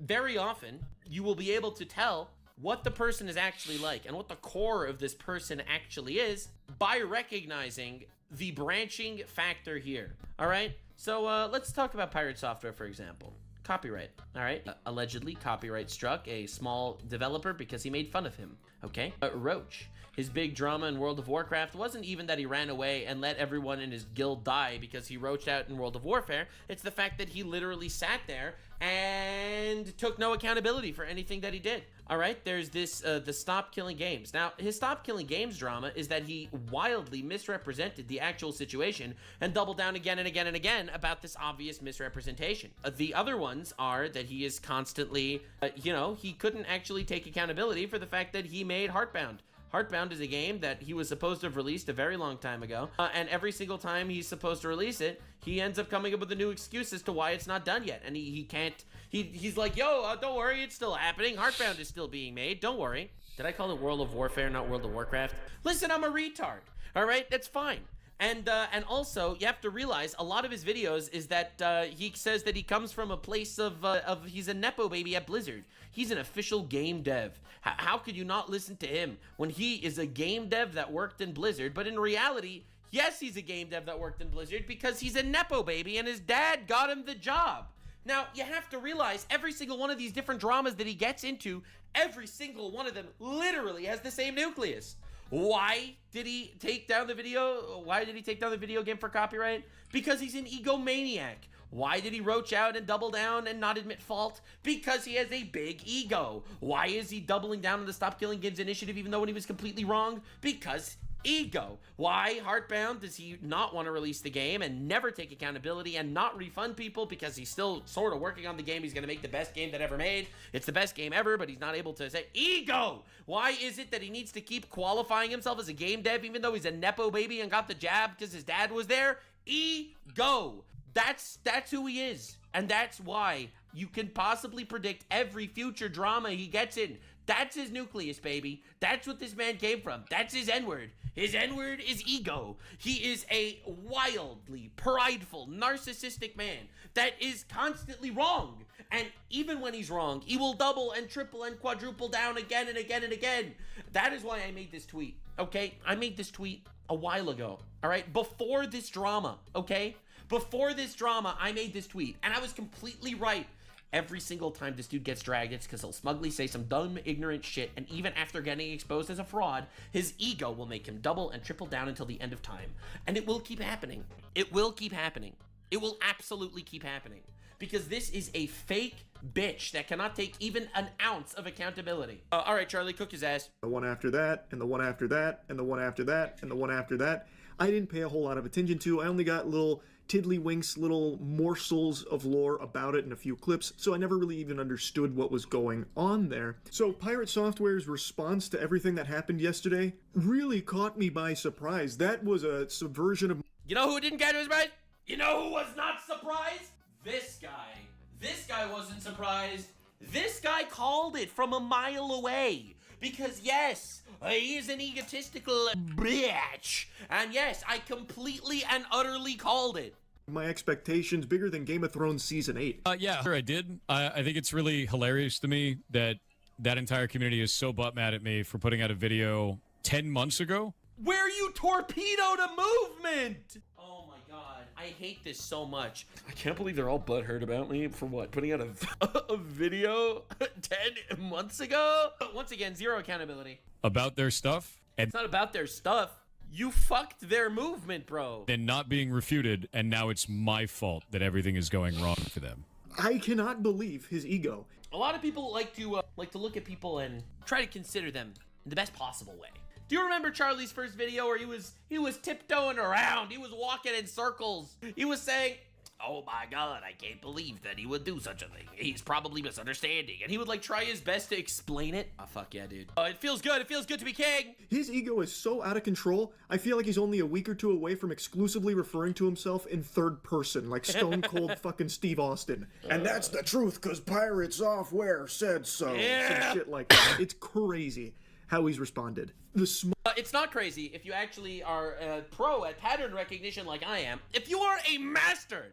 very often you will be able to tell what the person is actually like and what the core of this person actually is by recognizing the branching factor here. All right, so let's talk about Pirate Software, for example. Copyright, all right? Allegedly, copyright struck a small developer because he made fun of him, okay? Roach, his big drama in World of Warcraft wasn't even that he ran away and let everyone in his guild die because he roached out in World of Warfare. It's the fact that he literally sat there and took no accountability for anything that he did. All right, there's this, the Stop Killing Games. Now, his Stop Killing Games drama is that he wildly misrepresented the actual situation and doubled down again and again and again about this obvious misrepresentation. The other ones are that he is constantly, he couldn't actually take accountability for the fact that he made Heartbound. Heartbound is a game that he was supposed to have released a very long time ago, and every single time he's supposed to release it, he ends up coming up with a new excuse as to why it's not done yet, and he can't, he's like, yo, don't worry, it's still happening, Heartbound is still being made, don't worry. Did I call it World of Warfare, not World of Warcraft? Listen, I'm a retard, all right, that's fine. And also, you have to realize, a lot of his videos is that he says that he comes from a place of he's a Nepo baby at Blizzard. He's an official game dev. How could you not listen to him when he is a game dev that worked in Blizzard? But in reality, yes, he's a game dev that worked in Blizzard because he's a Nepo baby and his dad got him the job. Now, you have to realize every single one of these different dramas that he gets into, every single one of them literally has the same nucleus. Why did he take down the video? Why did he take down the video game for copyright? Because he's an egomaniac. Why did he roach out and double down and not admit fault? Because he has a big ego. Why is he doubling down on the Stop Killing Games initiative even though when he was completely wrong? Because ego. Why, Heartbound, does he not want to release the game and never take accountability and not refund people because he's still sort of working on the game? He's going to make the best game that ever made. It's the best game ever, but he's not able to say ego. Why is it that he needs to keep qualifying himself as a game dev even though he's a Nepo baby and got the jab because his dad was there? Ego. That's who he is. And that's why you can possibly predict every future drama he gets in. That's his nucleus, baby. That's what this man came from. That's his N-word. His N-word is ego. He is a wildly prideful, narcissistic man that is constantly wrong. And even when he's wrong, he will double and triple and quadruple down again and again and again. That is why I made this tweet, okay? I made this tweet a while ago, all right? Before this drama, okay? Before this drama, I made this tweet, and I was completely right. Every single time this dude gets dragged, it's because he'll smugly say some dumb, ignorant shit, and even after getting exposed as a fraud, his ego will make him double and triple down until the end of time. And it will keep happening. It will keep happening. It will absolutely keep happening. Because this is a fake bitch that cannot take even an ounce of accountability. All right, Charlie, cook his ass. The one after that, and the one after that, and the one after that, and the one after that, I didn't pay a whole lot of attention to. I only got little tiddlywinks, little morsels of lore about it in a few clips, so I never really even understood what was going on there. So Pirate Software's response to everything that happened yesterday really caught me by surprise. That was a subversion of... You know who didn't catch his surprise? You know who was not surprised? This guy. This guy wasn't surprised. This guy called it from a mile away. Because yes, he is an egotistical bitch. And yes, I completely and utterly called it. My expectations bigger than Game of Thrones Season 8. Yeah, sure I did. I think it's really hilarious to me that that entire community is so butt mad at me for putting out a video 10 months ago. Where you torpedoed a movement! Oh my god. I hate this so much. I can't believe they're all butthurt about me for what? Putting out a video 10 months ago? Once again, zero accountability. About their stuff. And It's not about their stuff. You fucked their movement, bro. then not being refuted, and now it's my fault that everything is going wrong for them. I cannot believe his ego. A lot of people like to look at people and try to consider them in the best possible way. Do you remember Charlie's first video where he was tiptoeing around? He was walking in circles. He was saying, "Oh my god, I can't believe that he would do such a thing. He's probably misunderstanding." And he would like try his best to explain it. Oh fuck yeah, dude. It feels good. It feels good to be king. His ego is so out of control, I feel like he's only a week or two away from exclusively referring to himself in third person, like Stone Cold fucking Steve Austin. And that's the truth, because Pirate Software said so. Yeah. Some shit like that. It's crazy how he's responded. It's not crazy if you actually are a pro at pattern recognition like I am. If you are a master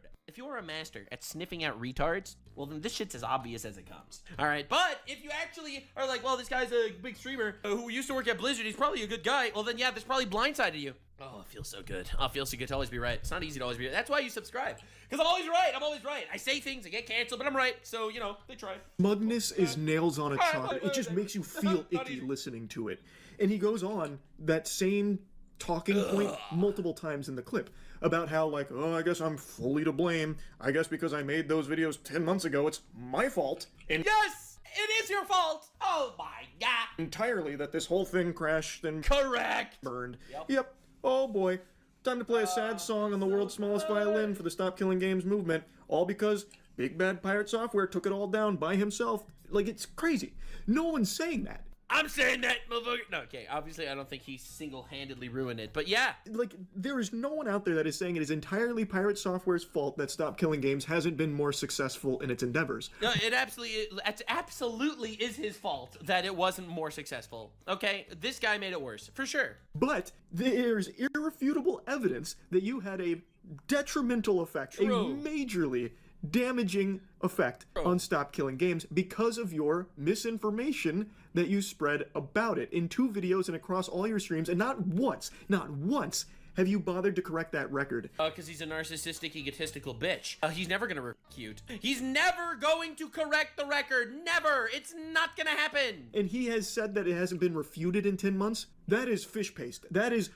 at sniffing out retards, well then this shit's as obvious as it comes. All right, but if you actually are like, well, this guy's a big streamer who used to work at Blizzard, he's probably a good guy. Well then, yeah, this probably blindsided you. Oh, it feels so good. Oh, it feels so good to always be right. It's not easy to always be right. That's why you subscribe. Because I'm always right. I'm always right. I say things, I get canceled, but I'm right. So, you know, they try. Smugness is nails on a chalk. It just makes you feel icky listening to it. And he goes on that same talking point multiple times in the clip about how, like, oh, I guess I'm fully to blame. I guess because I made those videos 10 months ago, it's my fault. And yes, it is your fault. Oh my god. Entirely that this whole thing crashed and correct burned. Yep. Oh boy. Time to play a sad song on the world's smallest violin for the Stop Killing Games movement, all because Big Bad Pirate Software took it all down by himself. Like, it's crazy. No one's saying that. I'm saying that, motherfucker. No, okay, obviously I don't think he single-handedly ruined it, but yeah. Like, there is no one out there that is saying it is entirely Pirate Software's fault that Stop Killing Games hasn't been more successful in its endeavors. No, it absolutely is his fault that it wasn't more successful. Okay, this guy made it worse, for sure. But there's irrefutable evidence that you had a detrimental effect, a majorly damaging effect on Stop Killing Games because of your misinformation that you spread about it in 2 videos and across all your streams, and not once have you bothered to correct that record. Because he's a narcissistic, egotistical bitch. He's never gonna refute. He's never going to correct the record. Never. It's not gonna happen. And he has said that it hasn't been refuted in 10 months. That is fish paste. That is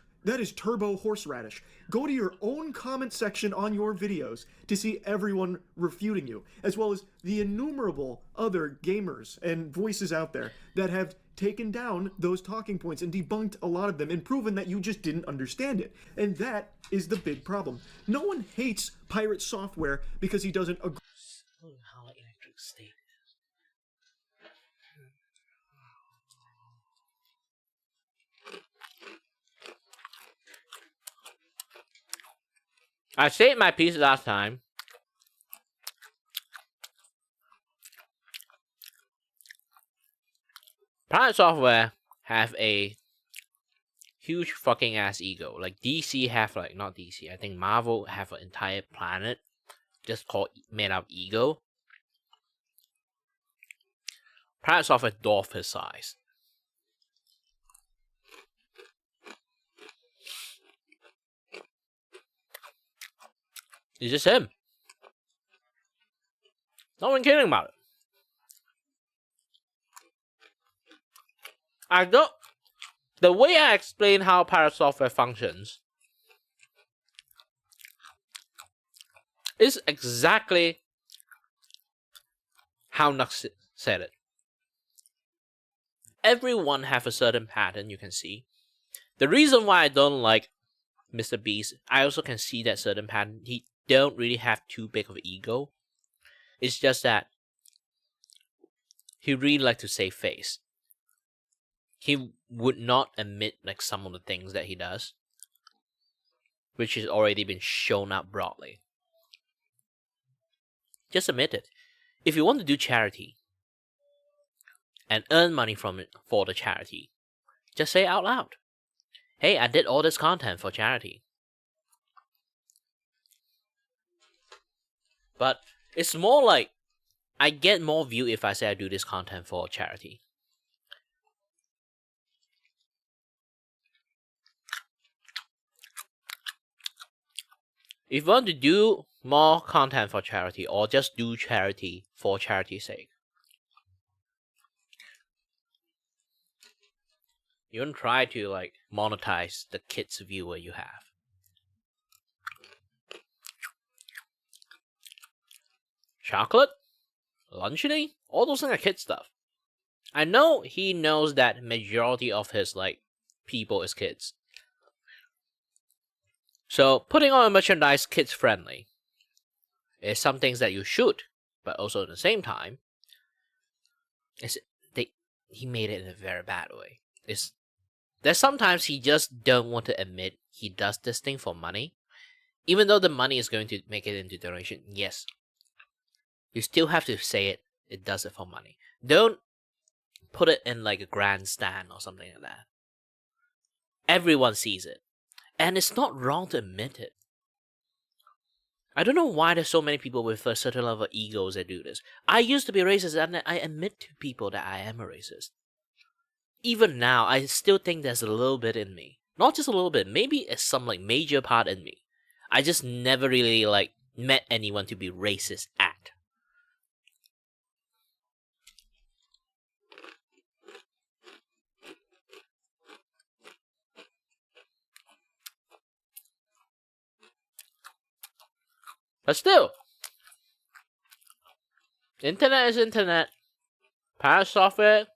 turbo horseradish. Go to your own comment section on your videos to see everyone refuting you, as well as the innumerable other gamers and voices out there that have taken down those talking points and debunked a lot of them and proven that you just didn't understand it. And that is the big problem. No one hates Pirate Software because he doesn't agree. How electric state. I said my piece last time. Pirate Software have a huge fucking ass ego. Like DC have not DC. I think Marvel have an entire planet just made out of ego. Pirate Software dwarf his size. It's just him. No one kidding about it. The way I explain how Pirate Software functions is exactly how Nux said it. Everyone have a certain pattern you can see. The reason why I don't like Mr. Beast, I also can see that certain pattern. He don't really have too big of an ego. It's just that he really like to save face. He would not admit some of the things that he does, which has already been shown up broadly. Just admit it. If you want to do charity and earn money from it for the charity, just say it out loud. Hey, I did all this content for charity. But it's more like I get more view if I say I do this content for charity. If you want to do more content for charity, or just do charity for charity's sake, you don't try to like monetize the kids viewer you have. Chocolate, luncheon, all those things are kid stuff. I know he knows that majority of his like people is kids. So putting on a merchandise kids friendly is some things that you should, but also at the same time, he made it in a very bad way. There's sometimes he just don't want to admit he does this thing for money, even though the money is going to make it into donation. Yes, you still have to say it. It does it for money. Don't put it in like a grandstand or something like that. Everyone sees it. And it's not wrong to admit it. I don't know why there's so many people with a certain level of egos that do this. I used to be racist and I admit to people that I am a racist. Even now, I still think there's a little bit in me. Not just a little bit, maybe it's some like major part in me. I just never really like met anyone to be racist at. But still, internet is internet. Pirate software.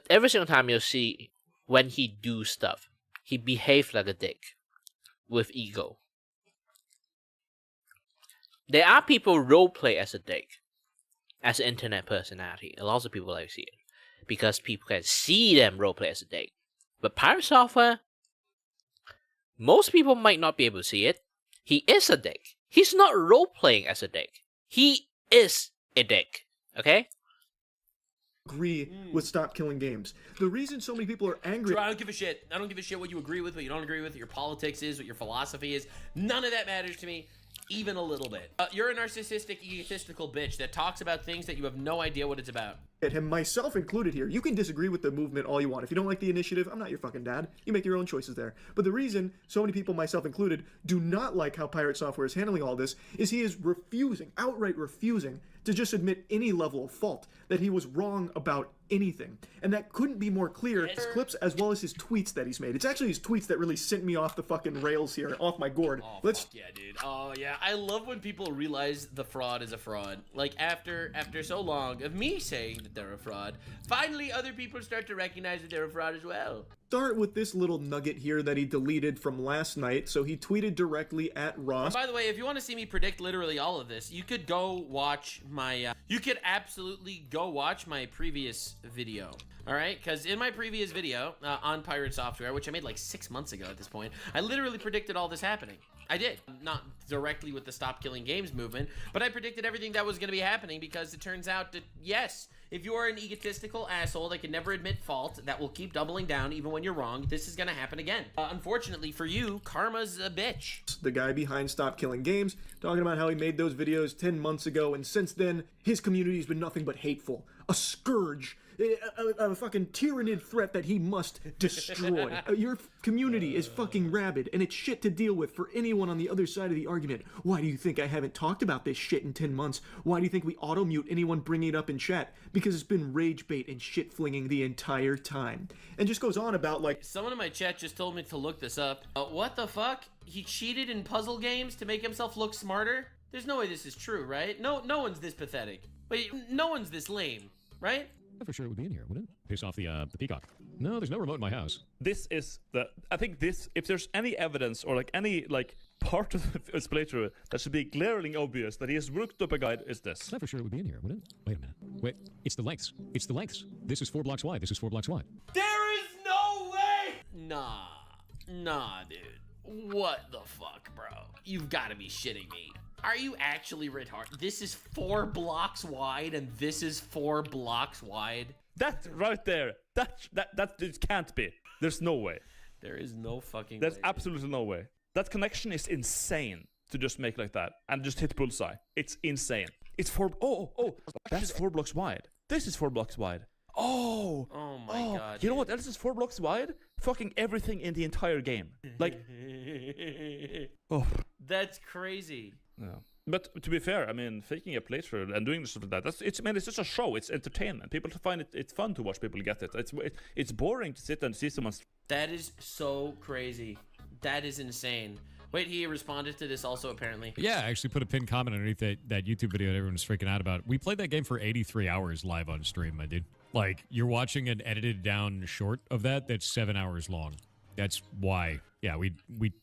Every single time you'll see when he do stuff, he behaves like a dick with ego. There are people roleplay as a dick, as an internet personality. A lot of people like to see it because people can see them roleplay as a dick. But pirate software, most people might not be able to see it. He is a dick. He's not role-playing as a dick. He is a dick. Okay? Agree with Stop Killing Games. The reason so many people are angry... I don't give a shit. I don't give a shit what you agree with, what you don't agree with, what your politics is, what your philosophy is. None of that matters to me. Even a little bit. You're a narcissistic, egotistical bitch that talks about things that you have no idea what it's about. And myself included here. You can disagree with the movement all you want. If you don't like the initiative, I'm not your fucking dad. You make your own choices there. But the reason so many people, myself included, do not like how Pirate Software is handling all this is he is refusing, outright refusing, to just admit any level of fault, that he was wrong about anything. And that couldn't be more clear in his clips as well as his tweets that he's made. It's actually his tweets that really sent me off the fucking rails here, off my gourd. Oh, fuck yeah, dude. Oh, yeah. I love when people realize the fraud is a fraud. Like, after so long of me saying that they're a fraud, finally other people start to recognize that they're a fraud as well. Start with this little nugget here that he deleted from last night. So he tweeted directly at Ross. And by the way, if you want to see me predict literally all of this, you could go watch my, you could absolutely go watch my previous video. All right, because in my previous video on Pirate Software, which I made like 6 months ago at this point, I literally predicted all this happening. I did. Not directly with the Stop Killing Games movement, but I predicted everything that was going to be happening because it turns out that, yes, if you are an egotistical asshole that can never admit fault, that will keep doubling down even when you're wrong, this is going to happen again. Unfortunately for you, karma's a bitch. The guy behind Stop Killing Games, talking about how he made those videos 10 months ago, and since then, his community has been nothing but hateful. A scourge. A fucking tyrannid threat that he must destroy. Your community is fucking rabid, and it's shit to deal with for anyone on the other side of the argument. Why do you think I haven't talked about this shit in 10 months? Why do you think we auto-mute anyone bringing it up in chat? Because it's been rage bait and shit flinging the entire time. And just goes on about like... Someone in my chat just told me to look this up. What the fuck? He cheated in puzzle games to make himself look smarter? There's no way this is true, right? No one's this pathetic. Wait, no one's this lame, right? For sure it would be in here, wouldn't it? Piss off the peacock. No, there's no remote in my house. This is I think this, if there's any evidence or like any like part of his playthrough that should be glaringly obvious that he has looked up a guide, is this. For sure it would be in here, wouldn't it? Wait a minute. Wait, it's the lengths. It's the lengths. This is 4 blocks wide. This is 4 blocks wide. There is no way! Nah, dude. What the fuck, bro? You've got to be shitting me. Are you actually retarded? This is 4 blocks wide, and this is 4 blocks wide? That right there. That just can't be. There's no way. There is no fucking There's way. absolutely no way. That connection is insane to just make like that and just hit bullseye. It's insane. It's 4... Oh, that's 4 blocks wide. This is 4 blocks wide. Oh my god. You know what? That is just 4 blocks wide. Fucking everything in the entire game. Like, oh. That's crazy. Yeah. But to be fair, I mean, faking a playthrough and doing stuff like that, it's just a show. It's entertainment. People find it's fun to watch people get it. It's boring to sit and see someone. That is so crazy. That is insane. Wait, he responded to this also, apparently. Yeah, I actually put a pinned comment underneath that YouTube video that everyone was freaking out about. We played that game for 83 hours live on stream, my dude. Like, you're watching an edited down short of that's 7 hours long. That's why. Yeah, we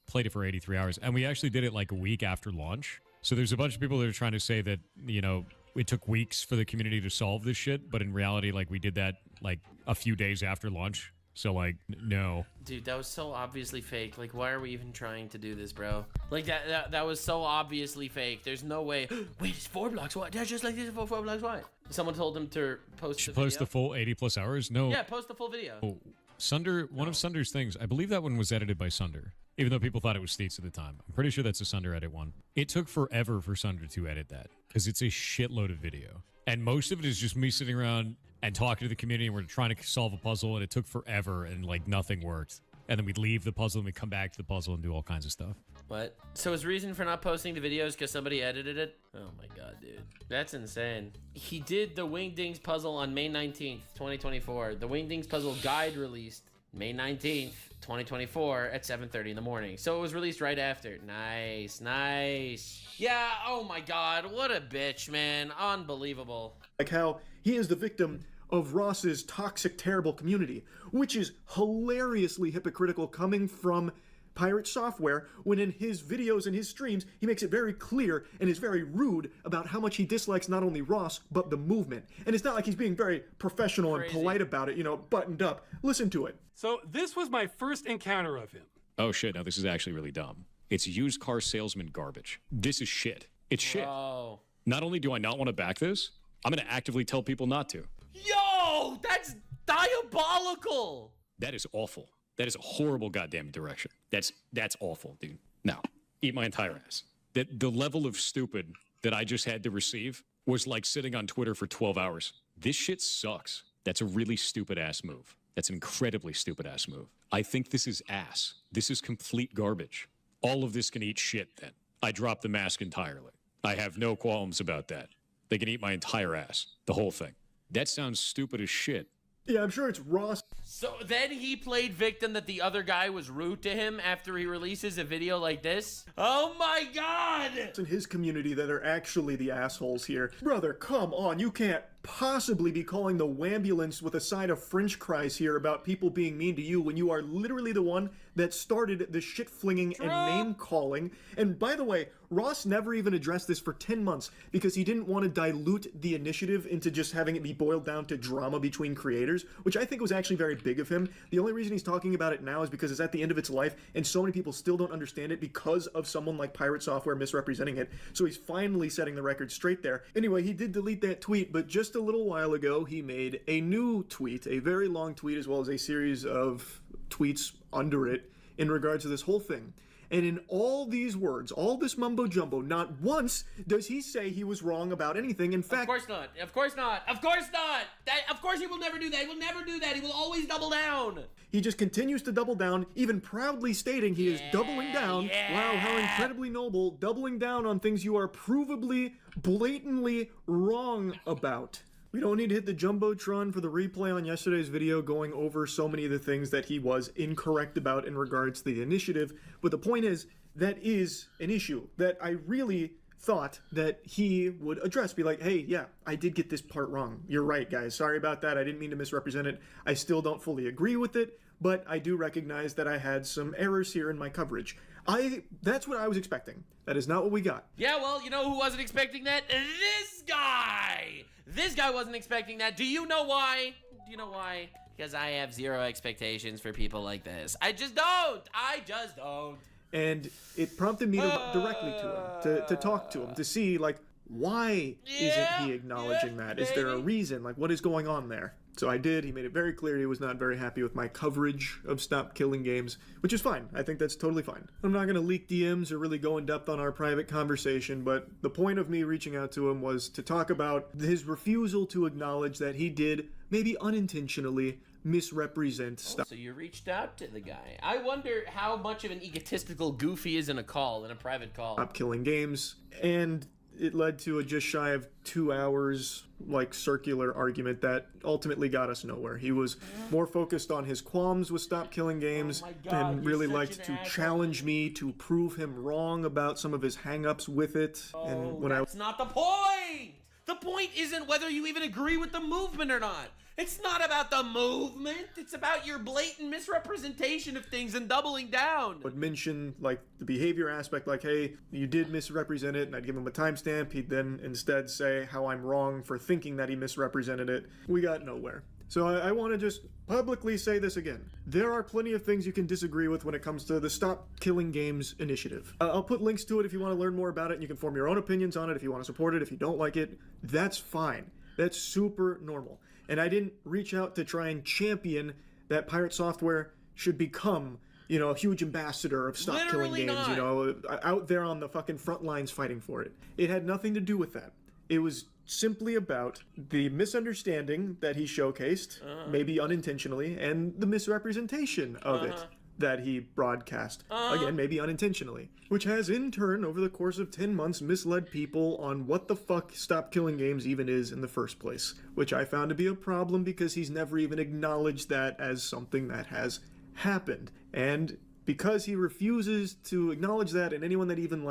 played it for 83 hours. And we actually did it like a week after launch. So there's a bunch of people that are trying to say that, you know, it took weeks for the community to solve this shit. But in reality, like, we did that like a few days after launch. So, like, no. Dude, that was so obviously fake. Like, why are we even trying to do this, bro? Like, that was so obviously fake. There's no way. Wait, it's 4 blocks wide. That's just like this, 4 blocks wide. Someone told him to post the video. Post the full 80 plus hours? No. Yeah, post the full video. Oh, Sunder, one of Sunder's things, I believe that one was edited by Sunder. Even though people thought it was Steets at the time. I'm pretty sure that's a Sunder edit one. It took forever for Sunder to edit that. Because it's a shitload of video. And most of it is just me sitting around and talking to the community, and we're trying to solve a puzzle, and it took forever, and like nothing worked. And then we'd leave the puzzle, and we'd come back to the puzzle and do all kinds of stuff. What? So his reason for not posting the videos because somebody edited it? Oh my god, dude. That's insane. He did the Wingdings puzzle on May 19th, 2024. The Wingdings puzzle guide released May 19th, 2024 at 7:30 in the morning. So it was released right after. Nice, nice. Yeah, oh my god, what a bitch, man. Unbelievable. Like how he is the victim of Ross's toxic, terrible community, which is hilariously hypocritical coming from Pirate Software, when in his videos and his streams, he makes it very clear and is very rude about how much he dislikes not only Ross, but the movement. And it's not like he's being very professional and polite about it, you know, buttoned up. Listen to it. So this was my first encounter of him. Oh shit, now this is actually really dumb. It's used car salesman garbage. This is shit. It's shit. Oh. Not only do I not want to back this, I'm going to actively tell people not to. Yo, that's diabolical. That is awful. That is a horrible goddamn direction. That's awful, dude. No, eat my entire ass. The level of stupid that I just had to receive was like sitting on Twitter for 12 hours. This shit sucks. That's a really stupid ass move. That's an incredibly stupid ass move. I think this is ass. This is complete garbage. All of this can eat shit then. I drop the mask entirely. I have no qualms about that. They can eat my entire ass. The whole thing. That sounds stupid as shit. Yeah, I'm sure it's Ross. So then he played victim that the other guy was rude to him after he releases a video like this? Oh my god! It's in his community that are actually the assholes here. Brother, come on, you can't possibly be calling the wambulance with a side of french fries here about people being mean to you when you are literally the one that started the shit flinging and name calling. And by the way, Ross never even addressed this for 10 months because he didn't want to dilute the initiative into just having it be boiled down to drama between creators, which I think was actually very big of him. The only reason he's talking about it now is because it's at the end of its life and so many people still don't understand it because of someone like Pirate Software misrepresenting it. So he's finally setting the record straight there. Anyway, he did delete that tweet, but just a little while ago he made a new tweet, a very long tweet as well as a series of tweets under it in regards to this whole thing. And in all these words, all this mumbo jumbo, not once does he say he was wrong about anything. In fact, of course not. Of course not. Of course not. Of course he will never do that. He will never do that. He will always double down. He just continues to double down, even proudly stating he is doubling down. Yeah. Wow, how incredibly noble. Doubling down on things you are provably, blatantly wrong about. We don't need to hit the Jumbotron for the replay on yesterday's video going over so many of the things that he was incorrect about in regards to the initiative, but the point is, that is an issue that I really thought that he would address. Be like, hey, yeah, I did get this part wrong. You're right, guys. Sorry about that. I didn't mean to misrepresent it. I still don't fully agree with it, but I do recognize that I had some errors here in my coverage. That's what I was expecting. That is not what we got. Yeah, well, you know who wasn't expecting that? This guy! This guy wasn't expecting that. Do you know why? Do you know why? Because I have zero expectations for people like this. I just don't. And it prompted me to directly to him, to talk to him, to see, like, why isn't he acknowledging that? Is there a reason? Like, what is going on there? So I did. He made it very clear he was not very happy with my coverage of Stop Killing Games, which is fine. I think that's totally fine. I'm not going to leak DMs or really go in depth on our private conversation, but the point of me reaching out to him was to talk about his refusal to acknowledge that he did, maybe unintentionally, misrepresent stuff. So you reached out to the guy. I wonder how much of an egotistical goof he is in a private call. Stop Killing Games, and it led to a just shy of 2 hours, circular argument that ultimately got us nowhere. He was more focused on his qualms with Stop Killing Games and really liked to challenge me to prove him wrong about some of his hang-ups with it. And when That's not the point! The point isn't whether you even agree with the movement or not. It's not about the movement. It's about your blatant misrepresentation of things and doubling down. Would mention the behavior aspect, hey, you did misrepresent it, and I'd give him a timestamp. He'd then instead say how I'm wrong for thinking that he misrepresented it. We got nowhere. So I want to just publicly say this again. There are plenty of things you can disagree with when it comes to the Stop Killing Games initiative. I'll put links to it if you want to learn more about it, and you can form your own opinions on it if you want to support it. If you don't like it, that's fine. That's super normal. And I didn't reach out to try and champion that Pirate Software should become, a huge ambassador of Stop Killing Games, out there on the fucking front lines fighting for it. It had nothing to do with that. It was simply about the misunderstanding that he showcased, maybe unintentionally, and the misrepresentation of it that he broadcast, again, maybe unintentionally, which has in turn, over the course of 10 months, misled people on what the fuck Stop Killing Games even is in the first place, which I found to be a problem because he's never even acknowledged that as something that has happened. And because he refuses to acknowledge that, and anyone that even,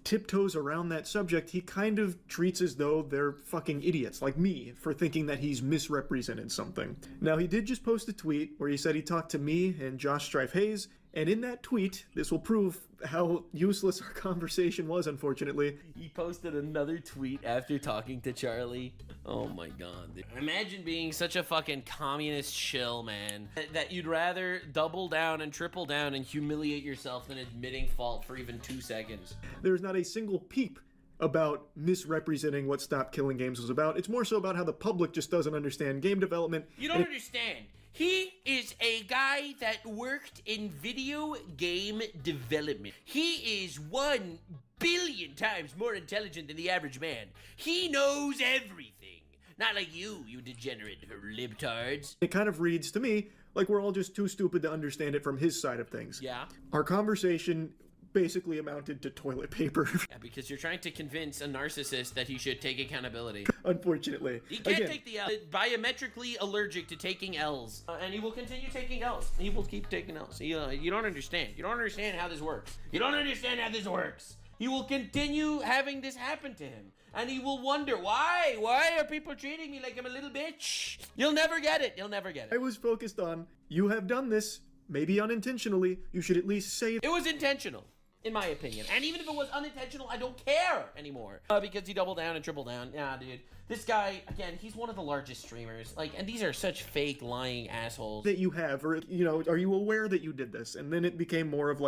tiptoes around that subject, he kind of treats as though they're fucking idiots, like me, for thinking that he's misrepresented something. Now, he did just post a tweet where he said he talked to me and Josh Strife-Hayes, and in that tweet, this will prove how useless our conversation was, unfortunately. He posted another tweet after talking to Charlie. Oh my god, dude. Imagine being such a fucking communist shill, man, that you'd rather double down and triple down and humiliate yourself than admitting fault for even 2 seconds. There's not a single peep about misrepresenting what Stop Killing Games was about. It's more so about how the public just doesn't understand game development. You don't understand. He is a guy that worked in video game development. He is 1 billion times more intelligent than the average man. He knows everything. Not like you degenerate libtards. It kind of reads to me like we're all just too stupid to understand it from his side of things. Yeah. Our conversation basically amounted to toilet paper. Yeah, because you're trying to convince a narcissist that he should take accountability. Unfortunately. He can't take the L. Biometrically allergic to taking L's. And he will continue taking L's. He will keep taking L's. You don't understand. You don't understand how this works. You don't understand how this works. He will continue having this happen to him. And he will wonder, why? Why are people treating me like I'm a little bitch? You'll never get it. You'll never get it. I was focused on, you have done this, maybe unintentionally. You should at least say it was intentional. In my opinion. And even if it was unintentional, I don't care anymore. Because he doubled down and tripled down. Nah, dude. This guy, again, he's one of the largest streamers. And these are such fake, lying assholes. That you have, or, are you aware that you did this? And then it became more of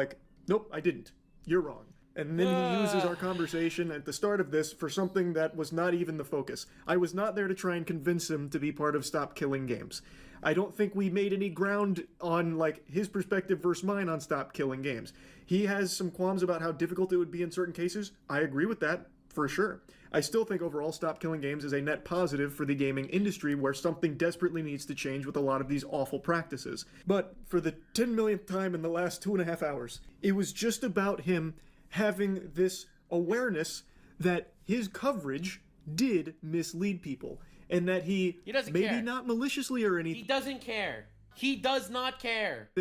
nope, I didn't. You're wrong. And then he uses our conversation at the start of this for something that was not even the focus. I was not there to try and convince him to be part of Stop Killing Games. I don't think we made any ground on, his perspective versus mine on Stop Killing Games. He has some qualms about how difficult it would be in certain cases. I agree with that, for sure. I still think overall Stop Killing Games is a net positive for the gaming industry where something desperately needs to change with a lot of these awful practices. But for the 10 millionth time in the last 2.5 hours, it was just about him having this awareness that his coverage did mislead people. And that he doesn't maybe care. Not maliciously or anything. He doesn't care. He does not care.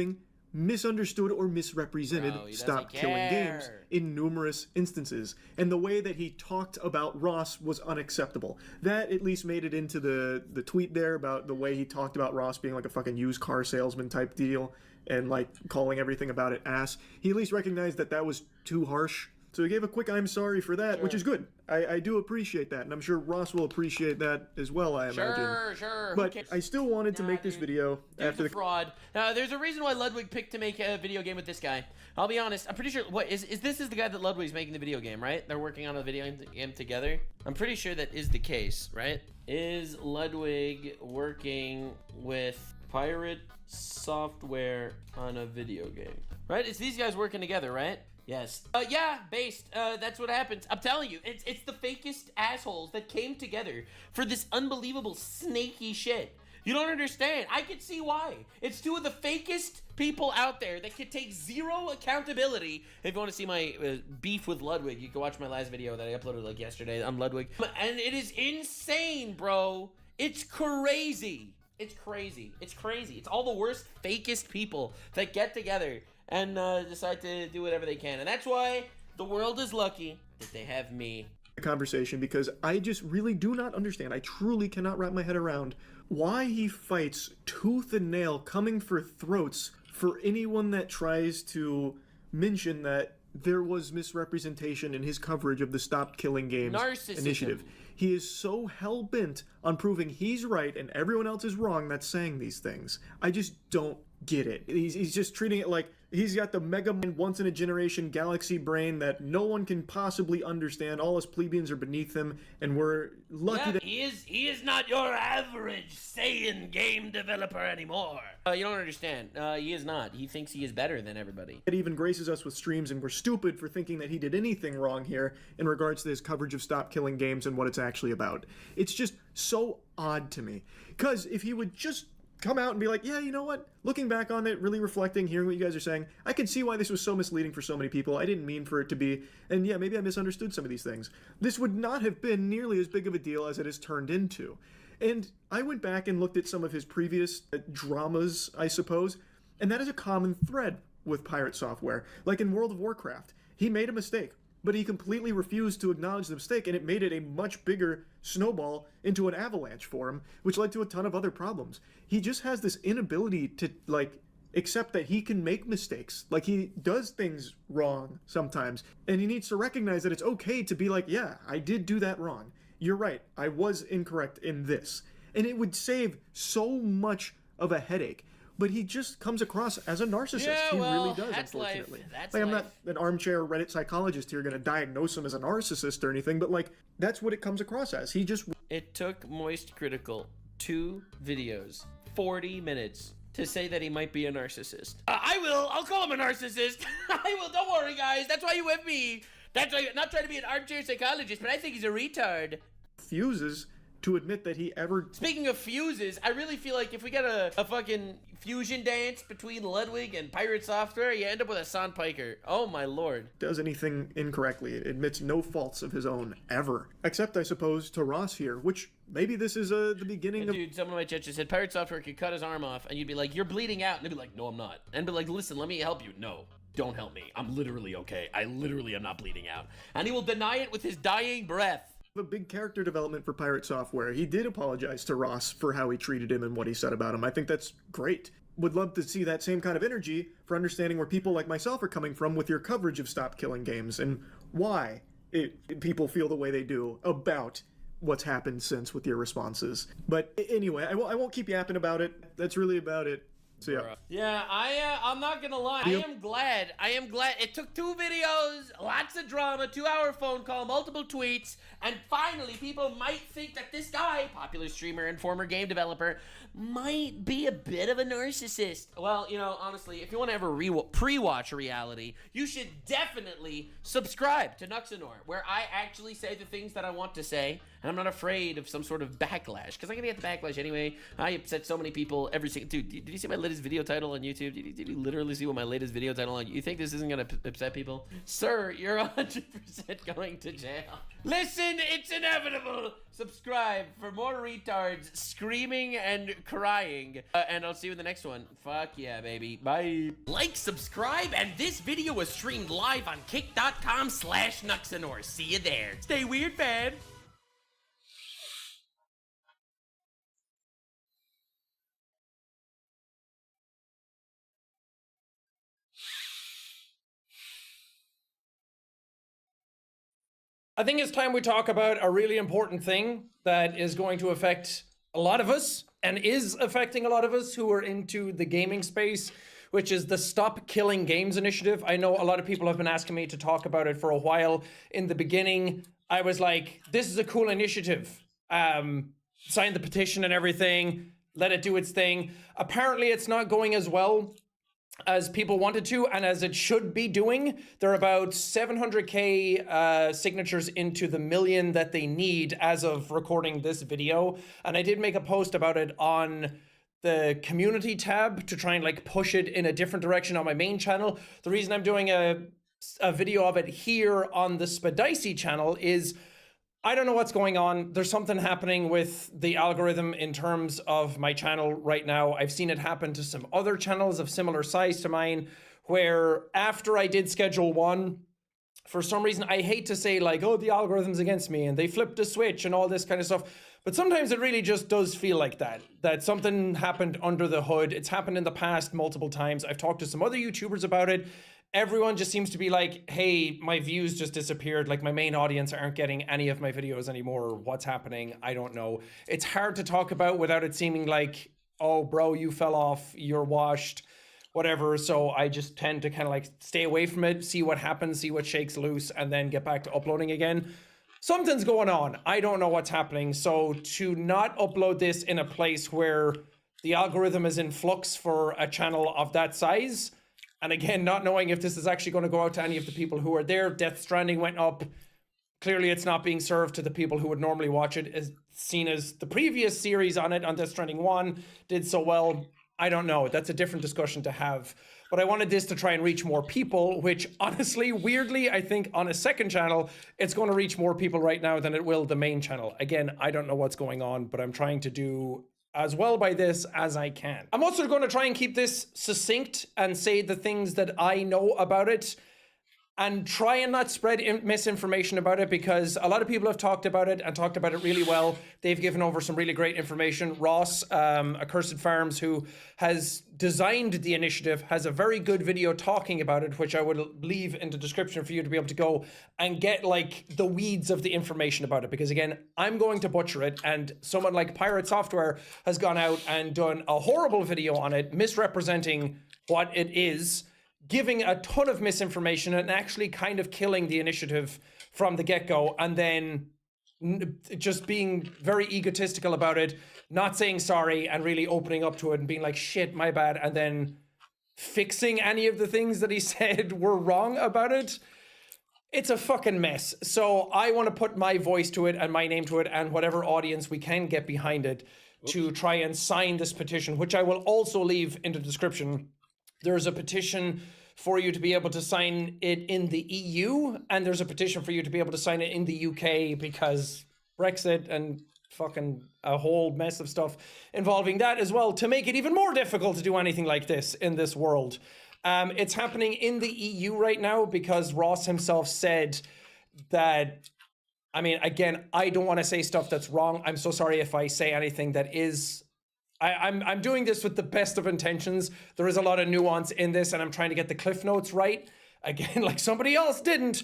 Misunderstood or misrepresented Stop Killing Games in numerous instances. And the way that he talked about Ross was unacceptable. That at least made it into the tweet there about the way he talked about Ross being like a fucking used car salesman type deal and calling everything about it ass. He at least recognized that was too harsh So he gave a quick I'm sorry for that, which is good. I do appreciate that, and I'm sure Ross will appreciate that as well, I imagine. Sure. But I still wanted to make this video after the fraud. There's a reason why Ludwig picked to make a video game with this guy. I'll be honest. I'm pretty sure. What is this? Is the guy that Ludwig's making the video game, right? They're working on a video game together. I'm pretty sure that is the case, right? Is Ludwig working with Pirate Software on a video game? Right? It's these guys working together, right? Yes. Yeah, based. That's what happens. I'm telling you, it's the fakest assholes that came together for this unbelievable snaky shit. You don't understand. I can see why. It's two of the fakest people out there that can take zero accountability. If you want to see my beef with Ludwig, you can watch my last video that I uploaded like yesterday on Ludwig. And it is insane, bro. It's crazy. It's crazy. It's crazy. It's all the worst, fakest people that get together and decide to do whatever they can. And that's why the world is lucky that they have me. Conversation, because I just really do not understand. I truly cannot wrap my head around why he fights tooth and nail, coming for throats for anyone that tries to mention that there was misrepresentation in his coverage of the Stop Killing Games initiative. He is so hell-bent on proving he's right and everyone else is wrong that's saying these things. I just don't get it. He's just treating it like he's got the mega mind, once-in-a-generation galaxy brain that no one can possibly understand. All us plebeians are beneath him, and we're lucky that he is not your average Saiyan game developer anymore. You don't understand. He is not. He thinks he is better than everybody. It even graces us with streams, and we're stupid for thinking that he did anything wrong here in regards to his coverage of Stop Killing Games and what it's actually about. It's just so odd to me. Because if he would just come out and be like, yeah, you know what? Looking back on it, really reflecting, hearing what you guys are saying, I can see why this was so misleading for so many people. I didn't mean for it to be, and yeah, maybe I misunderstood some of these things. This would not have been nearly as big of a deal as it has turned into. And I went back and looked at some of his previous dramas, I suppose, and that is a common thread with Pirate Software. Like in World of Warcraft, he made a mistake, but he completely refused to acknowledge the mistake, and it made it a much bigger snowball into an avalanche for him, which led to a ton of other problems. He just has this inability to, like, accept that he can make mistakes. Like, he does things wrong sometimes, and he needs to recognize that it's okay to be like, yeah, I did do that wrong. You're right, I was incorrect in this. And it would save so much of a headache. But he just comes across as a narcissist. Yeah, he well, really does, that's unfortunately. Life. That's like, I'm life. not an armchair Reddit psychologist here going to diagnose him as a narcissist or anything, but, like, that's what it comes across as. He just... It took Moist Critical 2 videos, 40 minutes, to say that he might be a narcissist. I'll call him a narcissist. I will, don't worry, guys. That's why you have me. That's why I'm not trying to be an armchair psychologist, but I think he's a retard. Refuses to admit that he ever... Speaking of fuses, I really feel like if we got a fucking fusion dance between Ludwig and Pirate Software, you end up with a Sandpiker. Oh my lord. Does anything incorrectly. It admits no faults of his own, ever. Except, I suppose, to Ross here, which maybe this is the beginning of... Dude, someone in my chat just said Pirate Software could cut his arm off, and you'd be like, you're bleeding out. And they'd be like, no, I'm not. And be like, listen, let me help you. No, don't help me. I'm literally okay. I literally am not bleeding out. And he will deny it with his dying breath. A big character development for Pirate Software. He did apologize to Ross for how he treated him and what he said about him. I think that's great. Would love to see that same kind of energy for understanding where people like myself are coming from with your coverage of Stop Killing Games and why people feel the way they do about what's happened since with your responses. But anyway, I won't keep yapping about it. That's really about it. So yeah. Yeah, I'm not gonna lie. I am glad. It took 2 videos, lots of drama, 2-hour phone call, multiple tweets, and finally people might think that this guy, popular streamer and former game developer, might be a bit of a narcissist. Well, you know, honestly, if you want to ever pre-watch reality, you should definitely subscribe to Nuxanor, where I actually say the things that I want to say, and I'm not afraid of some sort of backlash, because I'm gonna get the backlash anyway. I upset so many people every single... Dude, did you see my latest video title on YouTube? Did you literally see what my latest video title on? You think this isn't gonna upset people? Sir, you're 100% going to jail. Listen, it's inevitable. Subscribe for more retards screaming and crying. And I'll see you in the next one. Fuck yeah, baby. Bye. Like, subscribe, and this video was streamed live on kick.com/Nuxanor. See you there. Stay weird, man. I think it's time we talk about a really important thing that is going to affect a lot of us and is affecting a lot of us who are into the gaming space, which is the Stop Killing Games initiative. I know a lot of people have been asking me to talk about it for a while. In the beginning, I was like, this is a cool initiative. Sign the petition and everything, let it do its thing. Apparently, it's not going as well as people wanted to and as it should be doing. They're about 700k signatures into the million that they need as of recording this video. And I did make a post about it on the community tab to try and like push it in a different direction on my main channel. The reason I'm doing a video of it here on the Spadicy channel is I don't know what's going on. There's something happening with the algorithm in terms of my channel right now. I've seen it happen to some other channels of similar size to mine, where after I did schedule one, for some reason, I hate to say like, oh, the algorithm's against me and they flipped a switch and all this kind of stuff. But sometimes it really just does feel like that something happened under the hood. It's happened in the past multiple times. I've talked to some other YouTubers about it. Everyone just seems to be like, hey, my views just disappeared. Like my main audience aren't getting any of my videos anymore. What's happening? I don't know. It's hard to talk about without it seeming like, oh, bro, you fell off, you're washed, whatever. So I just tend to kind of like stay away from it, see what happens, see what shakes loose, and then get back to uploading again. Something's going on. I don't know what's happening. So to not upload this in a place where the algorithm is in flux for a channel of that size, and again, not knowing if this is actually going to go out to any of the people who are there. Death Stranding went up. Clearly, it's not being served to the people who would normally watch it, as seen as the previous series on it, on Death Stranding 1, did so well. I don't know. That's a different discussion to have. But I wanted this to try and reach more people, which honestly, weirdly, I think on a second channel, it's going to reach more people right now than it will the main channel. Again, I don't know what's going on, but I'm trying to do as well by this as I can. I'm also going to try and keep this succinct and say the things that I know about it and try and not spread misinformation about it, because a lot of people have talked about it and talked about it really well. They've given over some really great information. Ross, Accursed Farms, who has designed the initiative, has a very good video talking about it, which I would leave in the description for you to be able to go and get like the weeds of the information about it. Because again, I'm going to butcher it, and someone like Pirate Software has gone out and done a horrible video on it, misrepresenting what it is, giving a ton of misinformation and actually kind of killing the initiative from the get-go, and then just being very egotistical about it, not saying sorry and really opening up to it and being like, shit, my bad, and then fixing any of the things that he said were wrong about it. It's a fucking mess. So I want to put my voice to it and my name to it and whatever audience we can get behind it to try and sign this petition, which I will also leave in the description. There's a petition for you to be able to sign it in the EU, and there's a petition for you to be able to sign it in the UK, because Brexit and fucking a whole mess of stuff involving that as well, to make it even more difficult to do anything like this in this world. It's happening in the EU right now because Ross himself said that, I mean, again, I don't want to say stuff that's wrong. I'm so sorry if I say anything that is... I'm doing this with the best of intentions. There is a lot of nuance in this, and I'm trying to get the cliff notes right. Again, like somebody else didn't.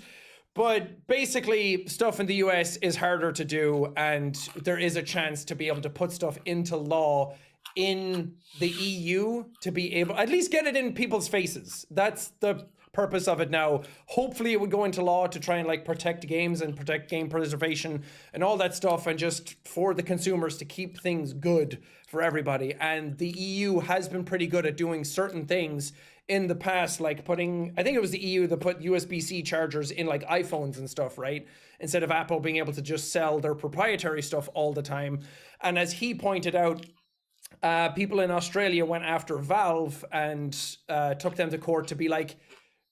But basically, stuff in the US is harder to do, and there is a chance to be able to put stuff into law in the EU to be able, at least get it in people's faces. That's the purpose of it now. Hopefully it would go into law to try and like protect games and protect game preservation and all that stuff, and just for the consumers to keep things good for everybody. And the EU has been pretty good at doing certain things in the past, like putting, I think it was the EU that put USB-C chargers in like iPhones and stuff, right? Instead of Apple being able to just sell their proprietary stuff all the time. And as he pointed out, people in Australia went after Valve and took them to court to be like,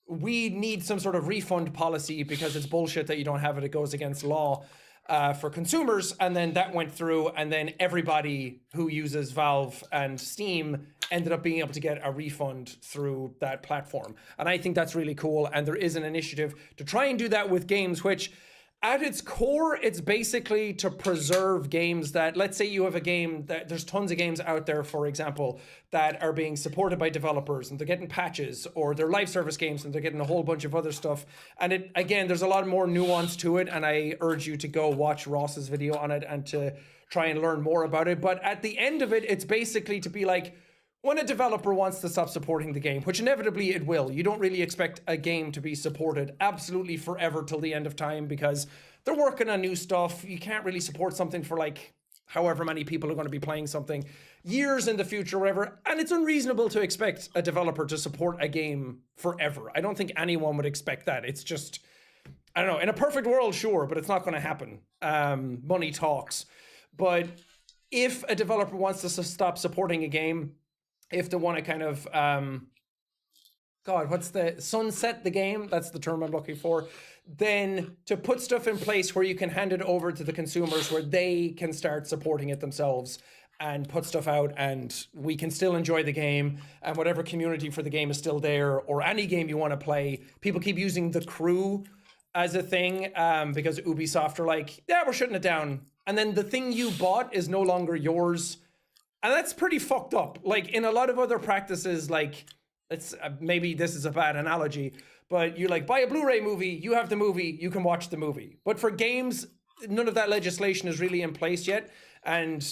we need some sort of refund policy because it's bullshit that you don't have it. It goes against law for consumers. And then that went through, and then everybody who uses Valve and Steam ended up being able to get a refund through that platform. And I think that's really cool. And there is an initiative to try and do that with games, which At its core, it's basically to preserve games that, let's say you have a game that there's tons of games out there, for example, that are being supported by developers and they're getting patches, or they're live service games and they're getting a whole bunch of other stuff. And again, there's a lot more nuance to it. And I urge you to go watch Ross's video on it and to try and learn more about it. But at the end of it, it's basically to be like, when a developer wants to stop supporting the game, which inevitably it will, you don't really expect a game to be supported absolutely forever till the end of time because they're working on new stuff. You can't really support something for like however many people are going to be playing something years in the future, whatever. And it's unreasonable to expect a developer to support a game forever. I don't think anyone would expect that. It's just, I don't know, in a perfect world, sure, but it's not going to happen. Money talks. But if a developer wants to stop supporting a game, if they want to kind of, sunset the game, that's the term I'm looking for, then to put stuff in place where you can hand it over to the consumers where they can start supporting it themselves and put stuff out and we can still enjoy the game and whatever community for the game is still there, or any game you want to play. People keep using The Crew as a thing because Ubisoft are like, yeah, we're shutting it down. And then the thing you bought is no longer yours. And that's pretty fucked up. Like in a lot of other practices, like it's maybe this is a bad analogy, but you like buy a Blu-ray movie, you have the movie, you can watch the movie. But for games, none of that legislation is really in place yet. And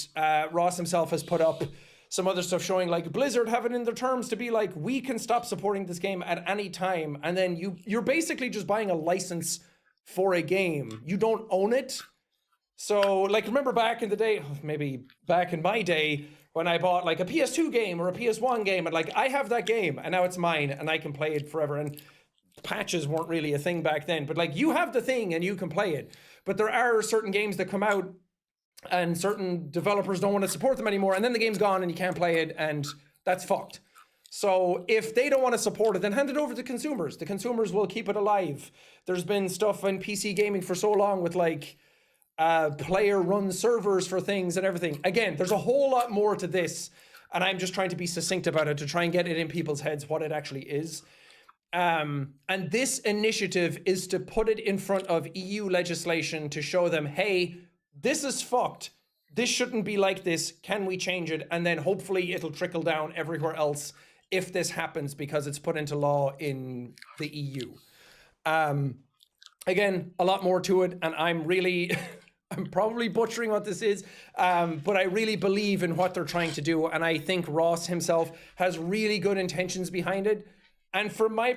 Ross himself has put up some other stuff showing like Blizzard have it in their terms to be like, we can stop supporting this game at any time. And then you're basically just buying a license for a game. You don't own it. So like, remember back in the day, maybe back in my day, when I bought like a PS2 game or a PS1 game and like, I have that game and now it's mine and I can play it forever. And patches weren't really a thing back then, but like you have the thing and you can play it. But there are certain games that come out and certain developers don't want to support them anymore. And then the game's gone and you can't play it and that's fucked. So if they don't want to support it, then hand it over to consumers. The consumers will keep it alive. There's been stuff in PC gaming for so long with like, player-run servers for things and everything. Again, there's a whole lot more to this, and I'm just trying to be succinct about it to try and get it in people's heads what it actually is. And this initiative is to put it in front of EU legislation to show them, hey, this is fucked. This shouldn't be like this. Can we change it? And then hopefully it'll trickle down everywhere else if this happens because it's put into law in the EU. Again, a lot more to it, and I'm really... I'm probably butchering what this is, but I really believe in what they're trying to do, and I think Ross himself has really good intentions behind it. And from my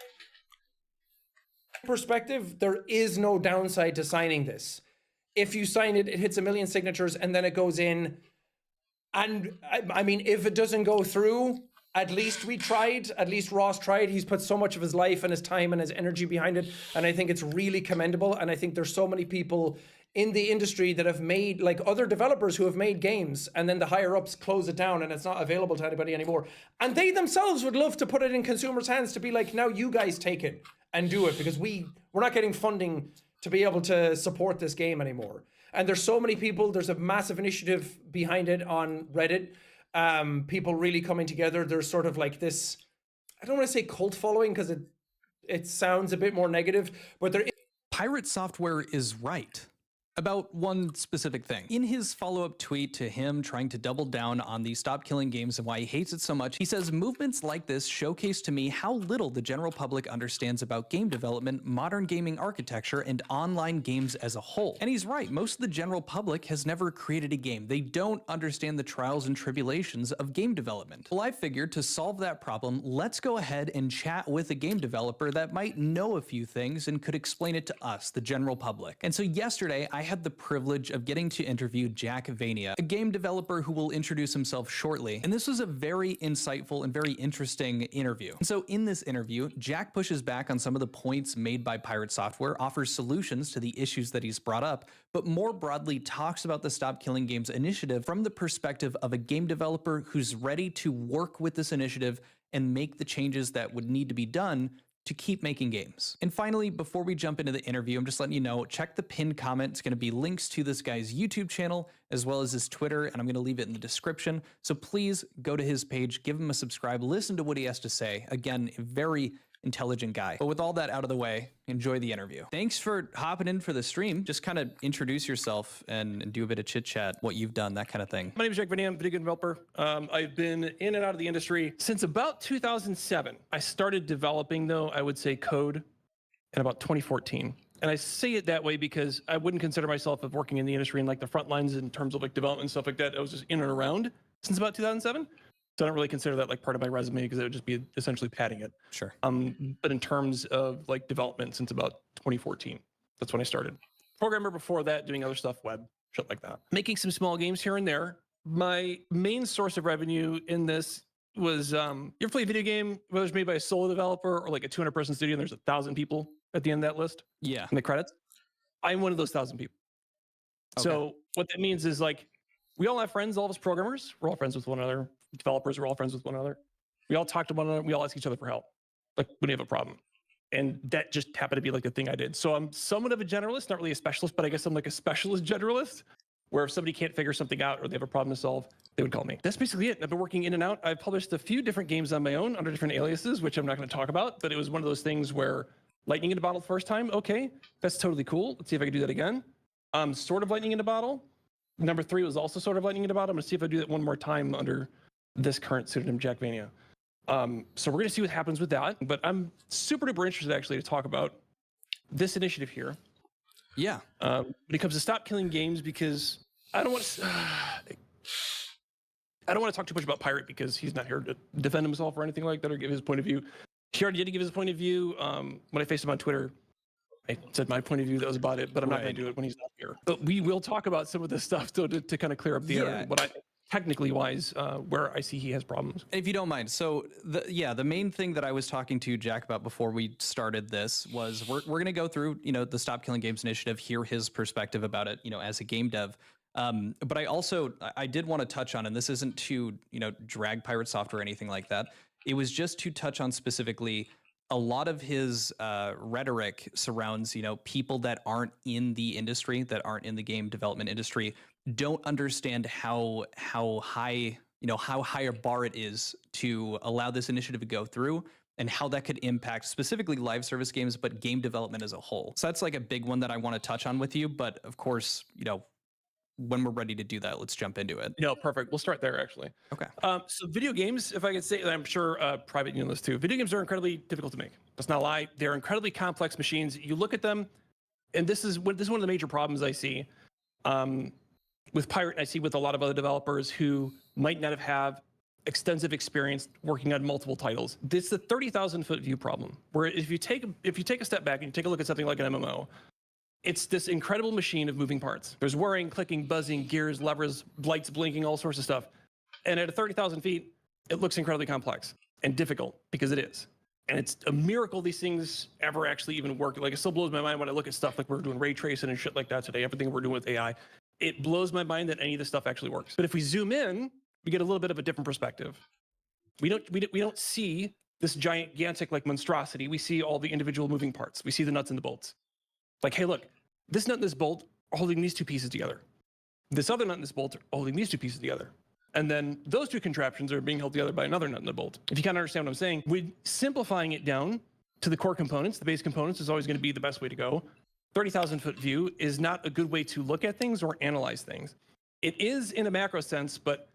perspective, there is no downside to signing this. If you sign it, it hits 1 million signatures, and then it goes in. And I mean, if it doesn't go through, at least we tried. At least Ross tried. He's put so much of his life and his time and his energy behind it, and I think it's really commendable. And I think there's so many people in the industry that have made, like other developers who have made games and then the higher ups close it down and it's not available to anybody anymore. And they themselves would love to put it in consumers' hands to be like, now you guys take it and do it because we're not getting funding to be able to support this game anymore. And there's so many people, there's a massive initiative behind it on Reddit. People really coming together. There's sort of like this, I don't want to say cult following because it sounds a bit more negative, but there is. Pirate Software is right about one specific thing. In his follow-up tweet to him trying to double down on the stop killing games and why he hates it so much, he says, movements like this showcase to me how little the general public understands about game development, modern gaming architecture, and online games as a whole. And he's right, most of the general public has never created a game. They don't understand the trials and tribulations of game development. Well, I figured to solve that problem, let's go ahead and chat with a game developer that might know a few things and could explain it to us, the general public. And so yesterday, I had the privilege of getting to interview Jack Vania, a game developer who will introduce himself shortly. And this was a very insightful and very interesting interview. And so in this interview, Jack pushes back on some of the points made by Pirate Software, offers solutions to the issues that he's brought up, but more broadly talks about the Stop Killing Games initiative from the perspective of a game developer who's ready to work with this initiative and make the changes that would need to be done to keep making games. And finally, before we jump into the interview, I'm just letting you know, check the pinned comment. It's going to be links to this guy's YouTube channel as well as his Twitter, and I'm going to leave it in the description. So please go to his page, give him a subscribe, listen to what he has to say. Again, very intelligent guy. But with all that out of the way, enjoy the interview. Thanks for hopping in for the stream. Just kind of introduce yourself and do a bit of chit chat, what you've done, that kind of thing. My name is Jack Vinny. I'm a video game developer. I've been in and out of the industry since about 2007. I started developing, though, I would say code in about 2014. And I say it that way because I wouldn't consider myself of working in the industry in like the front lines in terms of like development and stuff like that. I was just in and around since about 2007. So I don't really consider that like part of my resume because it would just be essentially padding it. Sure. But in terms of like development since about 2014, that's when I started. Programmer before that, doing other stuff, web, shit like that. Making some small games here and there. My main source of revenue in this was, you ever play a video game, whether it's made by a solo developer or like a 200-person studio and there's 1,000 people at the end of that list? Yeah. In the credits? I'm one of those 1,000 people. Okay. So what that means is like, we all have friends, all of us programmers, we're all friends with one another. Developers are all friends with one another. We all talk to one another. We all ask each other for help, like when you have a problem. And that just happened to be like the thing I did. So I'm somewhat of a generalist, not really a specialist, but I guess I'm like a specialist generalist, where if somebody can't figure something out or they have a problem to solve, they would call me. That's basically it. I've been working in and out. I've published a few different games on my own under different aliases, which I'm not going to talk about, but it was one of those things where lightning in a bottle the first time. Okay, that's totally cool. Let's see if I can do that again. Sort of lightning in a bottle. Number 3 was also sort of lightning in a bottle. I'm going to see if I do that one more time under this current pseudonym, Jack Vania. So we're going to see what happens with that. But I'm super duper interested actually to talk about this initiative here. Yeah. When it comes to stop killing games, because I don't want to talk too much about Pirate because he's not here to defend himself or anything like that or give his point of view. He already did give his point of view. When I faced him on Twitter, I said my point of view, that was about it, but I'm not going to do it when he's not here. But we will talk about some of this stuff to kind of clear up the area. What I technically wise, where I see he has problems. If you don't mind. So the main thing that I was talking to Jack about before we started this was we're going to go through, the Stop Killing Games initiative, hear his perspective about it, as a game dev. But I did want to touch on, and this isn't to, drag Pirate Software or anything like that. It was just to touch on specifically a lot of his rhetoric surrounds, people that aren't in the industry, that aren't in the game development industry, don't understand how high, how high a bar it is to allow this initiative to go through and how that could impact specifically live service games, but game development as a whole. So that's like a big one that I want to touch on with you. But of course, when we're ready to do that, let's jump into it. Perfect. We'll start there, actually. Okay. So video games, if I could say, I'm sure Private, this too. Video games are incredibly difficult to make. That's not a lie. They're incredibly complex machines. You look at them, and this is one of the major problems I see with Pirate, and I see with a lot of other developers who might not have extensive experience working on multiple titles. This is the 30,000-foot view problem, where if you take a step back and you take a look at something like an MMO, it's this incredible machine of moving parts. There's whirring, clicking, buzzing, gears, levers, lights blinking, all sorts of stuff. And at 30,000 feet, it looks incredibly complex and difficult because it is. And it's a miracle these things ever actually even work. Like, it still blows my mind when I look at stuff like we're doing ray tracing and shit like that today, everything we're doing with AI. It blows my mind that any of this stuff actually works. But if we zoom in, we get a little bit of a different perspective. We don't see this gigantic like monstrosity. We see all the individual moving parts. We see the nuts and the bolts. Like, hey, look, this nut and this bolt are holding these two pieces together. This other nut and this bolt are holding these two pieces together. And then those two contraptions are being held together by another nut and a bolt. If you kind of understand what I'm saying, with simplifying it down to the core components, the base components is always going to be the best way to go. 30,000-foot view is not a good way to look at things or analyze things. It is in a macro sense, but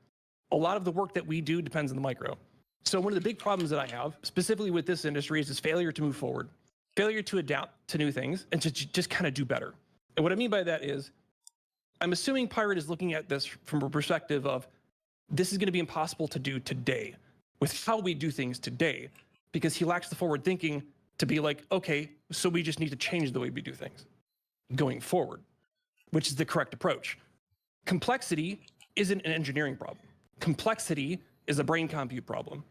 a lot of the work that we do depends on the micro. So one of the big problems that I have, specifically with this industry, is this failure to move forward, failure to adapt to new things, and to just kind of do better. And what I mean by that is, I'm assuming Pirate is looking at this from a perspective of, this is going to be impossible to do today with how we do things today, because he lacks the forward thinking to be like, okay, so we just need to change the way we do things going forward, which is the correct approach. Complexity isn't an engineering problem. Complexity is a brain compute problem.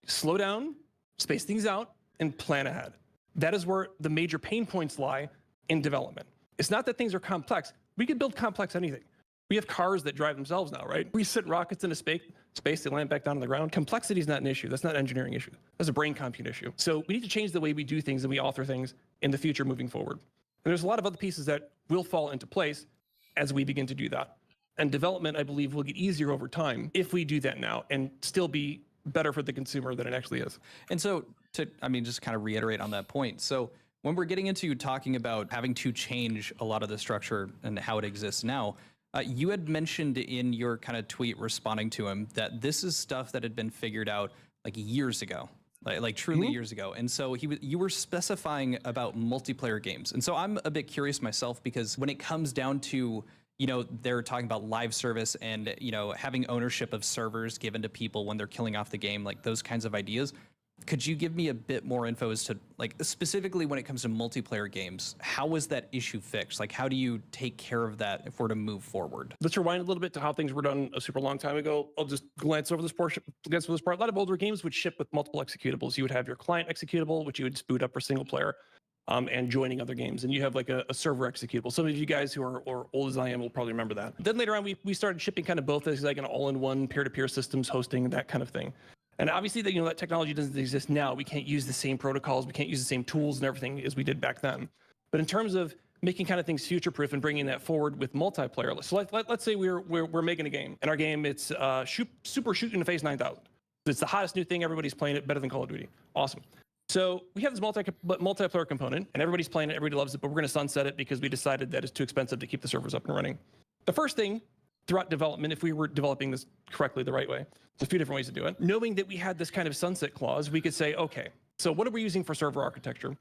Slow down, space things out, and plan ahead. That is where the major pain points lie in development. It's not that things are complex. We can build complex anything. We have cars that drive themselves now, right? We send rockets into space, they land back down on the ground. Complexity is not an issue. That's not an engineering issue. That's a brain compute issue. So we need to change the way we do things and we author things in the future moving forward. And there's a lot of other pieces that will fall into place as we begin to do that. And development, I believe, will get easier over time if we do that now and still be better for the consumer than it actually is. And so to, just kind of reiterate on that point. So when we're getting into talking about having to change a lot of the structure and how it exists now, you had mentioned in your kind of tweet responding to him that this is stuff that had been figured out like years ago, like truly years ago. And so you were specifying about multiplayer games. And so I'm a bit curious myself, because when it comes down to, they're talking about live service and, having ownership of servers given to people when they're killing off the game, like those kinds of ideas. Could you give me a bit more info as to, like, specifically when it comes to multiplayer games, how was that issue fixed? Like, how do you take care of that if we're to move forward? Let's rewind a little bit to how things were done a super long time ago. I'll just glance over this part. A lot of older games would ship with multiple executables. You would have your client executable, which you would just boot up for single player, and joining other games. And you have like a server executable. Some of you guys who are old as I am will probably remember that. Then later on, we started shipping kind of both as like an all-in-one peer-to-peer systems, hosting, that kind of thing. And obviously, that technology doesn't exist now. We can't use the same protocols. We can't use the same tools and everything as we did back then. But in terms of making kind of things future-proof and bringing that forward with multiplayer, so let's say we're making a game, and our game, it's Super Shoot in the Face 9000. It's the hottest new thing. Everybody's playing it, better than Call of Duty. Awesome. So we have this multiplayer component, and everybody's playing it. Everybody loves it, but we're going to sunset it because we decided that it's too expensive to keep the servers up and running. The first thing throughout development, if we were developing this correctly the right way, there's a few different ways to do it. Knowing that we had this kind of sunset clause, we could say, okay, so what are we using for server architecture?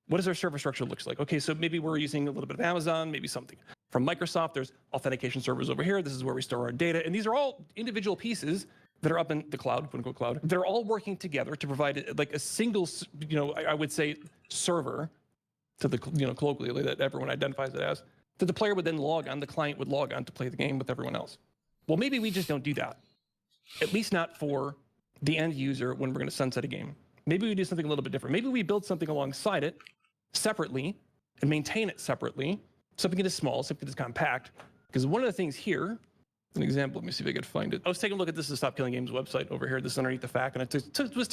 What does our server structure look like? Okay, so maybe we're using a little bit of Amazon, maybe something from Microsoft. There's authentication servers over here. This is where we store our data. And these are all individual pieces that are up in the cloud, quote unquote cloud. They're all working together to provide like a single, I would say server to the, colloquially that everyone identifies it as, that the player would then log on, the client would log on to play the game with everyone else. Well, maybe we just don't do that. At least not for the end user when we're going to sunset a game. Maybe we do something a little bit different. Maybe we build something alongside it separately and maintain it separately. Something that is small, something that is compact. Because one of the things here, an example, let me see if I could find it. I was taking a look at this, the Stop Killing Games website over here. This is underneath the fact, and I was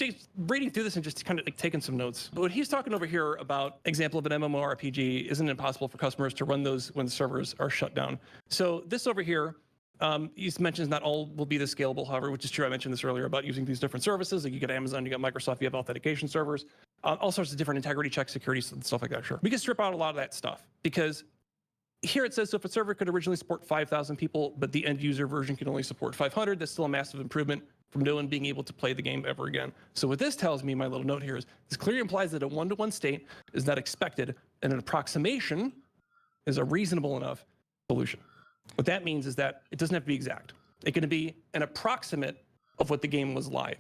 reading through this and just kind of like taking some notes. But what he's talking over here about, example of an MMORPG, isn't it possible for customers to run those when the servers are shut down? So this over here, he mentions not all will be this scalable, however, which is true. I mentioned this earlier about using these different services. Like you got Amazon, you got Microsoft, you have authentication servers, all sorts of different integrity checks, security, and stuff like that. Sure, we can strip out a lot of that stuff because here it says, so if a server could originally support 5,000 people, but the end user version can only support 500, that's still a massive improvement from no one being able to play the game ever again. So what this tells me, my little note here is, this clearly implies that a one-to-one state is not expected, and an approximation is a reasonable enough solution. What that means is that it doesn't have to be exact. It can be an approximate of what the game was live.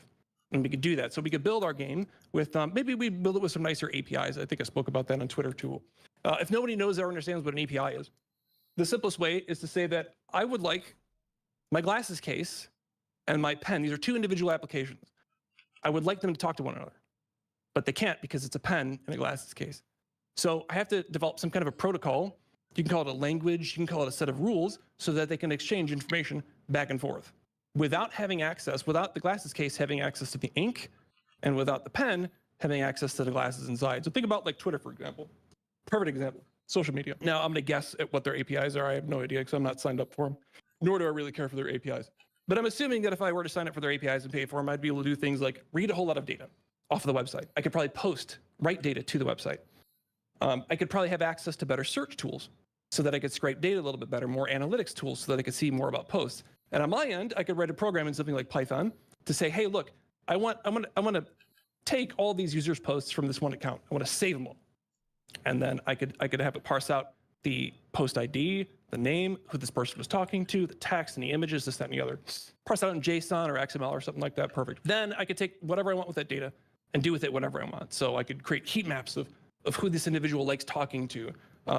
And we could do that. So we could build our game with, maybe we build it with some nicer APIs. I think I spoke about that on Twitter too. If nobody knows or understands what an API is, the simplest way is to say that I would like my glasses case and my pen. These are two individual applications. I would like them to talk to one another, but they can't because it's a pen and a glasses case. So I have to develop some kind of a protocol. You can call it a language, you can call it a set of rules so that they can exchange information back and forth without having access, without the glasses case having access to the ink, and without the pen having access to the glasses inside. So think about like Twitter, for example. Perfect example, social media. Now I'm gonna guess at what their APIs are. I have no idea because I'm not signed up for them, nor do I really care for their APIs. But I'm assuming that if I were to sign up for their APIs and pay for them, I'd be able to do things like read a whole lot of data off of the website. I could probably write data to the website. I could probably have access to better search tools so that I could scrape data a little bit better, more analytics tools so that I could see more about posts. And on my end, I could write a program in something like Python to say, hey, look, I want to take all these users' posts from this one account. I want to save them all. And then I could have it parse out the post ID, the name, who this person was talking to, the text and the images, this, that, and the other. Parse out in JSON or XML or something like that, perfect. Then I could take whatever I want with that data and do with it whatever I want. So I could create heat maps of who this individual likes talking to,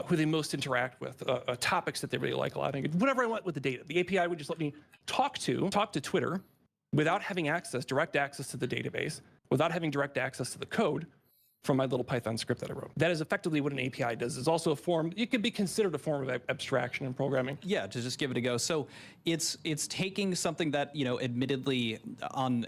who they most interact with, topics that they really like a lot, and whatever I want with the data. The API would just let me talk to Twitter without having direct access to the database, without having direct access to the code from my little Python script that I wrote. That is effectively what an API does. It's also a form, it could be considered a form of abstraction in programming. Yeah, to just give it a go. So it's taking something that, admittedly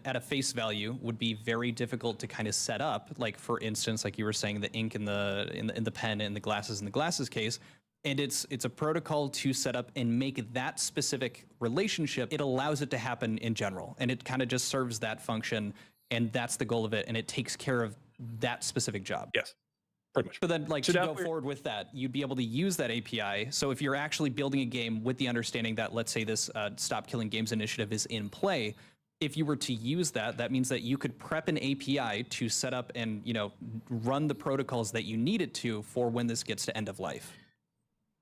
at a face value would be very difficult to kind of set up. Like for instance, like you were saying, the ink in the pen and the glasses case. And it's a protocol to set up and make that specific relationship. It allows it to happen in general. And it kind of just serves that function. And that's the goal of it. And it takes care of that specific job. Yes. Pretty much. But then, like, to go forward with that, you'd be able to use that API. So if you're actually building a game with the understanding that, let's say, this Stop Killing Games initiative is in play, if you were to use that, that means that you could prep an API to set up and, you know, run the protocols that you need it to for when this gets to end of life.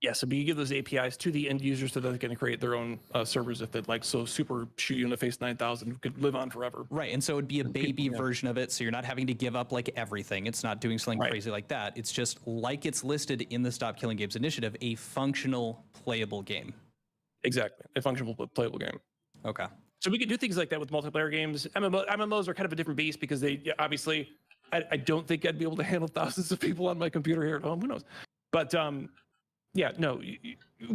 Yeah, so you give those APIs to the end users so that they can create their own servers if they'd like. So super shoot you in the face 9000 could live on forever. Right, and so it'd be a baby version of it, so you're not having to give up like everything. It's not doing something crazy like that. It's just like it's listed in the Stop Killing Games initiative, a functional playable game. Exactly, a functional playable game. Okay. So we could do things like that with multiplayer games. MMOs are kind of a different beast because they obviously, I don't think I'd be able to handle thousands of people on my computer here at home. Who knows? But yeah, no.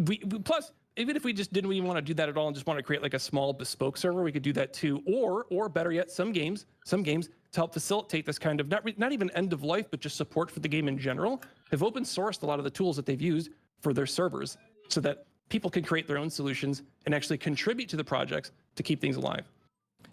We plus, even if we just didn't even want to do that at all and just want to create like a small bespoke server, we could do that too. Or better yet, some games to help facilitate this kind of not even end of life, but just support for the game in general, have open sourced a lot of the tools that they've used for their servers, so that people can create their own solutions and actually contribute to the projects to keep things alive.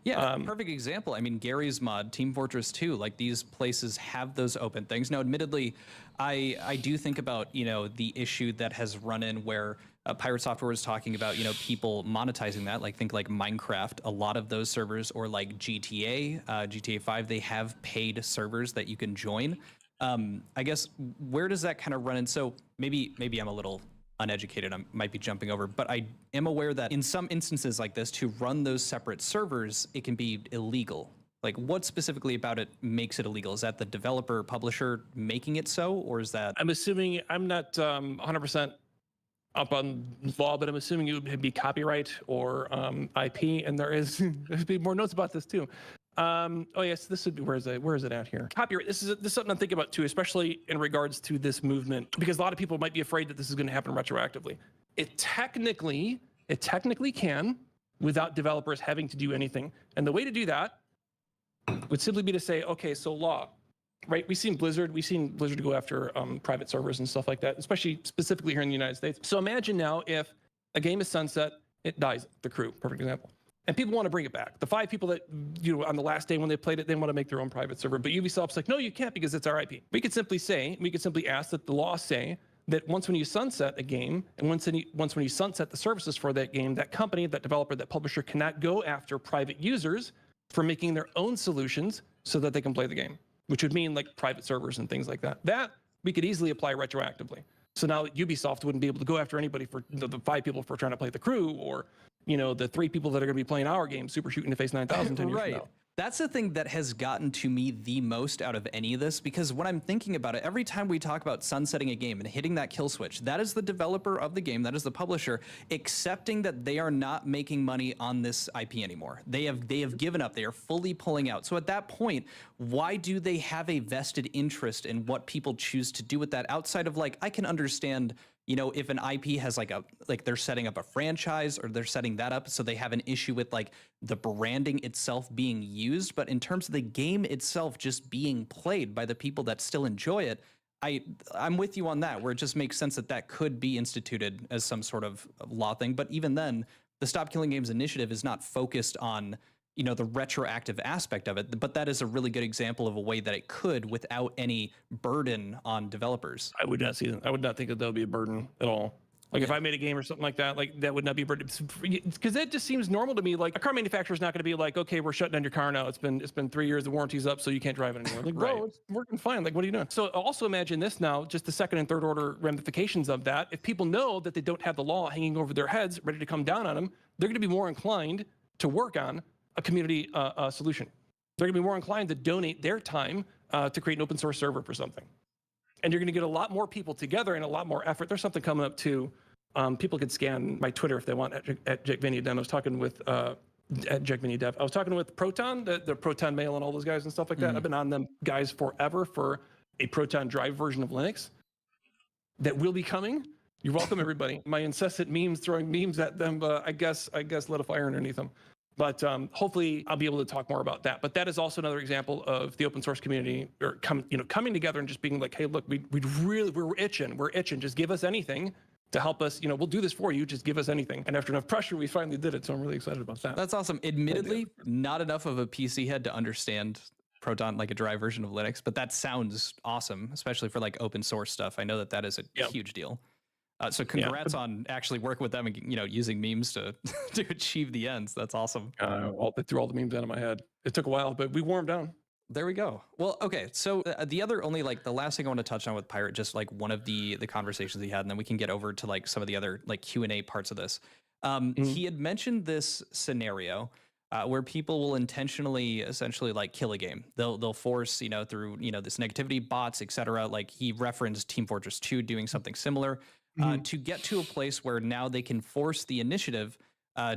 Yeah, perfect example. I mean, Gary's mod, Team Fortress 2, like these places have those open things. Now, admittedly, I do think about, you know, the issue that has run in where Pirate Software was talking about, you know, people monetizing that, like think like Minecraft, a lot of those servers, or like GTA 5, they have paid servers that you can join. I guess, where does that kind of run in? So maybe I'm a little uneducated, I might be jumping over, but I am aware that in some instances like this, to run those separate servers, it can be illegal. Like, what specifically about it makes it illegal? Is that the developer, publisher making it so, or is that? I'm assuming, I'm not 100% up on law, but I'm assuming it would be copyright or IP, and there'd be more notes about this too. Oh yes, this would be, where is it at here? Copyright. This is something I'm thinking about too, especially in regards to this movement, because a lot of people might be afraid that this is going to happen retroactively. It technically can, without developers having to do anything. And the way to do that would simply be to say, okay, so law, right? We've seen Blizzard go after private servers and stuff like that, especially specifically here in the United States. So imagine now if a game is sunset, it dies. The Crew, perfect example. And people want to bring it back. The 5 people that, you know, on the last day when they played it, they want to make their own private server. But Ubisoft's like, no, you can't, because it's our IP. We could simply ask that the law say that once when you sunset a game, and once when you sunset the services for that game, that company, that developer, that publisher cannot go after private users for making their own solutions so that they can play the game, which would mean like private servers and things like that. That we could easily apply retroactively. So now Ubisoft wouldn't be able to go after anybody for the 5 people for trying to play the Crew, or, you know, the 3 people that are going to be playing our game, Super Shooting the Face 9000 10 years from now. That's the thing that has gotten to me the most out of any of this, because when I'm thinking about it, every time we talk about sunsetting a game and hitting that kill switch, that is the developer of the game, that is the publisher, accepting that they are not making money on this IP anymore. They have given up. They are fully pulling out. So at that point, why do they have a vested interest in what people choose to do with that, outside of, like, I can understand, you know, if an IP has like they're setting up a franchise, or they're setting that up so they have an issue with like the branding itself being used, but in terms of the game itself just being played by the people that still enjoy it, I'm with you on that, where it just makes sense that that could be instituted as some sort of law thing. But even then, the Stop Killing Games initiative is not focused on, you know, the retroactive aspect of it, but that is a really good example of a way that it could without any burden on developers. I would not see that. I would not think that would be a burden at all. Like, if I made a game or something like that would not be a burden, because that just seems normal to me. Like, a car manufacturer is not going to be like, okay, we're shutting down your car now. It's been 3 years, the warranty's up, so you can't drive it anymore. Like, bro, it's working fine. Like, what are you doing? So also imagine this now, just the second and third order ramifications of that. If people know that they don't have the law hanging over their heads, ready to come down on them, they're going to be more inclined to work on a community solution. They're going to be more inclined to donate their time to create an open source server for something. And you're going to get a lot more people together and a lot more effort. There's something coming up too. People could scan my Twitter if they want at Jake Vinny Dev. I was talking with at Jake Vinny Dev. I was talking with Proton, the Proton Mail and all those guys and stuff like that. I've been on them guys forever for a Proton Drive version of Linux that will be coming. You're welcome, everybody. My incessant memes, throwing memes at them. I guess lit a fire underneath them. But hopefully I'll be able to talk more about that. But that is also another example of the open source community coming together and just being like, hey, look, we're itching. Just give us anything to help us. You know, we'll do this for you. Just give us anything. And after enough pressure, we finally did it. So I'm really excited about that. That's awesome. Admittedly, not enough of a PC head to understand Proton, like a dry version of Linux, but that sounds awesome, especially for like open source stuff. I know that is a huge deal. So congrats on actually working with them and using memes to to achieve the ends. That's awesome. They threw all the memes out of my head. It took a while, but we wore them down. There we go. Well, okay. So the last thing I want to touch on with Pirate, just like one of the conversations he had, and then we can get over to like some of the other like Q&A parts of this. He had mentioned this scenario where people will intentionally essentially like kill a game. They'll force, through, this negativity, bots, etc. Like he referenced Team Fortress 2 doing something similar to get to a place where now they can force the initiative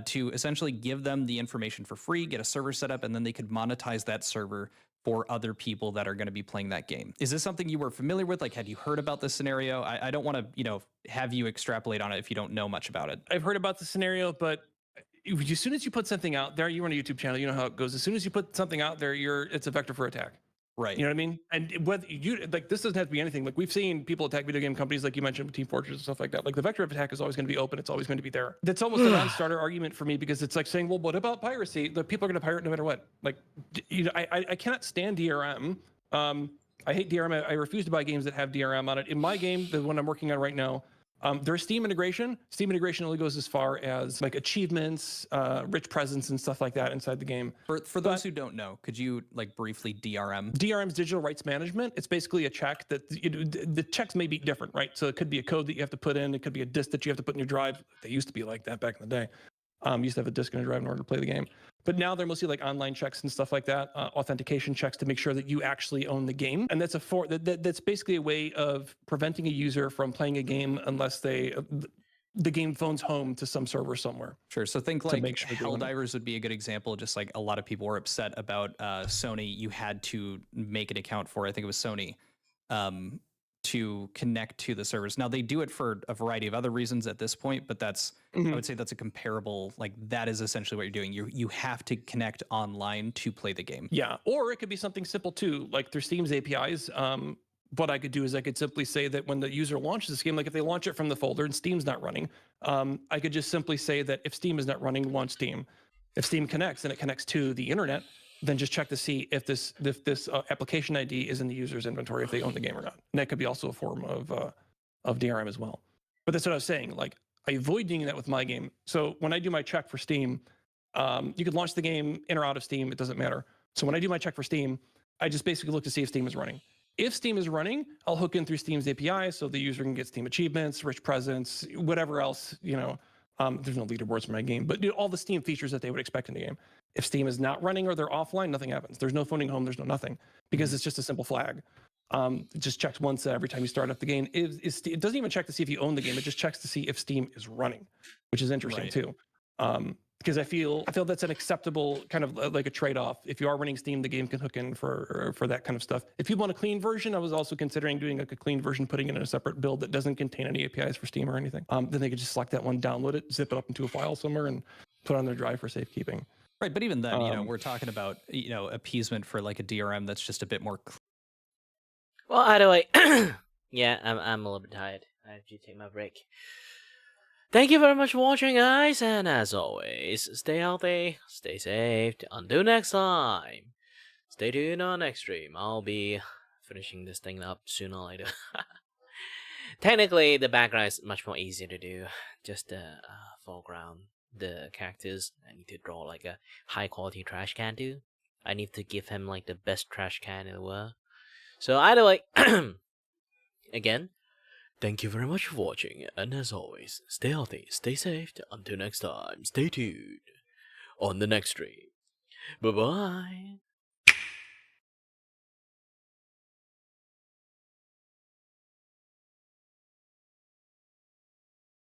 to essentially give them the information for free, get a server set up, and then they could monetize that server for other people that are going to be playing that game. Is this something you were familiar with? Like, had you heard about this scenario? I don't want to, have you extrapolate on it if you don't know much about it. I've heard about the scenario, but as soon as you put something out there, you run a YouTube channel, you know how it goes. As soon as you put something out there, it's a vector for attack. Right. You know what I mean? And whether this doesn't have to be anything. Like we've seen people attack video game companies, like you mentioned, Team Fortress and stuff like that. Like the vector of attack is always going to be open. It's always going to be there. That's almost a non-starter argument for me because it's like saying, well, what about piracy? The people are going to pirate no matter what. Like, I cannot stand DRM. I hate DRM. I refuse to buy games that have DRM on it. In my game, the one I'm working on right now, there's Steam integration. Steam integration only goes as far as like achievements, rich presents, and stuff like that inside the game. For those who don't know, could you like briefly DRM? DRM's digital rights management. It's basically a check that the checks may be different, right? So it could be a code that you have to put in. It could be a disk that you have to put in your drive. They used to be like that back in the day. You used to have a disk and a drive in order to play the game. But now they're mostly like online checks and stuff like that, authentication checks to make sure that you actually own the game. And that's that's basically a way of preventing a user from playing a game unless the game phones home to some server somewhere. Sure. So think like Helldivers would be a good example. Just like a lot of people were upset about Sony. You had to make an account for, I think it was Sony, to connect to the servers. Now they do it for a variety of other reasons at this point, but that's I would say that's a comparable, like that is essentially what you're doing. You have to connect online to play the game. Yeah, or it could be something simple too, like through Steam's APIs. What I could do is I could simply say that when the user launches this game, like if they launch it from the folder and Steam's not running, I could just simply say that if Steam is not running, launch Steam. If Steam connects and it connects to the internet, then just check to see if this application ID is in the user's inventory, if they own the game or not. And that could be also a form of DRM as well. But that's what I was saying. Like I avoid doing that with my game. So when I do my check for Steam, you could launch the game in or out of Steam. It doesn't matter. So when I do my check for Steam, I just basically look to see if Steam is running. If Steam is running, I'll hook in through Steam's API so the user can get Steam achievements, rich presents, whatever else, there's no leaderboards for my game, but all the Steam features that they would expect in the game. If Steam is not running or they're offline, nothing happens. There's no phoning home, there's no nothing, because it's just a simple flag. It just checks once every time you start up the game. It doesn't even check to see if you own the game, it just checks to see if Steam is running, which is interesting too. Because I feel that's an acceptable kind of like a trade-off. If you are running Steam, the game can hook in for that kind of stuff. If people want a clean version, I was also considering doing like a clean version, putting it in a separate build that doesn't contain any APIs for Steam or anything. Then they could just select that one, download it, zip it up into a file somewhere, and put it on their drive for safekeeping. Right, but even then, we're talking about appeasement for like a DRM that's just a bit more. Well, either way, yeah, I'm a little bit tired. I have to take my break. Thank you very much for watching, guys, and as always, stay healthy, stay safe. Until next time, stay tuned on next stream. I'll be finishing this thing up sooner or later. Technically, the background is much more easier to do. Just the foreground, the characters, I need to draw like a high-quality trash can too. I need to give him like the best trash can in the world. So either way, again, thank you very much for watching, and as always, stay healthy, stay safe. Until next time, stay tuned on the next stream. Bye-bye.